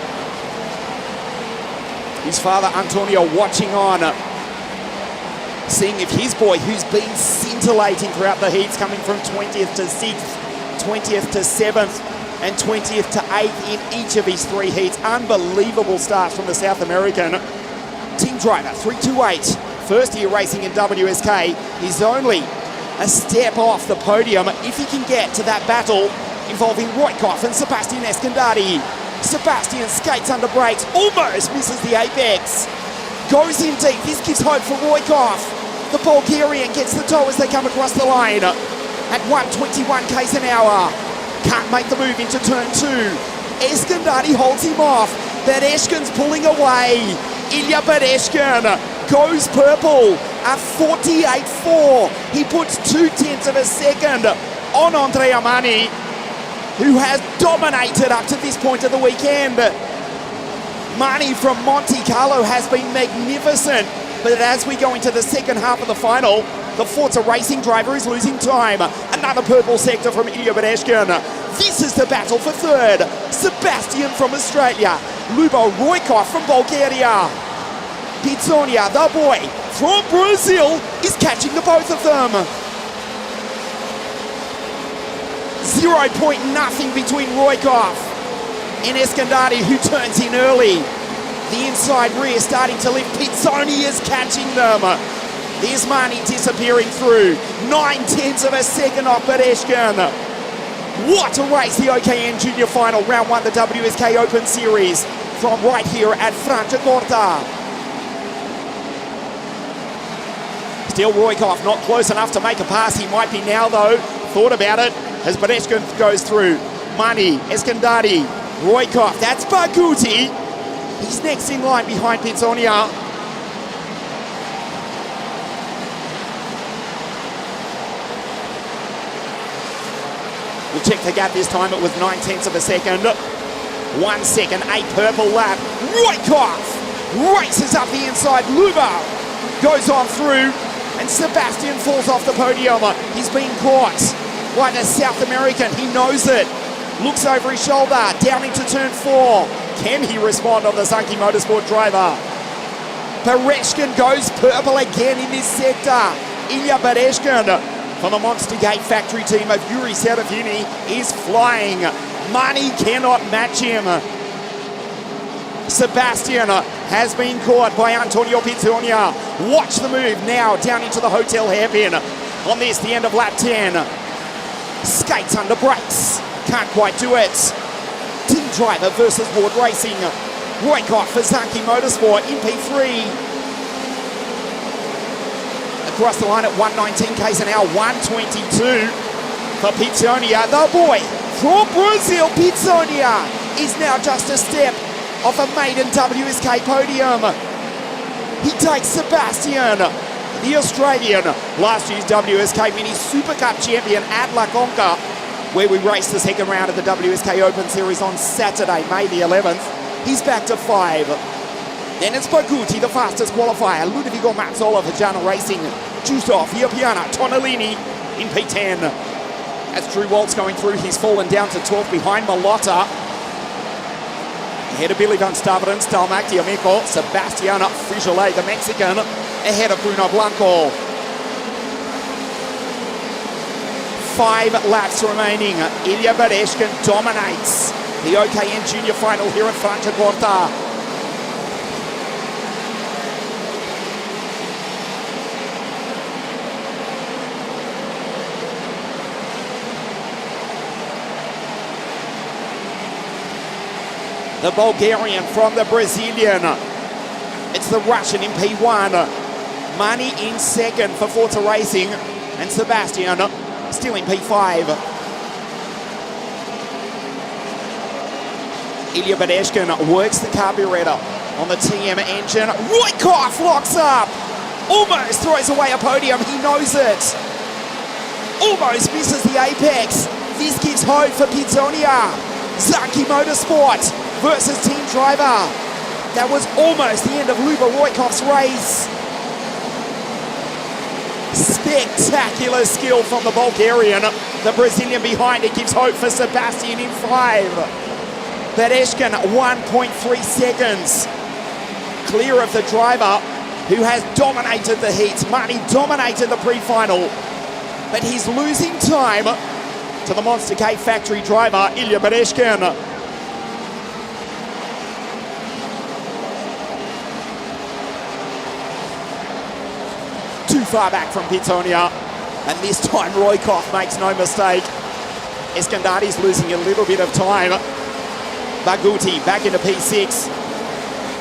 His father Antonio watching on, seeing if his boy, who's been scintillating throughout the heats, coming from 20th to 6th, 20th to 7th, and 20th to 8th in each of his 3 heats. Unbelievable starts from the South American. Team driver 328, first year racing in WSK. He's only a step off the podium if he can get to that battle involving Roykov and Sebastian Escandati. Sebastian skates under brakes, almost misses the apex. Goes in deep, this gives hope for Roykov. The Bulgarian gets the toe as they come across the line at 121 k's an hour. Can't make the move into turn 2. Escandati holds him off. Bereshkin's pulling away. Ilya Bereshkin goes purple at 48.4. He puts 0.2 of a second on Andrea Mani, who has dominated up to this point of the weekend. Mani from Monte Carlo has been magnificent, but as we go into the second half of the final, the Forza Racing driver is losing time. Another purple sector from Ilya Bereshkin. This is the battle for third. Sebastian from Australia. Lubo Roykov from Bulgaria. Pitsonia, the boy from Brazil, is catching the both of them. 0.0 between Roykov and Escandati, who turns in early. The inside rear starting to lift. Pitsonia is catching them. There's Mani disappearing through. 0.9 of a second off Bereshkin. What a race, the OKN Junior Final, round 1, the WSK Open Series, from right here at Franciacorta. Still Roykov not close enough to make a pass. He might be now though. Thought about it as Bereshkin goes through. Mani, Escandati, Roykov, that's Baguti. He's next in line behind Pitsonia. We'll check the gap this time. It was 0.9 of a second. 1 second, 8 purple lap. Roykov races up the inside. Luba goes on through, and Sebastian falls off the podium. He's been caught by the South American. He knows it. Looks over his shoulder, down into turn 4. Can he respond on the Sankey Motorsport driver? Bereshkin goes purple again in this sector. Ilya Bereshkin from the Monster Gate factory team of Yuri Serafini is flying. Mani cannot match him. Sebastian has been caught by Antonio Pitsonia. Watch the move now down into the hotel hairpin. On this, the end of lap 10. Skates under brakes. Can't quite do it. Team driver versus Ward Racing. Roykov for Zanki Motorsport in P3. Across the line at 119 k's an hour, 122 for Pizzonia. The boy from Brazil, Pizzonia, is now just a step off a maiden WSK podium. He takes Sebastian, the Australian, last year's WSK Mini Super Cup champion at La Conca, where we raced the second round of the WSK Open Series on Saturday, May the 11th. He's back to 5. Then it's Baguti, the fastest qualifier. Ludovico Mazzola for Jana Racing. Justov, Iopiana, Tonellini in P10. As Drew Waltz going through, he's fallen down to 12th behind Malotta. Ahead of Billy Van Staveren, Stalmack, Diamico, Sebastian Frijolet, the Mexican, ahead of Bruno Blanco. 5 laps remaining. Ilya Bereshkin dominates the OKN Junior Final here at Franciacorta. The Bulgarian from the Brazilian. It's the Russian in P1. Mani in second for Forza Racing. And Sebastian still in P5. Ilya Bereshkin works the carburetor on the TM engine. Roykov locks up. Almost throws away a podium. He knows it. Almost misses the apex. This gives hope for Pizzonia. Zanki Motorsport versus team driver. That was almost the end of Luba Roykov's race. Spectacular skill from the Bulgarian. The Brazilian behind it gives hope for Sebastian in 5. Bereshkin 1.3 seconds clear of the driver who has dominated the heats. Mani dominated the pre-final, but he's losing time to the Monster K factory driver Ilya Bereshkin. Too far back from Pizzonia, and this time Roykov makes no mistake. Eskandari's losing a little bit of time. Baguti back into P6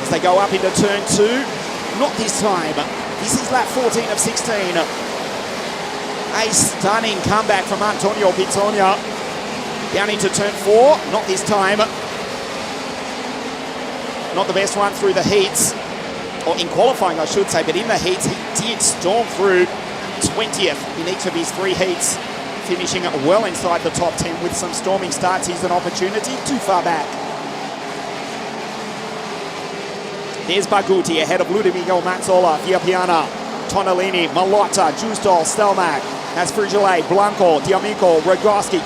as they go up into turn 2. Not this time. This is lap 14 of 16. A stunning comeback from Antonio Pizzonia. Down into turn 4. Not this time. Not the best one through the heats. Or in qualifying, I should say, but in the heats, he did storm through 20th in each of his 3 heats, finishing well inside the top 10 with some storming starts. He's an opportunity too far back. There's Baguti ahead of Ludovico Mazzola, Iopiana, Tonellini, Malotta, Justol, Stelmack. That's Frijolet, Blanco, Diamico, Rogoski,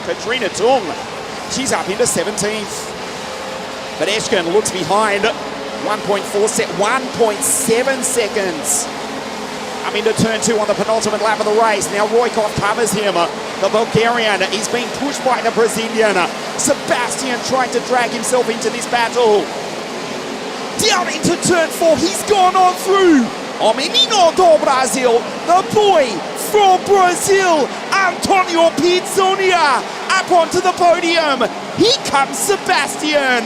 Katrina Tung. She's up into 17th. But Bereshkin looks behind. 1.7 seconds. Up into turn 2 on the penultimate lap of the race. Now Roykov covers him. The Bulgarian is being pushed by the Brazilian. Sebastian trying to drag himself into this battle. Down into turn 4. He's gone on through. O menino do Brasil. The boy from Brazil. Antonio Pizzonia up onto the podium. Here comes Sebastian.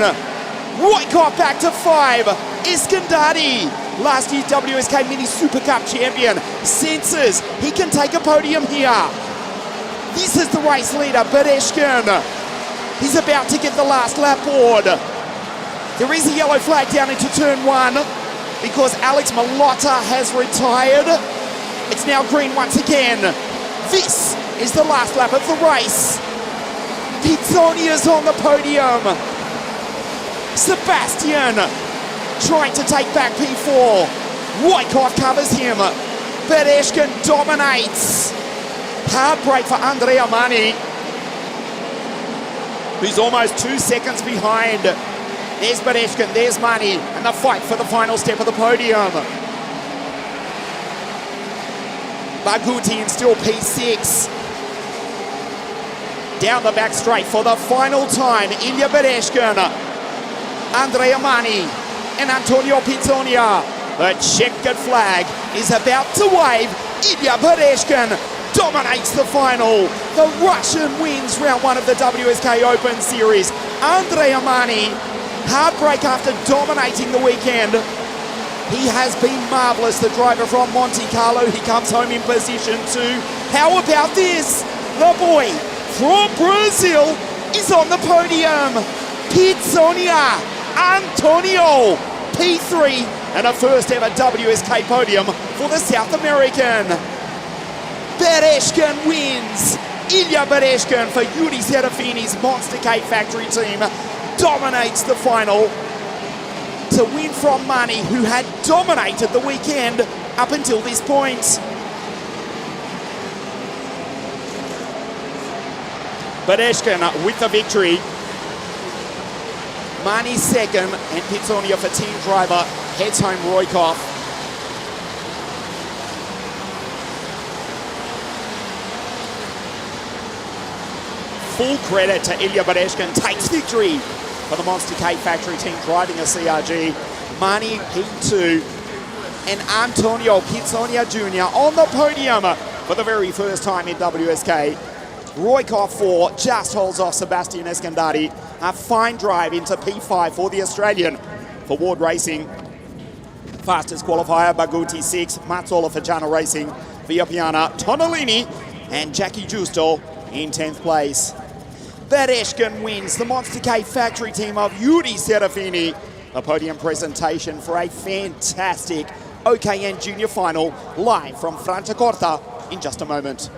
Roykov back to 5. Iskandari, last year's WSK Mini Super Cup champion, senses he can take a podium here. This is the race leader, Bereshkin. He's about to get the last lap board. There is a yellow flag down into turn 1 because Alex Malotta has retired. It's now green once again. This is the last lap of the race. Pizzonia's on the podium. Sebastian trying to take back P4. Roykov covers him. Bereshkin dominates. Hard break for Andrea Mani, who's almost 2 seconds behind. There's Bereshkin, there's Mani, and the fight for the final step of the podium. Baguti in still P6. Down the back straight for the final time. Ilya Bereshkin, Andrea Mani, and Antonio Pizzonia. The checkered flag is about to wave. Ilya Bereshkin dominates the final. The Russian wins round 1 of the WSK Open Series. Andrea Mani, heartbreak after dominating the weekend. He has been marvellous, the driver from Monte Carlo. He comes home in position 2. How about this? The boy from Brazil is on the podium. Pizzonia Antonio, P3, and a first ever WSK podium for the South American. Bereshkin wins. Ilya Bereshkin for Yuri Serafini's Monster K factory team dominates the final to win from Mani, who had dominated the weekend up until this point. Bereshkin with the victory. Mani second, and Pizzonia for team driver heads home Roykov. Full credit to Ilya Bereshkin, takes victory for the Monster K factory team driving a CRG. Mani P2 and Antonio Pizzonia Jr. on the podium for the very first time in WSK. Roykov 4 just holds off Sebastian Escandari. A fine drive into P5 for the Australian. For Ward Racing, fastest qualifier Baguti 6, Mazzola for Jana Racing, Viapiana, Tonolini and Jackie Giusto in 10th place. Bereshkin wins the Monster K factory team of Yuri Serafini. A podium presentation for a fantastic OKN Junior Final live from Franciacorta in just a moment.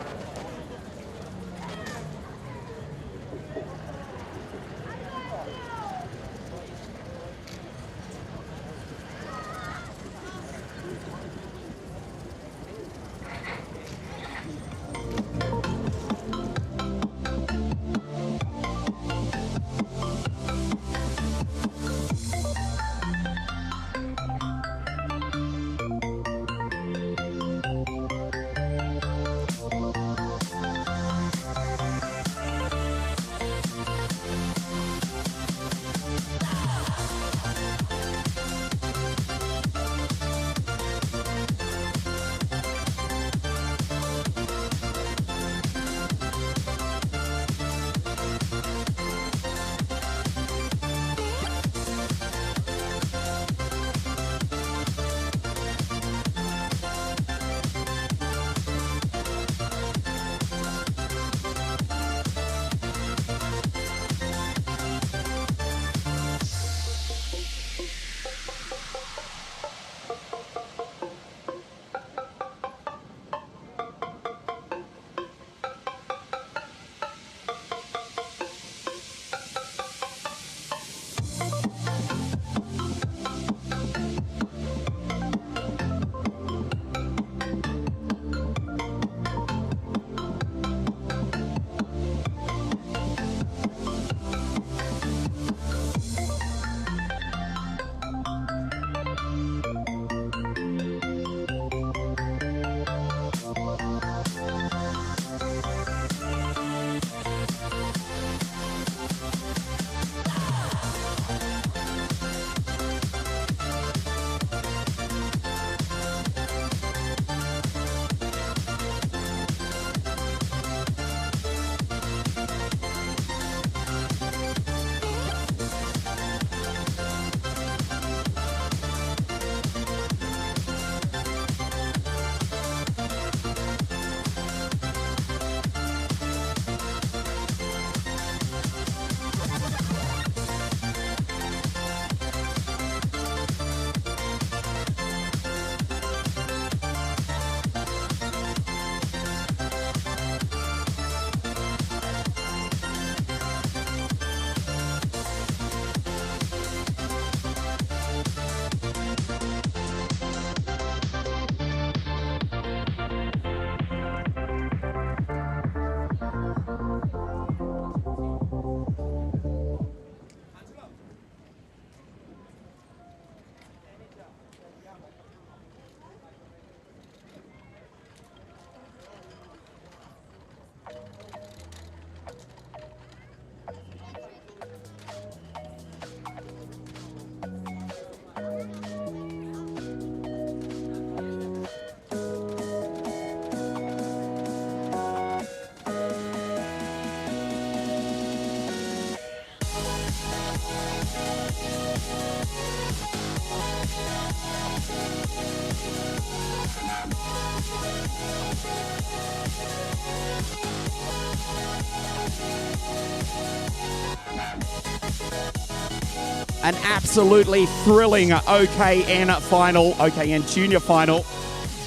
An absolutely thrilling OKN final, OKN Junior final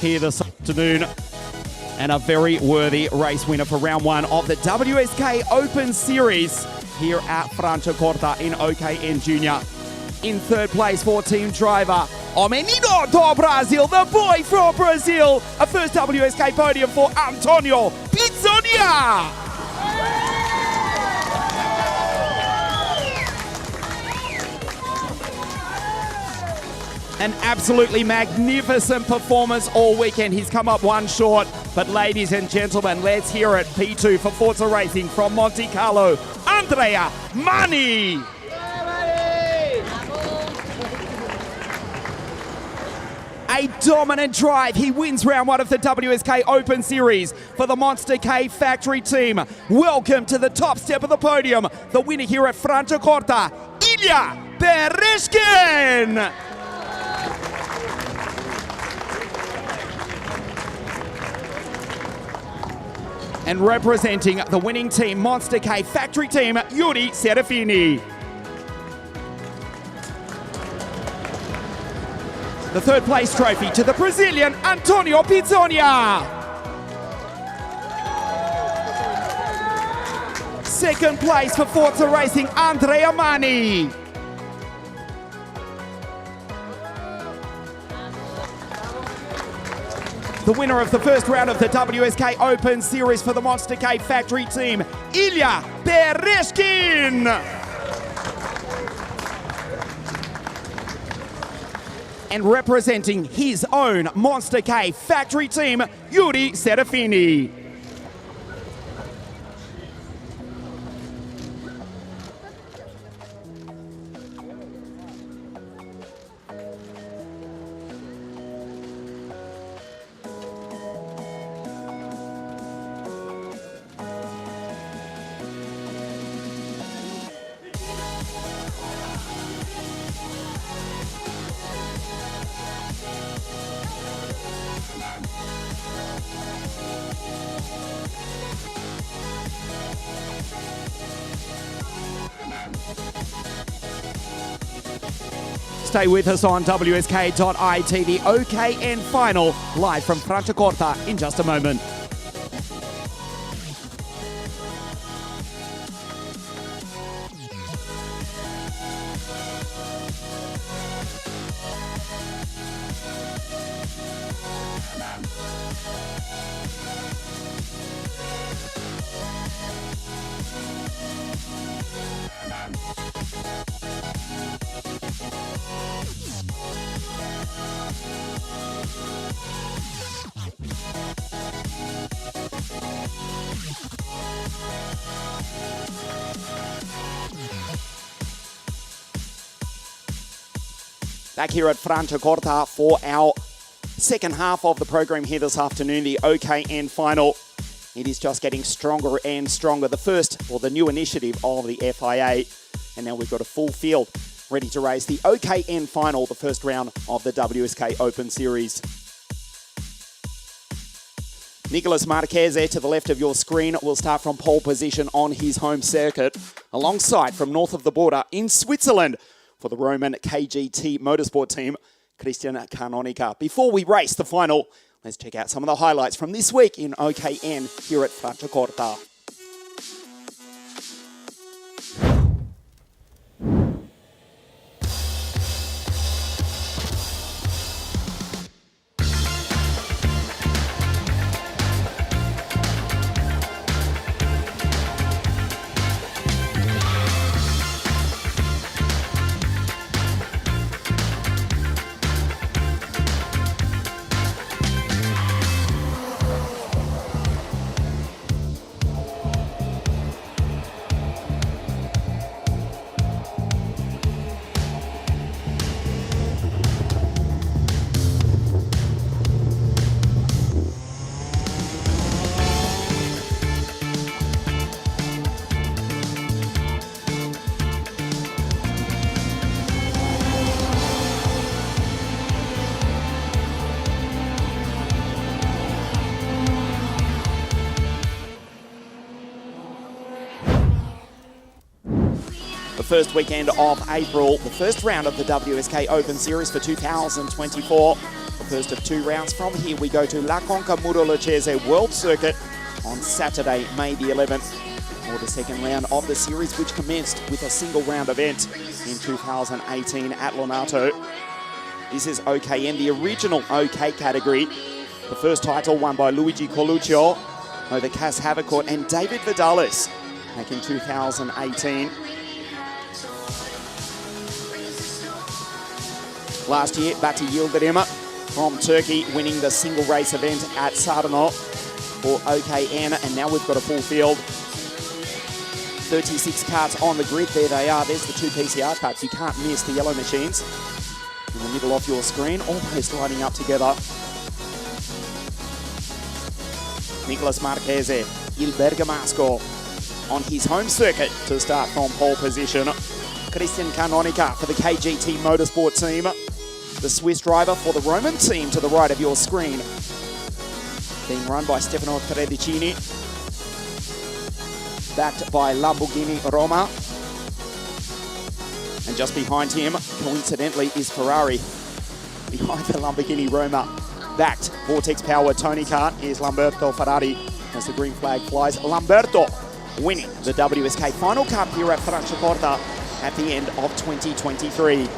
here this afternoon. And a very worthy race winner for round one of the WSK Open Series here at Franciacorta in OKN Junior. In third place for team driver, O Menino do Brasil, the boy from Brazil. A first WSK podium for Antonio Pizzonia. An absolutely magnificent performance all weekend. He's come up one short, but ladies and gentlemen, let's hear it. P2 for Forza Racing from Monte Carlo, Andrea Mani. A dominant drive. He wins round one of the WSK Open Series for the Monster K Factory team. Welcome to the top step of the podium. The winner here at Franciacorta, Ilya Bereshkin. And representing the winning team, Monster K Factory team, Yuri Serafini. The third place trophy to the Brazilian Antonio Pizzonia. Second place for Forza Racing, Andrea Mani. The winner of the first round of the WSK Open Series for the Monster K Factory team, Ilya Bereshkin. And representing his own Monster K Factory team, Yuri Serafini. Stay with us on WSK.it, the OKN final, live from Franciacorta in just a moment. Back here at Franciacorta for our second half of the program here this afternoon, the OKN final. It is just getting stronger and stronger. The first, or the new initiative of the FIA. And now we've got a full field ready to race the OKN final, the first round of the WSK Open Series. Nicolas Marquez to the left of your screen will start from pole position on his home circuit, alongside from north of the border in Switzerland for the Roman KZ2 Motorsport team, Christian Canonica. Before we race the final, let's check out some of the highlights from this week in OKN here at Franciacorta. first weekend of April, the first round of the WSK Open Series for 2024. The first of 2 rounds. From here we go to La Conca Muro-Lucchese World Circuit on Saturday, May the 11th, for the second round of the series, which commenced with a single round event in 2018 at Lonato. This is OKN, the original OK category. The first title won by Luigi Coluccio over Cas Havercourt and David Vidalis back in 2018. Last year, Bati Yildirim from Turkey winning the single race event at Sarno for OKN, and now we've got a full field. 36 carts on the grid. There they are. There's the 2 PCR carts. You can't miss the yellow machines in the middle of your screen, almost lining up together. Nicolas Marchese, Il Bergamasco on his home circuit to start from pole position. Christian Canonica for the KZ2 Motorsport team. The Swiss driver for the Roman team to the right of your screen, being run by Stefano Tredicini, backed by Lamborghini Roma. And just behind him, coincidentally, is Ferrari. Behind the Lamborghini Roma, backed Vortex Power Tony Kart, is Lamberto Ferrari as the green flag flies. Lamberto winning the WSK Final Cup here at Franciacorta at the end of 2023.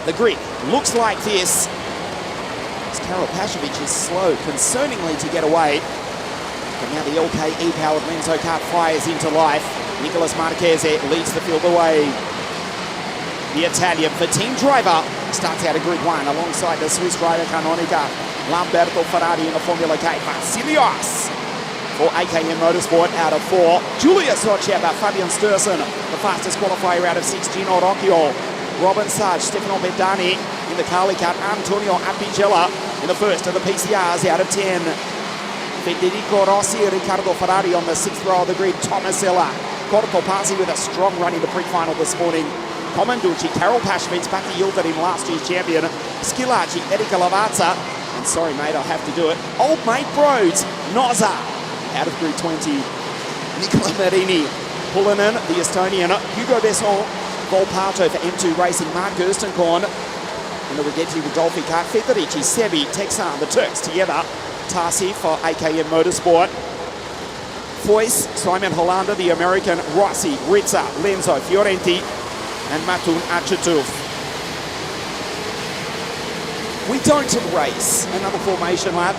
The grid looks like this. As Karol Pashovic is slow, concerningly, to get away. But now the LK E-powered Lenzo kart fires into life. Nicolas Marchese leads the field away. The Italian, the team driver, starts out of grid 1 alongside the Swiss driver Canonica. Lamberto Ferrari in the Formula K. Vasilios for AKM Motorsport out of 4. Julius Rocheba, Fabian Sturson, the fastest qualifier out of 6. Gino Rocchio, Robin Sarge, Stefano Bedani in the Carly Cup. Antonio Apicella in the first of the PCRs out of 10. Federico Rossi, Riccardo Ferrari on the 6th row of the grid. Tomasella, Corto Pazzi with a strong run in the pre-final this morning. Comanducci, Karol Pashovic, back to Yildirim, last year's champion. Schilacci, Erika Lavazza, and sorry mate, I'll have to do it, old mate Broads, Noza, out of grid 20. Nicola Marini, Pulinen, the Estonian. Hugo Besson, Volpato for M2 Racing. Mark Gerstenkorn in the Rigetti Rodolfi kart. Federici, Sebi, Texan, the Turks together. Tarsi for AKM Motorsport. Foyce, Simon Hollander, the American. Rossi, Rizza, Lenzo, Fiorenti, and Matun Achetuf. We don't race. Another formation lap.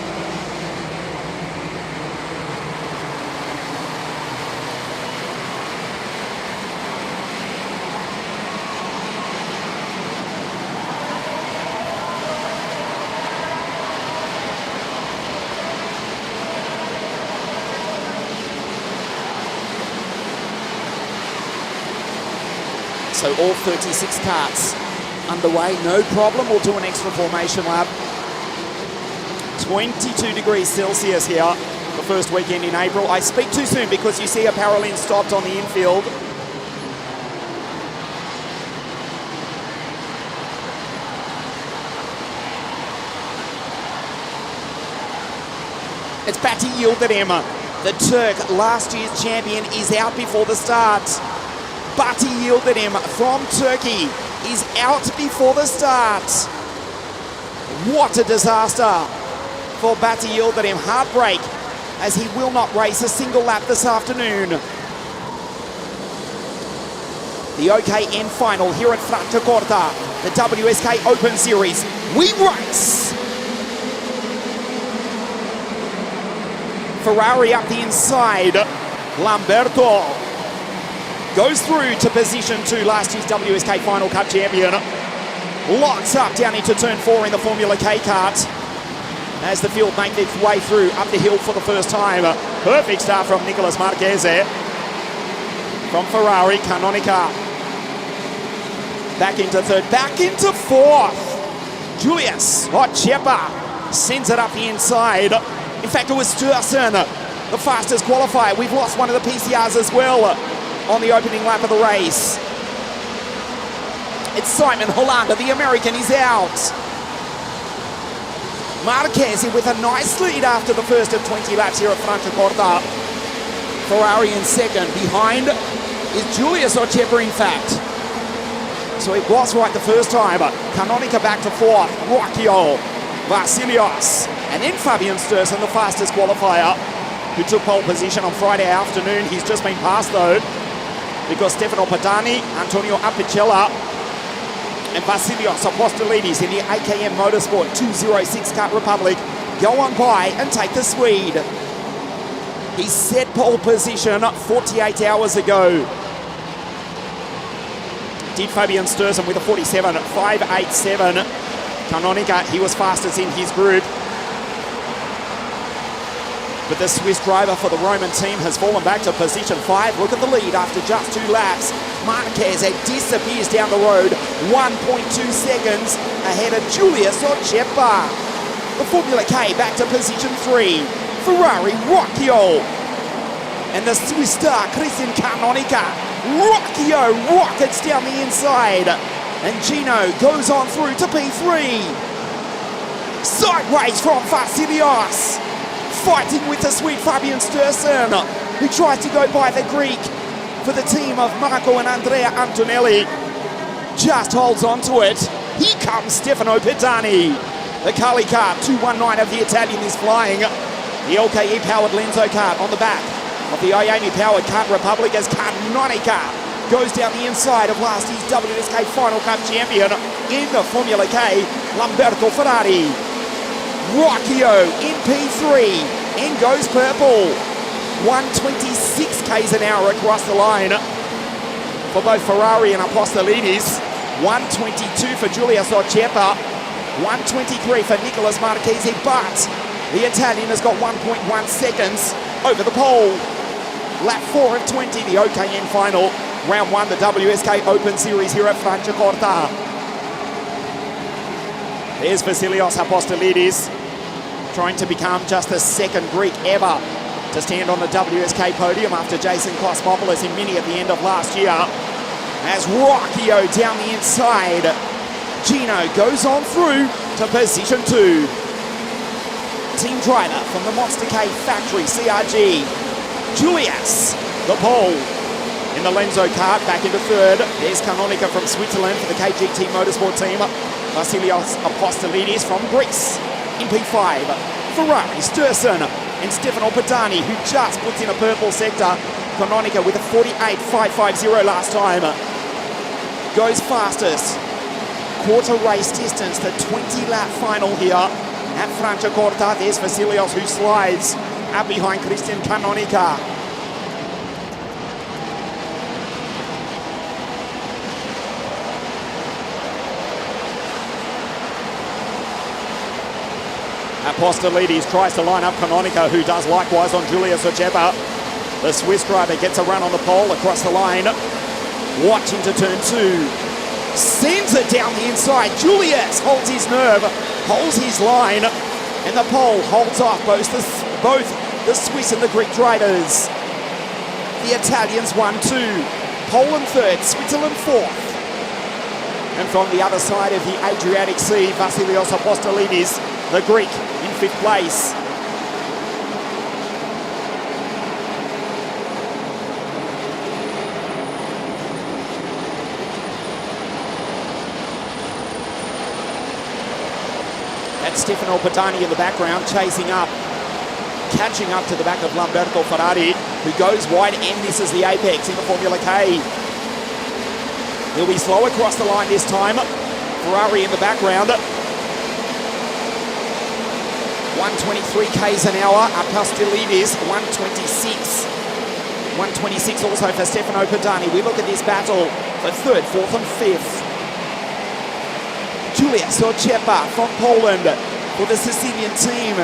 So all 36 carts underway, no problem. We'll do an extra formation lap. 22 degrees Celsius here, the first weekend in April. I speak too soon because you see a Paralin stopped on the infield. It's Bati Yildirim, the Turk, last year's champion, is out before the start. Bati Yildirim from Turkey is out before the start. What a disaster for Bati Yildirim. Heartbreak as he will not race a single lap this afternoon. The OKN final here at Franciacorta, the WSK Open Series. We race! Ferrari up the inside. Lamberto goes through to position 2, last year's WSK Final Cup champion. Locks up down into turn 4 in the Formula K kart as the field make its way through up the hill for the first time. Perfect start from Nicolas Marchese. From Ferrari, Canonica. Back into third, back into fourth. Julius Rocheba sends it up the inside. In fact, it was Sturson, the fastest qualifier. We've lost one of the PCRs as well on the opening lap of the race. It's Simon Hollander, the American, is out. Marchese with a nice lead after the first of 20 laps here at Franciacorta. Ferrari in second, behind is Julius Ochepa, in fact. So it was right the first time. Canonica back to fourth. Rockio, Vasilios, and then Fabian Sturson, the fastest qualifier, who took pole position on Friday afternoon. He's just been passed though, because Stefano Padani, Antonio Apicella, and Vasilios Apostolidis in the AKM Motorsport 206 Kart Republic go on by and take the Swede. He set pole position 48 hours ago. Did Fabian Sturzen with a 47.587. Canonica, he was fastest in his group. But the Swiss driver for the Roman team has fallen back to position 5. Look at the lead after just 2 laps. Marquez disappears down the road, 1.2 seconds ahead of Julius Ochepa. The Formula K back to position 3. Ferrari Rockio. And the Swiss star Christian Canonica. Rockio rockets down the inside. And Gino goes on through to P3. Sideways from Vasilios. Fighting with the sweet Fabian Sturzen, who tries to go by the Greek for the team of Marco and Andrea Antonelli. Just holds on to it. Here comes Stefano Pedani. The Kali kart 219 of the Italian is flying. The LKE powered Lenzo kart on the back of the Iami powered Kart Republic as Canonica goes down the inside of last year's WSK Final Cup champion in the Formula K, Lamberto Ferrari. Rockio in P3, in goes purple. 126 k's an hour across the line for both Ferrari and Apostolidis. 122 for Julius Ochepa. 123 for Nicolas Marchesi, but the Italian has got 1.1 seconds over the pole. Lap 4 of 20, the OKN final. Round 1, the WSK Open Series here at Franciacorta. There's Vasilios Apostolidis, trying to become just the second Greek ever to stand on the WSK podium after Jason Kosmopoulos in Mini at the end of last year. As Rockio down the inside, Gino goes on through to position 2. Team driver from the Monster K factory, CRG, Julius, the pole. In the Lenzo kart, back into third. There's Canonica from Switzerland for the KZ2 Motorsport team. Vasilios Apostolidis from Greece in P5. Ferrari, Sturzen, and Stefano Padani, who just puts in a purple sector. Canonica with a 48.550 last time. Goes fastest. Quarter race distance, the 20-lap final here at Franciacorta. There's Vasilios, who slides out behind Christian Canonica. Apostolidis tries to line up Canonica, who does likewise on Julius Ochepa. The Swiss driver gets a run on the pole across the line. Watching to turn 2. Sends it down the inside. Julius holds his nerve, holds his line, and the pole holds off both the Swiss and the Greek drivers. The Italians 1-2. Poland 3rd, Switzerland 4th. And from the other side of the Adriatic Sea, Vasilios Apostolidis, the Greek, in 5th place. That's Stefano Padani in the background, chasing up, catching up to the back of Lamberto Ferrari, who goes wide and misses the apex in the Formula K. He'll be slow across the line this time. Ferrari in the background. 123 k's an hour. Apostolidis 126. 126 also for Stefano Padani. We look at this battle for 3rd, 4th and 5th. Julius Ochepa from Poland for the Sicilian team.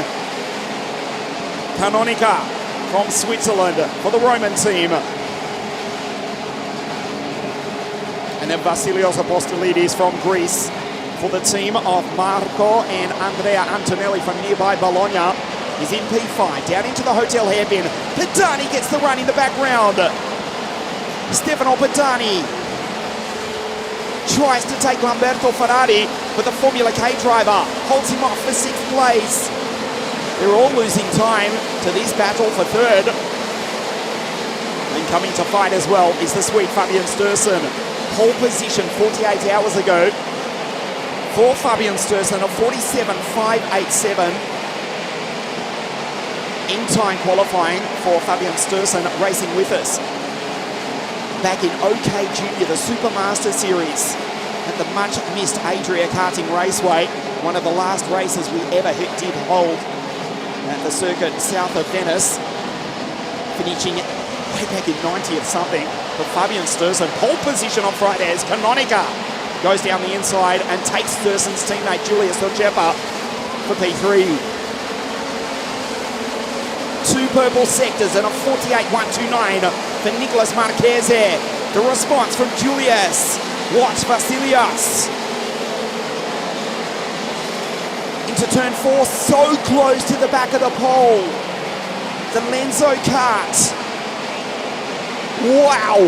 Canonica from Switzerland for the Roman team. And then Vasilios Apostolidis from Greece for the team of Marco and Andrea Antonelli from nearby Bologna. He's in P5, down into the hotel hairpin. Padani gets the run in the background. Stefano Padani tries to take Lamberto Ferrari, but the Formula K driver holds him off for 6th place. They're all losing time to this battle for 3rd. And Coming to fight as well is the sweet Fabian Stursen. Pole position 48 hours ago for Fabian Stursen of 47.587. In-time qualifying for Fabian Stursen racing with us. Back in OK Junior, the Super Master Series at the much-missed Adria Karting Raceway. One of the last races we ever did hold at the circuit south of Venice. Finishing way back in 90th something for Fabian Stursen. Pole position on Friday as Canonica goes down the inside and takes Stursen's teammate Julius Ochepa for P3. Two purple sectors and a 48.129 for Nicolas Marquez there. The response from Julius. Watch Vasilios. Into turn 4, so close to the back of the pole. The Lenzo kart. Wow.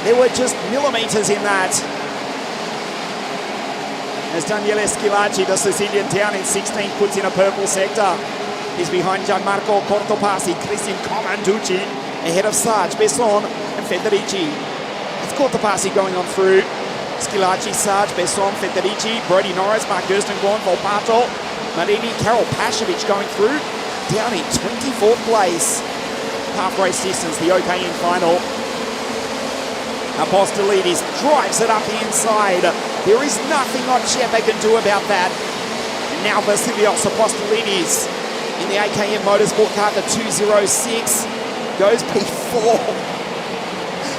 There were just millimeters in that. As Daniele Schilacci, the Sicilian down in 16th, puts in a purple sector. He's behind Gianmarco Cortopassi, Christian Comanducci, ahead of Sarge, Besson and Federici. It's Cortopassi going on through. Schilacci, Sarge, Besson, Federici, Brody Norris, Mark Gerstengorn, Volpato, Marini, Karol Pashovic going through. Down in 24th place. Half race distance, the OKN final. Apostolidis drives it up the inside. There is nothing Ochepa can do about that. And now Vasilios Apostolidis in the AKM Motorsport car, the 206, goes P4.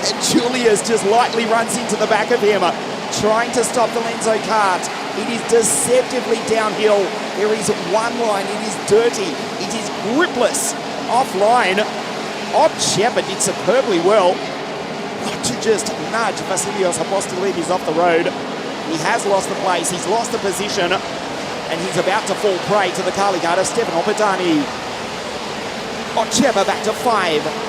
And Julius just lightly runs into the back of him, trying to stop the Lenzo kart. It is deceptively downhill. There is one line, it is dirty, it is gripless. Offline, Ochepa did superbly well. Not to just nudge Vasilios Apostolidis off the road. He has lost the place, he's lost the position, and he's about to fall prey to the Caligard of Stefano Pedani. Ochepa back to 5.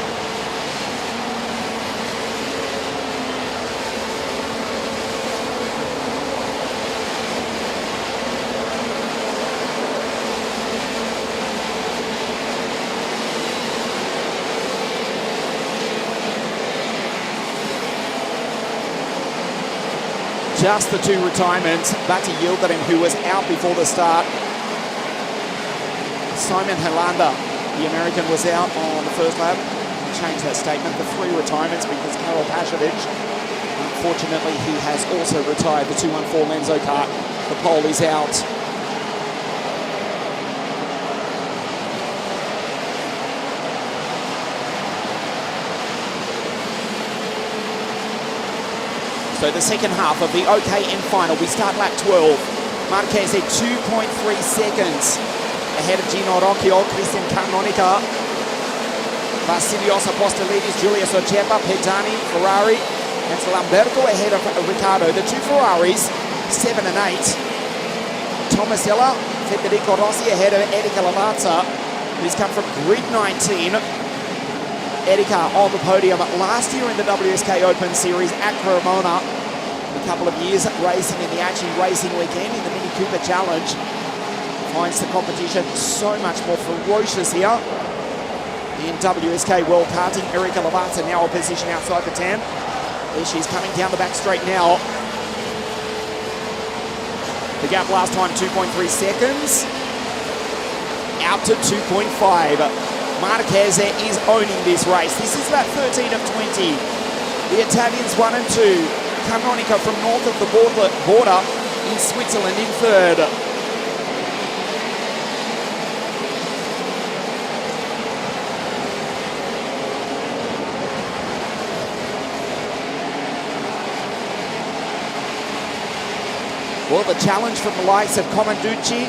Just the two retirements. Batti Yildirim, who was out before the start. Simon Helanda, the American, was out on the first lap. Changed that statement. The 3 retirements because Karol Pashovic, unfortunately, he has also retired. The 214 Lenzo kart. The pole is out. So the second half of the OKN final, we start lap 12. Marquez at 2.3 seconds ahead of Gino Rocchio, Christian Canonica, Vasilios Apostolidis, Julius Ochepa, Pedani, Ferrari, and Lamberto ahead of Riccardo. The 2 Ferraris, 7 and 8. Tomasella, Federico Rossi ahead of Erika Lavazza, who's come from grid 19. Erika on the podium last year in the WSK Open Series at Cremona. A couple of years racing in the Action Racing Weekend in the Mini Cooper Challenge. Finds the competition so much more ferocious here in WSK World Karting. Erika Lavazza now a position outside the 10. There she's coming down the back straight now. The gap last time 2.3 seconds. Out to 2.5. Marquez is owning this race. This is lap 13 of 20. The Italians 1 and 2. Canonica from north of the border in Switzerland in 3rd. Well, the challenge from the likes of Comanducci,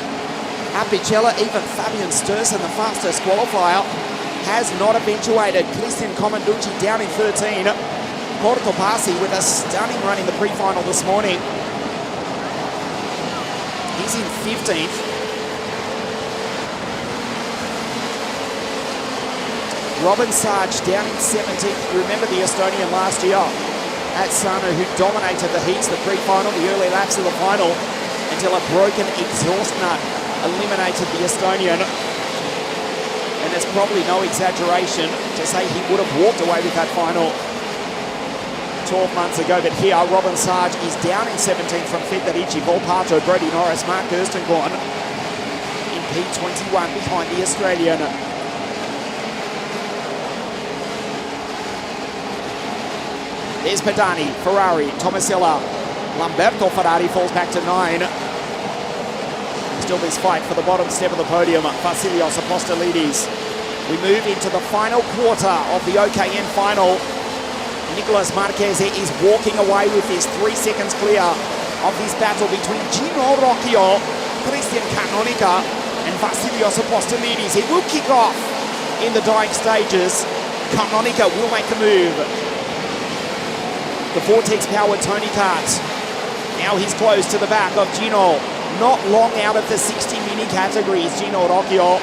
Apicella, even Fabian Stursen, the fastest qualifier, has not eventuated. Christian Comanducci down in 13. Cortopassi with a stunning run in the pre-final this morning. He's in 15th. Robin Sarge down in 17th. You remember the Estonian last year at Sano, who dominated the heats, the pre-final, the early laps of the final, until a broken exhaust nut eliminated the Estonian. And And it's probably no exaggeration to say he would have walked away with that final 12 months ago. But here, Robin Sarge is down in 17th from Federici, Volpato, Brody Norris, Mark Gerstengorn in P21 behind the Australian. There's Pedani, Ferrari, Tomasella, Lamberto Ferrari falls back to 9. Still this fight for the bottom step of the podium, Vasilios Apostolidis. We move into the final quarter of the OKN final. Nicolas Marquez is walking away with this, 3 seconds clear of this battle between Gino Rocchio, Christian Canonica, and Vasilios Apostolidis. It will kick off in the dying stages. Canonica will make the move. The Vortex-powered Tony Kart. Now he's close to the back of Gino. Not long out of the 60 mini categories. Gino Rocchio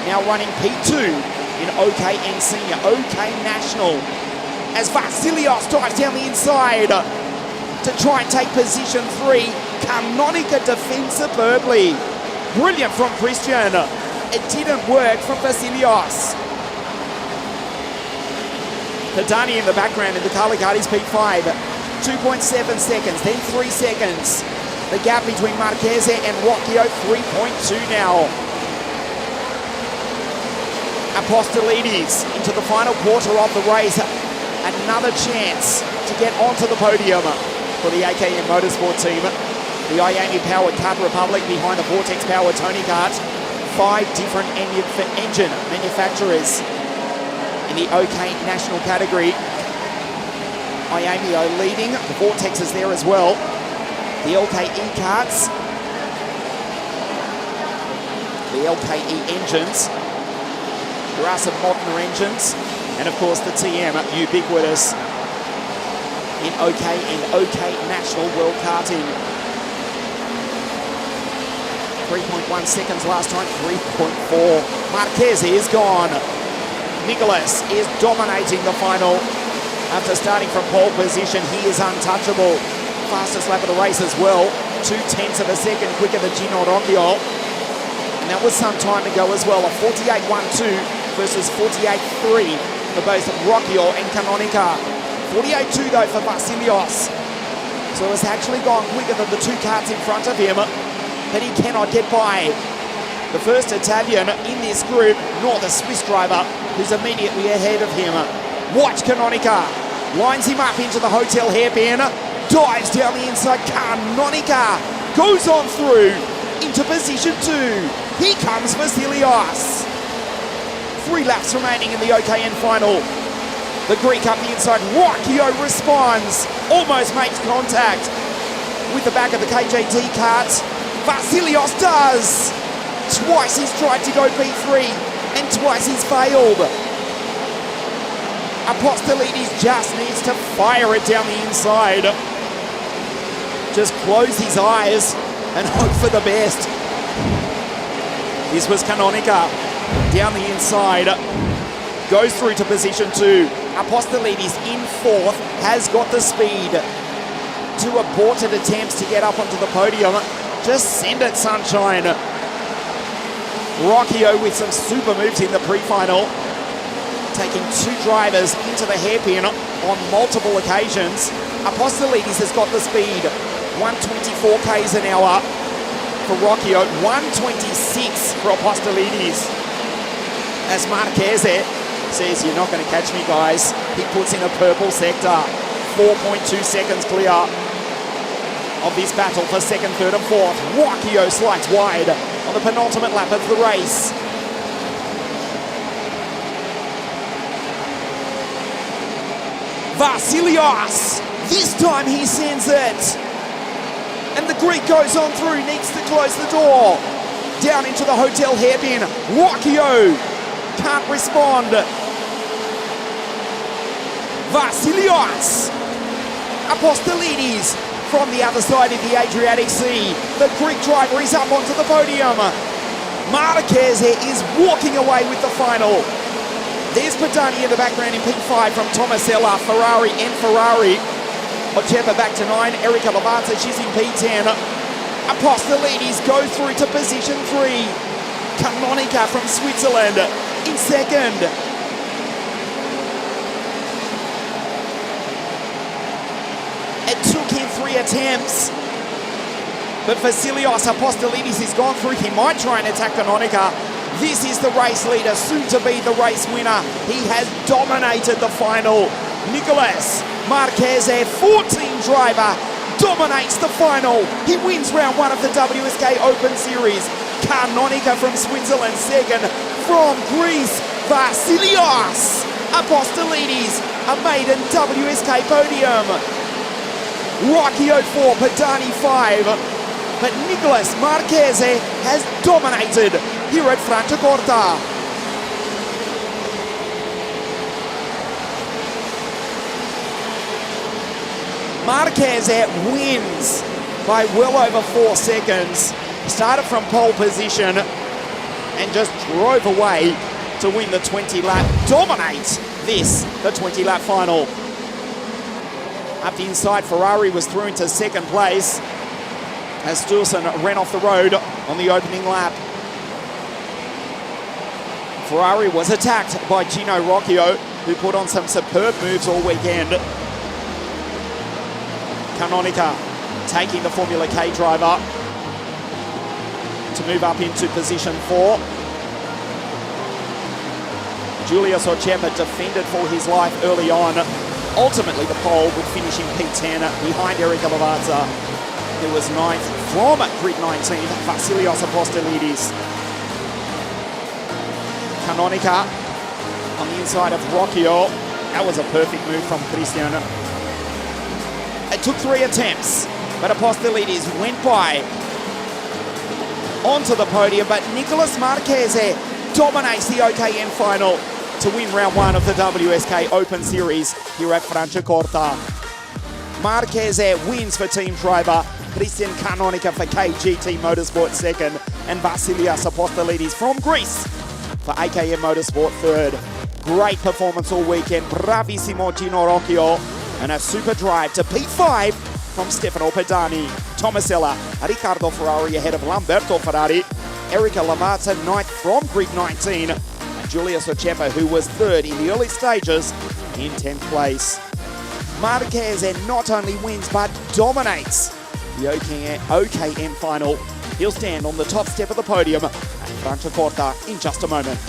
now running P2 in OKN Senior, OK National. As Vasilios dives down the inside to try and take position 3. Canonica defends superbly. Brilliant from Christian. It didn't work from Vasilios. Pedani in the background in the Calicati's P5. 2.7 seconds, then 3 seconds. The gap between Marquez and Rocchio, 3.2 now. Apostolidis into the final quarter of the race. Another chance to get onto the podium for the AKM Motorsport team. The Miami-powered Kart Republic behind the Vortex-powered Tony Kart. 5 different engine manufacturers in the OK National category. Miami are leading. The Vortex is there as well. The LKE karts. The LKE engines. There are some moderner engines. And of course the TM, ubiquitous in OK and OK National World Karting. 3.1 seconds last time, 3.4. Marquez is gone. Nicolas is dominating the final. After starting from pole position, he is untouchable. Fastest lap of the race as well. 0.2 of a second quicker than Gino Rocchio. And that was some time ago as well. A 48.12 versus 48.3 for both Rocchio and Canonica. 48.2 though for Vasilios. So it's actually gone quicker than the 2 karts in front of him. But he cannot get by the first Italian in this group, nor the Swiss driver who's immediately ahead of him. Watch Canonica. Lines him up into the hotel hairpin. Dives down the inside. Canonica goes on through into position 2. Here comes Vasilios. 3 laps remaining in the OKN final. The Greek up the inside. Rocchio responds. Almost makes contact with the back of the KJ2 kart. Vasilios does. Twice he's tried to go P3 and twice he's failed. Apostolidis just needs to fire it down the inside. Just close his eyes and hope for the best. This was Canonica down the inside. Goes through to position 2. Apostolidis in 4th, has got the speed. 2 aborted attempts to get up onto the podium. Just send it, sunshine. Rocchio with some super moves in the pre-final. Taking 2 drivers into the hairpin on multiple occasions. Apostolidis has got the speed. 124 k's an hour for Rocchio. 126 for Apostolidis. As Marquez says, you're not going to catch me, guys. He puts in a purple sector. 4.2 seconds clear of this battle for 2nd, 3rd and 4th. Rocchio slides wide on the penultimate lap of the race. Vasilios, this time he sends it. And the Greek goes on through, needs to close the door. Down into the hotel hairpin. Rocchio can't respond. Vasilios. Apostolidis from the other side of the Adriatic Sea. The Greek driver is up onto the podium. Marquez is walking away with the final. There's Pedani in the background in P5 from Tomasella, Ferrari and Ferrari. Ochepa back to 9, Erika Levante, she's in P10. Apostolidis goes through to position 3. Canonica from Switzerland in second. It took him 3 attempts, but Vasilios Apostolidis has gone through. He might try and attack Canonica. This is the race leader, soon to be the race winner. He has dominated the final. Nicolas Marchese, 14 driver, dominates the final. He wins round 1 of the WSK Open Series. Canonica from Switzerland, second. From Greece, Vasilios Apostolidis, a maiden WSK podium. Rocchio 4, Padani 5. But Nicolas Marchese has dominated here at Franciacorta. Marchese wins by well over 4 seconds. Started from pole position and just drove away to win the 20-lap, dominates the 20-lap final. Up the inside, Ferrari was through into second place as Sturson ran off the road on the opening lap. Ferrari was attacked by Gino Rocchio, who put on some superb moves all weekend. Canonica taking the Formula K driver to move up into position 4. Julius Ochepa defended for his life early on. Ultimately, the pole with finishing P10 behind Erica Lavazza, who was 9th from grid 19, Vasilios Apostolidis. Canonica on the inside of Rocchio. That was a perfect move from Christian. It took 3 attempts, but Apostolidis went by onto the podium, but Nicolas Marchese dominates the OKN final to win round 1 of the WSK Open Series here at Franciacorta. Marchese wins for team driver, Christian Canonica for KZ2 Motorsport second, and Vasilios Apostolidis from Greece for AKM Motorsport third. Great performance all weekend, bravissimo Gino Rocchio, and a super drive to P5 from Stefano Pedani. Tomasella, Riccardo Ferrari ahead of Lamberto Ferrari, Erica Lavazza 9th from grid 19, and Julius Ochepa, who was 3rd in the early stages, in 10th place. Marchese not only wins but dominates the OKM final. He'll stand on the top step of the podium at Franciacorta in just a moment.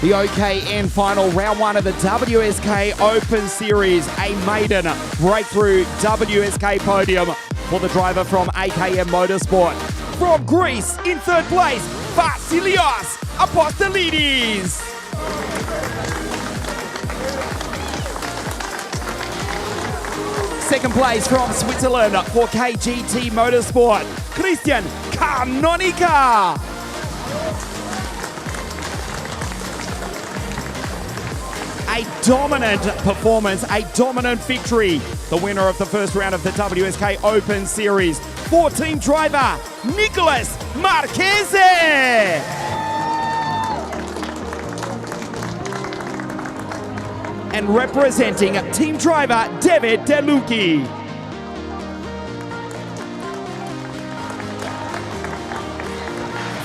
The OKN final, round one of the WSK Open Series, a maiden breakthrough WSK podium for the driver from AKM Motorsport. From Greece, in third place, Vasilios Apostolidis. Second place from Switzerland for KZ2 Motorsport, Christian Canonica. A dominant performance, a dominant victory. The winner of the first round of the WSK Open Series, 14 driver, Nicolas Marchese. And representing team driver, David Delucchi.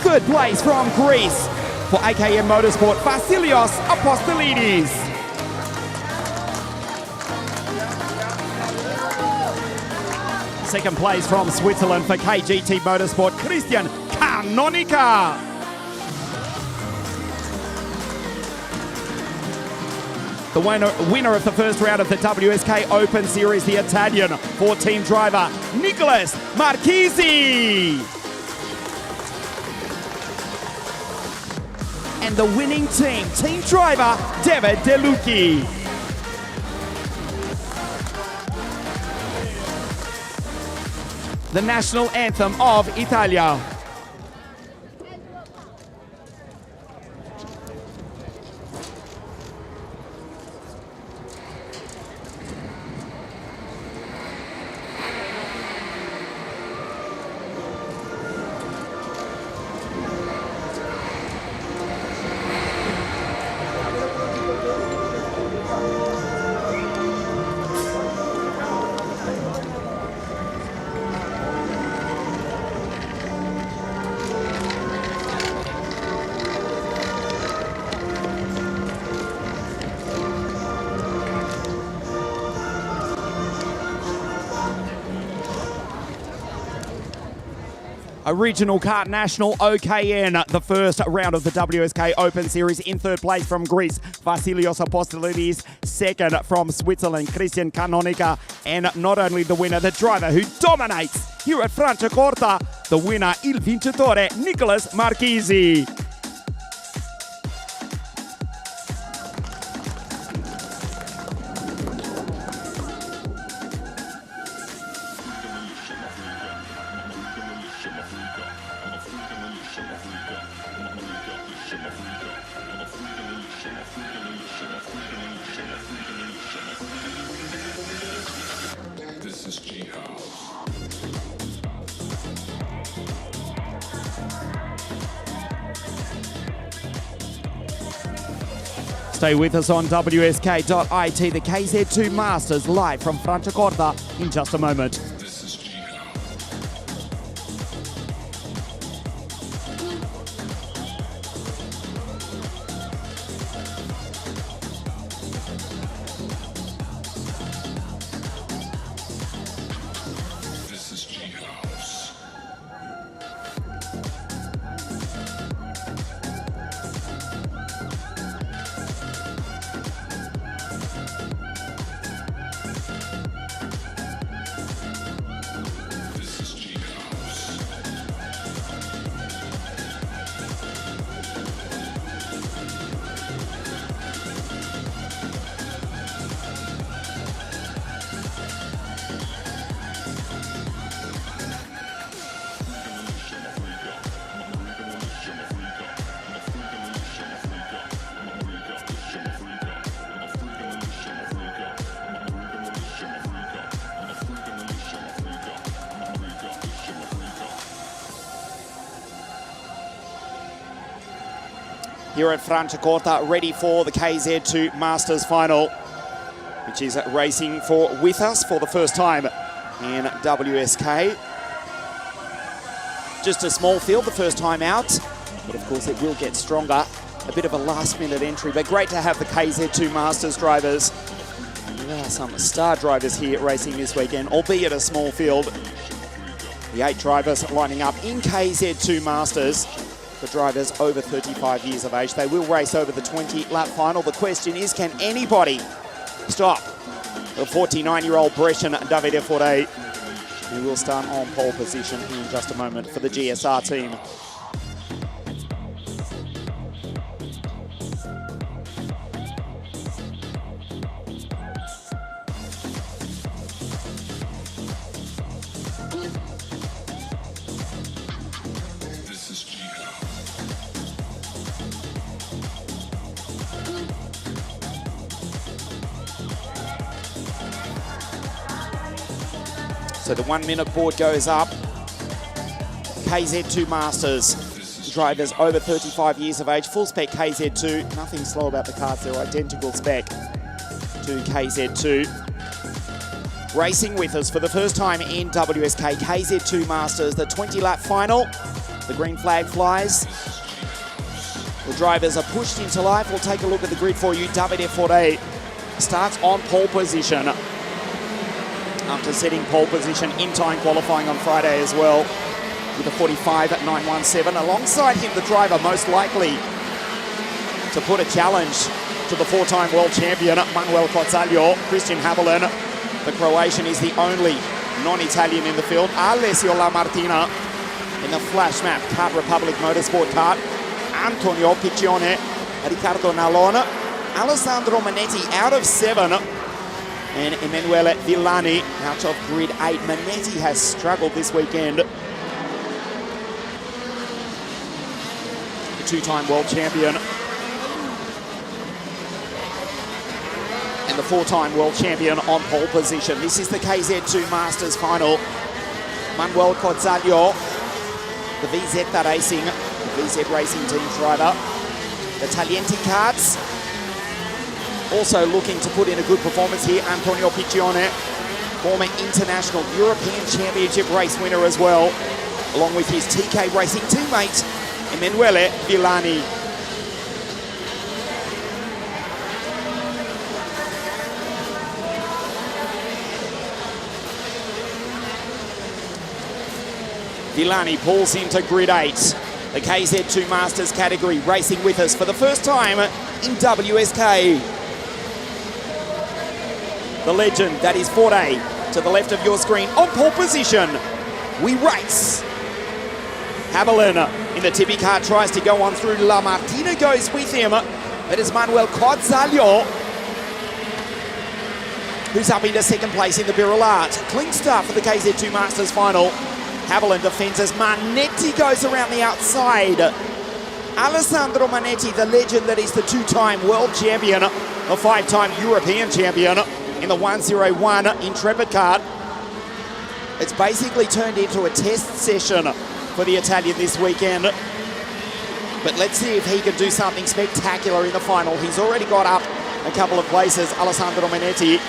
Third place from Greece for AKM Motorsport, Vasilios Apostolidis. Second place from Switzerland for KZ2 Motorsport, Christian Canonica. The winner of the first round of the WSK Open Series, the Italian 14 driver, Nicolas Marchese. And the winning team driver, David Delucchi. The national anthem of Italia. Original Kart National OKN, the first round of the WSK Open Series. In third place from Greece, Vasilios Apostolidis. Second from Switzerland, Christian Canonica. And not only the winner, the driver who dominates here at Franciacorta, the winner, il vincitore, Nicolas Marchese. Stay with us on WSK.it, the KZ2 Masters live from Franciacorta in just a moment. Here at Franciacorta, ready for the KZ2 Masters Final, which is racing with us for the first time in WSK. Just a small field the first time out, but of course it will get stronger. A bit of a last-minute entry, but great to have the KZ2 Masters drivers. There are some star drivers here racing this weekend, albeit a small field. The 8 drivers lining up in KZ2 Masters. for drivers over 35 years of age. They will race over the 20-lap final. The question is, can anybody stop the 49-year-old Brescian Davide Forte, who will start on pole position in just a moment for the GSR team. So the 1 minute board goes up. KZ2 Masters, drivers over 35 years of age, full spec KZ2. Nothing slow about the cars, they're identical spec to KZ2. Racing with us for the first time in WSK, KZ2 Masters, the 20-lap final. The green flag flies. The drivers are pushed into life. We'll take a look at the grid for you. Davide Forte starts on pole position after setting pole position in time qualifying on Friday as well with a 45.917. Alongside him, the driver most likely to put a challenge to the 4-time world champion, Manuel Cozzaglia. Christian Haviland, the Croatian, is the only non-Italian in the field. Alessio Lamartina in the Flash Map Kart Republic Motorsport kart. Antonio Piccione, Riccardo Nallon, Alessandro Manetti out of 7. And Emanuele Villani out of grid 8. Manetti has struggled this weekend. The 2-time world champion. And the 4-time world champion on pole position. This is the KZ2 Masters Final. Manuel Cozzaglia, the VZ Racing, the VZ Racing team driver. The Taglienti karts. Also looking to put in a good performance here, Antonio Piccione, former international European Championship race winner as well, along with his TK Racing teammate, Emanuele Villani. Villani pulls into grid 8. The KZ2 Masters category racing with us for the first time in WSK. The legend, that is Forte, to the left of your screen, on pole position. We race. Haviland in the Tippy car tries to go on through. Lamartina goes with him. That is Manuel Cozzaglia, who's up into second place in the Birillard. Clean start for the KZ2 Masters Final. Haviland defends as Manetti goes around the outside. Alessandro Manetti, the legend that is the 2-time world champion, a 5-time European champion in the 101 Intrepid kart. It's basically turned into a test session for the Italian this weekend. But let's see if he can do something spectacular in the final. He's already got up a couple of places, Alessandro Manetti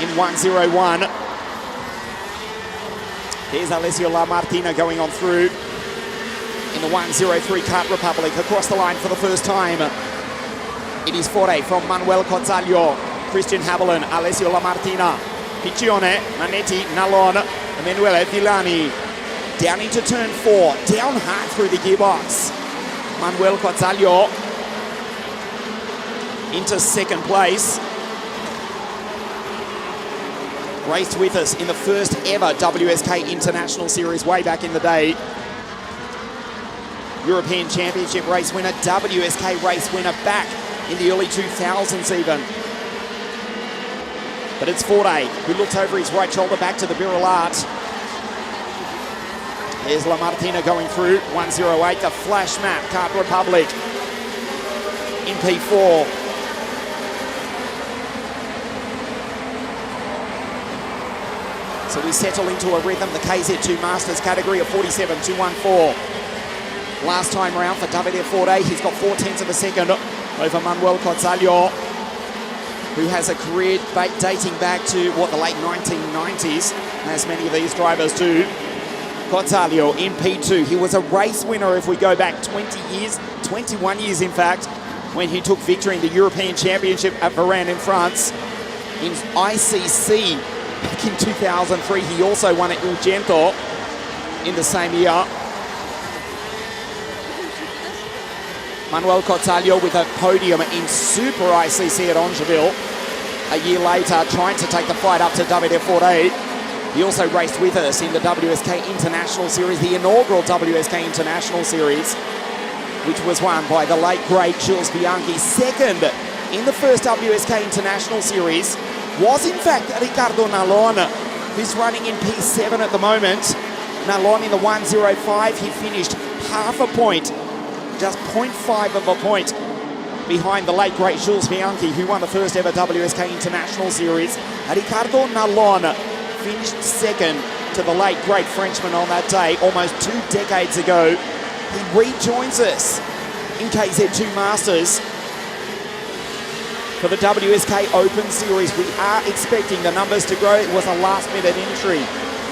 in 101. Here's Alessio Lamartina going on through in the 103 Kart Republic, across the line for the first time. It is Forte from Manuel Cozzaglia, Christian Haviland, Alessio Lamartina, Piccione, Manetti, Nallon, Emanuele Villani. Down into turn 4, down hard through the gearbox. Manuel Cozzaglia into second place. Raced with us in the first ever WSK International Series way back in the day. European Championship race winner, WSK race winner back in the early 2000s even. But it's Forte who looks over his right shoulder back to the Birillard. Here's Lamartina going through, 108, the Flash Map Kart Republic in P4. So we settle into a rhythm, the KZ2 Masters category of 47.214. Last time around for Davide Forte, he's got 0.4 of a second over Manuel Cozzaglia, who has a career dating back to, the late 1990s, as many of these drivers do. Cozzaglia in P2. He was a race winner if we go back 20 years, 21 years in fact, when he took victory in the European Championship at Varennes in France. In ICC back in 2003, he also won at Ugento in the same year. Manuel Cortalio with a podium in Super ICC at Angeville. A year later, trying to take the fight up to WF48. He also raced with us in the WSK International Series, the inaugural WSK International Series, which was won by the late, great Jules Bianchi. Second in the first WSK International Series was, in fact, Ricardo Nalon, who's running in P7 at the moment. Nalon in the 1:05, he finished half a point, just 0.5 of a point behind the late, great Jules Bianchi, who won the first ever WSK International Series. Ricardo Nalon finished second to the late, great Frenchman on that day, almost 2 decades ago. He rejoins us in KZ2 Masters for the WSK Open Series. We are expecting the numbers to grow. It was a last-minute entry.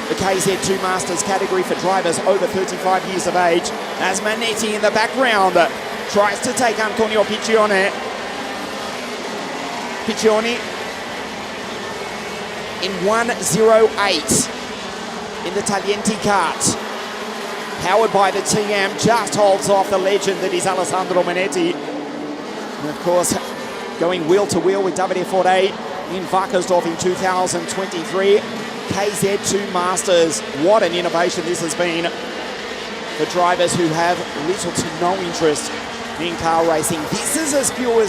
The KZ2 Masters category for drivers over 35 years of age. As Manetti in the background tries to take Antonio Piccione. Piccione in 1:08 in the Taglienti kart. Powered by the TM, just holds off the legend that is Alessandro Manetti. And of course, going wheel to wheel with WD48 in Wackersdorf in 2023. KZ2 Masters, what an innovation this has been for drivers who have little to no interest in car racing. This is as pure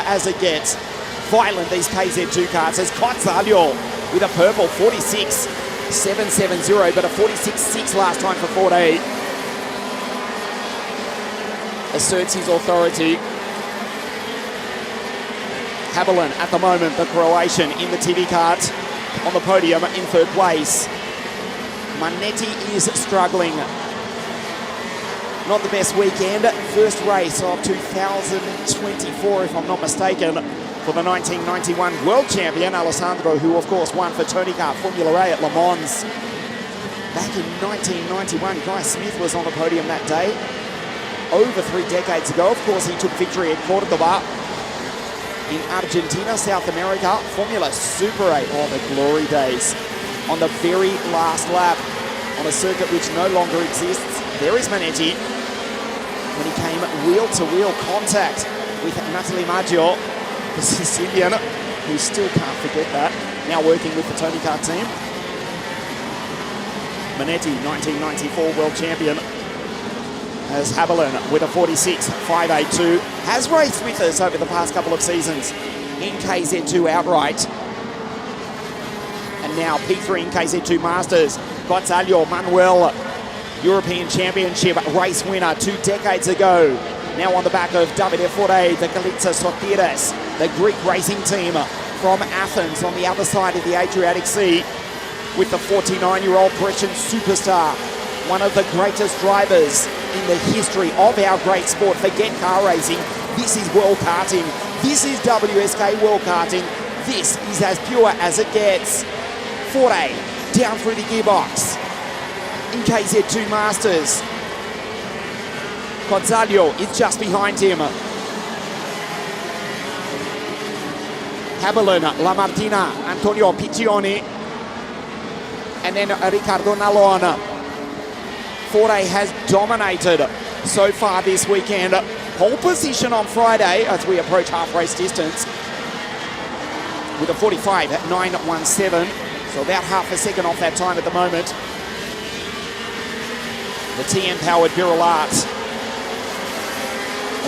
as it gets. Violent, these KZ2 karts, as Cortalio with a purple 46.770, but a 46.6 last time for 48. Asserts his authority. Haberlin at the moment, the Croatian in the TV kart on the podium in third place. Manetti is struggling. Not the best weekend. First race of 2024, if I'm not mistaken, for the 1991 world champion, Alessandro, who of course won for Tony Kart Formula A at Le Mans. Back in 1991, Guy Smith was on the podium that day. Over 3 decades ago, of course, he took victory at Cordoba. In Argentina, South America, Formula Super 8, oh, the glory days. On the very last lap, on a circuit which no longer exists, there is Manetti. When he came wheel-to-wheel contact with Natalie Maggio, the Sicilian, who still can't forget that, now working with the Tony Kart team. Manetti, 1994 world champion, as Haberlin with a 46.582, has raced with us over the past couple of seasons in KZ2 outright. And now P3 in KZ2 Masters. Cortalio, Manuel, European Championship race winner 2 decades ago. Now on the back of WD48, the Galitza Sotiris, the Greek racing team from Athens on the other side of the Adriatic Sea, with the 49-year-old Grecian superstar, one of the greatest drivers in the history of our great sport. Forget car racing. This is world karting. This is WSK world karting. This is as pure as it gets. Forte down through the gearbox in KZ2 Masters. Cortalio is just behind him. Haberlin, La Martina, Antonio Piccione, and then Ricardo Nalon. Forte has dominated so far this weekend. Pole position on Friday as we approach half race distance with a 45.917, so about half a second off that time at the moment. The TM-powered Birolart.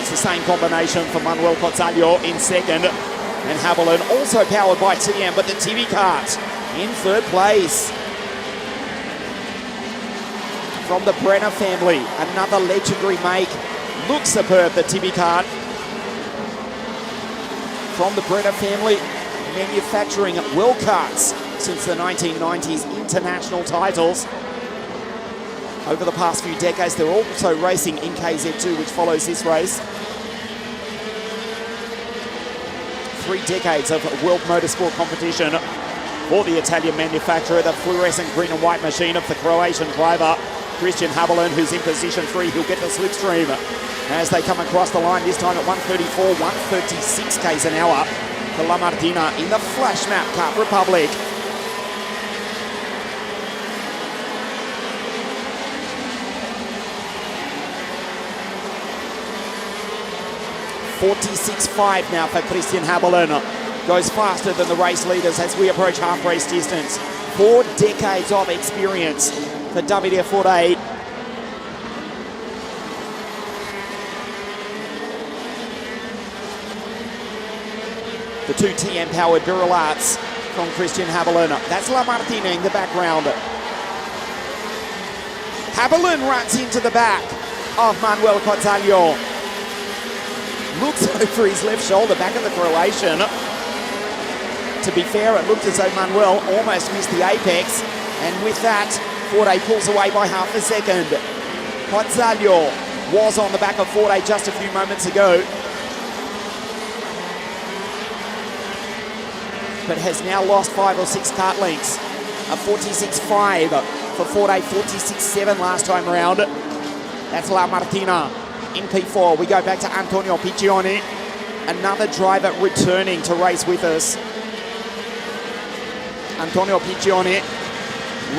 It's the same combination for Manuel Cortalio in second, and Haberlin also powered by TM, but the TV kart in third place. From the Brenner family, another legendary make. Looks superb, the Tibi kart. From the Brenner family, manufacturing world karts since the 1990s, international titles. Over the past few decades, they're also racing in KZ2, which follows this race. 3 decades of world motorsport competition for the Italian manufacturer, the fluorescent green and white machine of the Croatian driver, Christian Haberlin, who's in position 3. He'll get the slipstream as they come across the line, this time at 134, 136 k's an hour for La Martina in the Flash Map Kart Republic. 46.5 now for Christian Haberlin. Goes faster than the race leaders as we approach half race distance. 4 decades of experience for WD-40. The 2 TM-powered Virulats from Christian Haberlin. That's La Martina in the background. Haberlin runs into the back of Manuel Cortalio. Looks over his left shoulder, back of the Croatian. To be fair, it looked as though Manuel almost missed the apex. And with that, Forte pulls away by half a second. Cortalio was on the back of Forte just a few moments ago, but has now lost 5 or 6 kart lengths. A 46.5 for Forte, 46.7 last time around. That's La Martina in P4. We go back to Antonio Piccioni, another driver returning to race with us. Antonio Piccioni,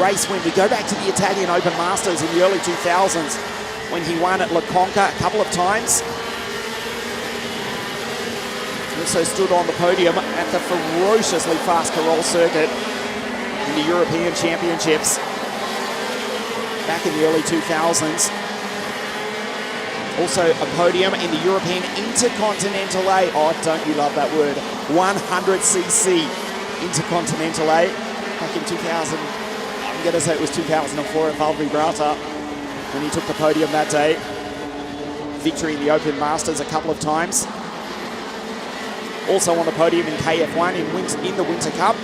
race win. We go back to the Italian Open Masters in the early 2000s when he won at La Conca a couple of times. He also stood on the podium at the ferociously fast Carroll circuit in the European Championships back in the early 2000s. Also a podium in the European Intercontinental A. Oh, don't you love that word? 100cc Intercontinental A back in 2000. I'm going to say it was 2004 at Val Vibrata when he took the podium that day. Victory in the Open Masters a couple of times. Also on the podium in KF1 in the Winter Cup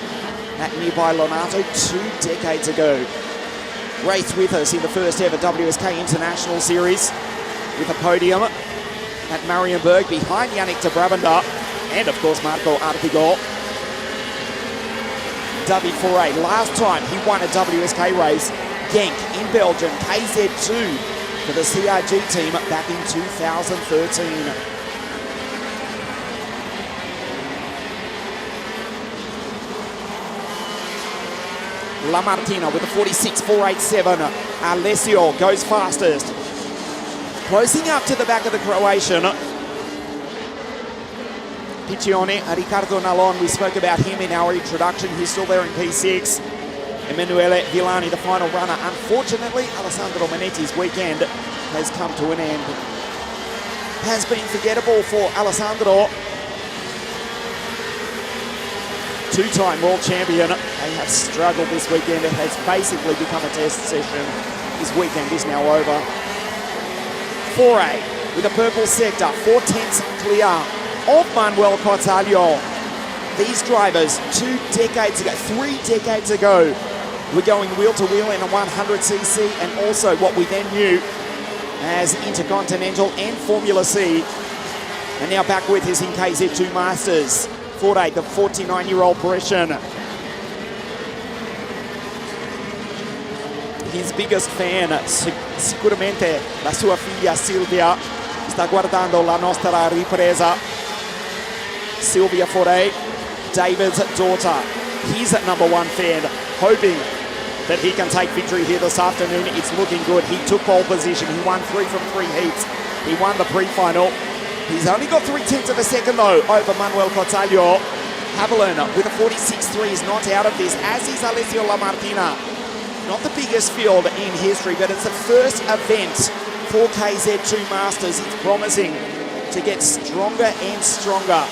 at nearby Lonato 2 decades ago. Raced with us in the first ever WSK International Series with a podium at Marienburg behind Yannick de Brabender and of course Marco Arpigol. W4A, last time he won a WSK race, Genk in Belgium, KZ2 for the CRG team back in 2013. La Martina with a 46.487. Alessio goes fastest. Closing up to the back of the Croatian. Piccioni, Riccardo Nallon, we spoke about him in our introduction. He's still there in P6. Emanuele Villani, the final runner. Unfortunately, Alessandro Manetti's weekend has come to an end. Has been forgettable for Alessandro. 2-time world champion. They have struggled this weekend. It has basically become a test session. His weekend is now over. 4A with a purple sector, 4/10 clear of Manuel Cortalio. These drivers 2 decades ago, 3 decades ago, were going wheel to wheel in a 100cc and also what we then knew as Intercontinental and Formula C. And now back with us in KZ2 Masters. Forte, the 49-year-old Parisian. His biggest fan, sicuramente la sua figlia Silvia, sta guardando la nostra ripresa. Silvia Forte, David's daughter. He's a #1 fan, hoping that he can take victory here this afternoon. It's looking good. He took pole position. He won 3 from 3 heats. He won the pre-final. He's only got 0.3 of a second though over Manuel Cortalio. Haberlin with a 46.3 is not out of this, as is Alessio La Martina. Not the biggest field in history, but it's the first event for KZ2 Masters. It's promising to get stronger and stronger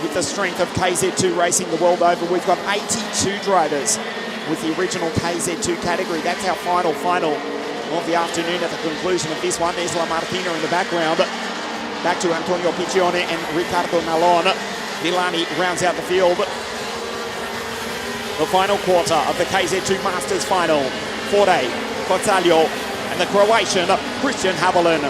with the strength of KZ2 racing the world over. We've got 82 drivers with the original KZ2 category. That's our final of the afternoon at the conclusion of this one. There's La Martina in the background. Back to Antonio Piccioni and Riccardo Nallon. Villani rounds out the field. The final quarter of the KZ2 Masters Final. Forte, Cortalio, and the Croatian Christian Haberlin.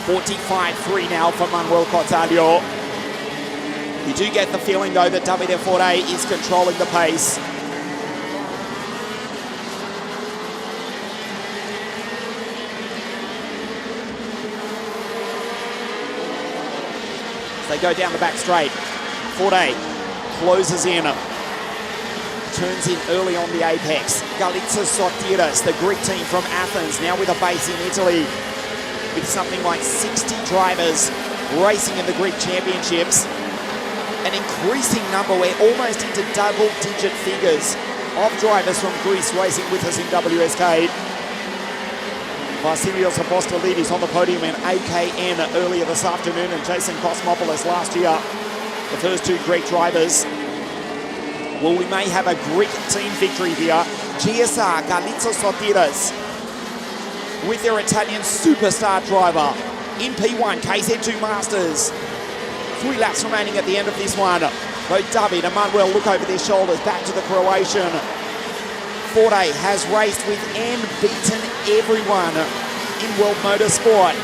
$45.3 now for Manuel Cortalio. You do get the feeling though that WD-40 is controlling the pace. They go down the back straight. Forte closes in. Turns in early on the apex. Galitza Sotiris, the Greek team from Athens, now with a base in Italy, with something like 60 drivers racing in the Greek championships. An increasing number, we're almost into double-digit figures of drivers from Greece racing with us in WSK. Vasilios Apostolidis on the podium in AKN earlier this afternoon, and Jason Kosmopoulos last year. The first two Greek drivers. Well, we may have a Greek team victory here. GSR, Galitza Sotiris, with their Italian superstar driver in P1, KZ2 Masters. 3 laps remaining at the end of this one. Both David and Manuel look over their shoulders, back to the Croatian. Forte has raced with and beaten everyone in World Motorsport.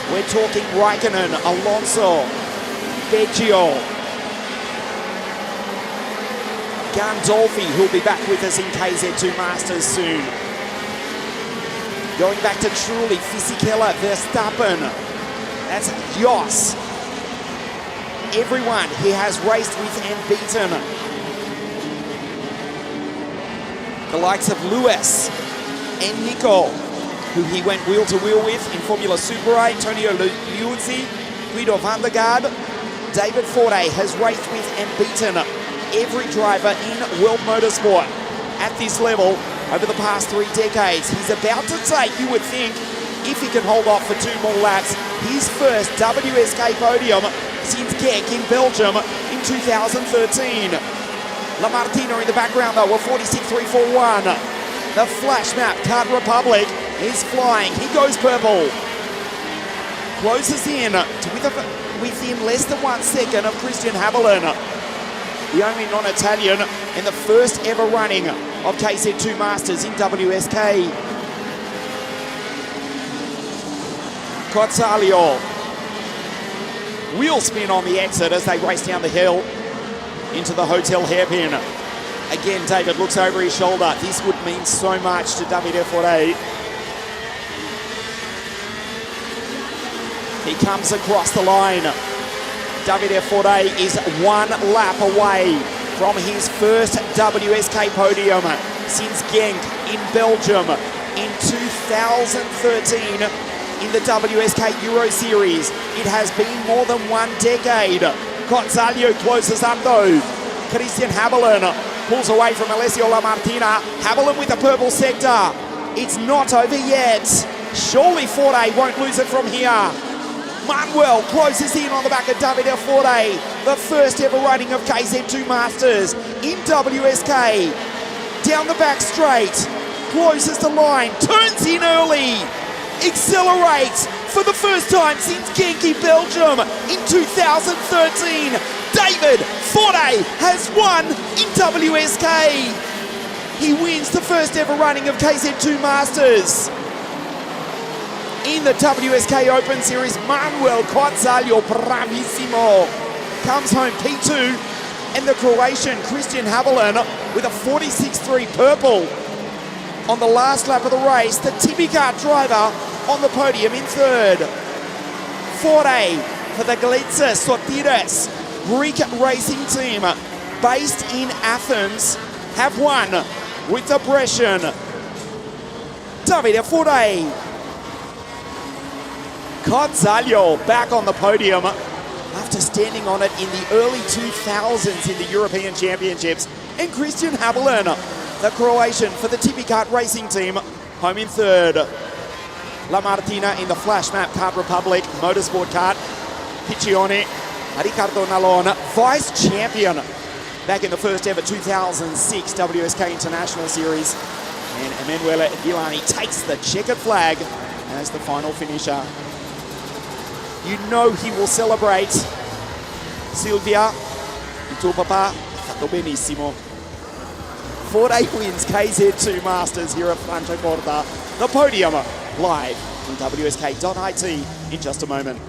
We're talking Raikkonen, Alonso, Beggio, Gandolfi, who'll be back with us in KZ2 Masters soon. Going back to Trulli, Fisichella, Verstappen. That's Jos. Everyone he has raced with and beaten. The likes of Lewis and Nico, who he went wheel to wheel with in Formula Super A, Antonio Liuzzi, Guido van der Garde. David Forte has raced with and beaten every driver in World Motorsport at this level over the past 3 decades. He's about to take, you would think, if he can hold off for 2 more laps, his first WSK podium since Genk in Belgium in 2013. La Martina in the background though, a 46.341. The flash map, Kart Republic, is flying. He goes purple. Closes in to within less than 1 second of Christian Haberlin, the only non-Italian in the first ever running of KZ2 Masters in WSK. Cozzalio. Wheel spin on the exit as they race down the hill into the hotel hairpin. Again, David looks over his shoulder. This would mean so much to Davide Forte. He comes across the line. Davide Forte is 1 lap away from his first WSK podium since Genk in Belgium in 2013 in the WSK Euro Series. It has been more than 1 decade. Cozzalio closes up though. Christian Haberlin pulls away from Alessio La Martina. Haberlin with the purple sector. It's not over yet. Surely Forte won't lose it from here. Manuel closes in on the back of Davide Forte. The first ever running of KZ2 Masters in WSK. Down the back straight. Closes the line. Turns in early. Accelerates for the first time since Genk in Belgium in 2013. David Forte has won in WSK. He wins the first ever running of KZ2 Masters. In the WSK Open Series, Manuel Cozzalio, bravissimo, comes home P2, and the Croatian Christian Haberlin with a 46.3 purple on the last lap of the race. The Tipica driver on the podium in 3rd. Forte for the Galitza Sotiris Greek racing team based in Athens have won with the Brescian. Davide Forte. Cozzalio back on the podium after standing on it in the early 2000s in the European Championships. And Christian Haberlin, the Croatian for the Tipica racing team, home in 3rd. La Martina in the flash map Kart Republic Motorsport kart. Piccioni, Riccardo Nallone, vice champion back in the first ever 2006 WSK International Series. And Emanuele Villani takes the checkered flag as the final finisher. You know he will celebrate. Silvia, il tuo papà ha fatto benissimo. Forte wins KZ2 Masters here at Franciacorta. The podium live on WSK.it in just a moment.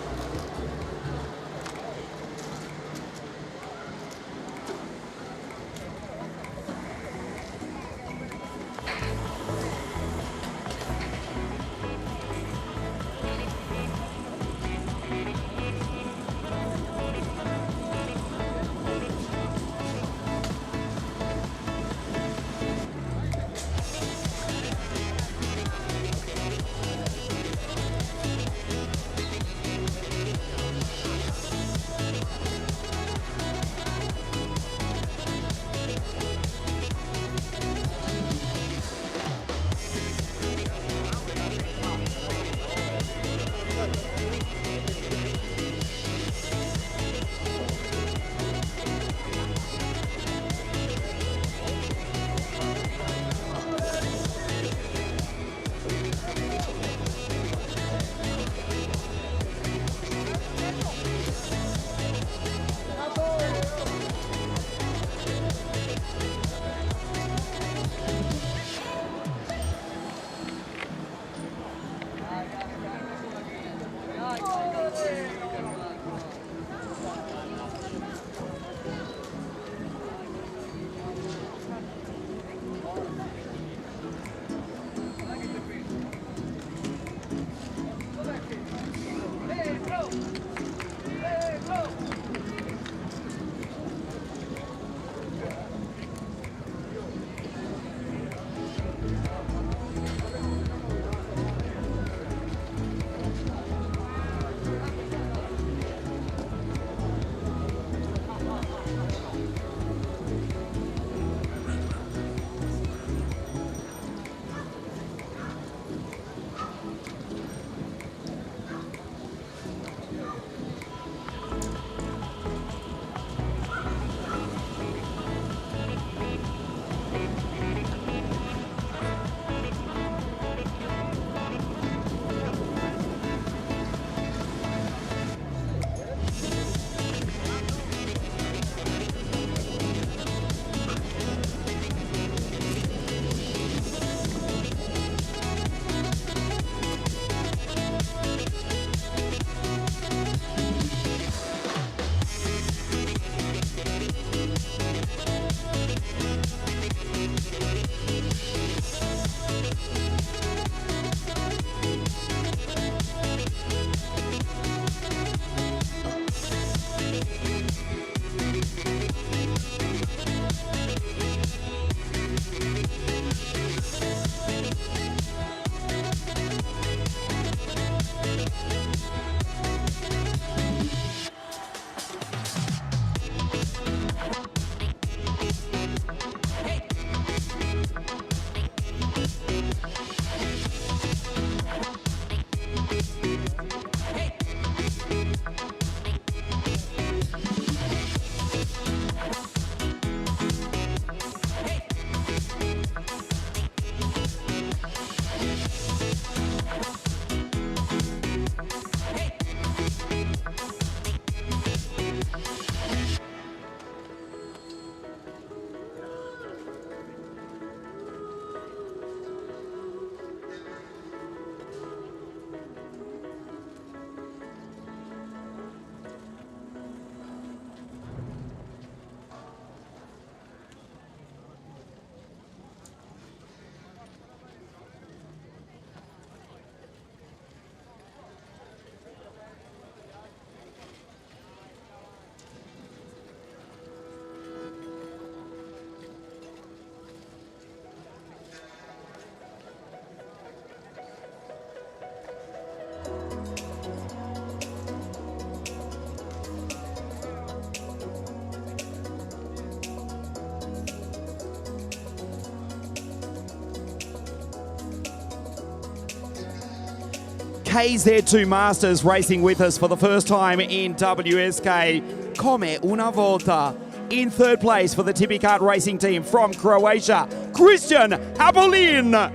KZ2 Masters racing with us for the first time in WSK. Come una volta. In third place for the Tipicat racing team from Croatia, Christian Habolin.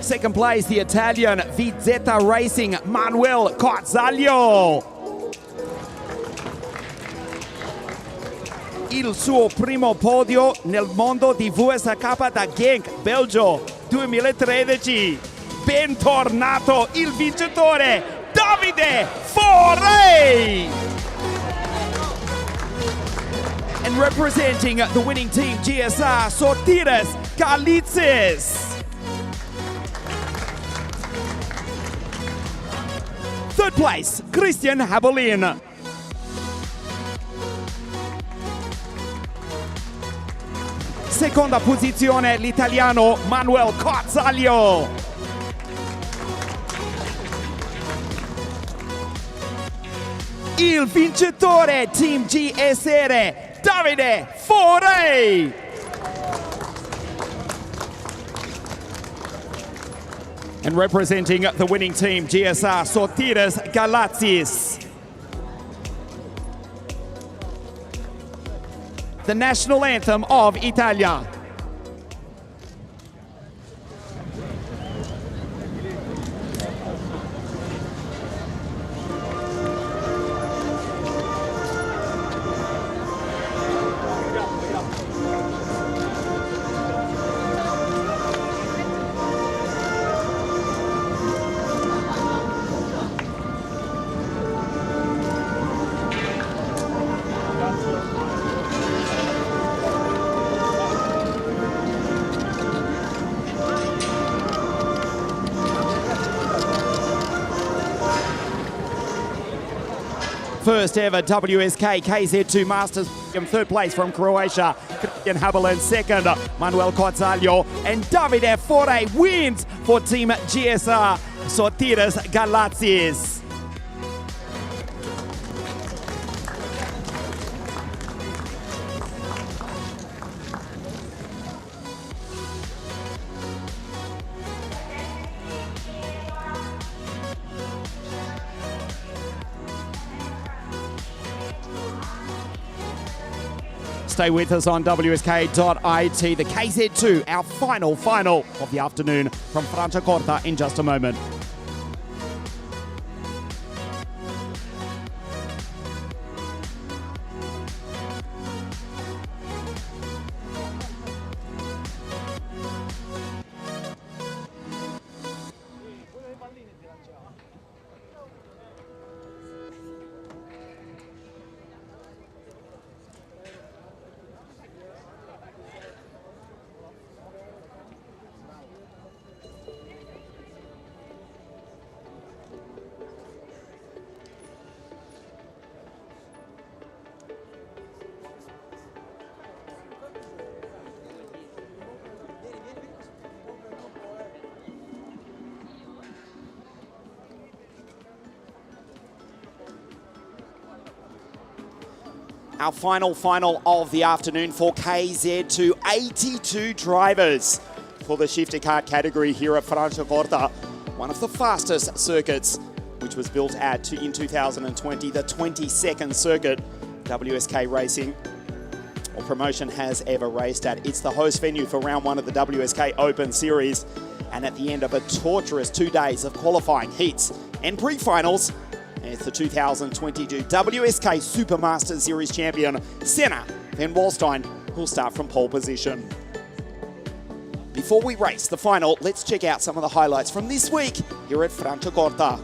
Second place, the Italian VZ Racing, Manuel Cozzaglio. Il suo primo podio nel mondo di VSK da Genk, Belgio, 2013. Bentornato il vincitore, Davide Forey! And representing the winning team, GSR, Sotiris Galitzis. Third place, Christian Habolin. Seconda posizione, l'italiano Manuel Cozzaglio. Il vincitore, Team GSR, Davide Forey. And representing the winning team, GSR, Sotiris Galatzis. The national anthem of Italia. First ever WSK KZ2 Masters Podium, third place from Croatia, Christian Habolin, second, Manuel Cozzaglio, and Davide Forey wins for Team GSR, Sotiris Galatzis. Stay with us on WSK.it. The KZ2, our final of the afternoon from Franciacorta in just a moment. Our final of the afternoon for KZ2, 82 drivers for the shifter kart category here at Franciacorta, one of the fastest circuits, which was built in 2020, the 22nd circuit WSK Racing or promotion has ever raced at. It's the host venue for round one of the WSK Open Series, and at the end of a torturous 2 days of qualifying, heats and pre-finals, it's the 2022 WSK Super Masters Series champion, Senna Van Wallstein, who'll start from pole position. Before we race the final, let's check out some of the highlights from this week here at Franciacorta.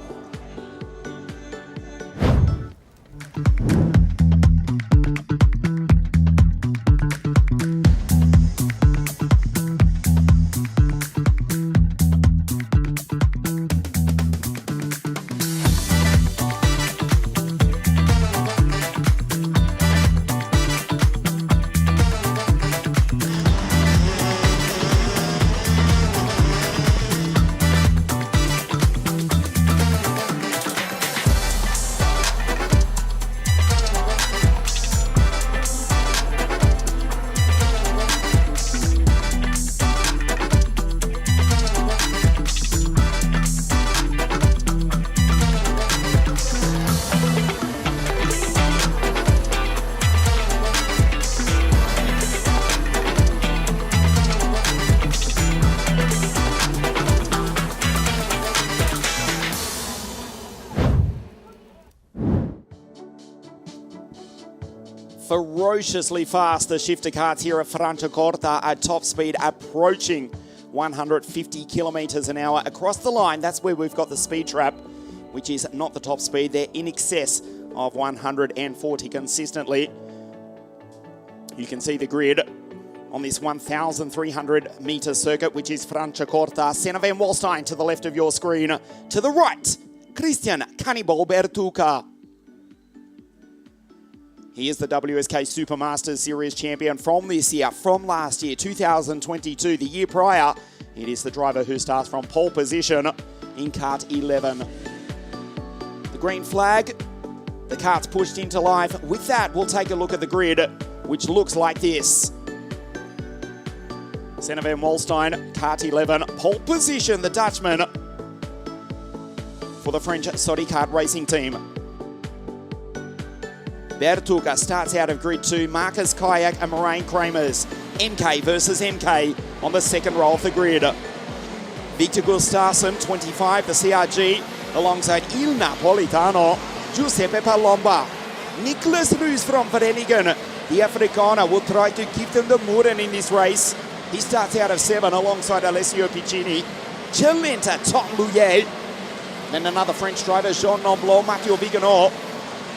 Ferociously fast, the shifter carts here at Franciacorta at top speed, approaching 150 kilometers an hour across the line. That's where we've got the speed trap, which is not the top speed. They're in excess of 140 consistently. You can see the grid on this 1,300 meter circuit, which is Franciacorta. Senna van Wallstein to the left of your screen. To the right, Christian Cannibal Bertucca. He is the WSK Super Masters Series champion from this year, from last year, 2022. The year prior, it is the driver who starts from pole position in kart 11. The green flag, the kart's pushed into life. With that, we'll take a look at the grid, which looks like this. Senna van Wallstein, kart 11, pole position, the Dutchman for the French Sodi Kart racing team. Bertucca starts out of grid 2, Marcus Kayak and Moraine Kramers. MK versus MK on the second row of the grid. Victor Gustafsson, 25, the CRG, alongside Il Napolitano, Giuseppe Palomba. Nicholas Roos from Vereniging, the Afrikaner, will try to give them the Muren in this race. He starts out of 7 alongside Alessio Piccini. Chalenta, Tom Louillet. Then another French driver, Jean Nomblot, Matteo Viganò.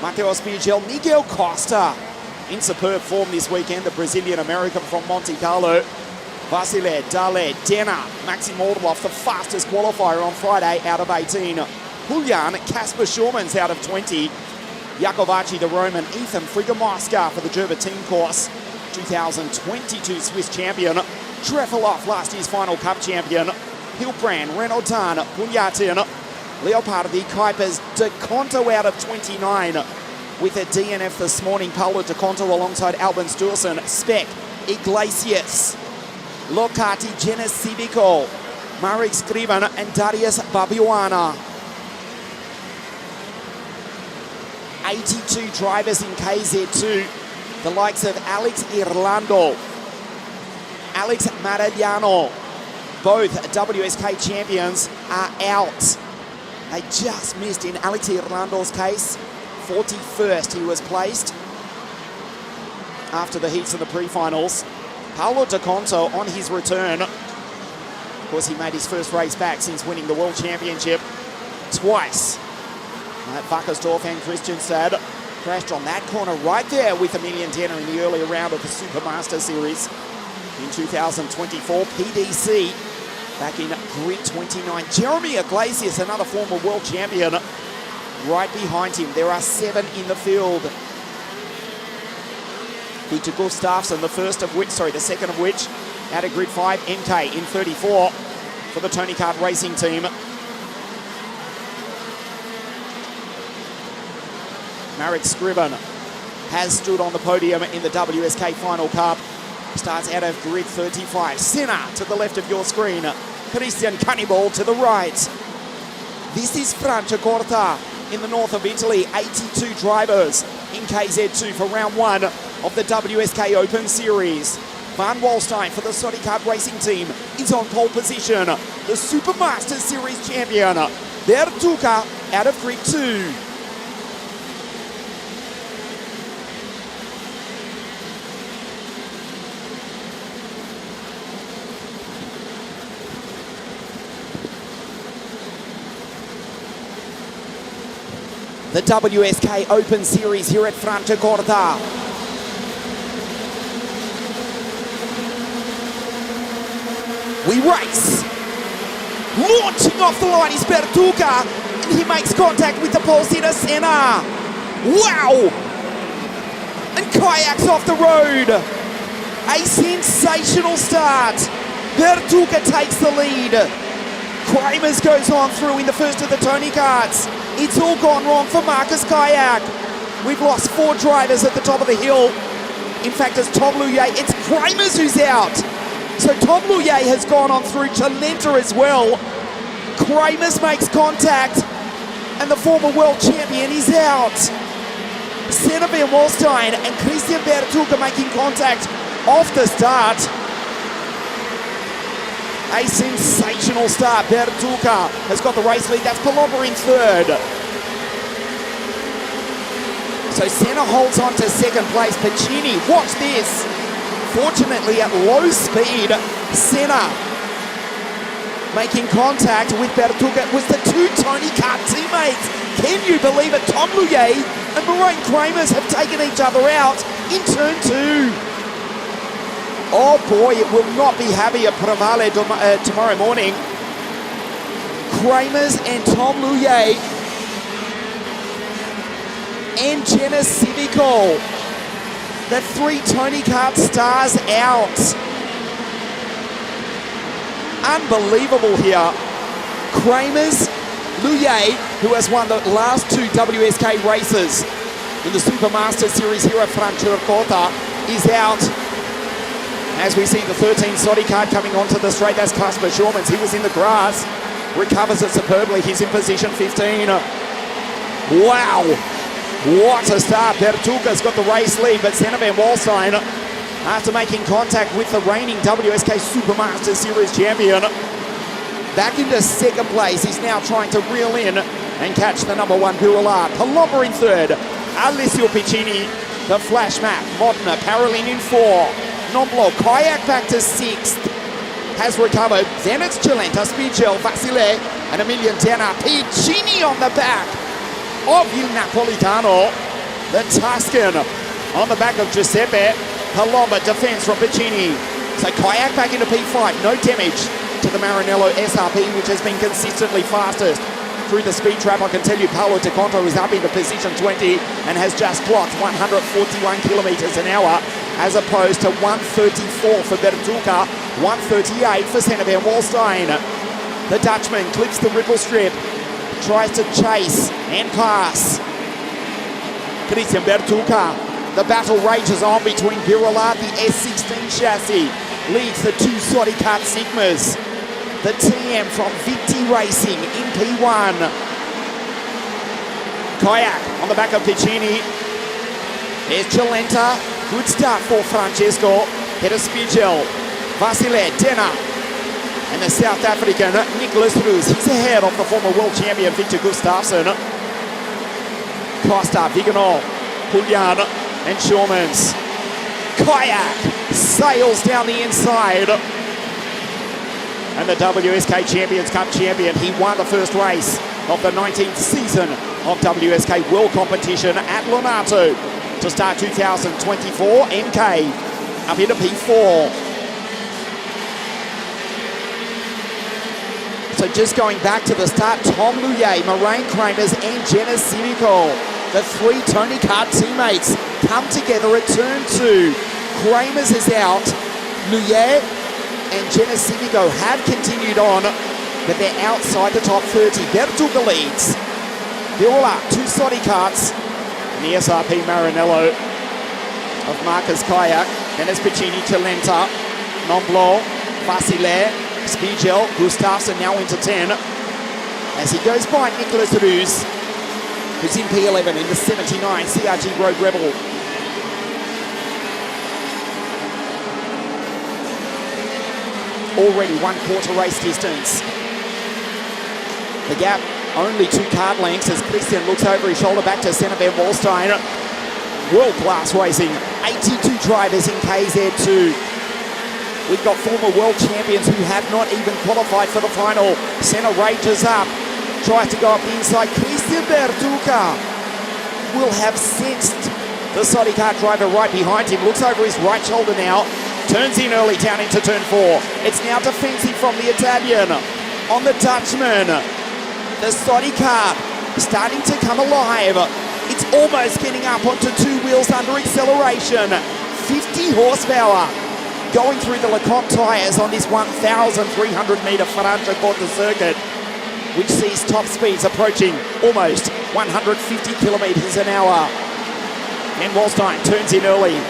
Matteo Spiegel, Miguel Costa in superb form this weekend, the Brazilian-American from Monte Carlo. Vasile, Dale, Denner, Maxim Mordloff, the fastest qualifier on Friday out of 18. Julian Kasper Schurmans out of 20. Jakovaci, the Roman, Ethan Frigomoska for the Gerber team course. 2022 Swiss champion. Trefilov, last year's final cup champion. Hilbrand, Renaudin, Punyatin. Leopardi, Kuipers, De Conto out of 29 with a DNF this morning. Paulo De Conto alongside Albin Sturzen, Speck, Iglesias, Locati, Genes Civico, Marek Skrivan and Darius Babiwana. 82 drivers in KZ2, the likes of Alex Irlando, Alex Maragliano, both WSK champions, are out. They just missed in Alex Irlando's case. 41st he was placed after the heats of the pre-finals. Paulo De Conto on his return. Of course, he made his first race back since winning the World Championship twice. At Wackersdorf and Christianstad. Crashed on that corner right there with Emilian Denner in the earlier round of the Super Master Series in 2024. PDC back in grid 29. Jeremy Iglesias, another former world champion, right behind him. There are 7 in the field. Victor Gustafsson, the second of which, out of grid 5, MK in 34 for the Tony Kart racing team. Marek Skrivan has stood on the podium in the WSK Final Cup. Starts out of grid 35. Senna to the left of your screen. Christian Cannibal to the right. This is Franciacorta in the north of Italy. 82 drivers in KZ2 for round 1 of the WSK Open Series. Van Wallstein for the Sodi Kart racing team is on pole position. The Super Masters Series champion, Bertucca, out of grid 2. The WSK Open Series here at Franciacorta. We race. Launching off the line is Bertucca, and he makes contact with the pole sitter Senna. Wow! And Kayak's off the road. A sensational start. Bertucca takes the lead. Kramers goes on through in the first of the Tony Karts. It's all gone wrong for Marcus Kayak. We've lost 4 drivers at the top of the hill. In fact, it's Tom Louillet. It's Kramers who's out. So Tom Louillet has gone on through. Chalenta as well. Kramers makes contact, and the former world champion is out. Senna van Wallstein and Christian Bertucca making contact off the start. A sensational start. Bertucca has got the race lead. That's Palomba in third. So Senna holds on to second place. Piccini, watch this. Fortunately, at low speed, Senna making contact with Bertucca. It was the two Tony Kart teammates. Can you believe it? Tom Luye and Moraine Kramers have taken each other out in turn 2. Oh boy, it will not be happy at Pravale tomorrow morning. Kramers and Tom Luye and Jenna Civico, the three Tony Kart stars out. Unbelievable here. Kramers, Luye, who has won the last 2 WSK races in the Super Masters Series here at Franciacorta, is out. As we see the 13 Sodi card coming onto the straight, that's Kasper Schurmans. He was in the grass, recovers it superbly. He's in position 15. Wow, what a start. Bertucca's got the race lead, but Senna van Walstein, after making contact with the reigning WSK Super Masters Series champion, back into second place. He's now trying to reel in and catch the number 1 Birolard. Palomba in third. Alessio Piccini, the flash map. Modena, Parolin in 4. Nomblo, Kayak back to 6th. Has recovered. Then it's Cilenta, Spiegel, Vasile, and Emilian Denner. Piccini on the back of Il Napolitano. The Tuscan on the back of Giuseppe. Palomba defense from Piccini. So Kayak back into P5. No damage to the Maranello SRP, which has been consistently fastest through the speed trap. I can tell you Paolo De Conto is up into position 20 and has just clocked 141 kilometers an hour as opposed to 134 for Bertucca, 138 for Senna van Walstein. The Dutchman clips the ripple strip, tries to chase and pass. Christian Bertucca. The battle rages on between Birolard, the S16 chassis, leads the 2 Sodi Kart Sigmas. The TM from Vitti Racing in P1. Kayak on the back of Piccini. There's Cilenta. Good start for Francesco. Peter Spiegel. Vasile, Denner. And the South African Nicholas Roos. He's ahead of the former world champion Victor Gustafsson. Costa, Viganol, Julian, and Schurmans. Kayak sails down the inside. And the WSK Champions Cup champion, he won the first race of the 19th season of WSK World Competition at Lonato to start 2024. MK up into P4. So just going back to the start, Tom Luye, Moraine Kramers, and Jenna Civico, the 3 Tony Kart teammates, come together at turn 2. Kramers is out. Luye and Jenna Civico have continued on, but they're outside the top 30. Bertucca leads. Birolard, 2 Sodi Karts. And the SRP Maranello of Marcus Kayak. Then it's Piccini, Cilenta, Nomblo, Vasile, Spiegel, Gustafsson now into 10. As he goes by Nicholas Roos, who's in P11 in the 79 CRG Road Rebel. Already 1/4 race distance. The gap only 2 card lengths as Christian looks over his shoulder back to Senna van Walstein. World-class racing. 82 drivers in KZ2. We've got former world champions who have not even qualified for the final. Senna rages up, tries to go up the inside. Christian Bertucca will have sensed the Sodi Kart driver right behind him. Looks over his right shoulder now. Turns in early down into turn 4. It's now defensive from the Italian on the Dutchman. The Sodi Kart starting to come alive. It's almost getting up onto 2 wheels under acceleration. 50 horsepower going through the LeConte tyres on this 1,300 metre Franciacorta circuit, which sees top speeds approaching almost 150 kilometres an hour. And Walstein turns in early.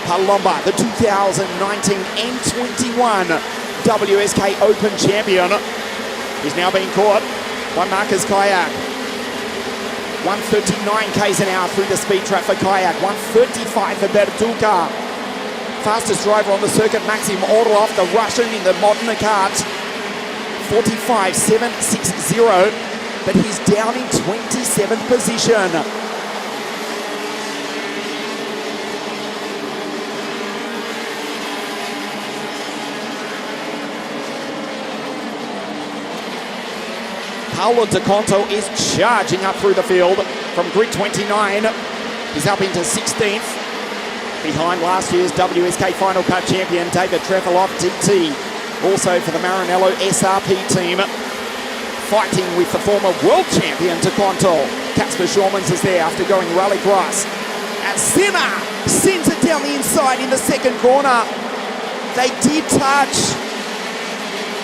Palomba, the 2019 and 21 WSK Open champion, is now being caught by Marcus Kayak. 139 k's an hour through the speed trap for Kayak. 135 for Bertucca. Fastest driver on the circuit, Maxim Orlov, the Russian in the Modena kart. 45.760, but he's down in 27th position. Paolo De Conto is charging up through the field from grid 29. He's up into 16th. Behind last year's WSK Final Cup champion, David Trefilov, DT. Also for the Maranello SRP team. Fighting with the former world champion, De Conto. Casper Schormans is there after going rallycross. And Senna sends it down the inside in the second corner. They did touch.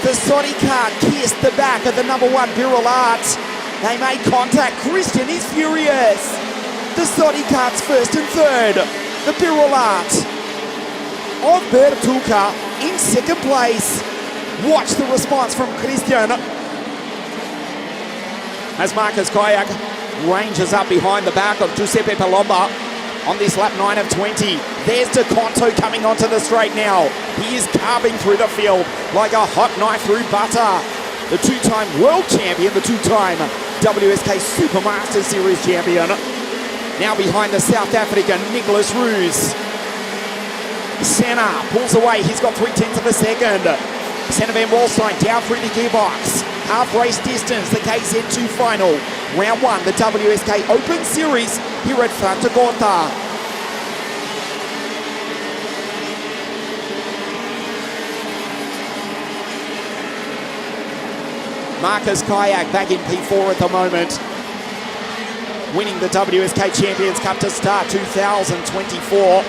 The Sodi car kissed the back of the number 1 Birolart. They made contact. Christian is furious. The Sodi cart's first and third. The Birolart of Bertuca in second place. Watch the response from Christian as Marcus Kayak ranges up behind the back of Giuseppe Palomba on this lap 9 of 20. There's De Conto coming onto the straight now. He is carving through the field like a hot knife through butter. The two-time world champion, the two-time WSK Super Masters Series champion. Now behind the South African Nicholas Roos. Senna pulls away. He's got 3/10 of a second. Senna Van Wallstein down through the gearbox. Half race distance, the KZ2 Final. Round 1, the WSK Open Series here at FRANCIACORTA. Marcus Kayak back in P4 at the moment. Winning the WSK Champions Cup to start 2024.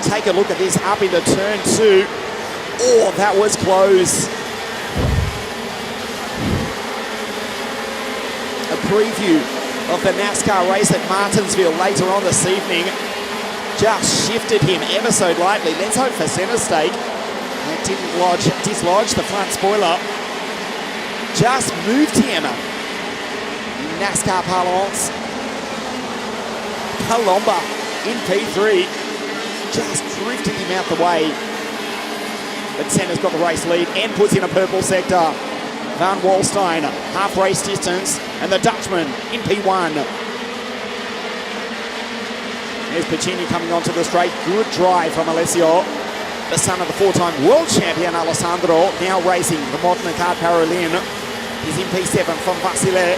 Take a look at this up into turn 2. Oh, that was close. A preview of the NASCAR race at Martinsville later on this evening. Just shifted him ever so lightly. Let's hope for Senna's stake. It didn't dislodge the front spoiler. Just moved him. In NASCAR parlance. Palomba in P3. Just drifted him out the way. But Senna's got the race lead and puts in a purple sector. Van Wallstein, half race distance, and the Dutchman in P1. There's Pacini coming onto the straight. Good drive from Alessio, the son of the 4-time world champion Alessandro, now racing the Modena Kart Paralin. He's in P7 from Vasile,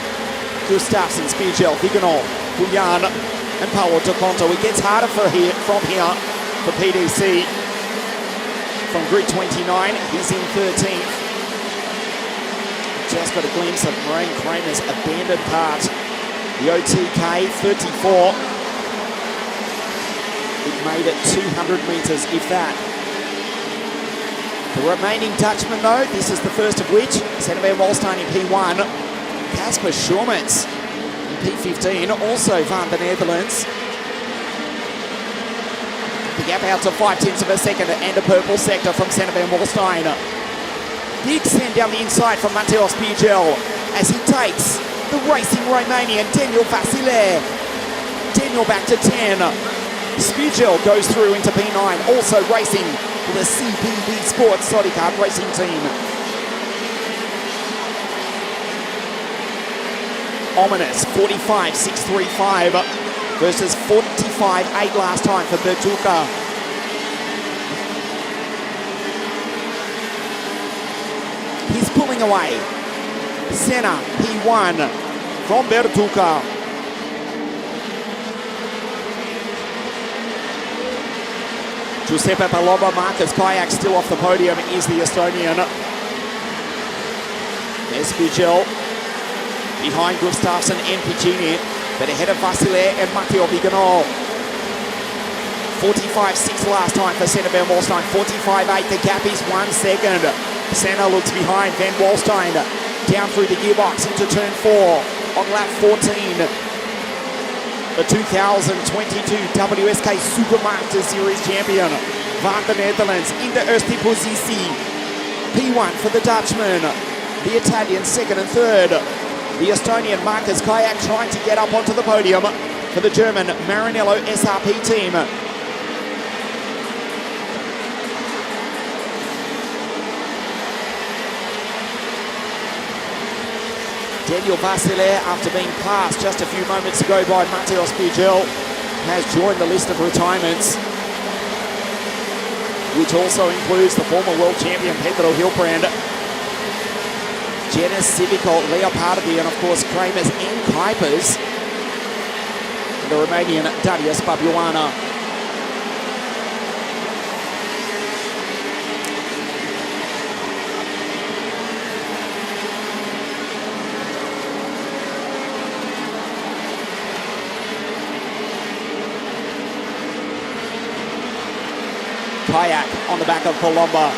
Gustafsson, Spiegel, Viganol, Bouillon, and Paolo De Conto. It gets harder from here for PDC. From grid 29, he's in 13th. Just got a glimpse of Moraine Kramer's abandoned part. The OTK 34. It made it 200 metres, if that. The remaining Dutchman, though, this is the first of which. Senna Van Wallstein in P1. Casper Schormans in P15. Also van the Netherlands. The gap out to 5/10 of a second and a purple sector from Senna Van Wallstein. Big send down the inside from Matteo Spiegel as he takes the racing Romanian Daniel Vasile. Daniel back to 10. Spiegel goes through into P9, also racing for the CPB Sports Sodi Kart racing team. Ominous 45.635 versus 45.8 last time for Bertuca. He's pulling away. Senna, P1 from Bertuca. Giuseppe Palomba, Marcus Kayak still off the podium is the Estonian. There's Spiegel behind Gustafsson and Piccinini, but ahead of Vasile and Matteo Viganol. 45.6 last time for Senna Van Wallstein. 45.8, the gap is 1 second. Senna looks behind Van Wallstein down through the gearbox into turn 4 on lap 14. The 2022 WSK Super Masters Series champion van the Netherlands into eerste positie. P1 for the Dutchman, the Italian second and third. The Estonian Marcus Kayak trying to get up onto the podium for the German Maranello SRP team. Daniel Vasile, after being passed just a few moments ago by Matteo Spiegel, has joined the list of retirements, which also includes the former world champion Pedro Hilbrand. Genis, Civico, Leopardi, and of course Kramers and Kuipers. The Romanian Darius Babuana. Kayak on the back of Palomba.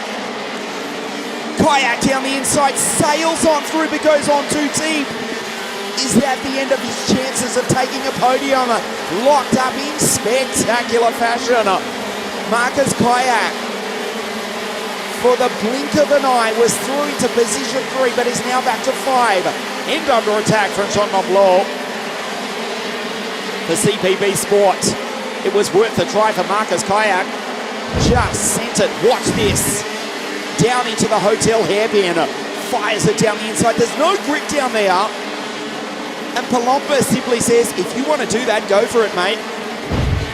Kayak down the inside, sails on through but goes on too deep. Is that the end of his chances of taking a podium? Locked up in spectacular fashion. Marcus Kayak, for the blink of an eye, was through into position 3 but is now back to 5. And under attack from Jean Blanc. For CPB Sport, it was worth the try for Marcus Kayak. Just sent it, watch this. Down into the hotel hairpin. Fires it down the inside. There's no grip down there. And Palomba simply says, if you want to do that, go for it, mate.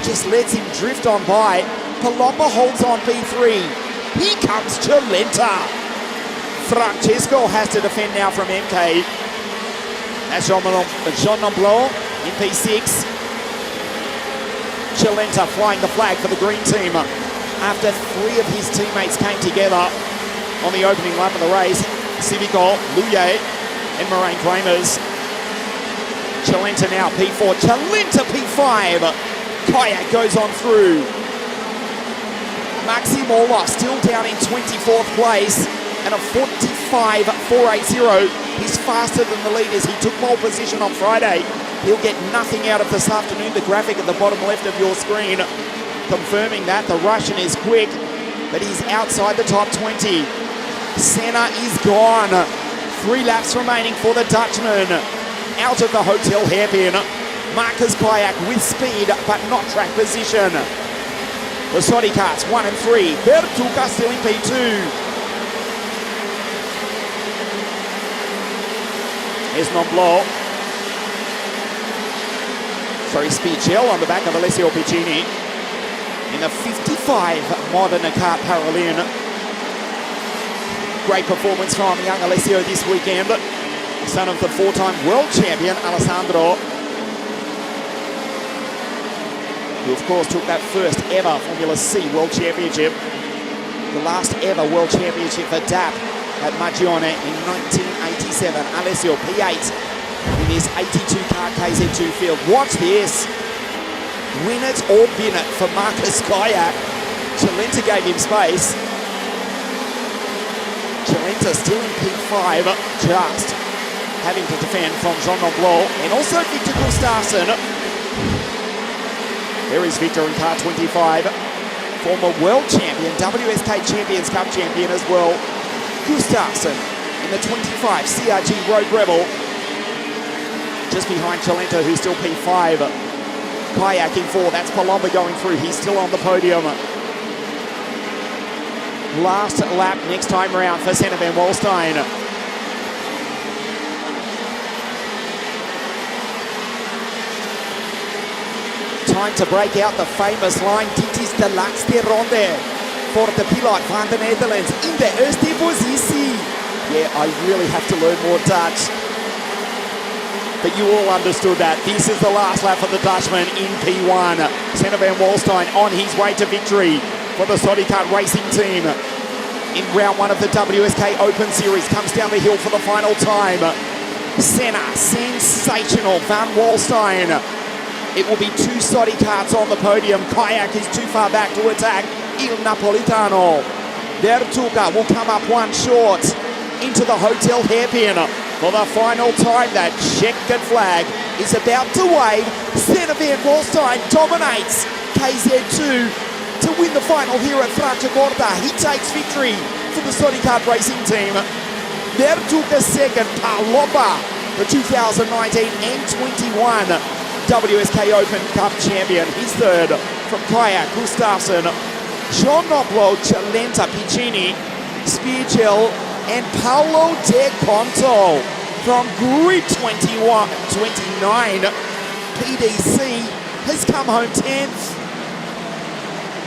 Just lets him drift on by. Palomba holds on P3. Here comes Chalenta. Francesco has to defend now from MK. That's Jean Blanc in P6. Chalenta flying the flag for the green team after 3 of his teammates came together on the opening lap of the race. Civico, Luye, and Moraine Kramers. Chalenta now P4, Chalenta P5. Kayak goes on through. Maxim Orlov still down in 24th place and a 45.480. He's faster than the leaders. He took pole position on Friday. He'll get nothing out of this afternoon. The graphic at the bottom left of your screen confirming that. The Russian is quick, but he's outside the top 20. Senna is gone. 3 laps remaining for the Dutchman. Out of the hotel hairpin. Marcus Kayak with speed, but not track position. The Sodi Karts 1 and 3. Bertuca still in P2. Here's Nonblo. Sorry, Spiegel on the back of Alessio Piccini. In the 55 Modena Kart Paralympian. Great performance from young Alessio this weekend. Son of the 4-time world champion, Alessandro. Who of course took that first ever Formula C World Championship. The last ever World Championship for DAP at Magione in 1987. Alessio P8 in his 82 car KZ2 field. Watch this. Win it or bin it for Marcus Kayak. Chalenta gave him space. Chalenta still in P5, just having to defend from Jean Blanc and also Victor Gustafsson. There is Victor in car 25, former world champion, WSK Champions Cup champion as well. Gustafsson in the 25 CRG Road Rebel, just behind Chalenta, who's still P5. Kayak in 4, that's Palomba going through, he's still on the podium. Last lap next time round for Senna van Walstein. Time to break out the famous line, dit is de laatste ronde for the pilot van the Netherlands in the eerste positie. Yeah, I really have to learn more Dutch. But you all understood that. This is the last lap for the Dutchman in P1. Senna van Walstein on his way to victory for the Sodi Kart racing team. In round 1 of the WSK Open Series, comes down the hill for the final time. Senna, sensational. Van Walstein. It will be 2 Sodi Karts on the podium. Kayak is too far back to attack Il Napolitano. Bertuca will come up 1 short into the hotel hairpin for the final time. That checkered flag is about to wave. Senna van Walstein dominates KZ2 to win the final here at Franciacorta. He takes victory for the Sodi Kart racing team. Bertuca second, Palomba, the 2019 and 21 WSK Open Cup champion. He's third from Kayak, Gustafsson, Jean Blanc, Chalenta, Piccini, Spiegel, and Paolo De Conto from grid 29. PDC has come home 10th.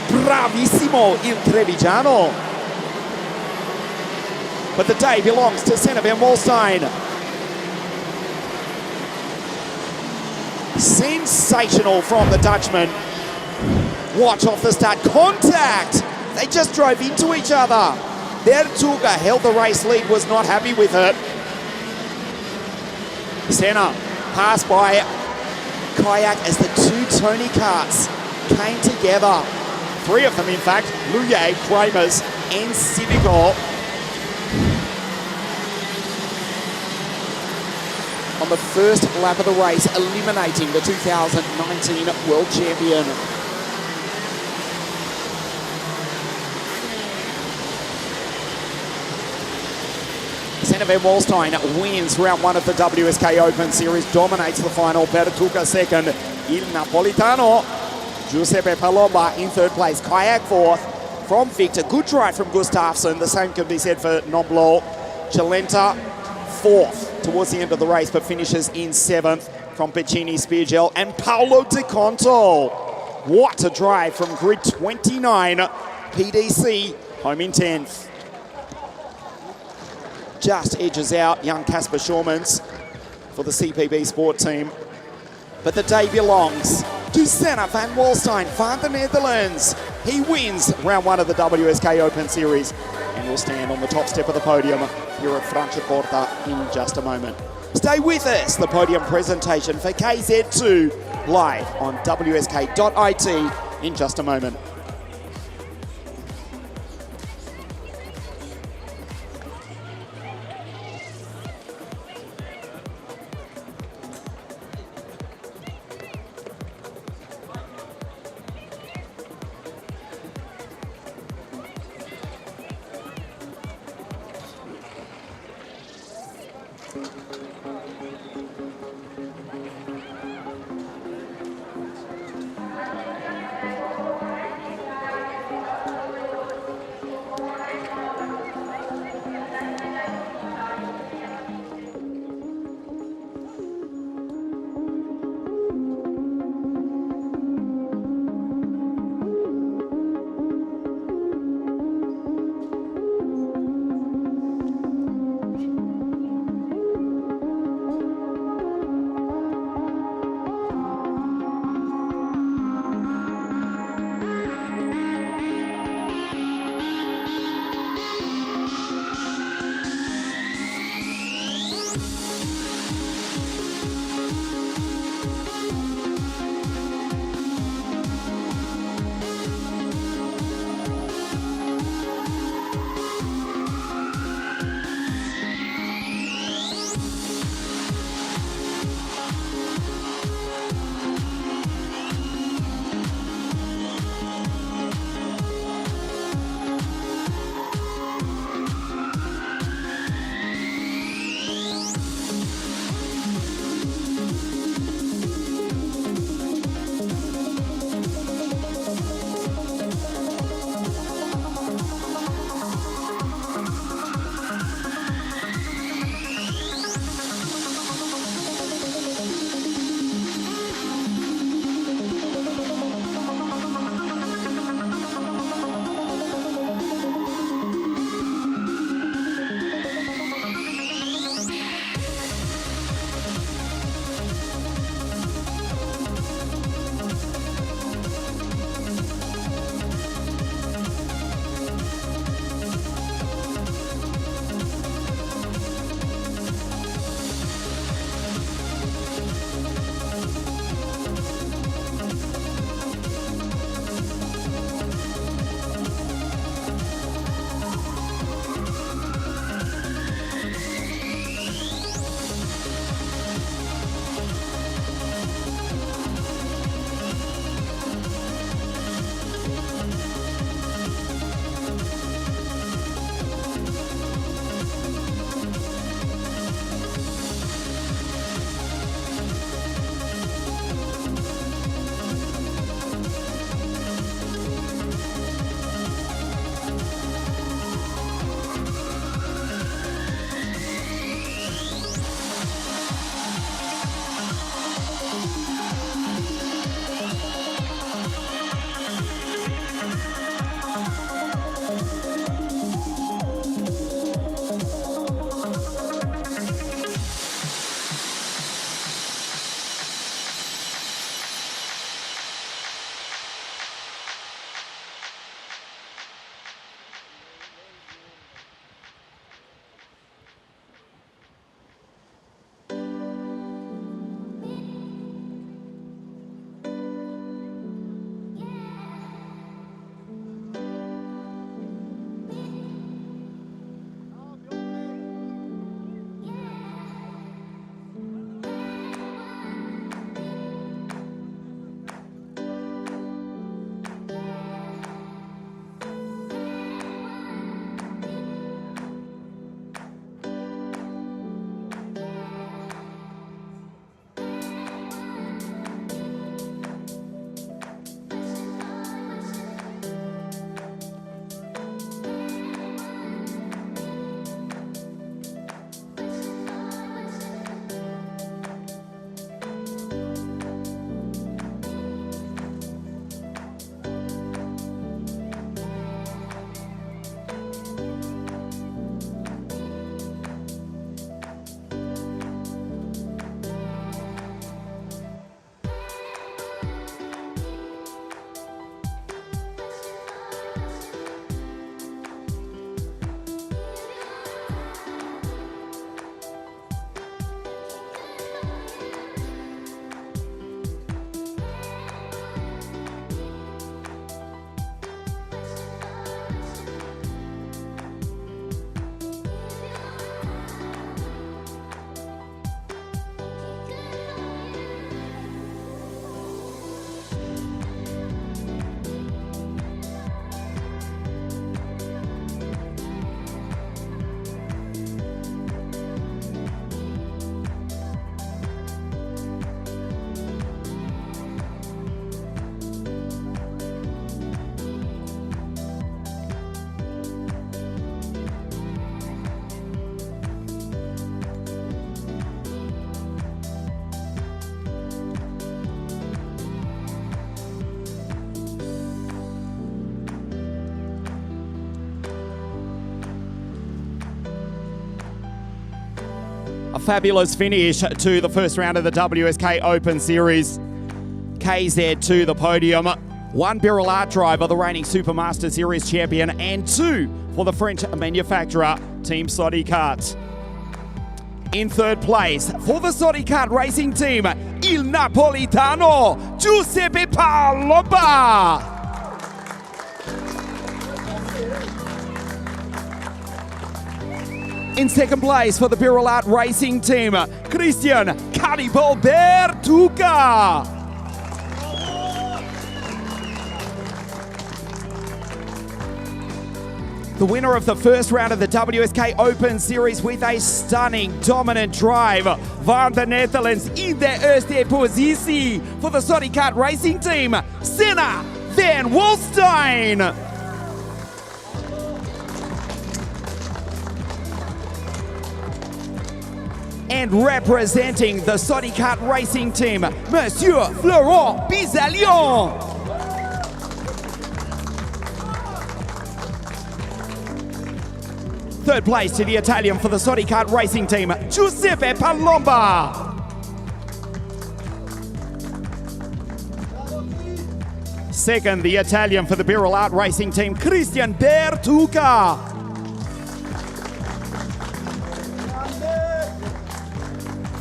Bravissimo il Trevigiano. but the day belongs to Senna van Walstein. Sensational from the Dutchman. Watch off the start, contact! They just drove into each other. Bertuga held the race lead, was not happy with it. Senna passed by Kayak as the two Tony karts came together. Three of them, in fact, Luye, Kramers, and Civico. On the first lap of the race, eliminating the 2019 World Champion. Senna van Walstein wins round one of the WSK Open Series, dominates the final. Bertuga second, Il Napolitano. Giuseppe Palomba in third place. Kayak fourth from Victor. Good drive from Gustafsson. The same can be said for Noblo. Chalenta fourth towards the end of the race, but finishes in seventh from Piccini, Spiergel, and Paolo De Conto. What a drive from grid 29. PDC home in 10th. Just edges out young Casper Schormans for the CPB Sport team. But the day belongs to Senna van Walstein van the Netherlands. He wins round one of the WSK Open Series and will stand on the top step of the podium here at Franciacorta in just a moment. Stay with us, the podium presentation for KZ2 live on WSK.IT in just a moment. A fabulous finish to the first round of the WSK Open Series. KZ2 the podium. 1 barrel art driver, the reigning Super Master Series champion, and 2 for the French manufacturer, Team Sodicart. In third place for the Sodicart racing team, Il Napolitano, Giuseppe Palomba. In second place for the barrel art racing team, Christian Caribo-Bertuca. The winner of the first round of the WSK Open Series with a stunning, dominant drive, van the Netherlands in de eerste positie for the Sodicart racing team, Senna van Wolstein. And representing the Sodicart racing team, Monsieur Florent Bizalion. Third place to the Italian for the Sodicart racing team, Giuseppe Palomba. Second, the Italian for the barrel art racing team, Christian Bertuca.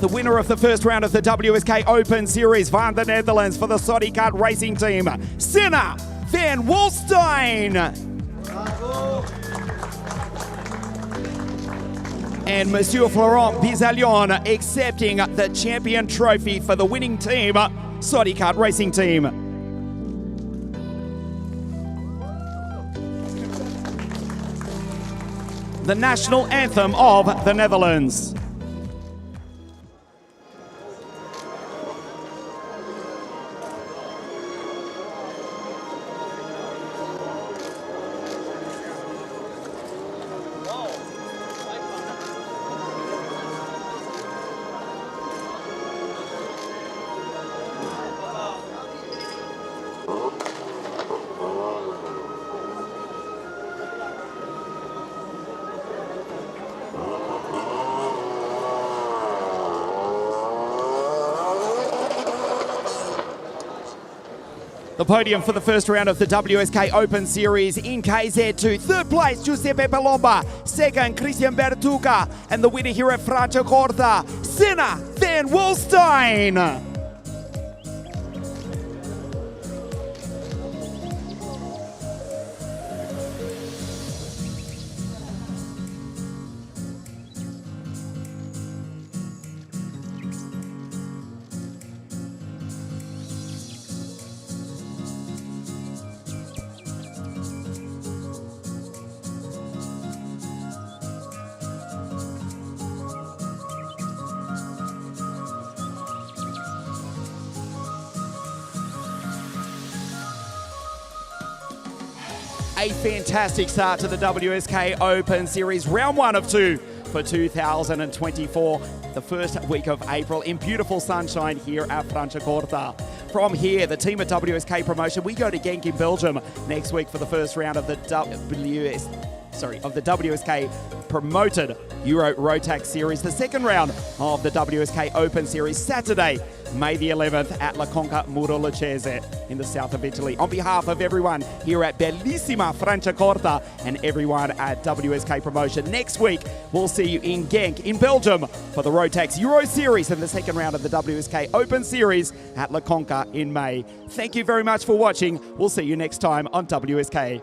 The winner of the first round of the WSK Open Series, van the Netherlands for the Sodicart racing team, Senna van Wolstein. And Monsieur Florent Bizalion accepting the champion trophy for the winning team, Sodicart racing team. The national anthem of the Netherlands. The podium for the first round of the WSK Open Series in KZ2. Third place, Giuseppe Palomba. Second, Christian Bertuca. And the winner here at FRANCIACORTA, Senna van Wolstein. A fantastic start to the WSK Open Series, round 1 of 2 for 2024. The first week of April in beautiful sunshine here at FRANCIACORTA. From here, the team at WSK Promotion, we go to Genk in Belgium next week for the first round of the WSK promoted Euro Rotax Series. The second round of the WSK Open Series, Saturday, May the 11th at La Conca Muro Lucchese in the south of Italy. On behalf of everyone here at Bellissima FRANCIACORTA and everyone at WSK Promotion, next week we'll see you in Genk in Belgium for the Rotax Euro Series and the second round of the WSK Open Series at La Conca in May. Thank you very much for watching. We'll see you next time on WSK.